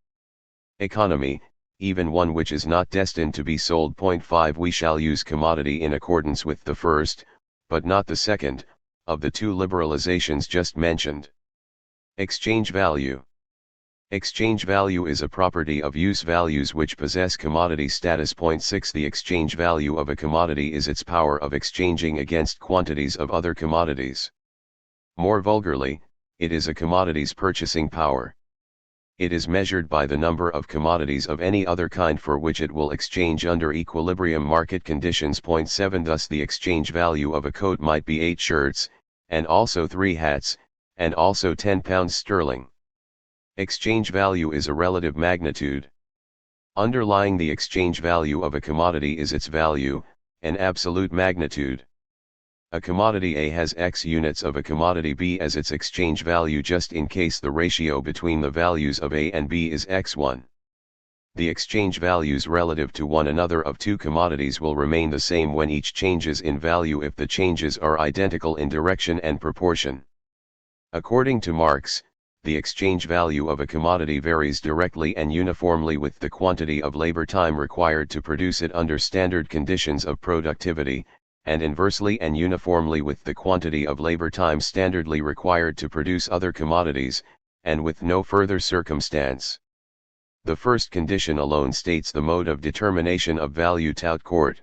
Economy, even one which is not destined to be sold. Point 5. We shall use commodity in accordance with the first, but not the second, of the two liberalizations just mentioned. Exchange value. Exchange value is a property of use values which possess commodity status. Point 6. The exchange value of a commodity is its power of exchanging against quantities of other commodities. More vulgarly, it is a commodity's purchasing power. It is measured by the number of commodities of any other kind for which it will exchange under equilibrium market conditions. Point 7. Thus the exchange value of a coat might be 8 shirts, and also 3 hats, and also £10 sterling. Exchange value is a relative magnitude. Underlying the exchange value of a commodity is its value, an absolute magnitude. A commodity A has X units of a commodity B as its exchange value just in case the ratio between the values of A and B is X1. The exchange values relative to one another of two commodities will remain the same when each changes in value if the changes are identical in direction and proportion. According to Marx, the exchange value of a commodity varies directly and uniformly with the quantity of labor time required to produce it under standard conditions of productivity, and inversely and uniformly with the quantity of labor time standardly required to produce other commodities, and with no further circumstance. The first condition alone states the mode of determination of value tout court.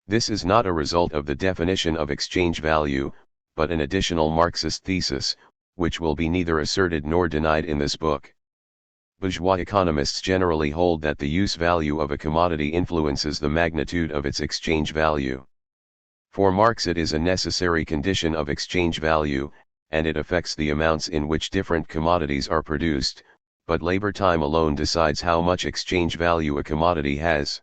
This is not a result of the definition of exchange value, but an additional Marxist thesis, which will be neither asserted nor denied in this book. Bourgeois economists generally hold that the use value of a commodity influences the magnitude of its exchange value. For Marx, it is a necessary condition of exchange value, and it affects the amounts in which different commodities are produced, but labor time alone decides how much exchange value a commodity has.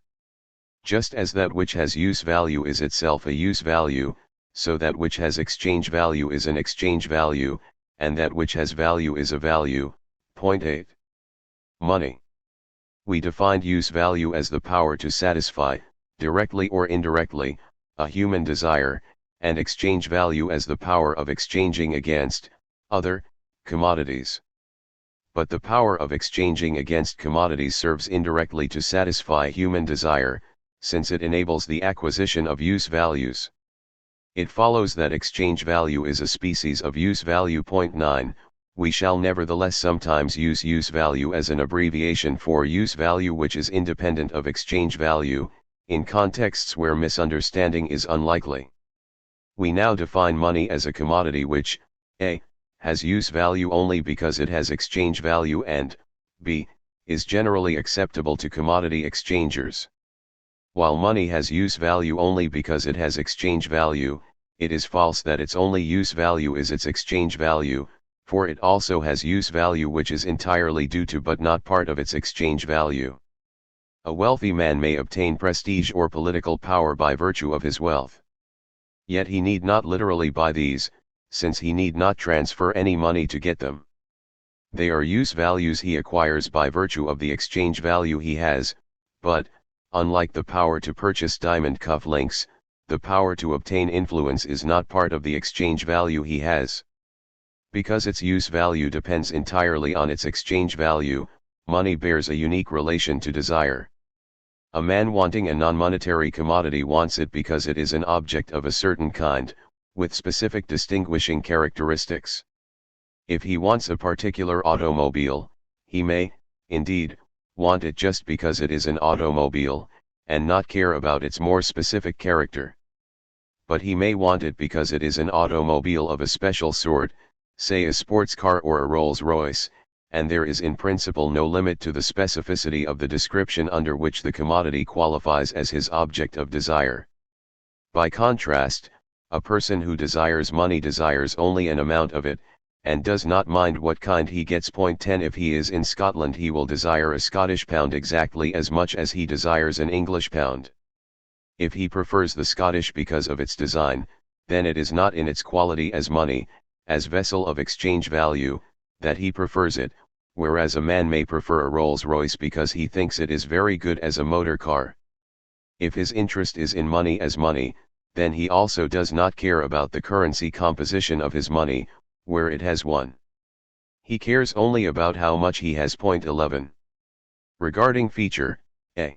Just as that which has use value is itself a use value, so that which has exchange value is an exchange value, and that which has value is a value. Point 8. Money. We defined use value as the power to satisfy, directly or indirectly, a human desire, and exchange value as the power of exchanging against other commodities. But the power of exchanging against commodities serves indirectly to satisfy human desire, since it enables the acquisition of use values. It follows that exchange value is a species of use value. Point 9. We shall nevertheless sometimes use use value as an abbreviation for use value which is independent of exchange value, in contexts where misunderstanding is unlikely. We now define money as a commodity which, a. has use value only because it has exchange value and, b. is generally acceptable to commodity exchangers. While money has use value only because it has exchange value, it is false that its only use value is its exchange value, for it also has use value which is entirely due to but not part of its exchange value. A wealthy man may obtain prestige or political power by virtue of his wealth. Yet he need not literally buy these, since he need not transfer any money to get them. They are use values he acquires by virtue of the exchange value he has, but, unlike the power to purchase diamond cufflinks, the power to obtain influence is not part of the exchange value he has. Because its use value depends entirely on its exchange value, money bears a unique relation to desire. A man wanting a non-monetary commodity wants it because it is an object of a certain kind, with specific distinguishing characteristics. If he wants a particular automobile, he may, indeed, want it just because it is an automobile, and not care about its more specific character. But he may want it because it is an automobile of a special sort, say a sports car or a Rolls-Royce, and there is in principle no limit to the specificity of the description under which the commodity qualifies as his object of desire. By contrast, a person who desires money desires only an amount of it, and does not mind what kind he gets. Point 10. If he is in Scotland, he will desire a Scottish pound exactly as much as he desires an English pound. If he prefers the Scottish because of its design, then it is not in its quality as money, as vessel of exchange value, that he prefers it, whereas a man may prefer a Rolls-Royce because he thinks it is very good as a motor car. If his interest is in money as money, then he also does not care about the currency composition of his money, where it has one. He cares only about how much he has. Point 11. Regarding feature, a.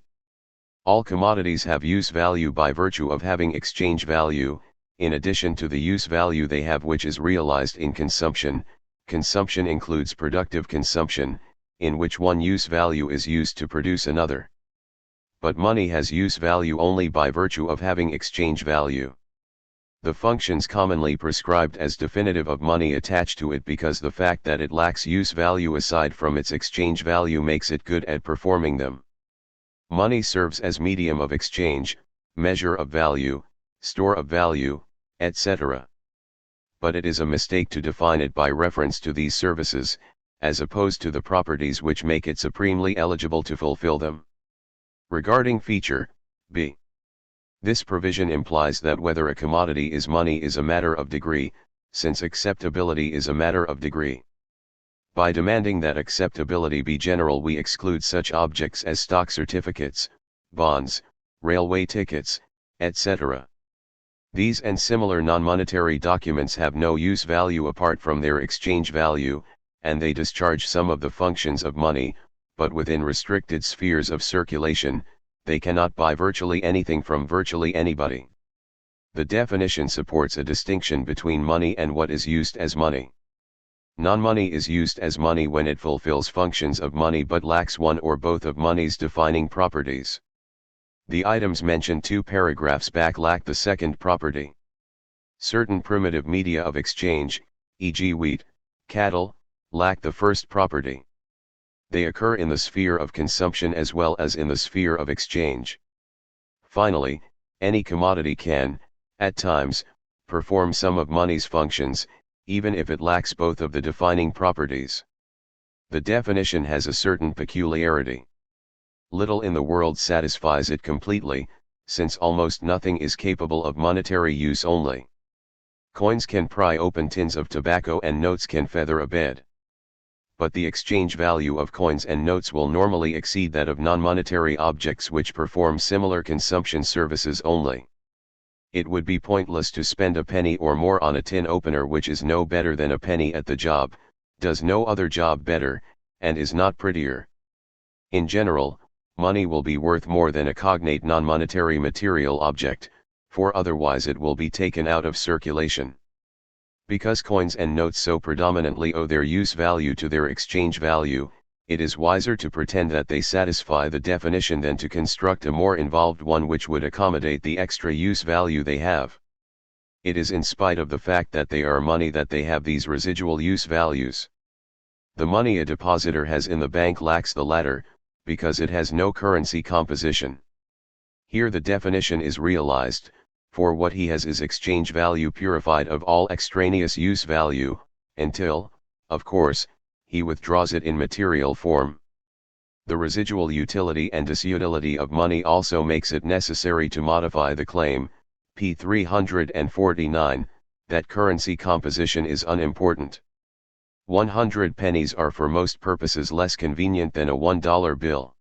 All commodities have use value by virtue of having exchange value, in addition to the use value they have which is realized in consumption. Consumption includes productive consumption, in which one use value is used to produce another. But money has use value only by virtue of having exchange value. The functions commonly prescribed as definitive of money attach to it because the fact that it lacks use value aside from its exchange value makes it good at performing them. Money serves as medium of exchange, measure of value, store of value, etc. But it is a mistake to define it by reference to these services, as opposed to the properties which make it supremely eligible to fulfill them. Regarding feature, b. This provision implies that whether a commodity is money is a matter of degree, since acceptability is a matter of degree. By demanding that acceptability be general, we exclude such objects as stock certificates, bonds, railway tickets, etc. These and similar non-monetary documents have no use value apart from their exchange value, and they discharge some of the functions of money, but within restricted spheres of circulation, they cannot buy virtually anything from virtually anybody. The definition supports a distinction between money and what is used as money. Non-money is used as money when it fulfills functions of money but lacks one or both of money's defining properties. The items mentioned 2 paragraphs back lack the second property. Certain primitive media of exchange, e.g. wheat, cattle, lack the first property. They occur in the sphere of consumption as well as in the sphere of exchange. Finally, any commodity can, at times, perform some of money's functions, even if it lacks both of the defining properties. The definition has a certain peculiarity. Little in the world satisfies it completely, since almost nothing is capable of monetary use only. Coins can pry open tins of tobacco and notes can feather a bed. But the exchange value of coins and notes will normally exceed that of non-monetary objects which perform similar consumption services only. It would be pointless to spend a penny or more on a tin opener which is no better than a penny at the job, does no other job better, and is not prettier. In general, money will be worth more than a cognate non-monetary material object, for otherwise it will be taken out of circulation. Because coins and notes so predominantly owe their use value to their exchange value, it is wiser to pretend that they satisfy the definition than to construct a more involved one which would accommodate the extra use value they have. It is in spite of the fact that they are money that they have these residual use values. The money a depositor has in the bank lacks the latter, because it has no currency composition. Here the definition is realized, for what he has is exchange value purified of all extraneous use value, until, of course, he withdraws it in material form. The residual utility and disutility of money also makes it necessary to modify the claim, p. 349, that currency composition is unimportant. 100 pennies are for most purposes less convenient than a $1 bill.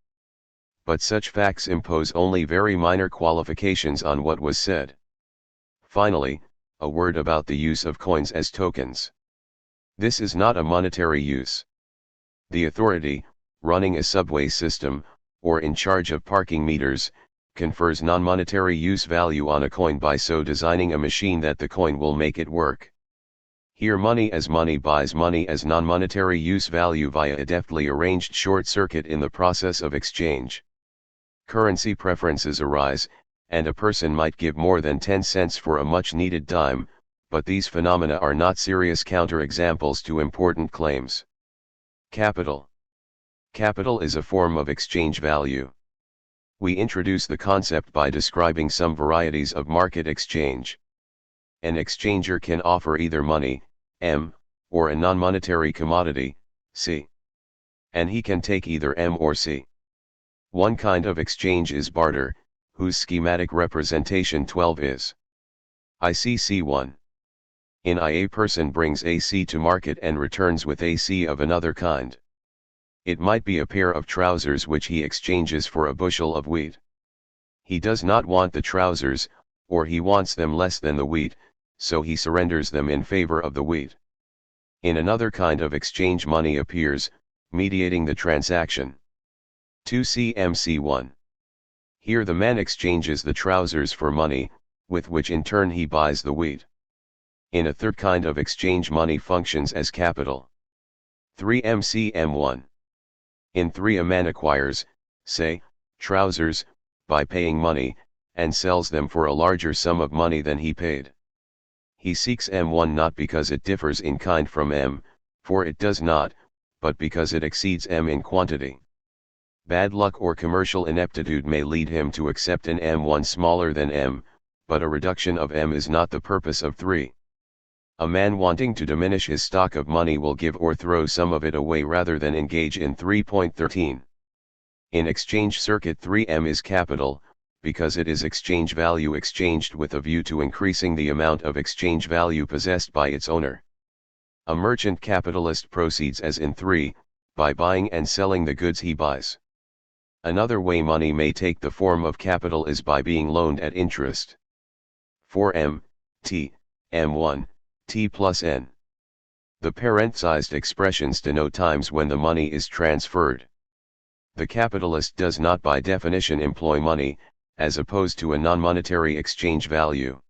But such facts impose only very minor qualifications on what was said. Finally, a word about the use of coins as tokens. This is not a monetary use. The authority, running a subway system, or in charge of parking meters, confers non-monetary use value on a coin by so designing a machine that the coin will make it work. Here money as money buys money as non-monetary use value via a deftly arranged short circuit in the process of exchange. Currency preferences arise, and a person might give more than 10 cents for a much-needed dime, but these phenomena are not serious counterexamples to important claims. Capital. Capital is a form of exchange value. We introduce the concept by describing some varieties of market exchange. An exchanger can offer either money, M, or a non-monetary commodity, C. And he can take either M or C. One kind of exchange is barter, whose schematic representation 12 is ICC1. In I, a person brings AC to market and returns with AC of another kind. It might be a pair of trousers which he exchanges for a bushel of wheat. He does not want the trousers, or he wants them less than the wheat, so he surrenders them in favor of the wheat. In another kind of exchange money appears, mediating the transaction. 2CMC1. Here the man exchanges the trousers for money, with which in turn he buys the wheat. In a third kind of exchange money functions as capital. 3MCM1. In 3 a man acquires, say, trousers, by paying money, and sells them for a larger sum of money than he paid. He seeks M1 not because it differs in kind from M, for it does not, but because it exceeds M in quantity. Bad luck or commercial ineptitude may lead him to accept an M1 smaller than M, but a reduction of M is not the purpose of 3. A man wanting to diminish his stock of money will give or throw some of it away rather than engage in 3.13. In exchange circuit 3M is capital, because it is exchange value exchanged with a view to increasing the amount of exchange value possessed by its owner. A merchant capitalist proceeds as in 3, by buying and selling the goods he buys. Another way money may take the form of capital is by being loaned at interest. 4M, T, M1, T plus N. The parenthesized expressions denote times when the money is transferred. The capitalist does not by definition employ money, as opposed to a non-monetary exchange value.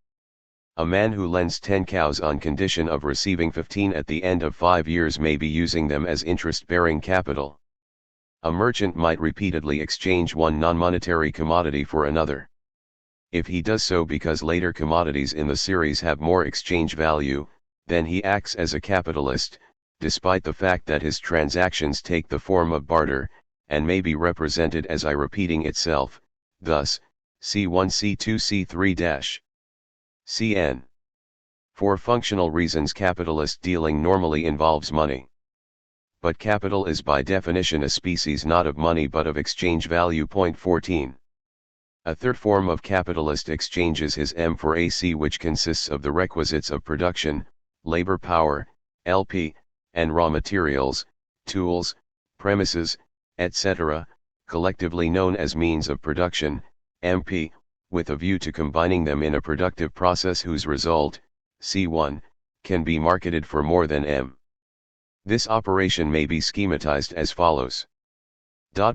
A man who lends 10 cows on condition of receiving 15 at the end of 5 years may be using them as interest-bearing capital. A merchant might repeatedly exchange one non-monetary commodity for another. If he does so because later commodities in the series have more exchange value, then he acts as a capitalist, despite the fact that his transactions take the form of barter, and may be represented as I repeating itself, thus, C1 C2 C3 Cn. For functional reasons capitalist dealing normally involves money. But capital is by definition a species not of money but of exchange value. Point 14. A third form of capitalist exchanges is M for AC, which consists of the requisites of production, labor power, LP, and raw materials, tools, premises, etc., collectively known as means of production, MP, with a view to combining them in a productive process whose result, C1, can be marketed for more than M. This operation may be schematized as follows.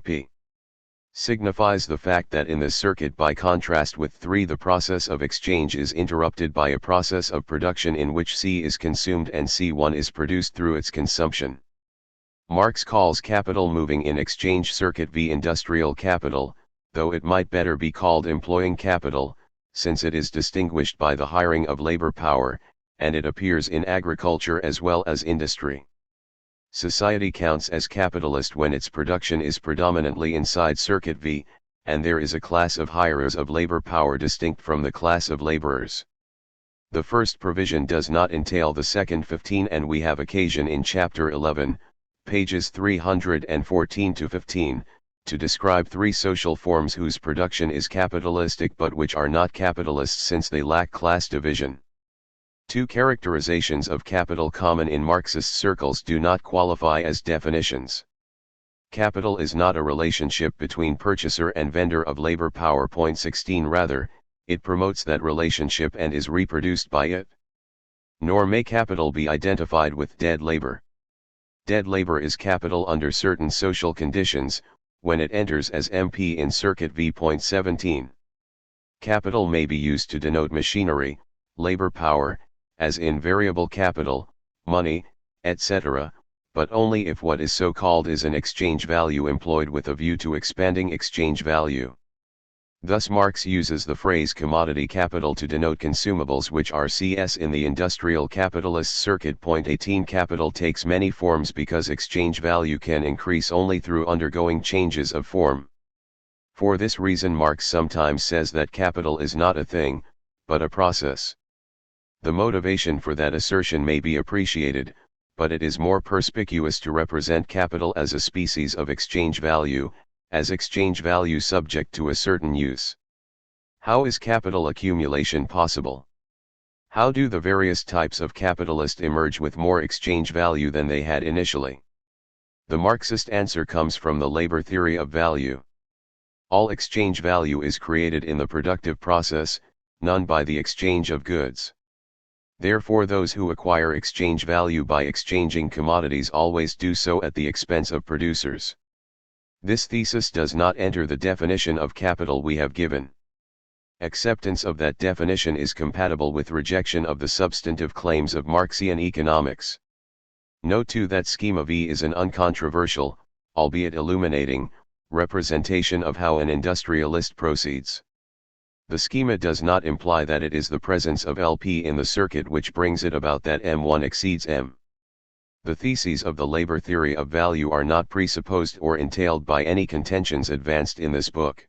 P signifies the fact that in this circuit, by contrast with 3, the process of exchange is interrupted by a process of production in which C is consumed and C1 is produced through its consumption. Marx calls capital moving in exchange circuit V industrial capital, though it might better be called employing capital, since it is distinguished by the hiring of labor power, and it appears in agriculture as well as industry. Society counts as capitalist when its production is predominantly inside circuit V, and there is a class of hirers of labor power distinct from the class of laborers. The first provision does not entail the second 15, and we have occasion in chapter 11, pages 314 to 15, to describe 3 social forms whose production is capitalistic but which are not capitalists since they lack class division. 2 characterizations of capital common in Marxist circles do not qualify as definitions. Capital is not a relationship between purchaser and vendor of labor power. Point 16. Rather, it promotes that relationship and is reproduced by it. Nor may capital be identified with dead labor. Dead labor is capital under certain social conditions, when it enters as MP in circuit V. Point 17. Capital may be used to denote machinery, labor power, as in variable capital, money, etc., but only if what is so called is an exchange value employed with a view to expanding exchange value. Thus Marx uses the phrase commodity capital to denote consumables which are CS in the industrial capitalist circuit. Point 18. Capital takes many forms because exchange value can increase only through undergoing changes of form. For this reason Marx sometimes says that capital is not a thing, but a process. The motivation for that assertion may be appreciated, but it is more perspicuous to represent capital as a species of exchange value, as exchange value subject to a certain use. How is capital accumulation possible? How do the various types of capitalist emerge with more exchange value than they had initially? The Marxist answer comes from the labor theory of value. All exchange value is created in the productive process, none by the exchange of goods. Therefore those who acquire exchange value by exchanging commodities always do so at the expense of producers. This thesis does not enter the definition of capital we have given. Acceptance of that definition is compatible with rejection of the substantive claims of Marxian economics. Note too that schema V is an uncontroversial, albeit illuminating, representation of how an industrialist proceeds. The schema does not imply that it is the presence of LP in the circuit which brings it about that M1 exceeds M. The theses of the labor theory of value are not presupposed or entailed by any contentions advanced in this book.